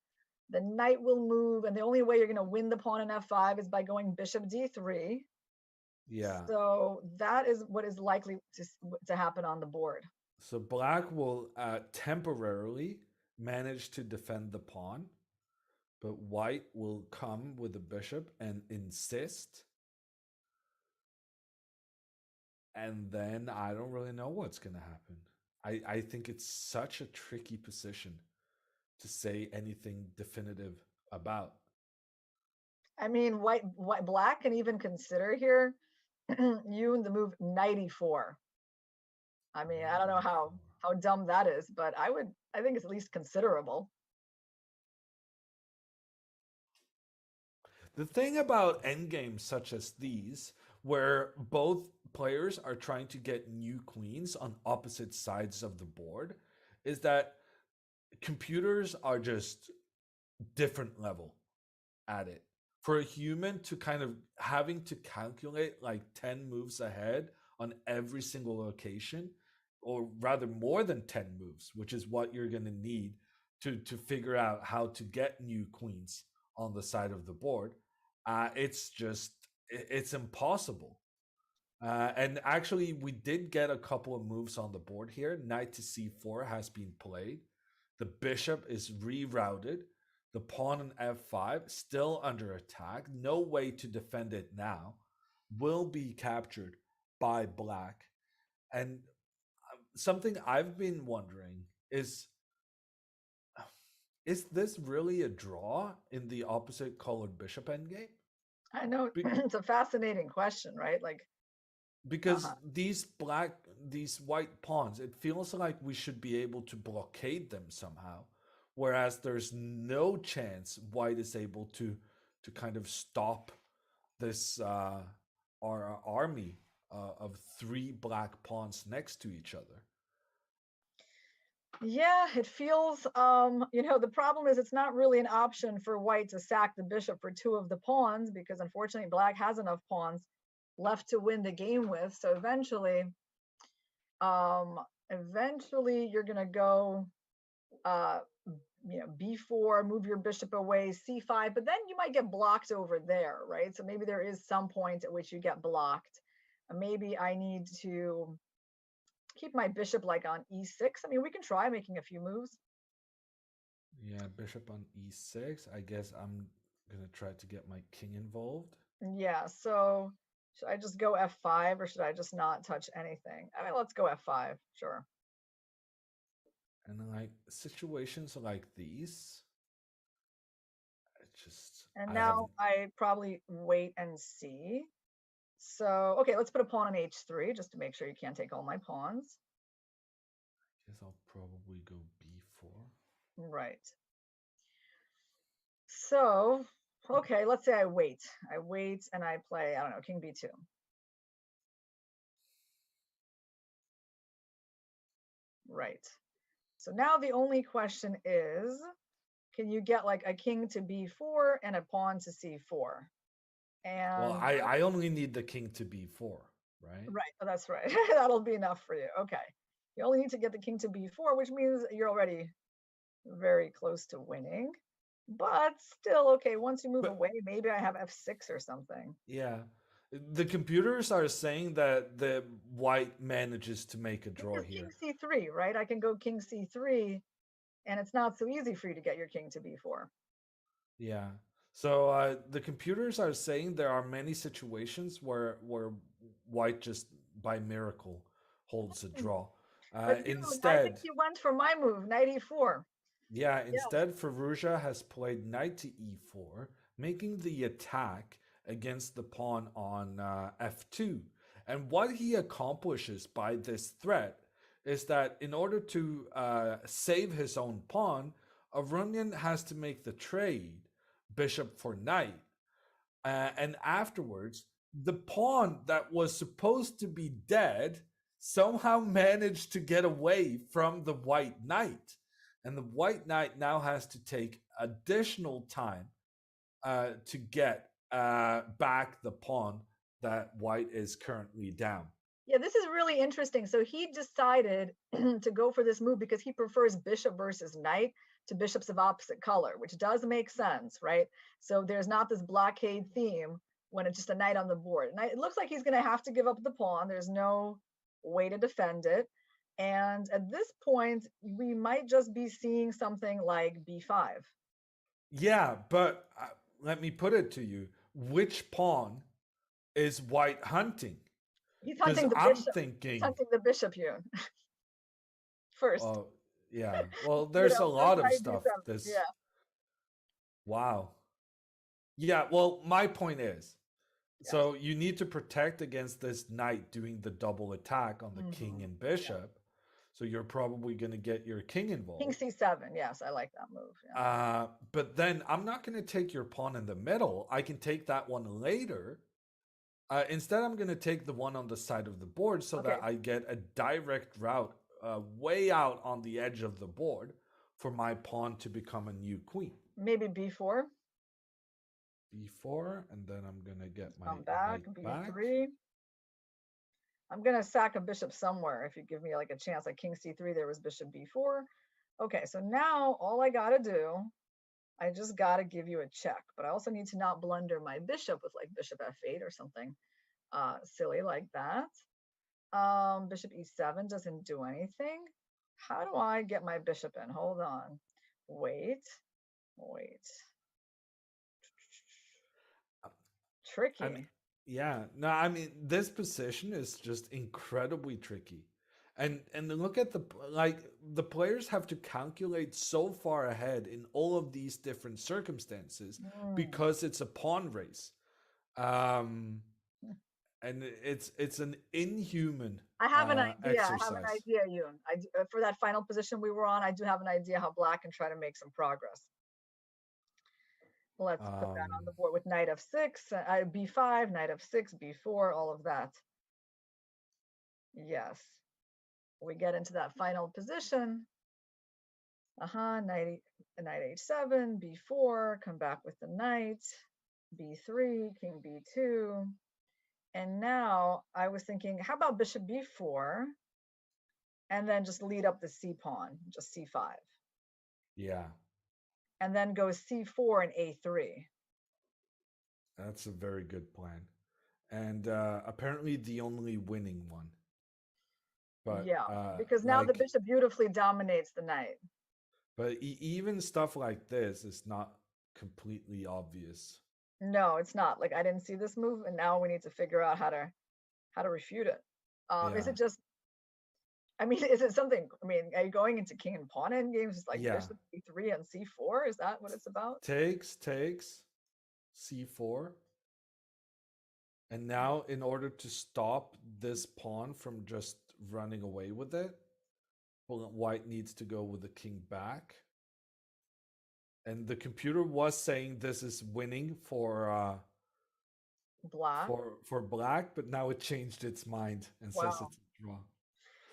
[SPEAKER 2] the knight will move. And the only way you're going to win the pawn in f5 is by going bishop d3.
[SPEAKER 3] Yeah.
[SPEAKER 2] So that is what is likely to happen on the board.
[SPEAKER 3] So black will temporarily manage to defend the pawn, but white will come with the bishop and insist. And then I don't really know what's going to happen. I think it's such a tricky position to say anything definitive about.
[SPEAKER 2] I mean, black can even consider here you in the move knight e4. I mean, I don't know how dumb that is, but I think it's at least considerable.
[SPEAKER 3] The thing about endgames such as these, where both players are trying to get new queens on opposite sides of the board, is that computers are just different level at it. For a human to kind of having to calculate like 10 moves ahead on every single location, or rather more than 10 moves, which is what you're going to need to figure out how to get new queens on the side of the board, it's impossible. And actually, we did get a couple of moves on the board here. Knight to c4 has been played. The bishop is rerouted. The pawn on f5 still under attack. No way to defend it now. Will be captured by black. And something I've been wondering is this really a draw in the opposite colored bishop endgame?
[SPEAKER 2] I know it's a fascinating question, right? Like,
[SPEAKER 3] because these white pawns, it feels like we should be able to blockade them somehow, whereas there's no chance white is able to kind of stop this our army of three black pawns next to each other.
[SPEAKER 2] Yeah, it feels, the problem is it's not really an option for white to sack the bishop for two of the pawns, because unfortunately black has enough pawns left to win the game with. So eventually you're going to go, b4, move your bishop away, c5, but then you might get blocked over there, right? So maybe there is some point at which you get blocked. Maybe I need to keep my bishop like on e6. I mean, we can try making a few moves.
[SPEAKER 3] Yeah, bishop on e6. I guess I'm going to try to get my king involved.
[SPEAKER 2] Yeah, so should I just go f5 or should I just not touch anything? I mean, let's go f5, sure.
[SPEAKER 3] And like situations like these,
[SPEAKER 2] And now I probably wait and see. So, okay, let's put a pawn on h3 just to make sure you can't take all my pawns.
[SPEAKER 3] I guess I'll probably go b4.
[SPEAKER 2] Right. So, okay, let's say I wait. I wait and I play, I don't know, king b2. Right. So now the only question is, can you get like a king to b4 and a pawn to c4? And
[SPEAKER 3] Well, I only need the king to b4, right?
[SPEAKER 2] right, that's right. That'll be enough for you. Okay. You only need to get the king to b4, which means you're already very close to winning. But still, okay, once you move away, maybe I have f6 or something.
[SPEAKER 3] Yeah. The computers are saying that the white manages to make a draw here.
[SPEAKER 2] King c3, right? I can go king c3, and it's not so easy for you to get your king to b4.
[SPEAKER 3] Yeah. So the computers are saying there are many situations where white just by miracle holds a draw.
[SPEAKER 2] But
[SPEAKER 3] Instead,
[SPEAKER 2] I think you went for my move, knight e4.
[SPEAKER 3] yeah, instead Firouzja has played knight to e4, making the attack against the pawn on f2. And what he accomplishes by this threat is that in order to save his own pawn, Aronian has to make the trade bishop for knight. And afterwards, the pawn that was supposed to be dead somehow managed to get away from the white knight. And the white knight now has to take additional time to get back the pawn that white is currently down.
[SPEAKER 2] Yeah, this is really interesting. So he decided to go for this move because he prefers bishop versus knight to bishops of opposite color, which does make sense, right? So there's not this blockade theme when it's just a knight on the board. And it looks like he's going to have to give up the pawn. There's no way to defend it. And at this point, we might just be seeing something like b5.
[SPEAKER 3] Yeah, but let me put it to you. Which pawn is white hunting?
[SPEAKER 2] He's hunting the
[SPEAKER 3] I'm
[SPEAKER 2] bishop.
[SPEAKER 3] thinking,
[SPEAKER 2] He's hunting the bishop here. First.
[SPEAKER 3] Oh, yeah. Well, there's a lot of stuff.
[SPEAKER 2] Yeah.
[SPEAKER 3] Wow. Yeah, well, my point is, so you need to protect against this knight doing the double attack on the king and bishop. So you're probably going to get your king involved.
[SPEAKER 2] King c7. Yes, I like that move. Yeah.
[SPEAKER 3] But then I'm not going to take your pawn in the middle. I can take that one later. Instead, I'm going to take the one on the side of the board so that I get a direct route way out on the edge of the board for my pawn to become a new queen.
[SPEAKER 2] Maybe b4.
[SPEAKER 3] b4, and then I'm going to get my
[SPEAKER 2] come back,
[SPEAKER 3] knight
[SPEAKER 2] b3.
[SPEAKER 3] back.
[SPEAKER 2] I'm going to sack a bishop somewhere if you give me like a chance. Like king c3, there was bishop b4. Okay, so now all I got to do, I just got to give you a check. But I also need to not blunder my bishop with like bishop f8 or something silly like that. Bishop e7 doesn't do anything. How do I get my bishop in? Hold on. Wait. Tricky.
[SPEAKER 3] I mean, this position is just incredibly tricky. And look at the players have to calculate so far ahead in all of these different circumstances because it's a pawn race. And it's an inhuman
[SPEAKER 2] I have an idea.
[SPEAKER 3] exercise.
[SPEAKER 2] I have an idea, Yoon. For that final position we were on, I do have an idea how black can try to make some progress. Let's put that on the board with knight f6, b5, knight f6, b4, all of that. Yes. We get into that final position. Knight h7, b4, come back with the knight, b3, king b2. And now I was thinking, how about bishop b4? And then just lead up the c pawn, just c5.
[SPEAKER 3] Yeah.
[SPEAKER 2] And then go c4 and a3.
[SPEAKER 3] That's a very good plan. And apparently the only winning one. But
[SPEAKER 2] yeah, because now the bishop beautifully dominates the knight.
[SPEAKER 3] But even stuff like this is not completely obvious.
[SPEAKER 2] No, it's not. Like I didn't see this move, and now we need to figure out how to refute it. Is it just? I mean, is it something? I mean, are you going into king and pawn endgames? Just like bishop e3 and c4? Is that what it's about?
[SPEAKER 3] Takes c4. And now, in order to stop this pawn from just running away with it, white needs to go with the king back. And the computer was saying this is winning for
[SPEAKER 2] black.
[SPEAKER 3] For black, but now it changed its mind and says it's a draw.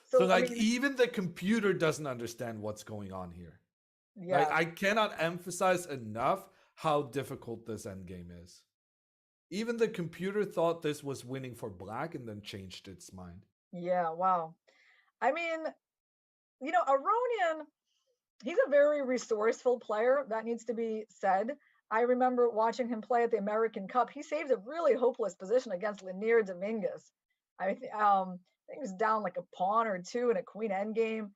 [SPEAKER 2] So
[SPEAKER 3] like, I mean, even the computer doesn't understand what's going on here.
[SPEAKER 2] Yeah.
[SPEAKER 3] I cannot emphasize enough how difficult this endgame is. Even the computer thought this was winning for black and then changed its mind.
[SPEAKER 2] Yeah. Wow. I mean, Aronian, he's a very resourceful player. That needs to be said. I remember watching him play at the American Cup. He saved a really hopeless position against Lanier Dominguez. I think he was down like a pawn or two in a queen endgame.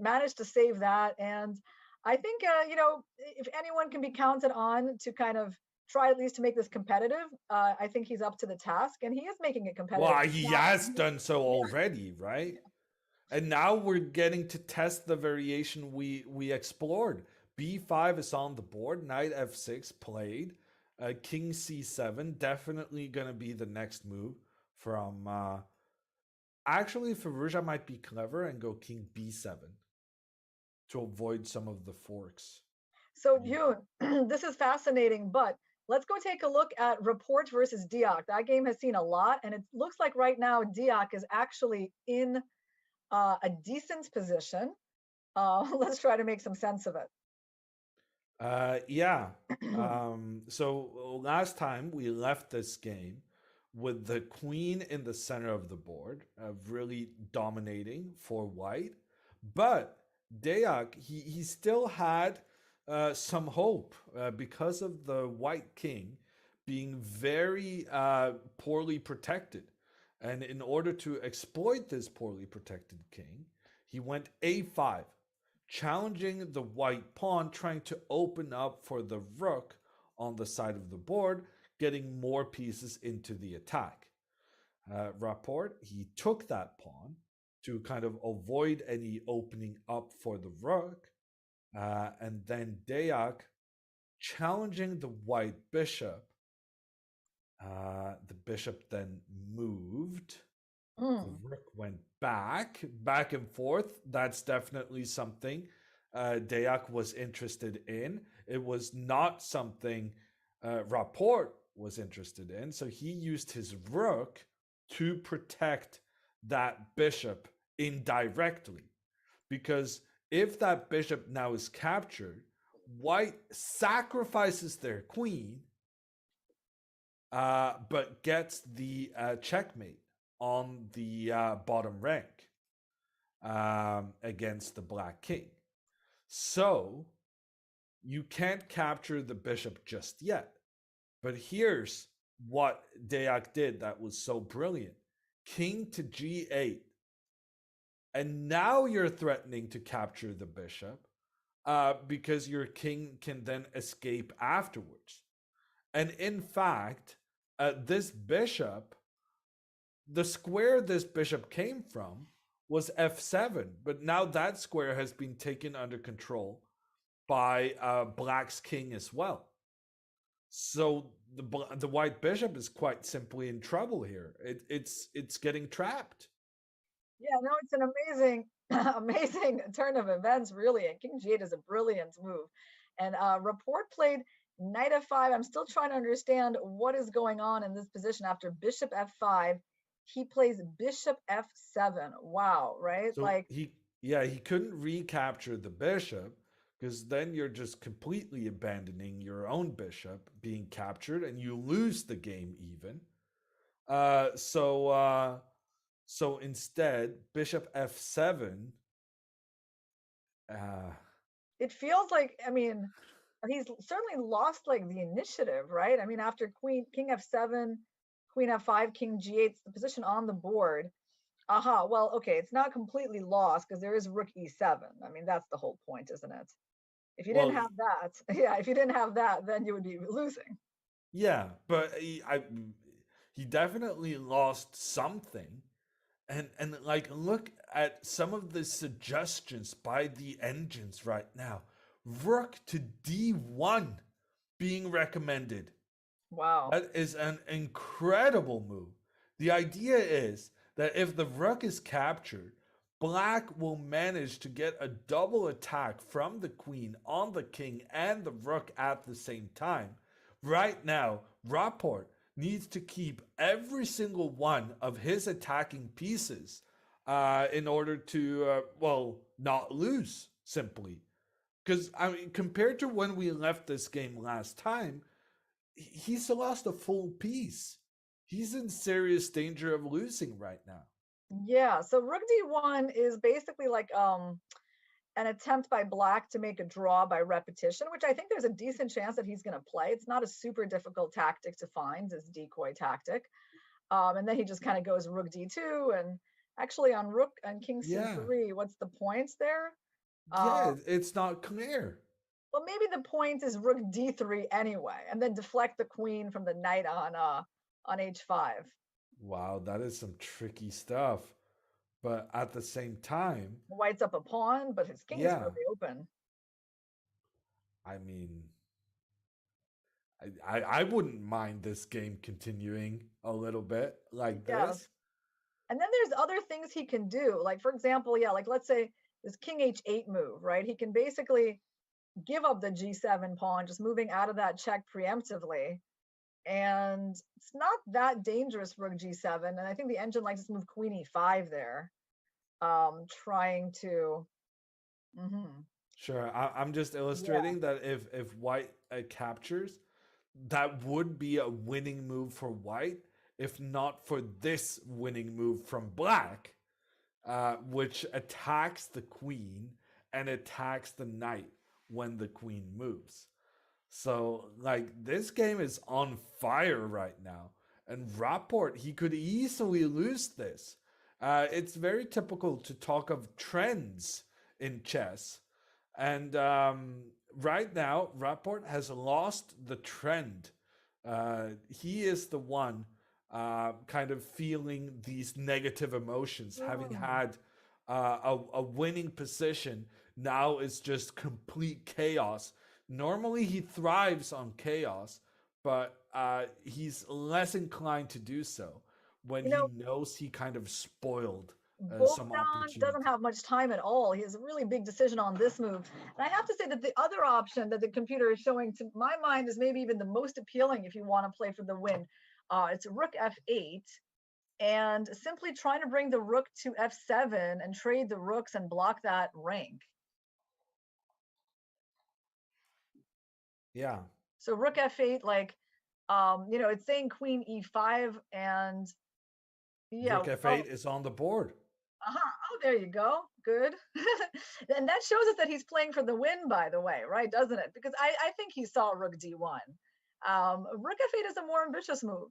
[SPEAKER 2] Managed to save that, and I think if anyone can be counted on to kind of try at least to make this competitive, I think he's up to the task, and he is making it competitive.
[SPEAKER 3] Well, he has done so already, right? And now we're getting to test the variation we explored. B5 is on the board. Knight F6 played. King C7 definitely going to be the next move from. Actually, Firouzja might be clever and go King B7 to avoid some of the forks.
[SPEAKER 2] So, Yoon, this is fascinating, but let's go take a look at Rapport versus Deac. That game has seen a lot, and it looks like right now Deac is actually in a decent position. Let's try to make some sense of it.
[SPEAKER 3] Yeah. So last time we left this game with the queen in the center of the board, really dominating for white. But Deac, he still had some hope because of the white king being very poorly protected. And in order to exploit this poorly protected king, he went a5, challenging the white pawn, trying to open up for the rook on the side of the board, getting more pieces into the attack. Rapport, he took that pawn to kind of avoid any opening up for the rook. And then Deac challenging the white bishop. The bishop then moved. The rook went back and forth. That's definitely something Deac was interested in. It was not something Rapport was interested in. So he used his rook to protect that bishop indirectly. Because if that bishop now is captured, white sacrifices their queen, but gets the checkmate on the bottom rank against the black king. So you can't capture the bishop just yet. But here's what Deac did that was so brilliant. King to g8. And now you're threatening to capture the bishop because your king can then escape afterwards. And in fact, this bishop, the square this bishop came from was f7, but now that square has been taken under control by black's king as well. So the white bishop is quite simply in trouble here. It's getting trapped.
[SPEAKER 2] Yeah, no, it's an amazing, amazing turn of events, really. And King G8 is a brilliant move. And Rapport played Knight F5. I'm still trying to understand what is going on in this position after Bishop F5. He plays Bishop F7. Wow, right?
[SPEAKER 3] So he couldn't recapture the bishop because then you're just completely abandoning your own bishop being captured and you lose the game even. So instead, Bishop F7.
[SPEAKER 2] It feels like, I mean, he's certainly lost like the initiative, right? I mean, after King F7, Queen F5, King G8, the position on the board. Well, okay, it's not completely lost because there is Rook E7. I mean, that's the whole point, isn't it? If you didn't have that, if you didn't have that, then you would be losing.
[SPEAKER 3] Yeah, but he definitely lost something. And like look at some of the suggestions by the engines right now. Rook to D1 being recommended.
[SPEAKER 2] Wow.
[SPEAKER 3] That is an incredible move. The idea is that if the rook is captured, black will manage to get a double attack from the queen on the king and the rook at the same time. Right now, Rapport needs to keep every single one of his attacking pieces in order to, not lose, simply. Because I mean, compared to when we left this game last time, he's lost a full piece. He's in serious danger of losing right now.
[SPEAKER 2] Yeah, so rook d1 is basically like an attempt by black to make a draw by repetition, which I think there's a decent chance that he's going to play. It's not a super difficult tactic to find, this decoy tactic. And then he just kind of goes rook d2, and actually on rook and king c3, what's the points there?
[SPEAKER 3] It's not clear.
[SPEAKER 2] Well, maybe the point is rook d3 anyway, and then deflect the queen from the knight on h5.
[SPEAKER 3] Wow, that is some tricky stuff. But at the same time,
[SPEAKER 2] White's up a pawn, but his king is really open.
[SPEAKER 3] I mean, I wouldn't mind this game continuing a little bit like this.
[SPEAKER 2] And then there's other things he can do. Like, for example, like let's say this king h8 move, right? He can basically give up the g7 pawn, just moving out of that check preemptively. And it's not that dangerous, rook g7. And I think the engine likes to move queen e5 there, trying to...
[SPEAKER 3] Sure, I'm just illustrating that if white captures, that would be a winning move for white, if not for this winning move from black, which attacks the queen and attacks the knight when the queen moves. So, like, this game is on fire right now. And Rapport, he could easily lose this. It's very typical to talk of trends in chess. And right now, Rapport has lost the trend. He is the one kind of feeling these negative emotions, having had a winning position. Now it's just complete chaos. Normally he thrives on chaos, but he's less inclined to do so when he knows he kind of spoiled some opportunity.
[SPEAKER 2] Doesn't have much time at all. He has a really big decision on this move. And I have to say that the other option that the computer is showing, to my mind, is maybe even the most appealing if you want to play for the win. It's rook f8, and simply trying to bring the rook to f7 and trade the rooks and block that rank.
[SPEAKER 3] Yeah.
[SPEAKER 2] So rook f8, like, it's saying queen e5, and
[SPEAKER 3] rook f8 is on the board.
[SPEAKER 2] Oh, there you go. Good. And that shows us that he's playing for the win, by the way, right? Doesn't it? Because I think he saw rook d1. Rook f8 is a more ambitious move.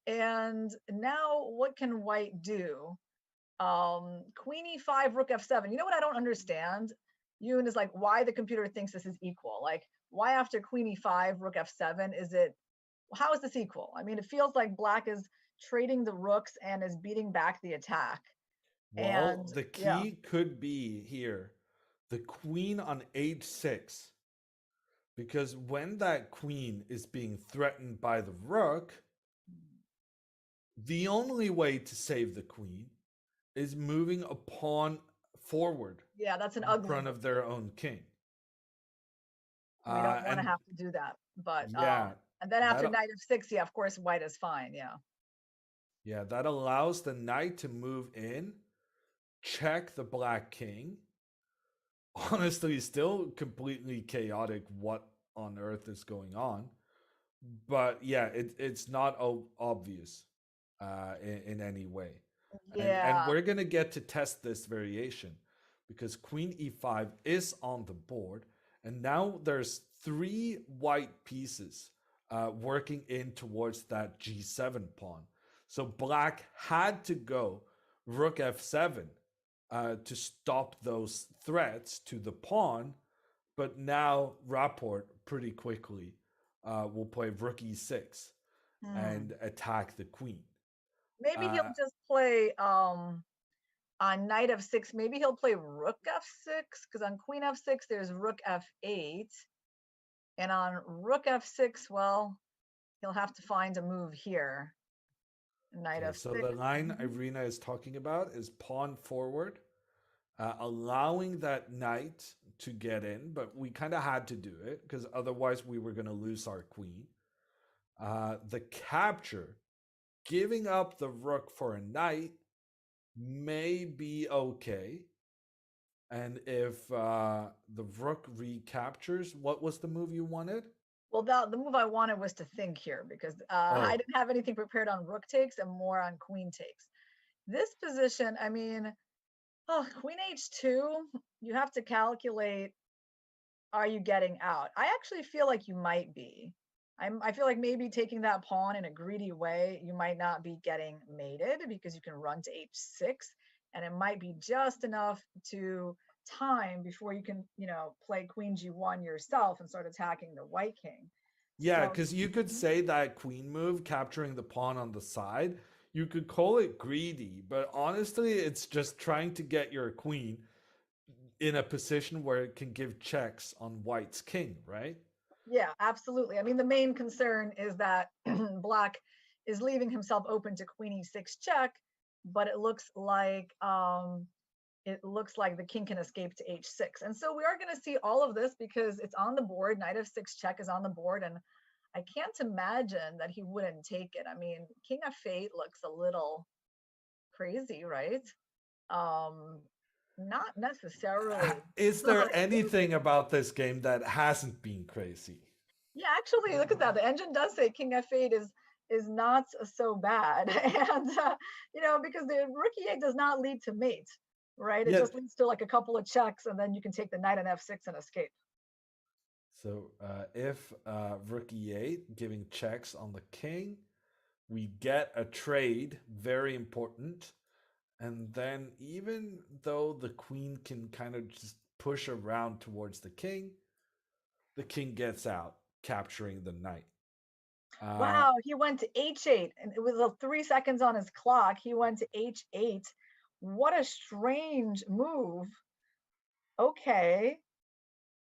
[SPEAKER 2] And now what can white do? Queen e5, rook f7. You know what I don't understand, Yoon, is like why the computer thinks this is equal. Like, why after queen e5, rook f7, how is this equal? I mean, it feels like black is trading the rooks and is beating back the attack.
[SPEAKER 3] Well, the key could be here, the queen on h6. Because when that queen is being threatened by the rook, the only way to save the queen is moving a pawn forward.
[SPEAKER 2] Yeah, that's an ugly
[SPEAKER 3] in front of their own king.
[SPEAKER 2] We don't want to have to do that. But and then after knight f6, of course, white is fine.
[SPEAKER 3] Yeah, that allows the knight to move in, check the black king. Honestly, still completely chaotic what on earth is going on. But yeah, it's not obvious in any way. And we're going to get to test this variation because queen e5 is on the board. And now there's 3 white pieces working in towards that g7 pawn. So black had to go rook f7 to stop those threats to the pawn. But now Rapport pretty quickly will play rook e6 and attack the queen.
[SPEAKER 2] Maybe he'll just play on knight f6. Maybe he'll play rook f6, because on queen f6 there's rook f8, and on rook f6, well, he'll have to find a move here. Knight f6.
[SPEAKER 3] So the line Irina is talking about is pawn forward, allowing that knight to get in, but we kind of had to do it because otherwise we were going to lose our queen. The capture, giving up the rook for a knight may be okay. And if the rook recaptures, what was the move you wanted?
[SPEAKER 2] Well, the move I wanted was to think here because I
[SPEAKER 3] Oh,
[SPEAKER 2] didn't have anything prepared on rook takes and more on queen takes. This position, I mean, oh, queen h2, you have to calculate, are you getting out? I actually feel like you might be. I feel like maybe taking that pawn in a greedy way, you might not be getting mated because you can run to h6, and it might be just enough to time before you can, play queen g1 yourself and start attacking the white king.
[SPEAKER 3] yeah,
[SPEAKER 2] So
[SPEAKER 3] because you could say that queen move, capturing the pawn on the side, you could call it greedy, but honestly, it's just trying to get your queen in a position where it can give checks on white's king, right?
[SPEAKER 2] yeah, absolutely. I mean, the main concern is that black is leaving himself open to queen e6 check, but it looks like the king can escape to h6. And so we are going to see all of this because it's on the board. Knight f6 check is on the board, and I can't imagine that he wouldn't take it. I mean, king f8 looks a little crazy, right? Not necessarily.
[SPEAKER 3] Is there anything about this game that hasn't been crazy?
[SPEAKER 2] Yeah, actually, look at that. The engine does say king f8 is not so bad, and because the rook e8 does not lead to mate, right? It
[SPEAKER 3] Yeah.
[SPEAKER 2] just leads to like a couple of checks, and then you can take the knight on f6 and escape.
[SPEAKER 3] So if rook e8 giving checks on the king, we get a trade, very important. And then even though the queen can kind of just push around towards the king gets out, capturing the knight.
[SPEAKER 2] Wow, he went to h8, and it was 3 seconds on his clock. He went to h8. What a strange move. Okay.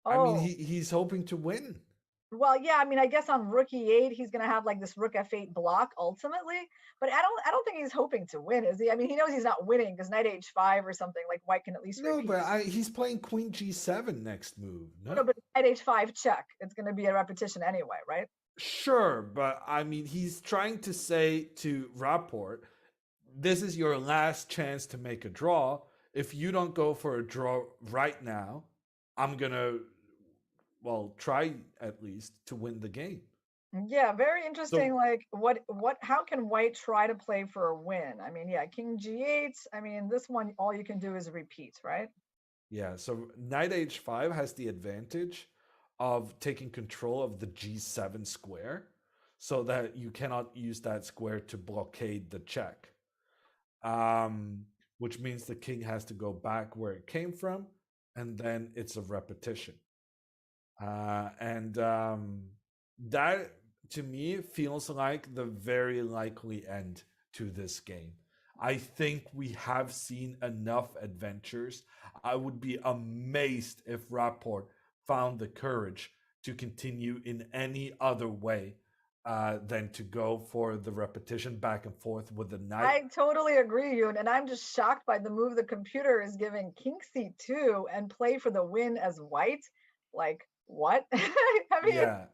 [SPEAKER 3] I mean,
[SPEAKER 2] Oh,
[SPEAKER 3] he's hoping to win.
[SPEAKER 2] well, yeah. I mean, I guess on rook e8, he's gonna have like this rook f8 block ultimately. But I don't think he's hoping to win, is he? I mean, he knows he's not winning because knight h5 or something like white can at least
[SPEAKER 3] No,
[SPEAKER 2] repeat.
[SPEAKER 3] but he's playing queen g7 next move.
[SPEAKER 2] No, but knight h5 check. It's gonna be a repetition anyway, right?
[SPEAKER 3] Sure, but I mean, he's trying to say to Rapport, this is your last chance to make a draw. If you don't go for a draw right now, I'm gonna, well, try at least to win the game.
[SPEAKER 2] Yeah, very interesting. Like, how can white try to play for a win? I mean, yeah, king g8. I mean, this one, all you can do is repeat, right?
[SPEAKER 3] Yeah, so knight h5 has the advantage of taking control of the g7 square so that you cannot use that square to blockade the check. Which means the king has to go back where it came from, and then it's a repetition. That to me feels like the very likely end to this game. I think we have seen enough adventures. I would be amazed if Rapport found the courage to continue in any other way than to go for the repetition back and forth with the knight.
[SPEAKER 2] I totally agree, Yoon, and I'm just shocked by the move the computer is giving king c2 and play for the win as white. Like, what? I mean,
[SPEAKER 3] Yeah.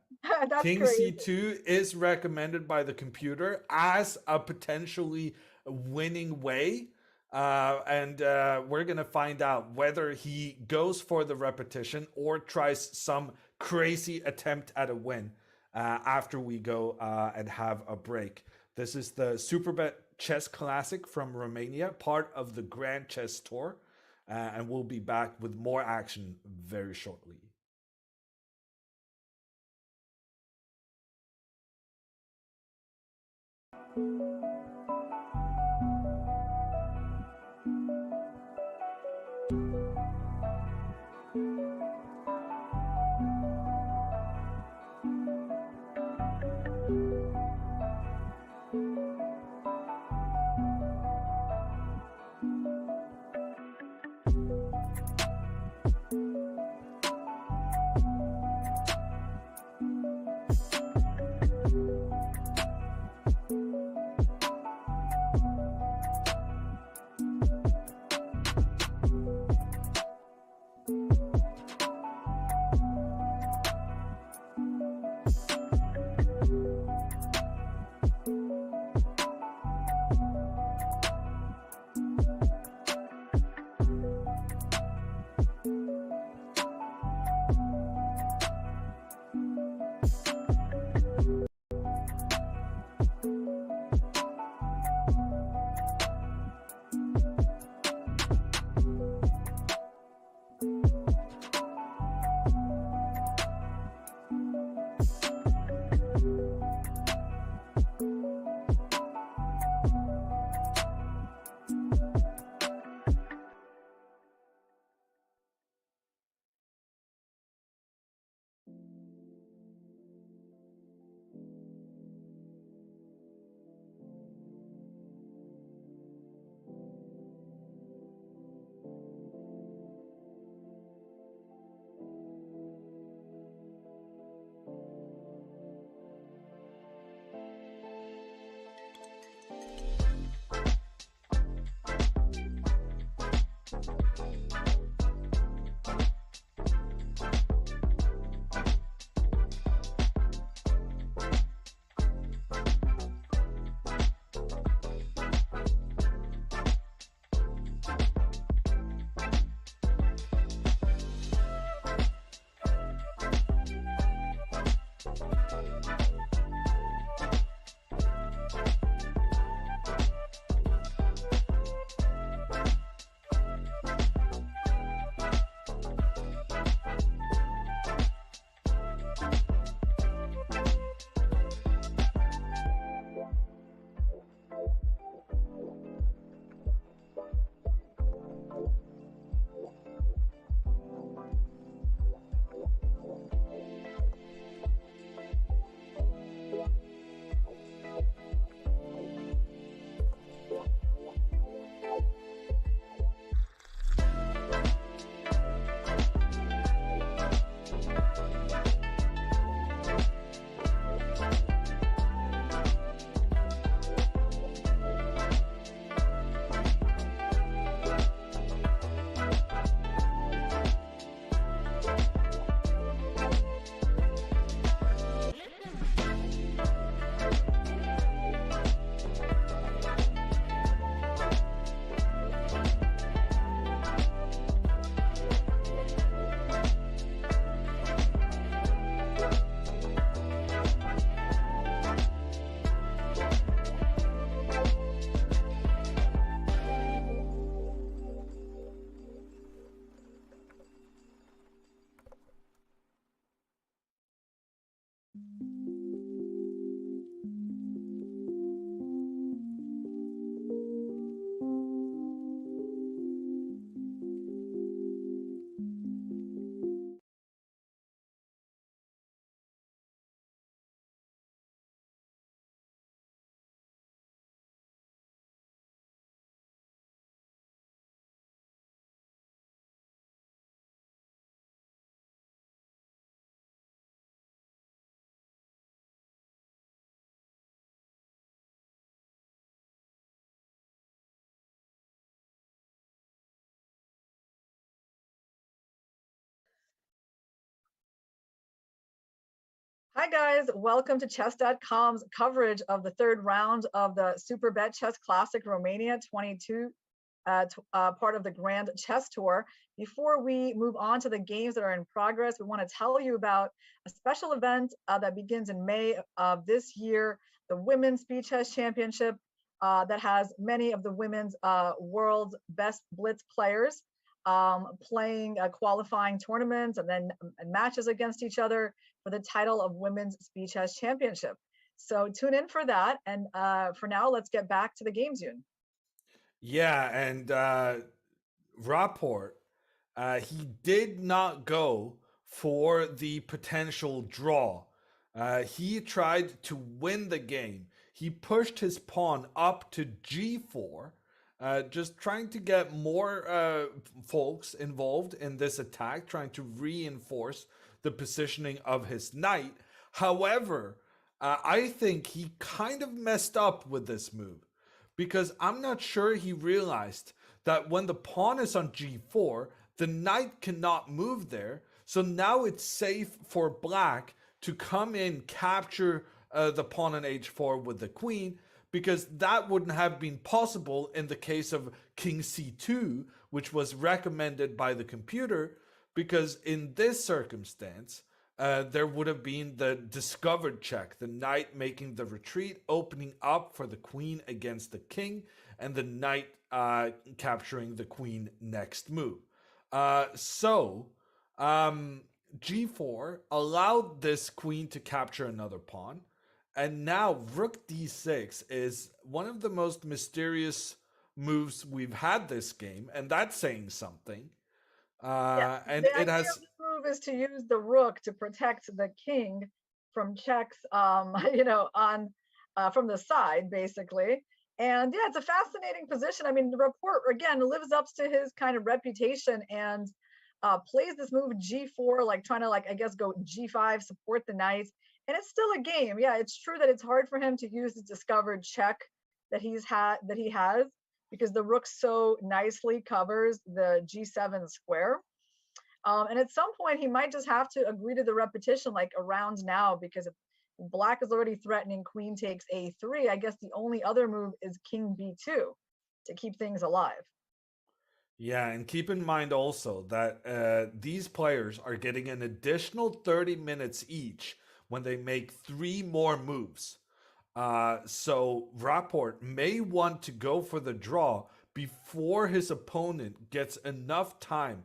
[SPEAKER 2] that's
[SPEAKER 3] King
[SPEAKER 2] crazy.
[SPEAKER 3] c2 is recommended by the computer as a potentially winning way. We're going to find out whether he goes for the repetition or tries some crazy attempt at a win after we go and have a break. This is the Superbet Chess Classic from Romania, part of the Grand Chess Tour. And we'll be back with more action very shortly.
[SPEAKER 2] Hi guys, welcome to Chess.com's coverage of the third round of the Superbet Chess Classic Romania 22, part of the Grand Chess Tour. Before we move on to the games that are in progress, we want to tell you about a special event that begins in May of this year, the Women's Speed Chess Championship that has many of the women's world's best blitz players playing qualifying tournaments and then matches against each other for the title of Women's Speed Chess Championship. So tune in for that. And for now, let's get back to the games, Yoon.
[SPEAKER 3] Yeah, and Rapport, he did not go for the potential draw. He tried to win the game. He pushed his pawn up to g4, just trying to get more folks involved in this attack, trying to reinforce the positioning of his knight. However, I think he kind of messed up with this move, because I'm not sure he realized that when the pawn is on g4, the knight cannot move there. So now it's safe for black to come in, capture the pawn on h4 with the queen, because that wouldn't have been possible in the case of king c2, which was recommended by the computer, because in this circumstance, there would have been the discovered check, the knight making the retreat, opening up for the queen against the king, and the knight capturing the queen next move. G4 allowed this queen to capture another pawn, and now rook d6 is one of the most mysterious moves we've had this game, and that's saying something. And
[SPEAKER 2] the
[SPEAKER 3] it
[SPEAKER 2] idea
[SPEAKER 3] has
[SPEAKER 2] of this move is to use the rook to protect the king from checks, on from the side, basically. And yeah, it's a fascinating position. I mean, the Rapport again lives up to his kind of reputation and plays this move g4, like trying to I guess go g5, support the knight, and it's still a game. Yeah, it's true that it's hard for him to use the discovered check that he has, because the rook so nicely covers the g7 square. And at some point, he might just have to agree to the repetition, like around now, because if black is already threatening queen takes a3, I guess the only other move is king b2 to keep things alive.
[SPEAKER 3] Yeah, and keep in mind also that these players are getting an additional 30 minutes each when they make 3 more moves. So Rapport may want to go for the draw before his opponent gets enough time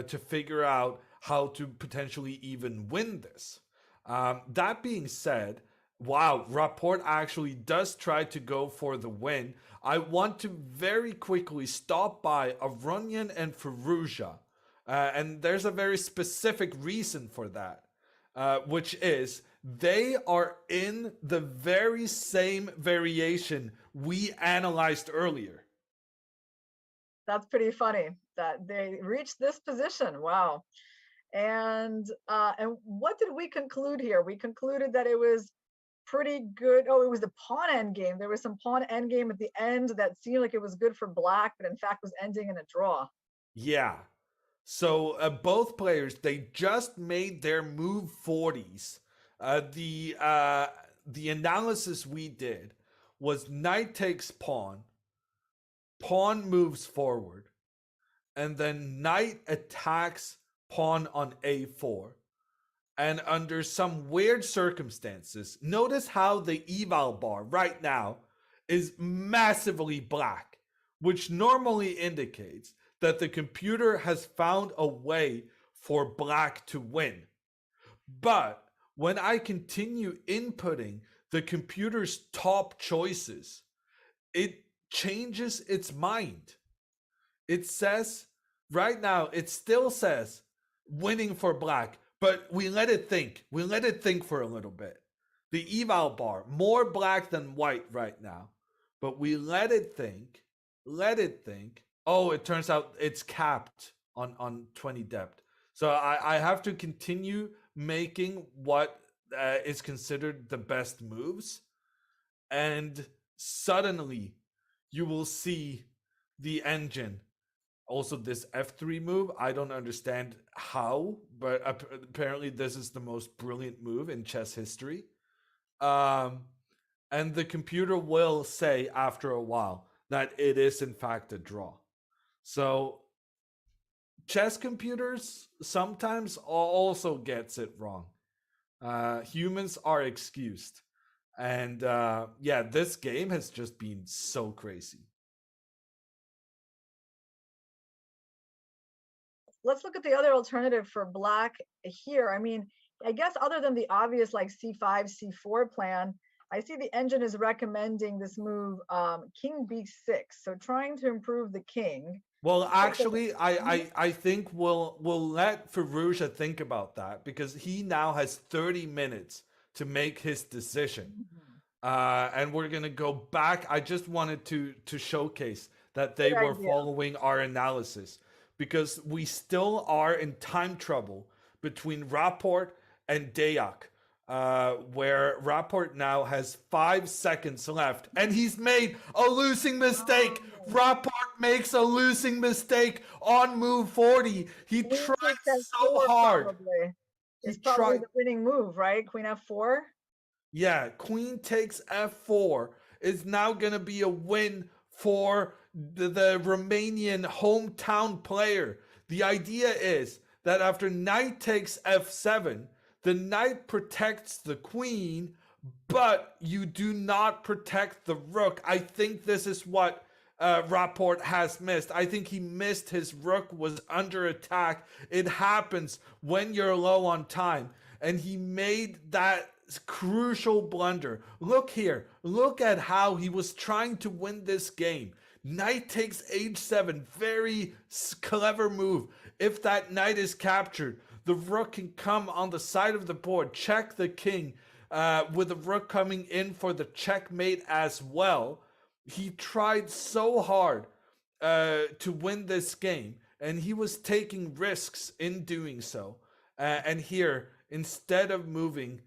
[SPEAKER 3] to figure out how to potentially even win this. That being said, wow, Rapport actually does try to go for the win. I want to very quickly stop by Aronian and Firouzja. And there's a very specific reason for that, which is they are in the very same variation we analyzed earlier.
[SPEAKER 2] That's pretty funny that they reached this position. Wow. And what did we conclude here? We concluded that it was pretty good. Oh, it was the pawn endgame. There was some pawn endgame at the end that seemed like it was good for black, but in fact was ending in a draw.
[SPEAKER 3] Yeah. So both players, they just made their move 40s. The analysis we did was knight takes pawn, pawn moves forward, and then knight attacks pawn on a4. And under some weird circumstances, notice how the eval bar right now is massively black, which normally indicates that the computer has found a way for black to win. But when I continue inputting the computer's top choices, it changes its mind. It says, right now, it still says winning for black, but we let it think. We let it think for a little bit. The eval bar, more black than white right now, but we let it think. Oh, it turns out it's capped on 20 depth. So I have to continue making what is considered the best moves. And suddenly you will see the engine Also, this f3 move, I don't understand how, but apparently this is the most brilliant move in chess history. And the computer will say after a while that it is in fact a draw. So chess computers sometimes also gets it wrong. Humans are excused. And yeah, this game has just been so crazy.
[SPEAKER 2] Let's look at the other alternative for black here. I mean, I guess other than the obvious like c5, c4 plan, I see the engine is recommending this move king b6. So trying to improve the king.
[SPEAKER 3] Well, actually, I think we'll let Firouzja think about that because he now has 30 minutes to make his decision. And we're gonna go back. I just wanted to showcase that they were following our analysis because we still are in time trouble between Rapport and Deac, where Rapport now has 5 seconds left, and he's made a losing mistake. Rapport makes a losing mistake on move 40. He tried so hard.
[SPEAKER 2] It's probably the winning move, right? Queen f4.
[SPEAKER 3] Yeah, queen takes f4 is now going to be a win for the Romanian hometown player. The idea is that after knight takes f7, the knight protects the queen, but you do not protect the rook. I think this is what Rapport has missed. I think he missed his rook was under attack. It happens when you're low on time, and he made that crucial blunder. Look here. Look at how he was trying to win this game. Knight takes h7. Very clever move. If that knight is captured, the rook can come on the side of the board, check the king, with the rook coming in for the checkmate as well. He tried so hard to win this game, and he was taking risks in doing so. And here, instead of moving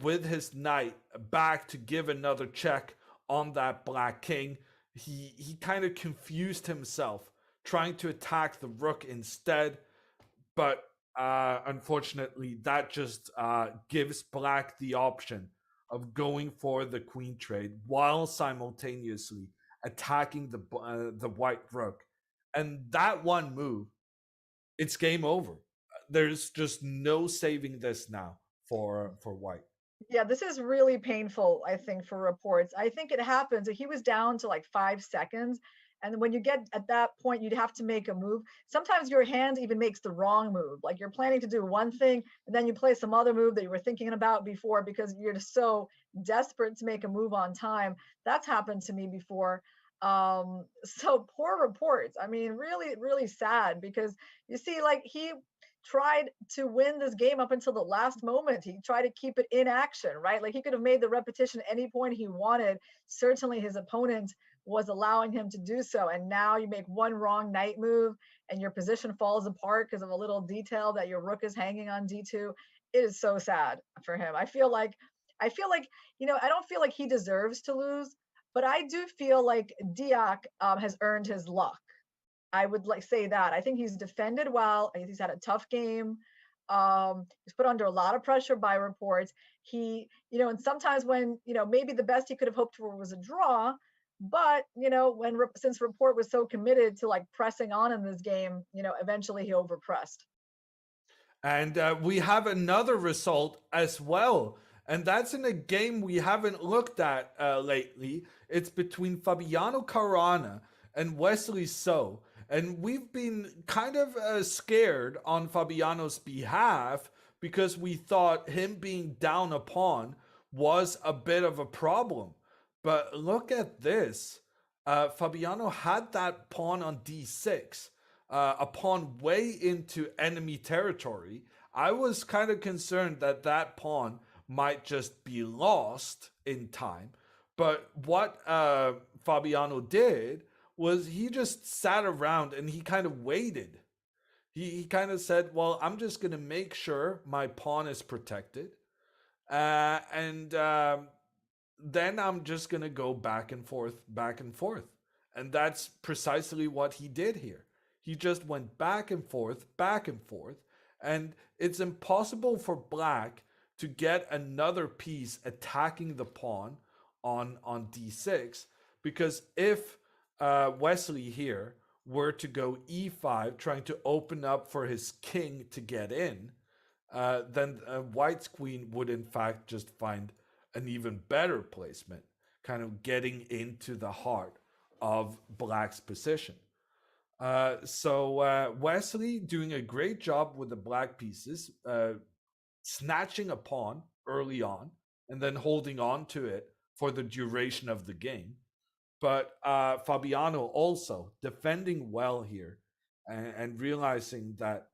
[SPEAKER 3] with his knight back to give another check on that black king, he kind of confused himself, trying to attack the rook instead. But unfortunately, that just gives black the option of going for the queen trade while simultaneously attacking the white rook. And that one move, it's game over. There's just no saving this now for white.
[SPEAKER 2] Yeah, this is really painful, I think, for reports. I think it happens. He was down to like 5 seconds. And when you get at that point, you'd have to make a move. Sometimes your hand even makes the wrong move. Like you're planning to do one thing, and then you play some other move that you were thinking about before because you're just so desperate to make a move on time. That's happened to me before. So poor reports. I mean, really, really sad because you see, like he tried to win this game up until the last moment. He tried to keep it in action, right? Like he could have made the repetition any point he wanted. Certainly his opponent was allowing him to do so. And now you make one wrong knight move and your position falls apart because of a little detail that your rook is hanging on d2. It is so sad for him. I feel like, you know, I don't feel like he deserves to lose, but I do feel like Deac has earned his luck. I would like say that. I think he's defended well. He's had a tough game. He's put under a lot of pressure by reports. He, you know, and sometimes when, you know, maybe the best he could have hoped for was a draw, but, you know, since Rapport was so committed to like pressing on in this game, you know, eventually he overpressed.
[SPEAKER 3] And we have another result as well. And that's in a game we haven't looked at lately. It's between Fabiano Caruana and Wesley So. And we've been kind of scared on Fabiano's behalf because we thought him being down a pawn was a bit of a problem. But look at this. Fabiano had that pawn on d6, a pawn way into enemy territory. I was kind of concerned that that pawn might just be lost in time. But what Fabiano did was he just sat around and he kind of waited. He kind of said, well, I'm just going to make sure my pawn is protected. And then I'm just going to go back and forth. And that's precisely what he did here. He just went back and forth, and it's impossible for black to get another piece attacking the pawn on d6, because if Wesley here were to go e5, trying to open up for his king to get in, then White's queen would in fact just find an even better placement, kind of getting into the heart of Black's position. So Wesley doing a great job with the black pieces, snatching a pawn early on and then holding on to it for the duration of the game. But Fabiano also defending well here, and realizing that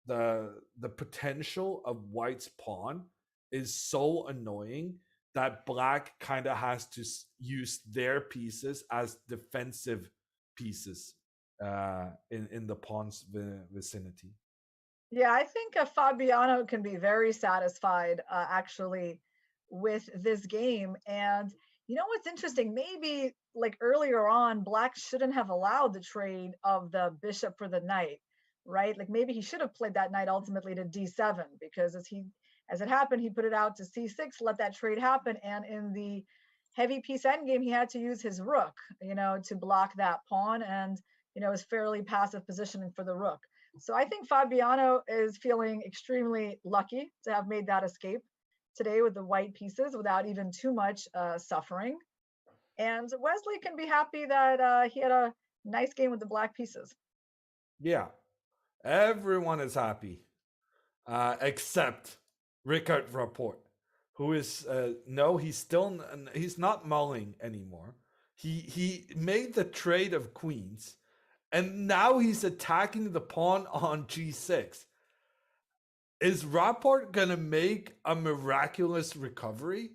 [SPEAKER 3] the potential of White's pawn is so annoying that Black kind of has to use their pieces as defensive pieces in the pawn's vicinity.
[SPEAKER 2] Yeah, I think Fabiano can be very satisfied actually with this game. And you know what's interesting? Maybe like earlier on, Black shouldn't have allowed the trade of the bishop for the knight, right? Like maybe he should have played that knight ultimately to d7, because as it happened, he put it out to c6, let that trade happen, and in the heavy piece endgame, he had to use his rook, to block that pawn, and his fairly passive positioning for the rook. So I think Fabiano is feeling extremely lucky to have made that escape today with the white pieces without even too much suffering. And Wesley can be happy that he had a nice game with the black pieces.
[SPEAKER 3] Yeah, everyone is happy except Richard Rapport, who is he's not mulling anymore. He made the trade of queens, and now he's attacking the pawn on g6. Is Rapport gonna make a miraculous recovery?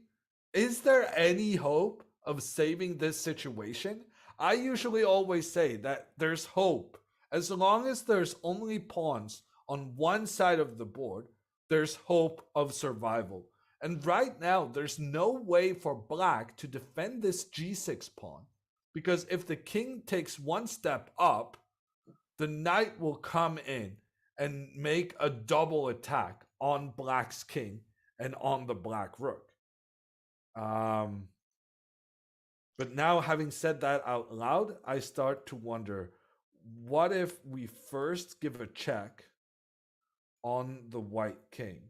[SPEAKER 3] Is there any hope of saving this situation? I usually always say that there's hope. As long as there's only pawns on one side of the board, there's hope of survival. And right now, there's no way for Black to defend this g6 pawn, because if the king takes one step up, the knight will come in and make a double attack on Black's king and on the black rook. But now, having said that out loud, I start to wonder, what if we first give a check on the white king?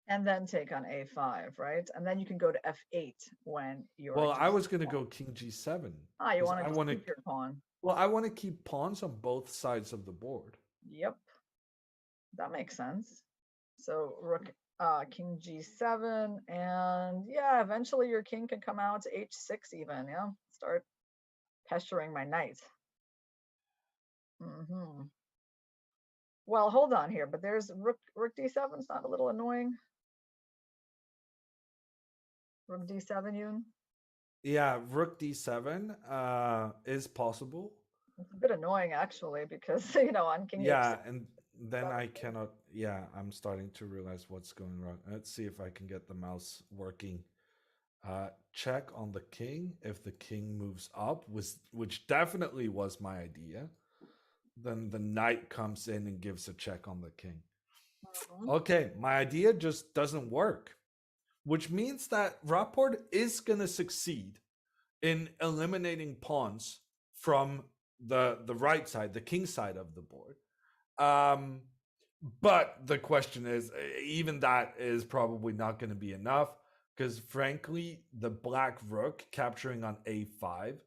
[SPEAKER 2] And then take on a5, right? And then you can go to f8 when you're...
[SPEAKER 3] Well, I was going to go king g7.
[SPEAKER 2] You want to keep your pawn.
[SPEAKER 3] Well, I want to keep pawns on both sides of the board.
[SPEAKER 2] Yep. That makes sense. So rook, king g7, and yeah, eventually your king can come out to h6 even, yeah? Start pestering my knight. Well, hold on here, but there's rook d7. It's not a little annoying? Rook d7, Yoon?
[SPEAKER 3] Yeah, rook d7 is possible.
[SPEAKER 2] It's a bit annoying, actually, because, on king
[SPEAKER 3] h6. And then I cannot... Yeah, I'm starting to realize what's going wrong. Let's see if I can get the mouse working. Check on the king. If the king moves up, which definitely was my idea, then the knight comes in and gives a check on the king. Okay, my idea just doesn't work, which means that Rapport is going to succeed in eliminating pawns from the right side, the king side of the board. But the question is, even that is probably not going to be enough, because frankly, the black rook capturing on a5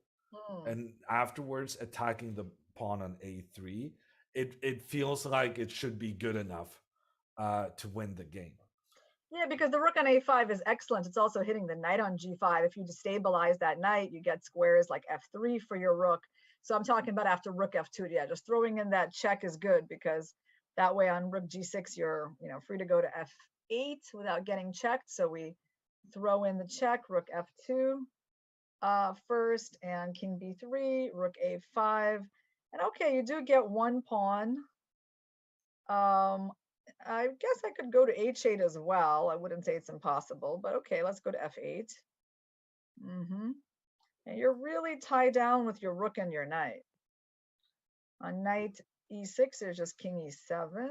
[SPEAKER 3] and afterwards attacking the pawn on a3, it feels like it should be good enough to win the game.
[SPEAKER 2] Yeah, because the rook on a5 is excellent. It's also hitting the knight on g5. If you destabilize that knight, you get squares like f3 for your rook. So I'm talking about after rook f2. Yeah, just throwing in that check is good, because that way on rook g6, you're free to go to f8 without getting checked. So we throw in the check, rook f2 first, and king b3, rook a5. And okay, you do get one pawn. I guess I could go to h8 as well. I wouldn't say it's impossible, but okay, let's go to f8. And you're really tied down with your rook and your knight. On knight e6 is just king e7.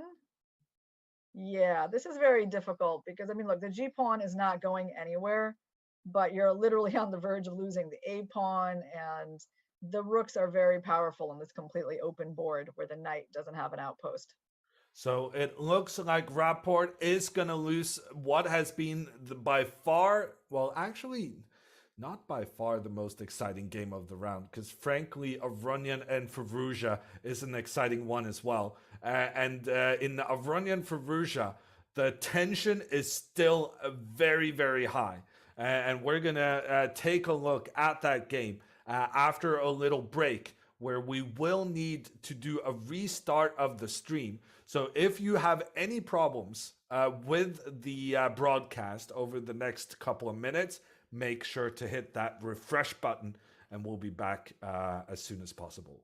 [SPEAKER 2] Yeah, this is very difficult because, I mean, look, the g pawn is not going anywhere, but you're literally on the verge of losing the a pawn, and the rooks are very powerful in this completely open board where the knight doesn't have an outpost.
[SPEAKER 3] So it looks like Rapport is going to lose what has been by far, well, actually, not by far the most exciting game of the round, because frankly, Aronian and Firouzja is an exciting one as well. In Aronian Firouzja, the tension is still very, very high. And we're going to take a look at that game after a little break, where we will need to do a restart of the stream. So if you have any problems with the broadcast over the next couple of minutes, make sure to hit that refresh button, and we'll be back as soon as possible.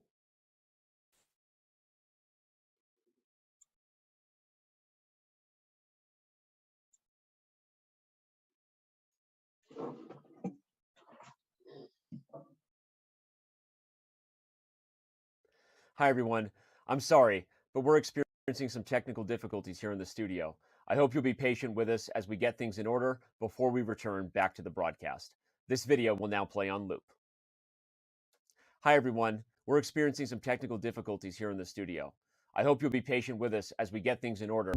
[SPEAKER 4] Hi, everyone. I'm sorry, but we're experiencing some technical difficulties here in the studio. I hope you'll be patient with us as we get things in order before we return back to the broadcast. This video will now play on loop. Hi, everyone. We're experiencing some technical difficulties here in the studio. I hope you'll be patient with us as we get things in order.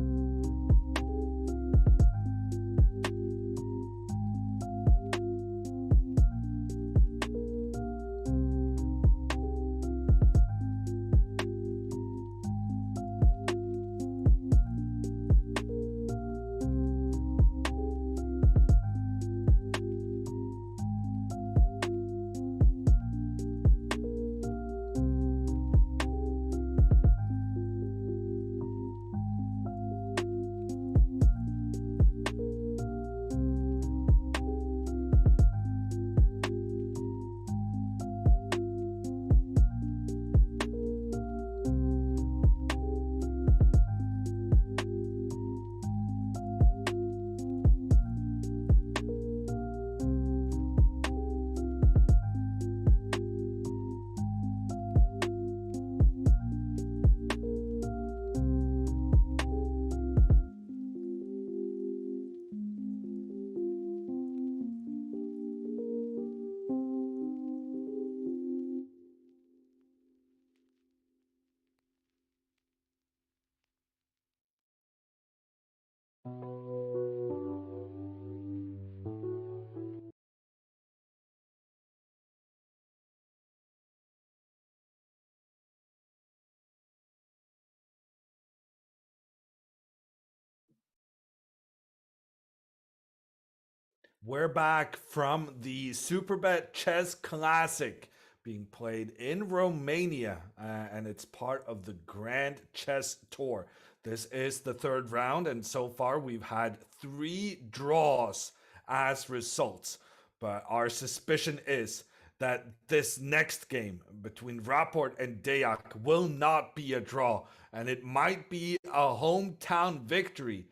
[SPEAKER 3] We're back from the Superbet Chess Classic being played in Romania, and it's part of the Grand Chess Tour. This is the third round, and so far we've had 3 draws as results. But our suspicion is that this next game between Rapport and Deac will not be a draw, and it might be a hometown victory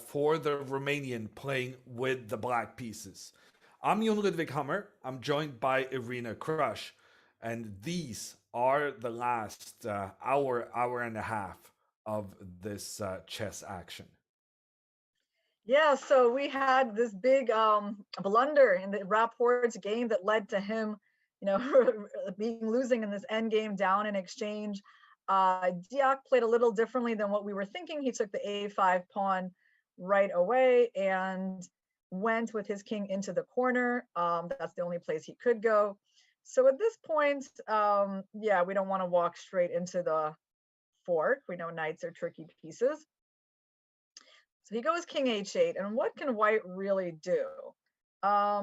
[SPEAKER 3] for the Romanian playing with the black pieces. I'm Jon Ludwig Hammer. I'm joined by Irina Crush, and these are the last hour and a half of this chess action.
[SPEAKER 2] Yeah, so we had this big blunder in the Rapport's game that led to him, losing in this endgame down in exchange. Deac played a little differently than what we were thinking. He took the a5 pawn right away and went with his king into the corner. That's the only place he could go. So at this point, we don't want to walk straight into the fork. We know knights are tricky pieces. So he goes king h8, and what can white really do?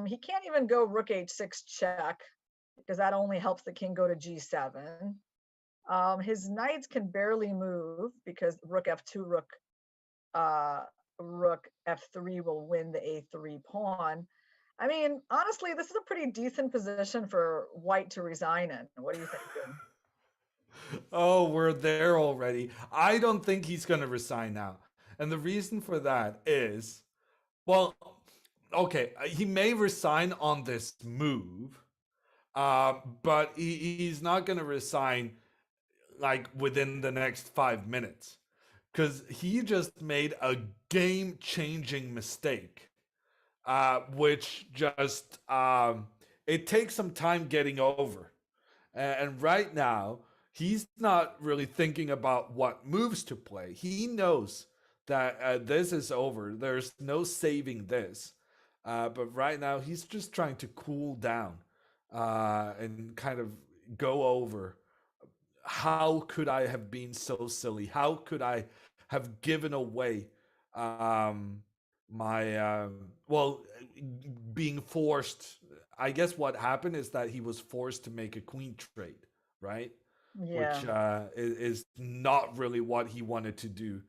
[SPEAKER 2] He can't even go rook h6 check, because that only helps the king go to g7. His knights can barely move because rook f2, rook f3 will win the a3 pawn. I mean, honestly, this is a pretty decent position for white to resign in. What do you think, Jim?
[SPEAKER 3] Oh, we're there already. I don't think he's going to resign now. And the reason for that is, well, okay, he may resign on this move, but he's not going to resign like within the next 5 minutes, because he just made a game-changing mistake, which just it takes some time getting over. And right now, he's not really thinking about what moves to play. He knows that this is over. There's no saving this. But right now, he's just trying to cool down and kind of go over how could I have been so silly? How could I have given away my being forced? I guess what happened is that he was forced to make a queen trade, right?
[SPEAKER 2] Yeah.
[SPEAKER 3] Which is not really what he wanted to do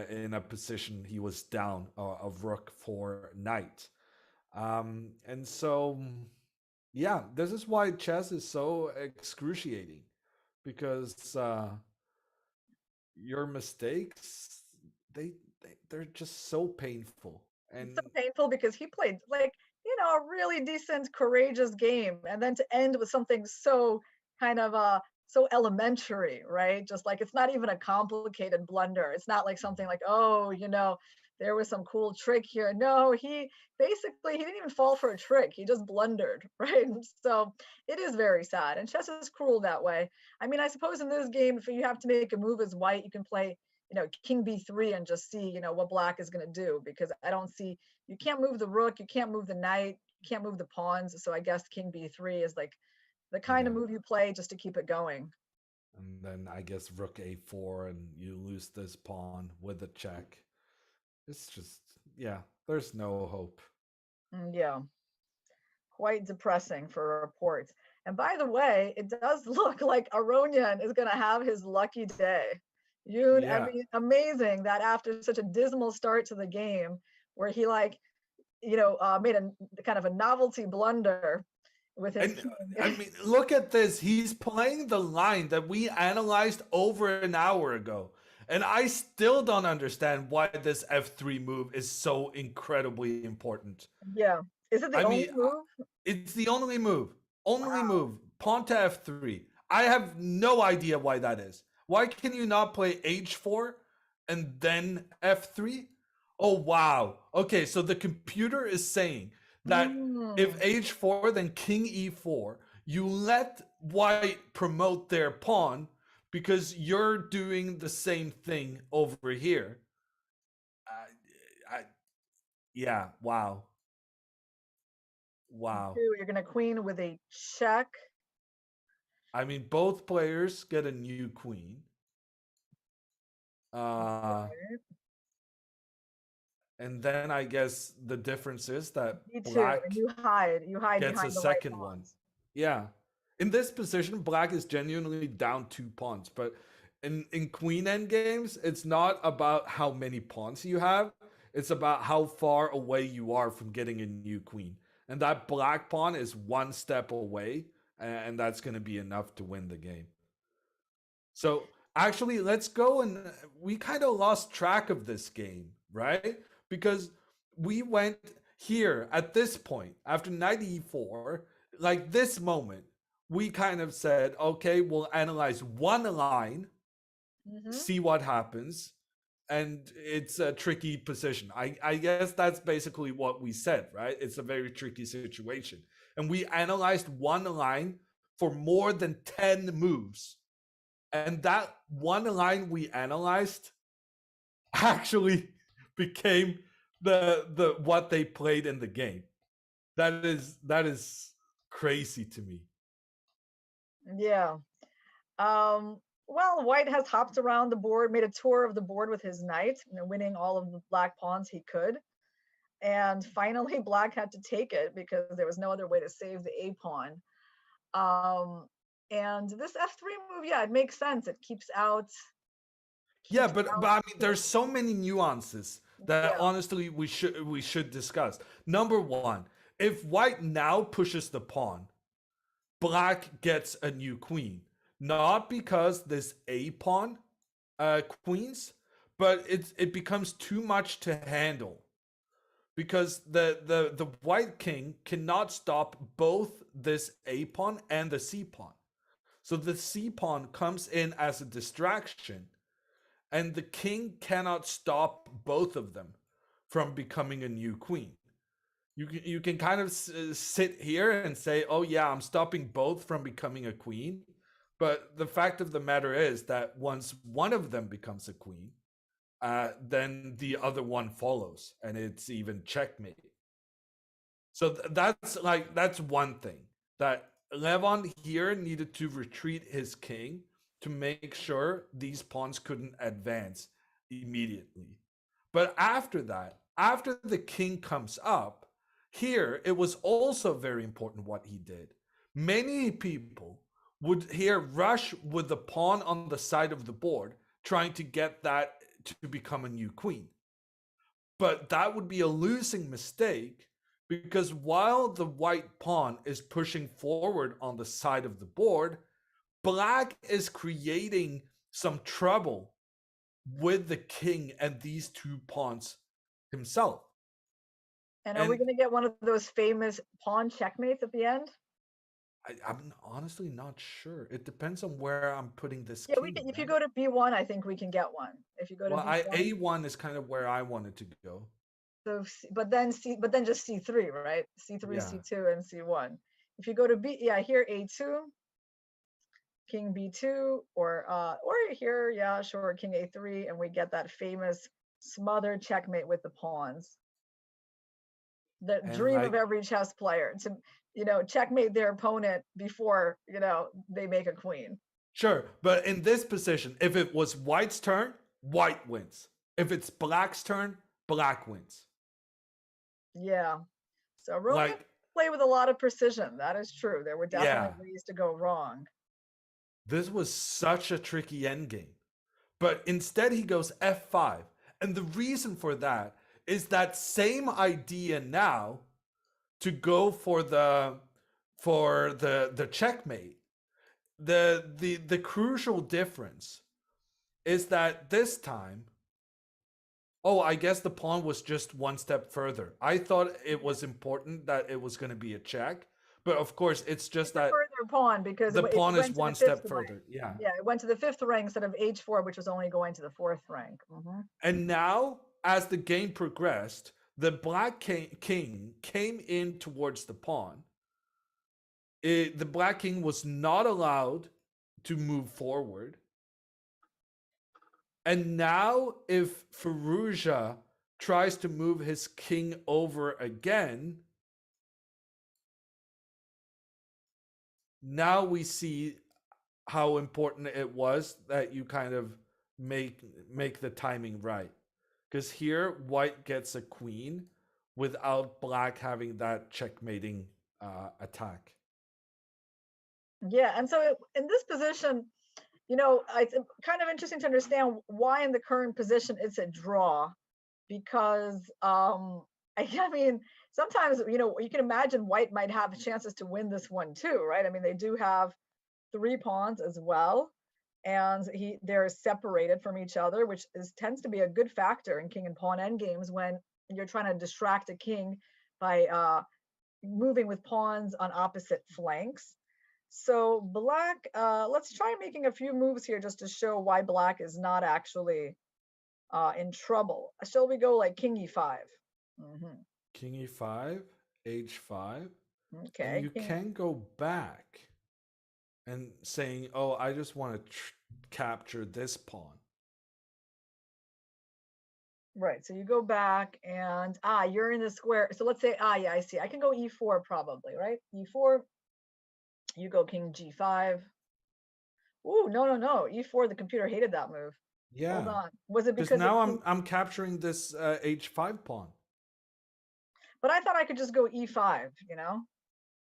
[SPEAKER 3] in a position he was down of rook for knight. And so, yeah, this is why chess is so excruciating, because your mistakes, they're just so painful.
[SPEAKER 2] It's
[SPEAKER 3] And
[SPEAKER 2] so painful because he played like, a really decent, courageous game. And then to end with something so kind of so elementary, right? Just like it's not even a complicated blunder. It's not like something like, oh, there was some cool trick here. No, he didn't even fall for a trick. He just blundered, right? So it is very sad. And chess is cruel that way. I mean, I suppose in this game, if you have to make a move as white, you can play, king b3 and just see, what black is going to do, because I don't see, you can't move the rook, you can't move the knight, you can't move the pawns. So I guess king b3 is like the kind of
[SPEAKER 3] yeah.
[SPEAKER 2] move you play just to keep it going.
[SPEAKER 3] And then I guess rook a4, and you lose this pawn with a check. It's just, yeah, there's no hope.
[SPEAKER 2] Yeah, quite depressing for reports. And by the way, it does look like Aronian is going to have his lucky day. I
[SPEAKER 3] Yeah.
[SPEAKER 2] mean, amazing that after such a dismal start to the game, where he made a kind of a novelty blunder with his
[SPEAKER 3] And
[SPEAKER 2] king.
[SPEAKER 3] I mean, look at this. He's playing the line that we analyzed over an hour ago. And I still don't understand why this f3 move is so incredibly important.
[SPEAKER 2] Yeah. Is it the
[SPEAKER 3] I
[SPEAKER 2] only
[SPEAKER 3] mean,
[SPEAKER 2] move?
[SPEAKER 3] it's the only move. Only
[SPEAKER 2] Wow.
[SPEAKER 3] move. Pawn to f3. I have no idea why that is. Why can you not play h4 and then f3? Oh, wow. Okay, so the computer is saying that if h4, then king e4, you let white promote their pawn because you're doing the same thing over here. Yeah, wow. Wow.
[SPEAKER 2] You're going to queen with a check.
[SPEAKER 3] I mean, both players get a new queen. And then I guess the difference is that
[SPEAKER 2] Me too.
[SPEAKER 3] black
[SPEAKER 2] And you hide
[SPEAKER 3] gets a
[SPEAKER 2] behind the
[SPEAKER 3] second
[SPEAKER 2] white
[SPEAKER 3] one.
[SPEAKER 2] pawns.
[SPEAKER 3] Yeah. In this position, black is genuinely down 2 pawns. But in queen end games, it's not about how many pawns you have. It's about how far away you are from getting a new queen. And that black pawn is 1 step away. And that's going to be enough to win the game. So actually, let's go, and we kind of lost track of this game, right? Because we went here at this point after knight e4, like this moment, we kind of said, okay, we'll analyze one line, see what happens. And it's a tricky position. I guess that's basically what we said, right? It's a very tricky situation. And we analyzed one line for more than 10 moves. And that one line we analyzed actually became the what they played in the game. That is crazy to me.
[SPEAKER 2] Yeah. Well, white has hopped around the board, made a tour of the board with his knight, winning all of the black pawns he could. And finally, black had to take it because there was no other way to save the a pawn. And this f3 move, yeah, it makes sense. It keeps out.
[SPEAKER 3] Yeah, but I mean, there's so many nuances that honestly we should discuss. Number one, if white now pushes the pawn, black gets a new queen. Not because this a pawn queens, but it becomes too much to handle. Because the white king cannot stop both this a pawn and the c pawn. So the c pawn comes in as a distraction, and the king cannot stop both of them from becoming a new queen. You can kind of sit here and say, oh yeah, I'm stopping both from becoming a queen. But the fact of the matter is that once one of them becomes a queen, then the other one follows, and it's even checkmate. So that's one thing, that Levon here needed to retreat his king to make sure these pawns couldn't advance immediately. But after that, after the king comes up, here it was also very important what he did. Many people would here rush with the pawn on the side of the board, trying to get that to become a new queen. But that would be a losing mistake, because while the white pawn is pushing forward on the side of the board, black is creating some trouble with the king and these two pawns himself.
[SPEAKER 2] And are we going to get one of those famous pawn checkmates at the end?
[SPEAKER 3] I'm honestly not sure. It depends on where I'm putting this.
[SPEAKER 2] Yeah, king, if you go to B1, I think we can get one. If you go to B1,
[SPEAKER 3] A1 is kind of where I wanted to go.
[SPEAKER 2] So, but then just C3, right? C3, yeah. C2, and C1. If you go to B, yeah, here A2, King B2, or here, yeah, sure, King A3, and we get that famous smothered checkmate with the pawns. The dream of every chess player, to checkmate their opponent before they make a queen.
[SPEAKER 3] Sure, but in this position, if it was white's turn, white wins. If it's black's turn, black wins.
[SPEAKER 2] Yeah, so Romania play with a lot of precision. That is true. There were definitely ways to go wrong.
[SPEAKER 3] This was such a tricky endgame, but instead he goes F5, and the reason for that is that same idea now to go for the checkmate. The crucial difference is that this time, I guess the pawn was just one step further. I thought it was important that it was going to be a check, but of course it's just that
[SPEAKER 2] further pawn, because
[SPEAKER 3] the pawn is one step further. Yeah,
[SPEAKER 2] it went to the 5th rank instead of H4, which was only going to the 4th rank.
[SPEAKER 3] And now, as the game progressed, the black king came in towards the pawn. The black king was not allowed to move forward. And now, if Firouzja tries to move his king over again, now we see how important it was that you kind of make the timing right. Because here, white gets a queen without black having that checkmating attack.
[SPEAKER 2] Yeah, and so in this position, it's kind of interesting to understand why in the current position it's a draw. Because, I mean, sometimes, you can imagine white might have chances to win this one too, right? I mean, they do have 3 pawns as well. And they're separated from each other, which tends to be a good factor in king and pawn endgames when you're trying to distract a king by moving with pawns on opposite flanks. So black, let's try making a few moves here just to show why black is not actually in trouble. Shall we go like king E5?
[SPEAKER 3] King E5, H5.
[SPEAKER 2] Okay.
[SPEAKER 3] And you can go back and saying, I just want to capture this pawn.
[SPEAKER 2] Right, so you go back and, you're in the square. So let's say, yeah, I see. I can go E4 probably, right? E4, you go king G5. Ooh, no. E4, the computer hated that move.
[SPEAKER 3] Yeah.
[SPEAKER 2] Hold on. Was it because
[SPEAKER 3] now I'm capturing this H5 pawn.
[SPEAKER 2] But I thought I could just go E5,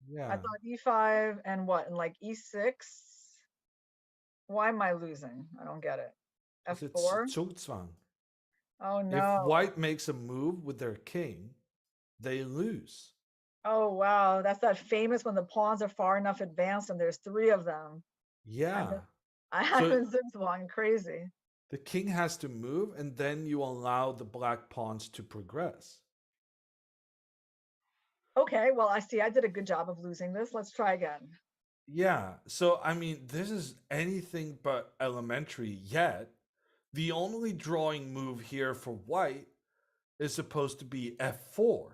[SPEAKER 3] Yeah.
[SPEAKER 2] I thought E5 and what? And like E6? Why am I losing? I don't get it. F4?
[SPEAKER 3] It's Zugzwang.
[SPEAKER 2] Oh, no.
[SPEAKER 3] If white makes a move with their king, they lose.
[SPEAKER 2] Oh, wow. That's that famous when the pawns are far enough advanced and there's 3 of them.
[SPEAKER 3] Yeah.
[SPEAKER 2] I haven't Zugzwang. Crazy.
[SPEAKER 3] The king has to move, and then you allow the black pawns to progress.
[SPEAKER 2] Okay, well, I see. I did a good job of losing this. Let's try again.
[SPEAKER 3] Yeah. So, I mean, this is anything but elementary yet. The only drawing move here for white is supposed to be f4.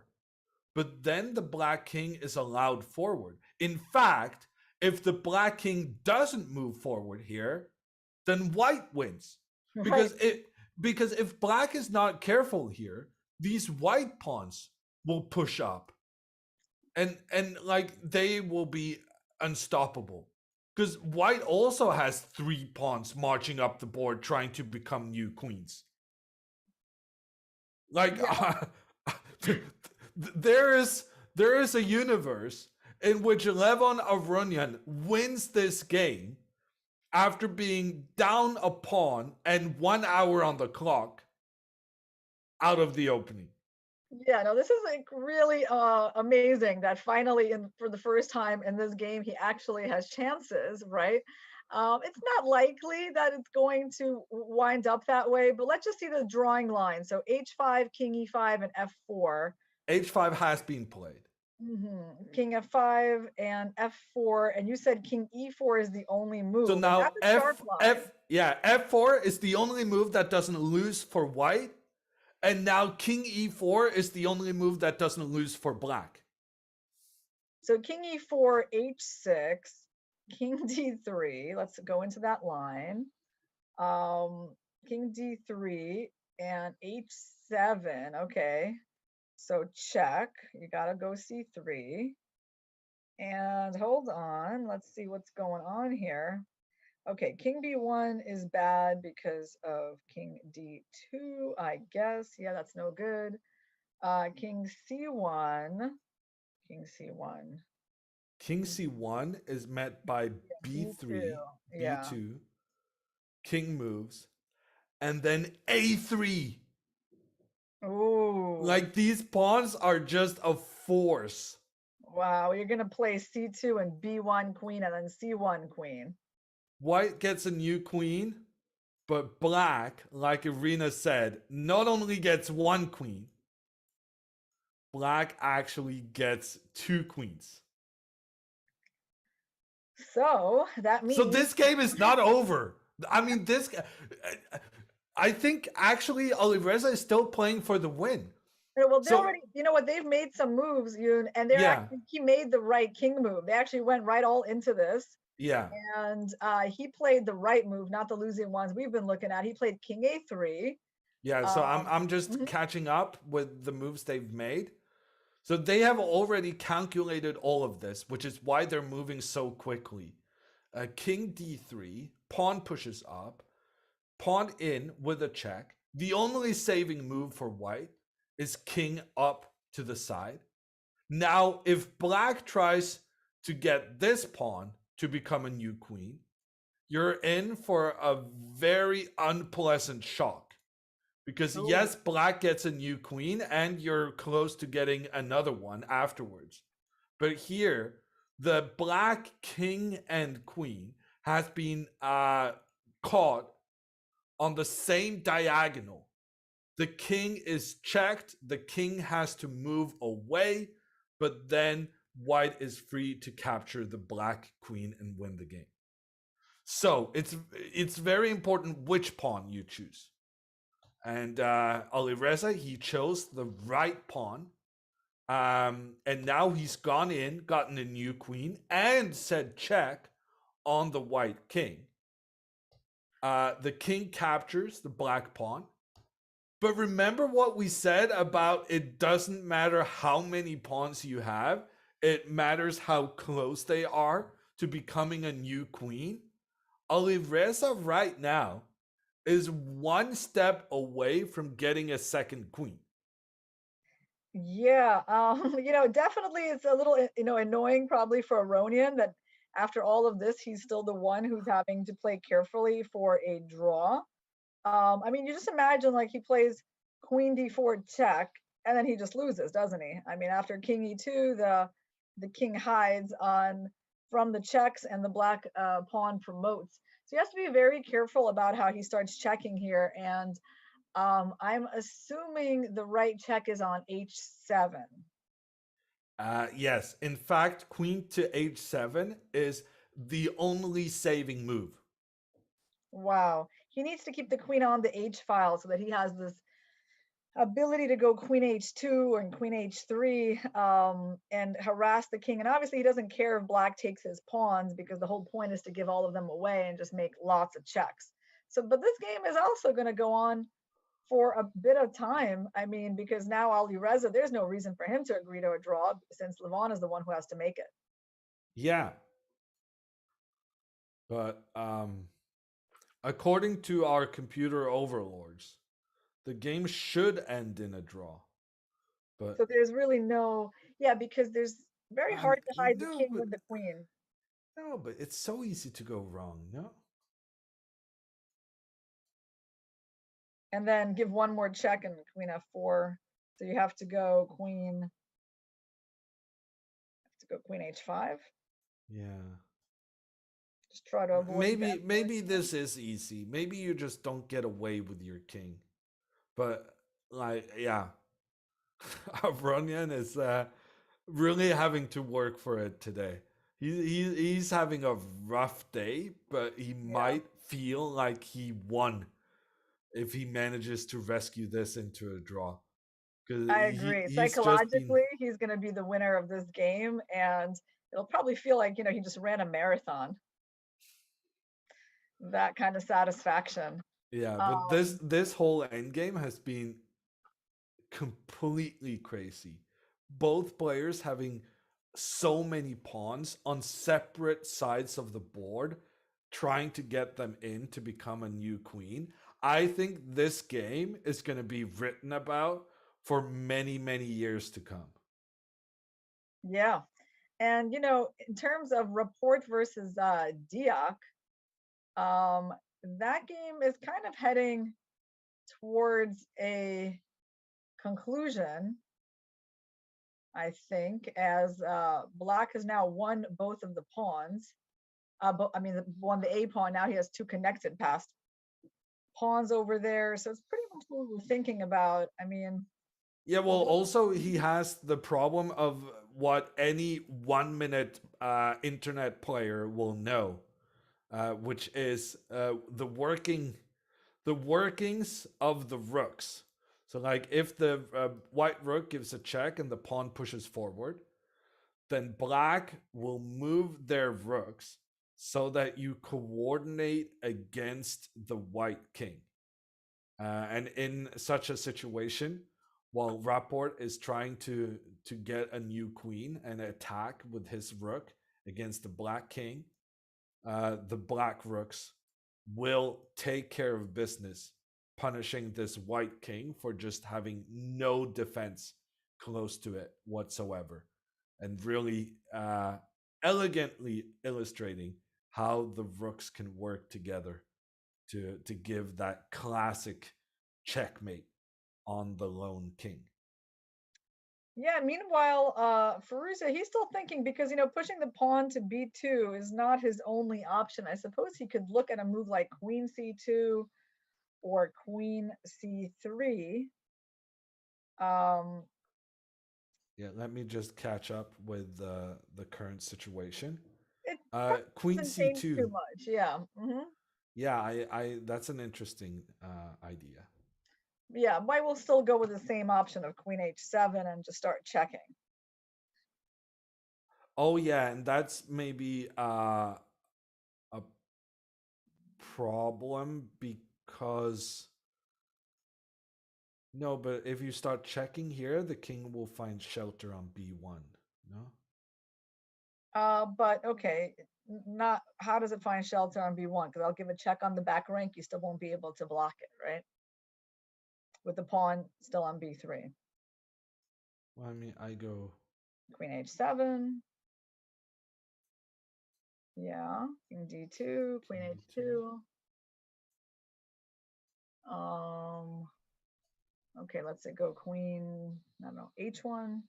[SPEAKER 3] But then the black king is allowed forward. In fact, if the black king doesn't move forward here, then white wins.
[SPEAKER 2] Right.
[SPEAKER 3] Because if black is not careful here, these white pawns will push up and like they will be unstoppable. Because white also has 3 pawns marching up the board trying to become new queens. Like there is a universe in which Levon Aronian wins this game after being down a pawn and 1 hour on the clock out of the opening.
[SPEAKER 2] Yeah, no, this is like really amazing that finally, for the first time in this game, he actually has chances, right? It's not likely that it's going to wind up that way, but let's just see the drawing line. So h5, king e5, and f4.
[SPEAKER 3] H5 has been played.
[SPEAKER 2] King f5 and f4, and you said king e4 is the only move.
[SPEAKER 3] So now
[SPEAKER 2] That's a sharp line.
[SPEAKER 3] F4 is the only move that doesn't lose for white. And now king e4 is the only move that doesn't lose for black.
[SPEAKER 2] So king e4, h6, king d3. Let's go into that line. King d3 and h7. Okay. So check. You got to go c3. And hold on. Let's see what's going on here. Okay, king b1 is bad because of king d2, I guess. Yeah, that's no good. King c1. King c1.
[SPEAKER 3] King c1 is met by b3,
[SPEAKER 2] yeah.
[SPEAKER 3] b2, king moves, and then a3.
[SPEAKER 2] Ooh.
[SPEAKER 3] Like these pawns are just a force.
[SPEAKER 2] Wow, you're going to play c2 and b1 queen and then c1 queen.
[SPEAKER 3] White gets a new queen, but black, like Irina said, not only gets 1 queen, black actually gets 2 queens.
[SPEAKER 2] So that means...
[SPEAKER 3] So this game is not over. I mean, I think actually Alireza is still playing for the win.
[SPEAKER 2] Well, they already, you know what, they've made some moves, and he made the right king move. They actually went right all into this.
[SPEAKER 3] Yeah.
[SPEAKER 2] And he played the right move, not the losing ones we've been looking at. He played king a3.
[SPEAKER 3] Yeah, so I'm just catching up with the moves they've made. So they have already calculated all of this, which is why they're moving so quickly. King d3, pawn pushes up, pawn in with a check. The only saving move for white is king up to the side. Now, if black tries to get this pawn to become a new queen, you're in for a very unpleasant shock. Because yes, black gets a new queen and you're close to getting another one afterwards. But here, the black king and queen has been caught on the same diagonal. The king is checked, the king has to move away, but then white is free to capture the black queen and win the game. So it's very important which pawn you choose. And Alireza, he chose the right pawn. And now he's gone in, gotten a new queen, and said check on the white king. The king captures the black pawn. But remember what we said about it doesn't matter how many pawns you have. It matters how close they are to becoming a new queen. Alireza right now is 1 step away from getting a second queen.
[SPEAKER 2] Yeah, definitely it's a little, annoying probably for Aronian that after all of this, he's still the one who's having to play carefully for a draw. I mean, you just imagine like he plays queen d4 check, and then he just loses, doesn't he? I mean, after king e2, the king hides from the checks, and the black pawn promotes. So he has to be very careful about how he starts checking here. And I'm assuming the right check is on h7.
[SPEAKER 3] Yes, in fact, queen to h7 is the only saving move.
[SPEAKER 2] Wow. He needs to keep the queen on the H file so that he has this ability to go queen h2 and queen h3 and harass the king. And obviously he doesn't care if black takes his pawns because the whole point is to give all of them away and just make lots of checks. So, but this game is also going to go on for a bit of time. I mean, because now Alireza, there's no reason for him to agree to a draw since Levon is the one who has to make it.
[SPEAKER 3] Yeah. But according to our computer overlords, the game should end in a draw. But
[SPEAKER 2] So there's really no, yeah, because there's very hard to hide the king
[SPEAKER 3] but,
[SPEAKER 2] with the queen.
[SPEAKER 3] no, but it's so easy to go wrong, no?
[SPEAKER 2] And then give one more check and queen f4. So you have to go queen h5.
[SPEAKER 3] Yeah.
[SPEAKER 2] Just try to avoid
[SPEAKER 3] maybe this is easy. Maybe you just don't get away with your king. But like, yeah. Aronian is really having to work for it today. He's having a rough day, but he might feel like he won if he manages to rescue this into a draw.
[SPEAKER 2] I agree. Psychologically, he's going to be the winner of this game, and it'll probably feel like, he just ran a marathon. That kind of satisfaction.
[SPEAKER 3] Yeah, but this whole endgame has been completely crazy. Both players having so many pawns on separate sides of the board, trying to get them in to become a new queen. I think this game is going to be written about for many, many years to come.
[SPEAKER 2] Yeah. And, in terms of Rapport versus Deac, that game is kind of heading towards a conclusion, I think, as black has now won both of the pawns. Won the A pawn. Now he has two connected passed pawns over there. So it's pretty much what we're thinking about.
[SPEAKER 3] Yeah, well, also he has the problem of what any 1 minute internet player will know, which is the workings of the rooks. So, like, if the white rook gives a check and the pawn pushes forward, then black will move their rooks so that you coordinate against the white king. And in such a situation, while Rapport is trying to get a new queen and attack with his rook against the black king, the black rooks will take care of business, punishing this white king for just having no defense close to it whatsoever, and really elegantly illustrating how the rooks can work together to give that classic checkmate on the lone king.
[SPEAKER 2] Yeah, meanwhile, Firouzja, he's still thinking because, pushing the pawn to b2 is not his only option. I suppose he could look at a move like queen c2 or queen c3.
[SPEAKER 3] Yeah, let me just catch up with the current situation.
[SPEAKER 2] Queen c2 too much. Yeah. Mm-hmm.
[SPEAKER 3] Yeah, I that's an interesting idea.
[SPEAKER 2] Yeah, I will still go with the same option of queen h7 and just start checking.
[SPEAKER 3] Oh yeah, and that's maybe a problem because no, but if you start checking here, the king will find shelter on b1. No.
[SPEAKER 2] But okay, not how does it find shelter on b1? Because I'll give a check on the back rank, you still won't be able to block it, right? With the pawn still on b3.
[SPEAKER 3] Well, I go
[SPEAKER 2] queen h7. Yeah, king d2, queen h2. Okay, let's say go queen, I don't know, h1.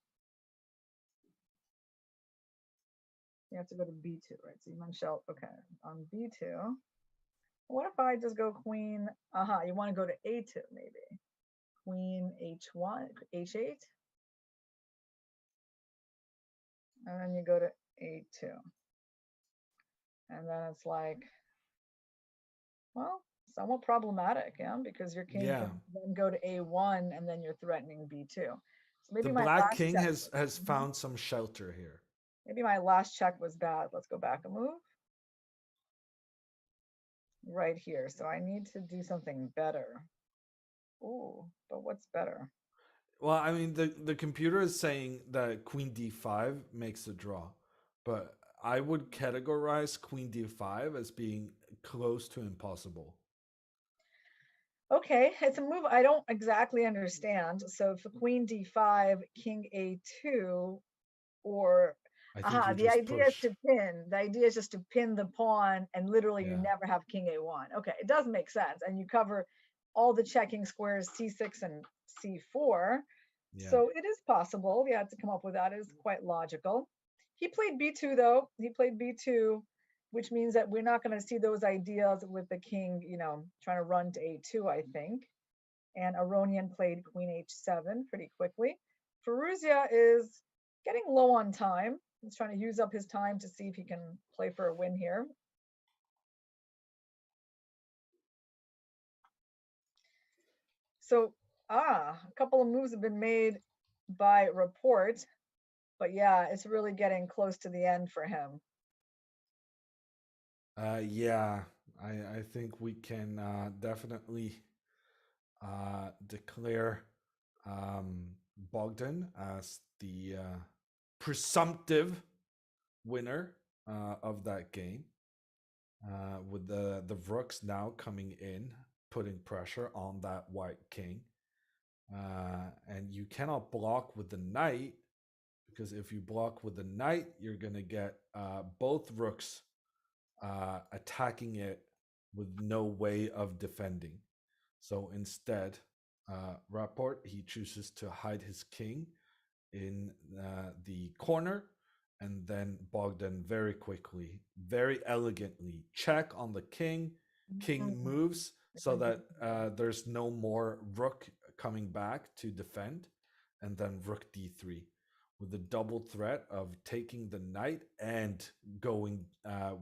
[SPEAKER 2] You have to go to b2, right? So you want shelter, okay, on b2. What if I just go queen, you want to go to a2 maybe. Queen h1, h8. And then you go to a2. And then it's like, well, somewhat problematic, yeah, because your king
[SPEAKER 3] Yeah.
[SPEAKER 2] can then go to A1 and then you're threatening B2. So maybe
[SPEAKER 3] The
[SPEAKER 2] my
[SPEAKER 3] black
[SPEAKER 2] last
[SPEAKER 3] king
[SPEAKER 2] check,
[SPEAKER 3] has found some shelter here.
[SPEAKER 2] maybe my last check was bad. Let's go back a move. Right here. So I need to do something better. Ooh, but what's better?
[SPEAKER 3] Well, I mean, the computer is saying that queen d5 makes a draw, but I would categorize queen d5 as being close to impossible.
[SPEAKER 2] Okay, it's a move I don't exactly understand. So for queen d5, king a2, or
[SPEAKER 3] I think you
[SPEAKER 2] the
[SPEAKER 3] just
[SPEAKER 2] idea is
[SPEAKER 3] push.
[SPEAKER 2] to pin. The idea is just to pin the pawn, and literally you
[SPEAKER 3] Yeah.
[SPEAKER 2] never have king a1. Okay, it does make sense, and you cover all the checking squares c6 and c4.
[SPEAKER 3] Yeah.
[SPEAKER 2] So it is possible, yeah, to come up with that is quite logical. He played b2 though. He played b2, which means that we're not going to see those ideas with the king, trying to run to a2, I think. And Aronian played queen h7 pretty quickly. Firouzja is getting low on time. He's trying to use up his time to see if he can play for a win here. So, a couple of moves have been made by Rapport, but yeah, it's really getting close to the end for him.
[SPEAKER 3] Yeah, I think we can definitely declare Bogdan as the presumptive winner of that game. With the rooks now coming in, putting pressure on that white king. And you cannot block with the knight, because if you block with the knight, you're going to get both rooks attacking it with no way of defending. So instead, Rapport, he chooses to hide his king in the corner, and then Bogdan very quickly, very elegantly check on the king. King moves so that there's no more rook coming back to defend, and then rook d3 with the double threat of taking the knight and going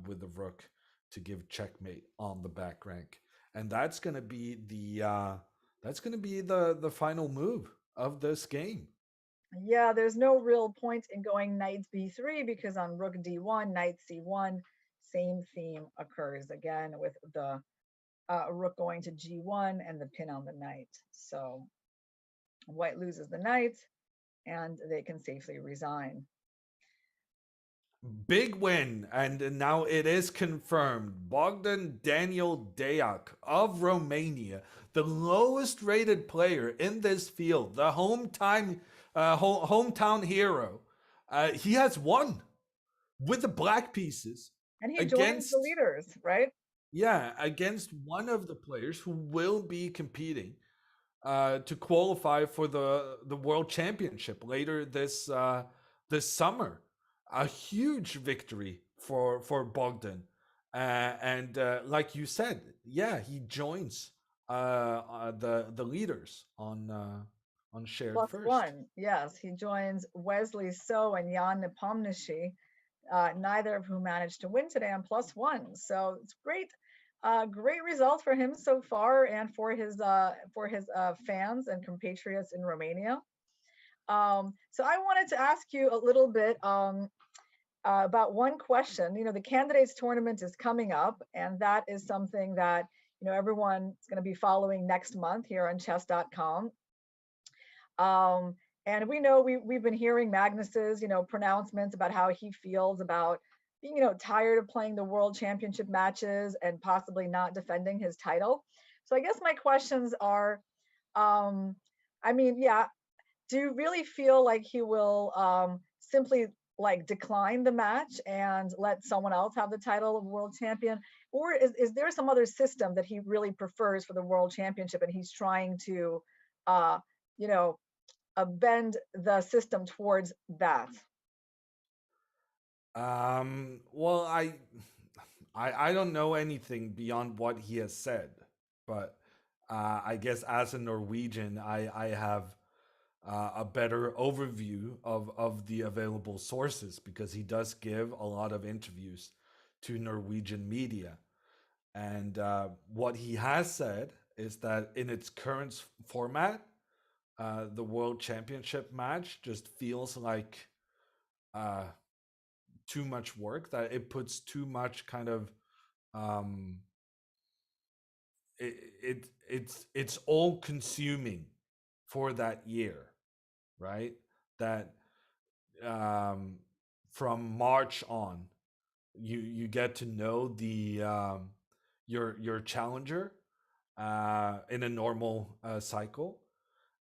[SPEAKER 3] with the rook to give checkmate on the back rank. And that's going to be the final move of this game.
[SPEAKER 2] Yeah, there's no real point in going knight b3 because on rook d1, knight c1, same theme occurs again with the rook going to g1 and the pin on the knight. So white loses the knight and they can safely resign.
[SPEAKER 3] Big win, and now it is confirmed. Bogdan Daniel Deac of Romania, the lowest rated player in this field, the hometown hero. He has won with the black pieces.
[SPEAKER 2] And he joins the leaders, right?
[SPEAKER 3] Yeah, against one of the players who will be competing to qualify for the World Championship later this summer. A huge victory for Bogdan, and like you said, yeah, he joins the leaders on shared first.
[SPEAKER 2] +1. Yes, he joins Wesley So and Jan Nepomniachtchi, neither of whom managed to win today on +1. So it's great. Great result for him so far, and for his fans and compatriots in Romania. So I wanted to ask you a little bit about one question. The candidates tournament is coming up, and that is something that everyone's going to be following next month here on chess.com. And we know we've been hearing Magnus's pronouncements about how he feels about being tired of playing the world championship matches and possibly not defending his title. So I guess my questions are, do you really feel like he will simply decline the match and let someone else have the title of world champion? Or is there some other system that he really prefers for the world championship and he's trying to, bend the system towards that?
[SPEAKER 3] Well, I don't know anything beyond what he has said, but I guess as a Norwegian, I have a better overview of the available sources, because he does give a lot of interviews to Norwegian media. And what he has said is that in its current format, the World Championship match just feels like too much work, that it puts too much kind of it's all consuming for that year, right? That from March on, you get to know the your challenger in a normal cycle,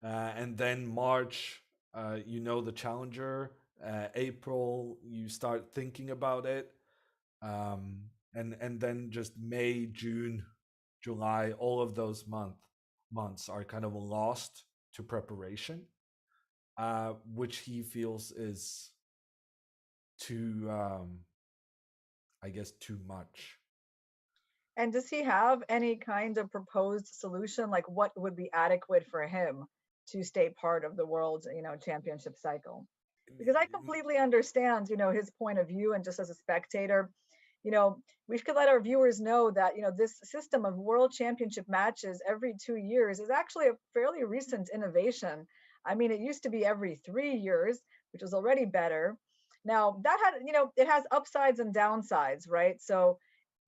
[SPEAKER 3] and then March you know the challenger. April you start thinking about it, and then just May, June, July, all of those months are kind of lost to preparation, which he feels is too, I guess, too much.
[SPEAKER 2] And does he have any kind of proposed solution? Like what would be adequate for him to stay part of the world, championship cycle? Because I completely understand, his point of view, and just as a spectator, we could let our viewers know that, this system of world championship matches every 2 years is actually a fairly recent innovation. I mean, it used to be every 3 years, which was already better. Now that had, it has upsides and downsides, right? So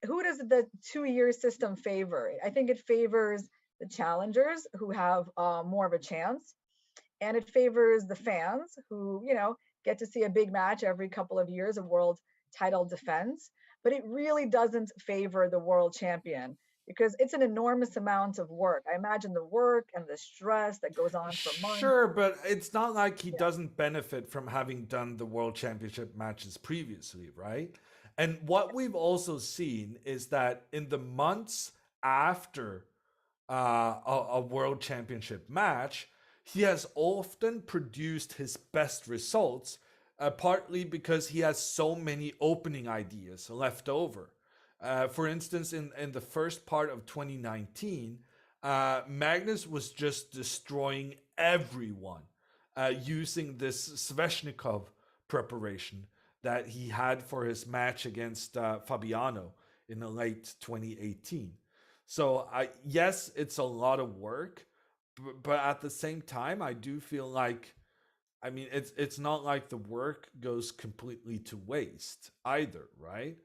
[SPEAKER 2] who does the 2-year system favor? I think it favors the challengers who have more of a chance, and it favors the fans who, get to see a big match every couple of years, a world title defense. But it really doesn't favor the world champion, because it's an enormous amount of work. I imagine the work and the stress that goes on for months.
[SPEAKER 3] Sure, but it's not like he doesn't benefit from having done the World Championship matches previously, right? And what we've also seen is that in the months after a World Championship match, he has often produced his best results, partly because he has so many opening ideas left over. For instance, in the first part of 2019, Magnus was just destroying everyone using this Sveshnikov preparation that he had for his match against Fabiano in the late 2018. So yes, it's a lot of work, but at the same time, I do feel like, I mean, it's not like the work goes completely to waste either, right?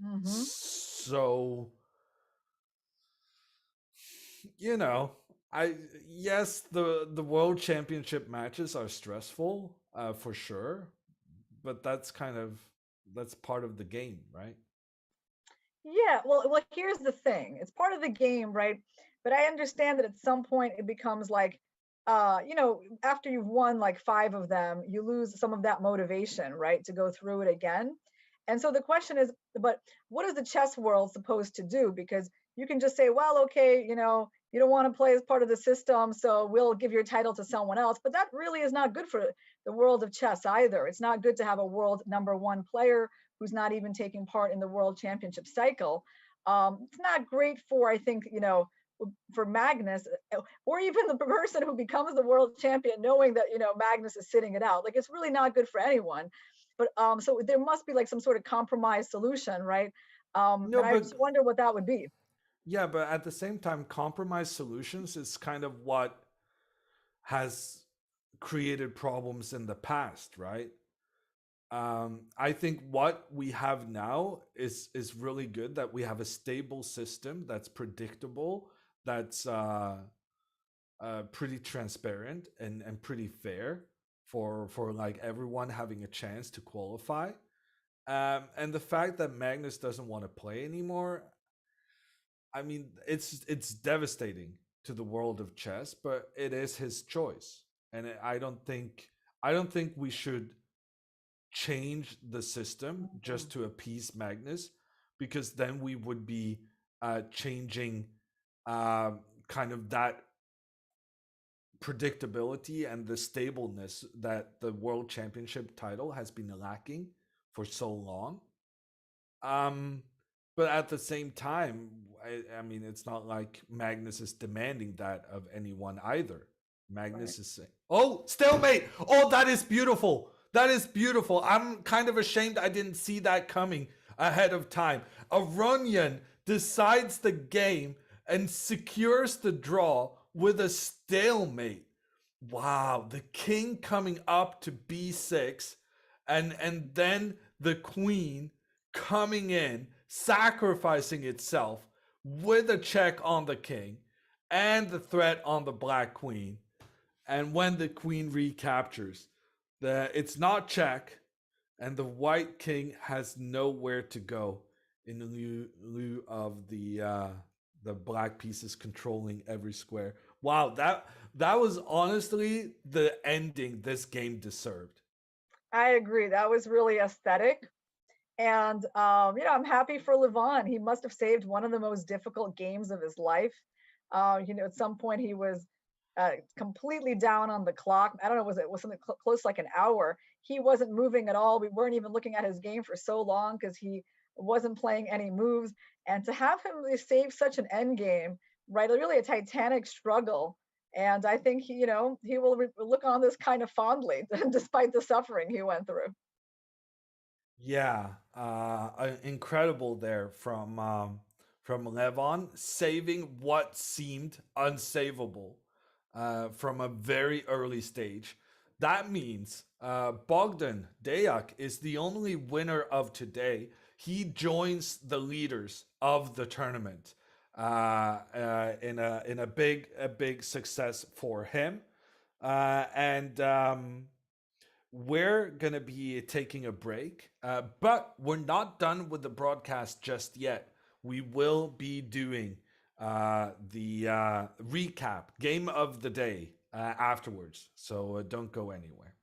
[SPEAKER 2] Mm-hmm.
[SPEAKER 3] So, yes, the World Championship matches are stressful, for sure, but that's part of the game, right?
[SPEAKER 2] Yeah, well, here's the thing. It's part of the game, right? But I understand that at some point it becomes like, after you've won like 5 of them, you lose some of that motivation, right, to go through it again. And so the question is, but what is the chess world supposed to do? Because you can just say, well, okay, you don't want to play as part of the system, so we'll give your title to someone else. But that really is not good for the world of chess either. It's not good to have a world #1 player who's not even taking part in the world championship cycle. It's not great for, I think, for Magnus, or even the person who becomes the world champion, knowing that, Magnus is sitting it out. Like, it's really not good for anyone. But so there must be like some sort of compromise solution, right?
[SPEAKER 3] No,
[SPEAKER 2] I just wonder what that would be.
[SPEAKER 3] Yeah, but at the same time, compromise solutions is kind of what has created problems in the past, right? I think what we have now is really good, that we have a stable system that's predictable, that's pretty transparent and pretty fair for like everyone having a chance to qualify. And the fact that Magnus doesn't want to play anymore, I mean, it's devastating to the world of chess, but it is his choice, and I don't think we should change the system just to appease Magnus, because then we would be changing kind of that predictability and the stableness that the World Championship title has been lacking for so long. But at the same time, I mean, it's not like Magnus is demanding that of anyone either. Magnus is saying, "Oh, stalemate! Oh, that is beautiful. That is beautiful. I'm kind of ashamed I didn't see that coming. ahead of time. Aronian decides the game and secures the draw with a stalemate. Wow, the king coming up to b6 and then the queen coming in, sacrificing itself with a check on the king and the threat on the black queen. And when the queen recaptures, it's not check, and the white king has nowhere to go in lieu of the black pieces controlling every square. Wow, that was honestly the ending this game deserved.
[SPEAKER 2] I agree. That was really aesthetic. And, I'm happy for Levon. He must have saved one of the most difficult games of his life. At some point he was completely down on the clock. I don't know, was something close like an hour. He wasn't moving at all. We weren't even looking at his game for so long because he wasn't playing any moves. And to have him really save such an end game, right? Really a titanic struggle. And I think he will look on this kind of fondly, despite the suffering he went through.
[SPEAKER 3] Yeah, incredible there from Levon, saving what seemed unsavable from a very early stage. That means Bogdan Deac is the only winner of today. He joins the leaders of the tournament in a big success for him, and we're going to be taking a break, but we're not done with the broadcast just yet. We will be doing the recap, game of the day afterwards. So don't go anywhere.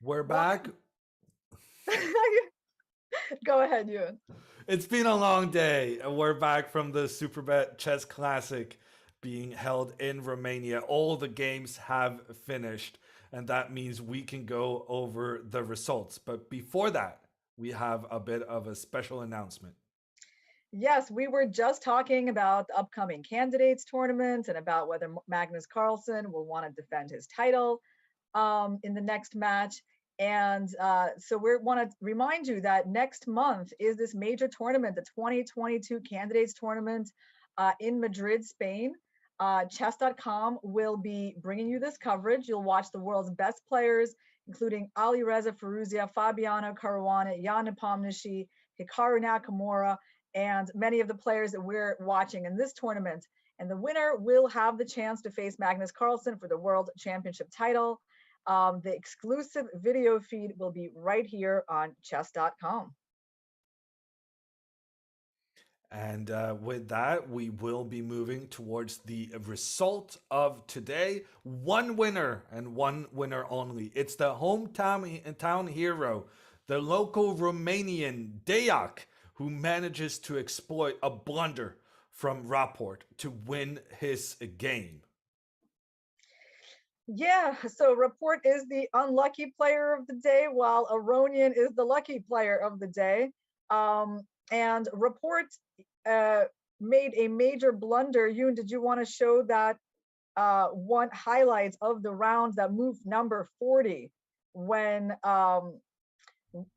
[SPEAKER 3] We're back.
[SPEAKER 2] Go ahead, Ewan.
[SPEAKER 3] It's been a long day. We're back from the Superbet Chess Classic being held in Romania. All the games have finished, and that means we can go over the results. But before that, we have a bit of a special announcement.
[SPEAKER 2] Yes, we were just talking about the upcoming candidates tournament and about whether Magnus Carlsen will want to defend his title in the next match. And so we want to remind you that next month is this major tournament, the 2022 candidates tournament in Madrid, Spain. Chess.com will be bringing you this coverage. You'll watch the world's best players, including Alireza Firouzja, Fabiano Caruana, Jan Nepomniachtchi, Hikaru Nakamura, and many of the players that we're watching in this tournament. And the winner will have the chance to face Magnus Carlsen for the World Championship title. The exclusive video feed will be right here on chess.com.
[SPEAKER 3] And with that, we will be moving towards the result of today. One winner and one winner only. It's the hometown hero, the local Romanian Deac, who manages to exploit a blunder from Rapport to win his game.
[SPEAKER 2] Yeah, so Rapport is the unlucky player of the day, while Aronian is the lucky player of the day. And Rapport made a major blunder. Yoon, did you want to show that one highlights of the round that moved number 40 when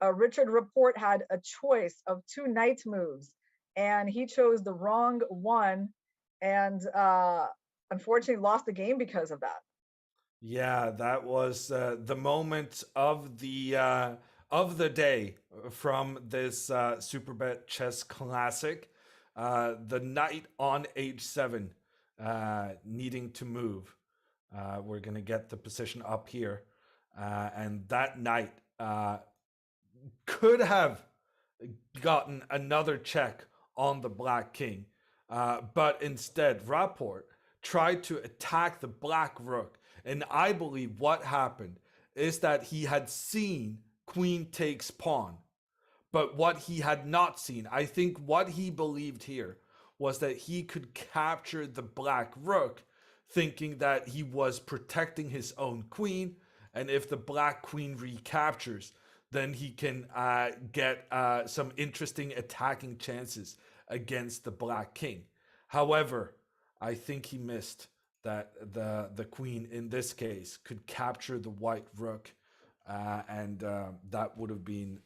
[SPEAKER 2] Richard Rapport had a choice of two knight moves, and he chose the wrong one, and unfortunately lost the game because of that.
[SPEAKER 3] Yeah, that was the moment of the day from this Superbet Chess Classic. The knight on h7 needing to move. We're going to get the position up here. And that knight could have gotten another check on the black king. But instead, Rapport tried to attack the black rook. And I believe what happened is that he had seen queen takes pawn. But what he had not seen, I think what he believed here was that he could capture the black rook, thinking that he was protecting his own queen. And if the black queen recaptures, then he can get some interesting attacking chances against the black king. However, I think he missed that the queen in this case could capture the white rook, and that would have been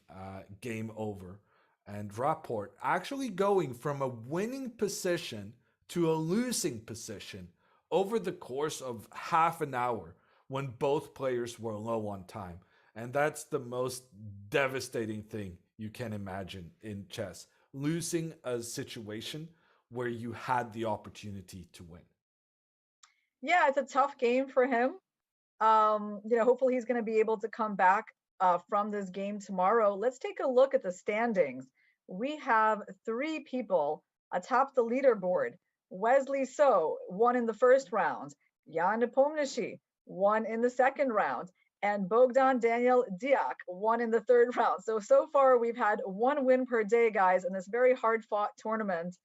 [SPEAKER 3] game over. And Rapport actually going from a winning position to a losing position over the course of half an hour when both players were low on time. And that's the most devastating thing you can imagine in chess. Losing a situation where you had the opportunity to win.
[SPEAKER 2] Yeah, it's a tough game for him. Hopefully he's going to be able to come back from this game tomorrow. Let's take a look at the standings. We have three people atop the leaderboard. Wesley So won in the first round. Jan Nepomniachtchi won in the second round. And Bogdan Daniel Deac won in the third round. So far we've had one win per day, guys, in this very hard-fought tournament.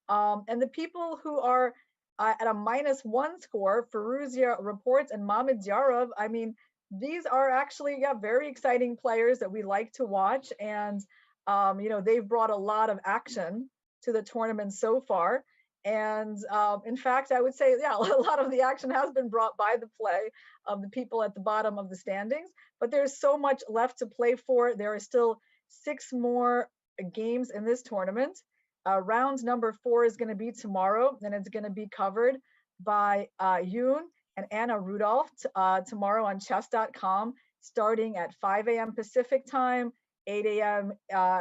[SPEAKER 2] And the people who are at a -1 score, Firouzja, Rapport, and Mamedyarov, I mean, these are actually very exciting players that we like to watch. And, they've brought a lot of action to the tournament so far. And in fact, I would say, a lot of the action has been brought by the play of the people at the bottom of the standings. But there's so much left to play for. There are still 6 more games in this tournament. Round number 4 is going to be tomorrow, and it's going to be covered by Yoon and Anna Rudolph tomorrow on chess.com, starting at 5 a.m. Pacific time, 8 a.m.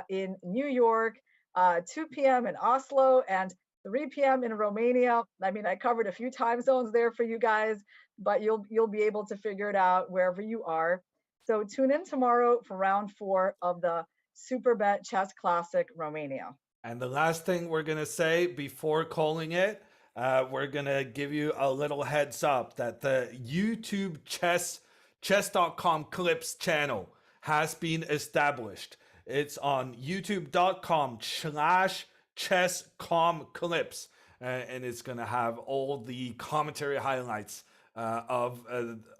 [SPEAKER 2] In New York, 2 p.m. in Oslo, and 3 p.m. in Romania. I mean, I covered a few time zones there for you guys, but you'll be able to figure it out wherever you are. So tune in tomorrow for round 4 of the Superbet Chess Classic Romania.
[SPEAKER 3] And the last thing we're going to say before calling it, we're going to give you a little heads up that the YouTube chess Chess.com Clips channel has been established. It's on youtube.com/Chesscom Clips. And it's going to have all the commentary highlights of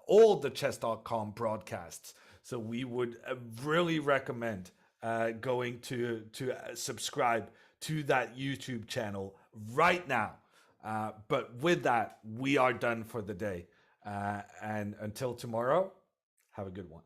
[SPEAKER 3] all the Chess.com broadcasts. So we would really recommend going to subscribe to that YouTube channel right now. But with that, we are done for the day. And until tomorrow, have a good one.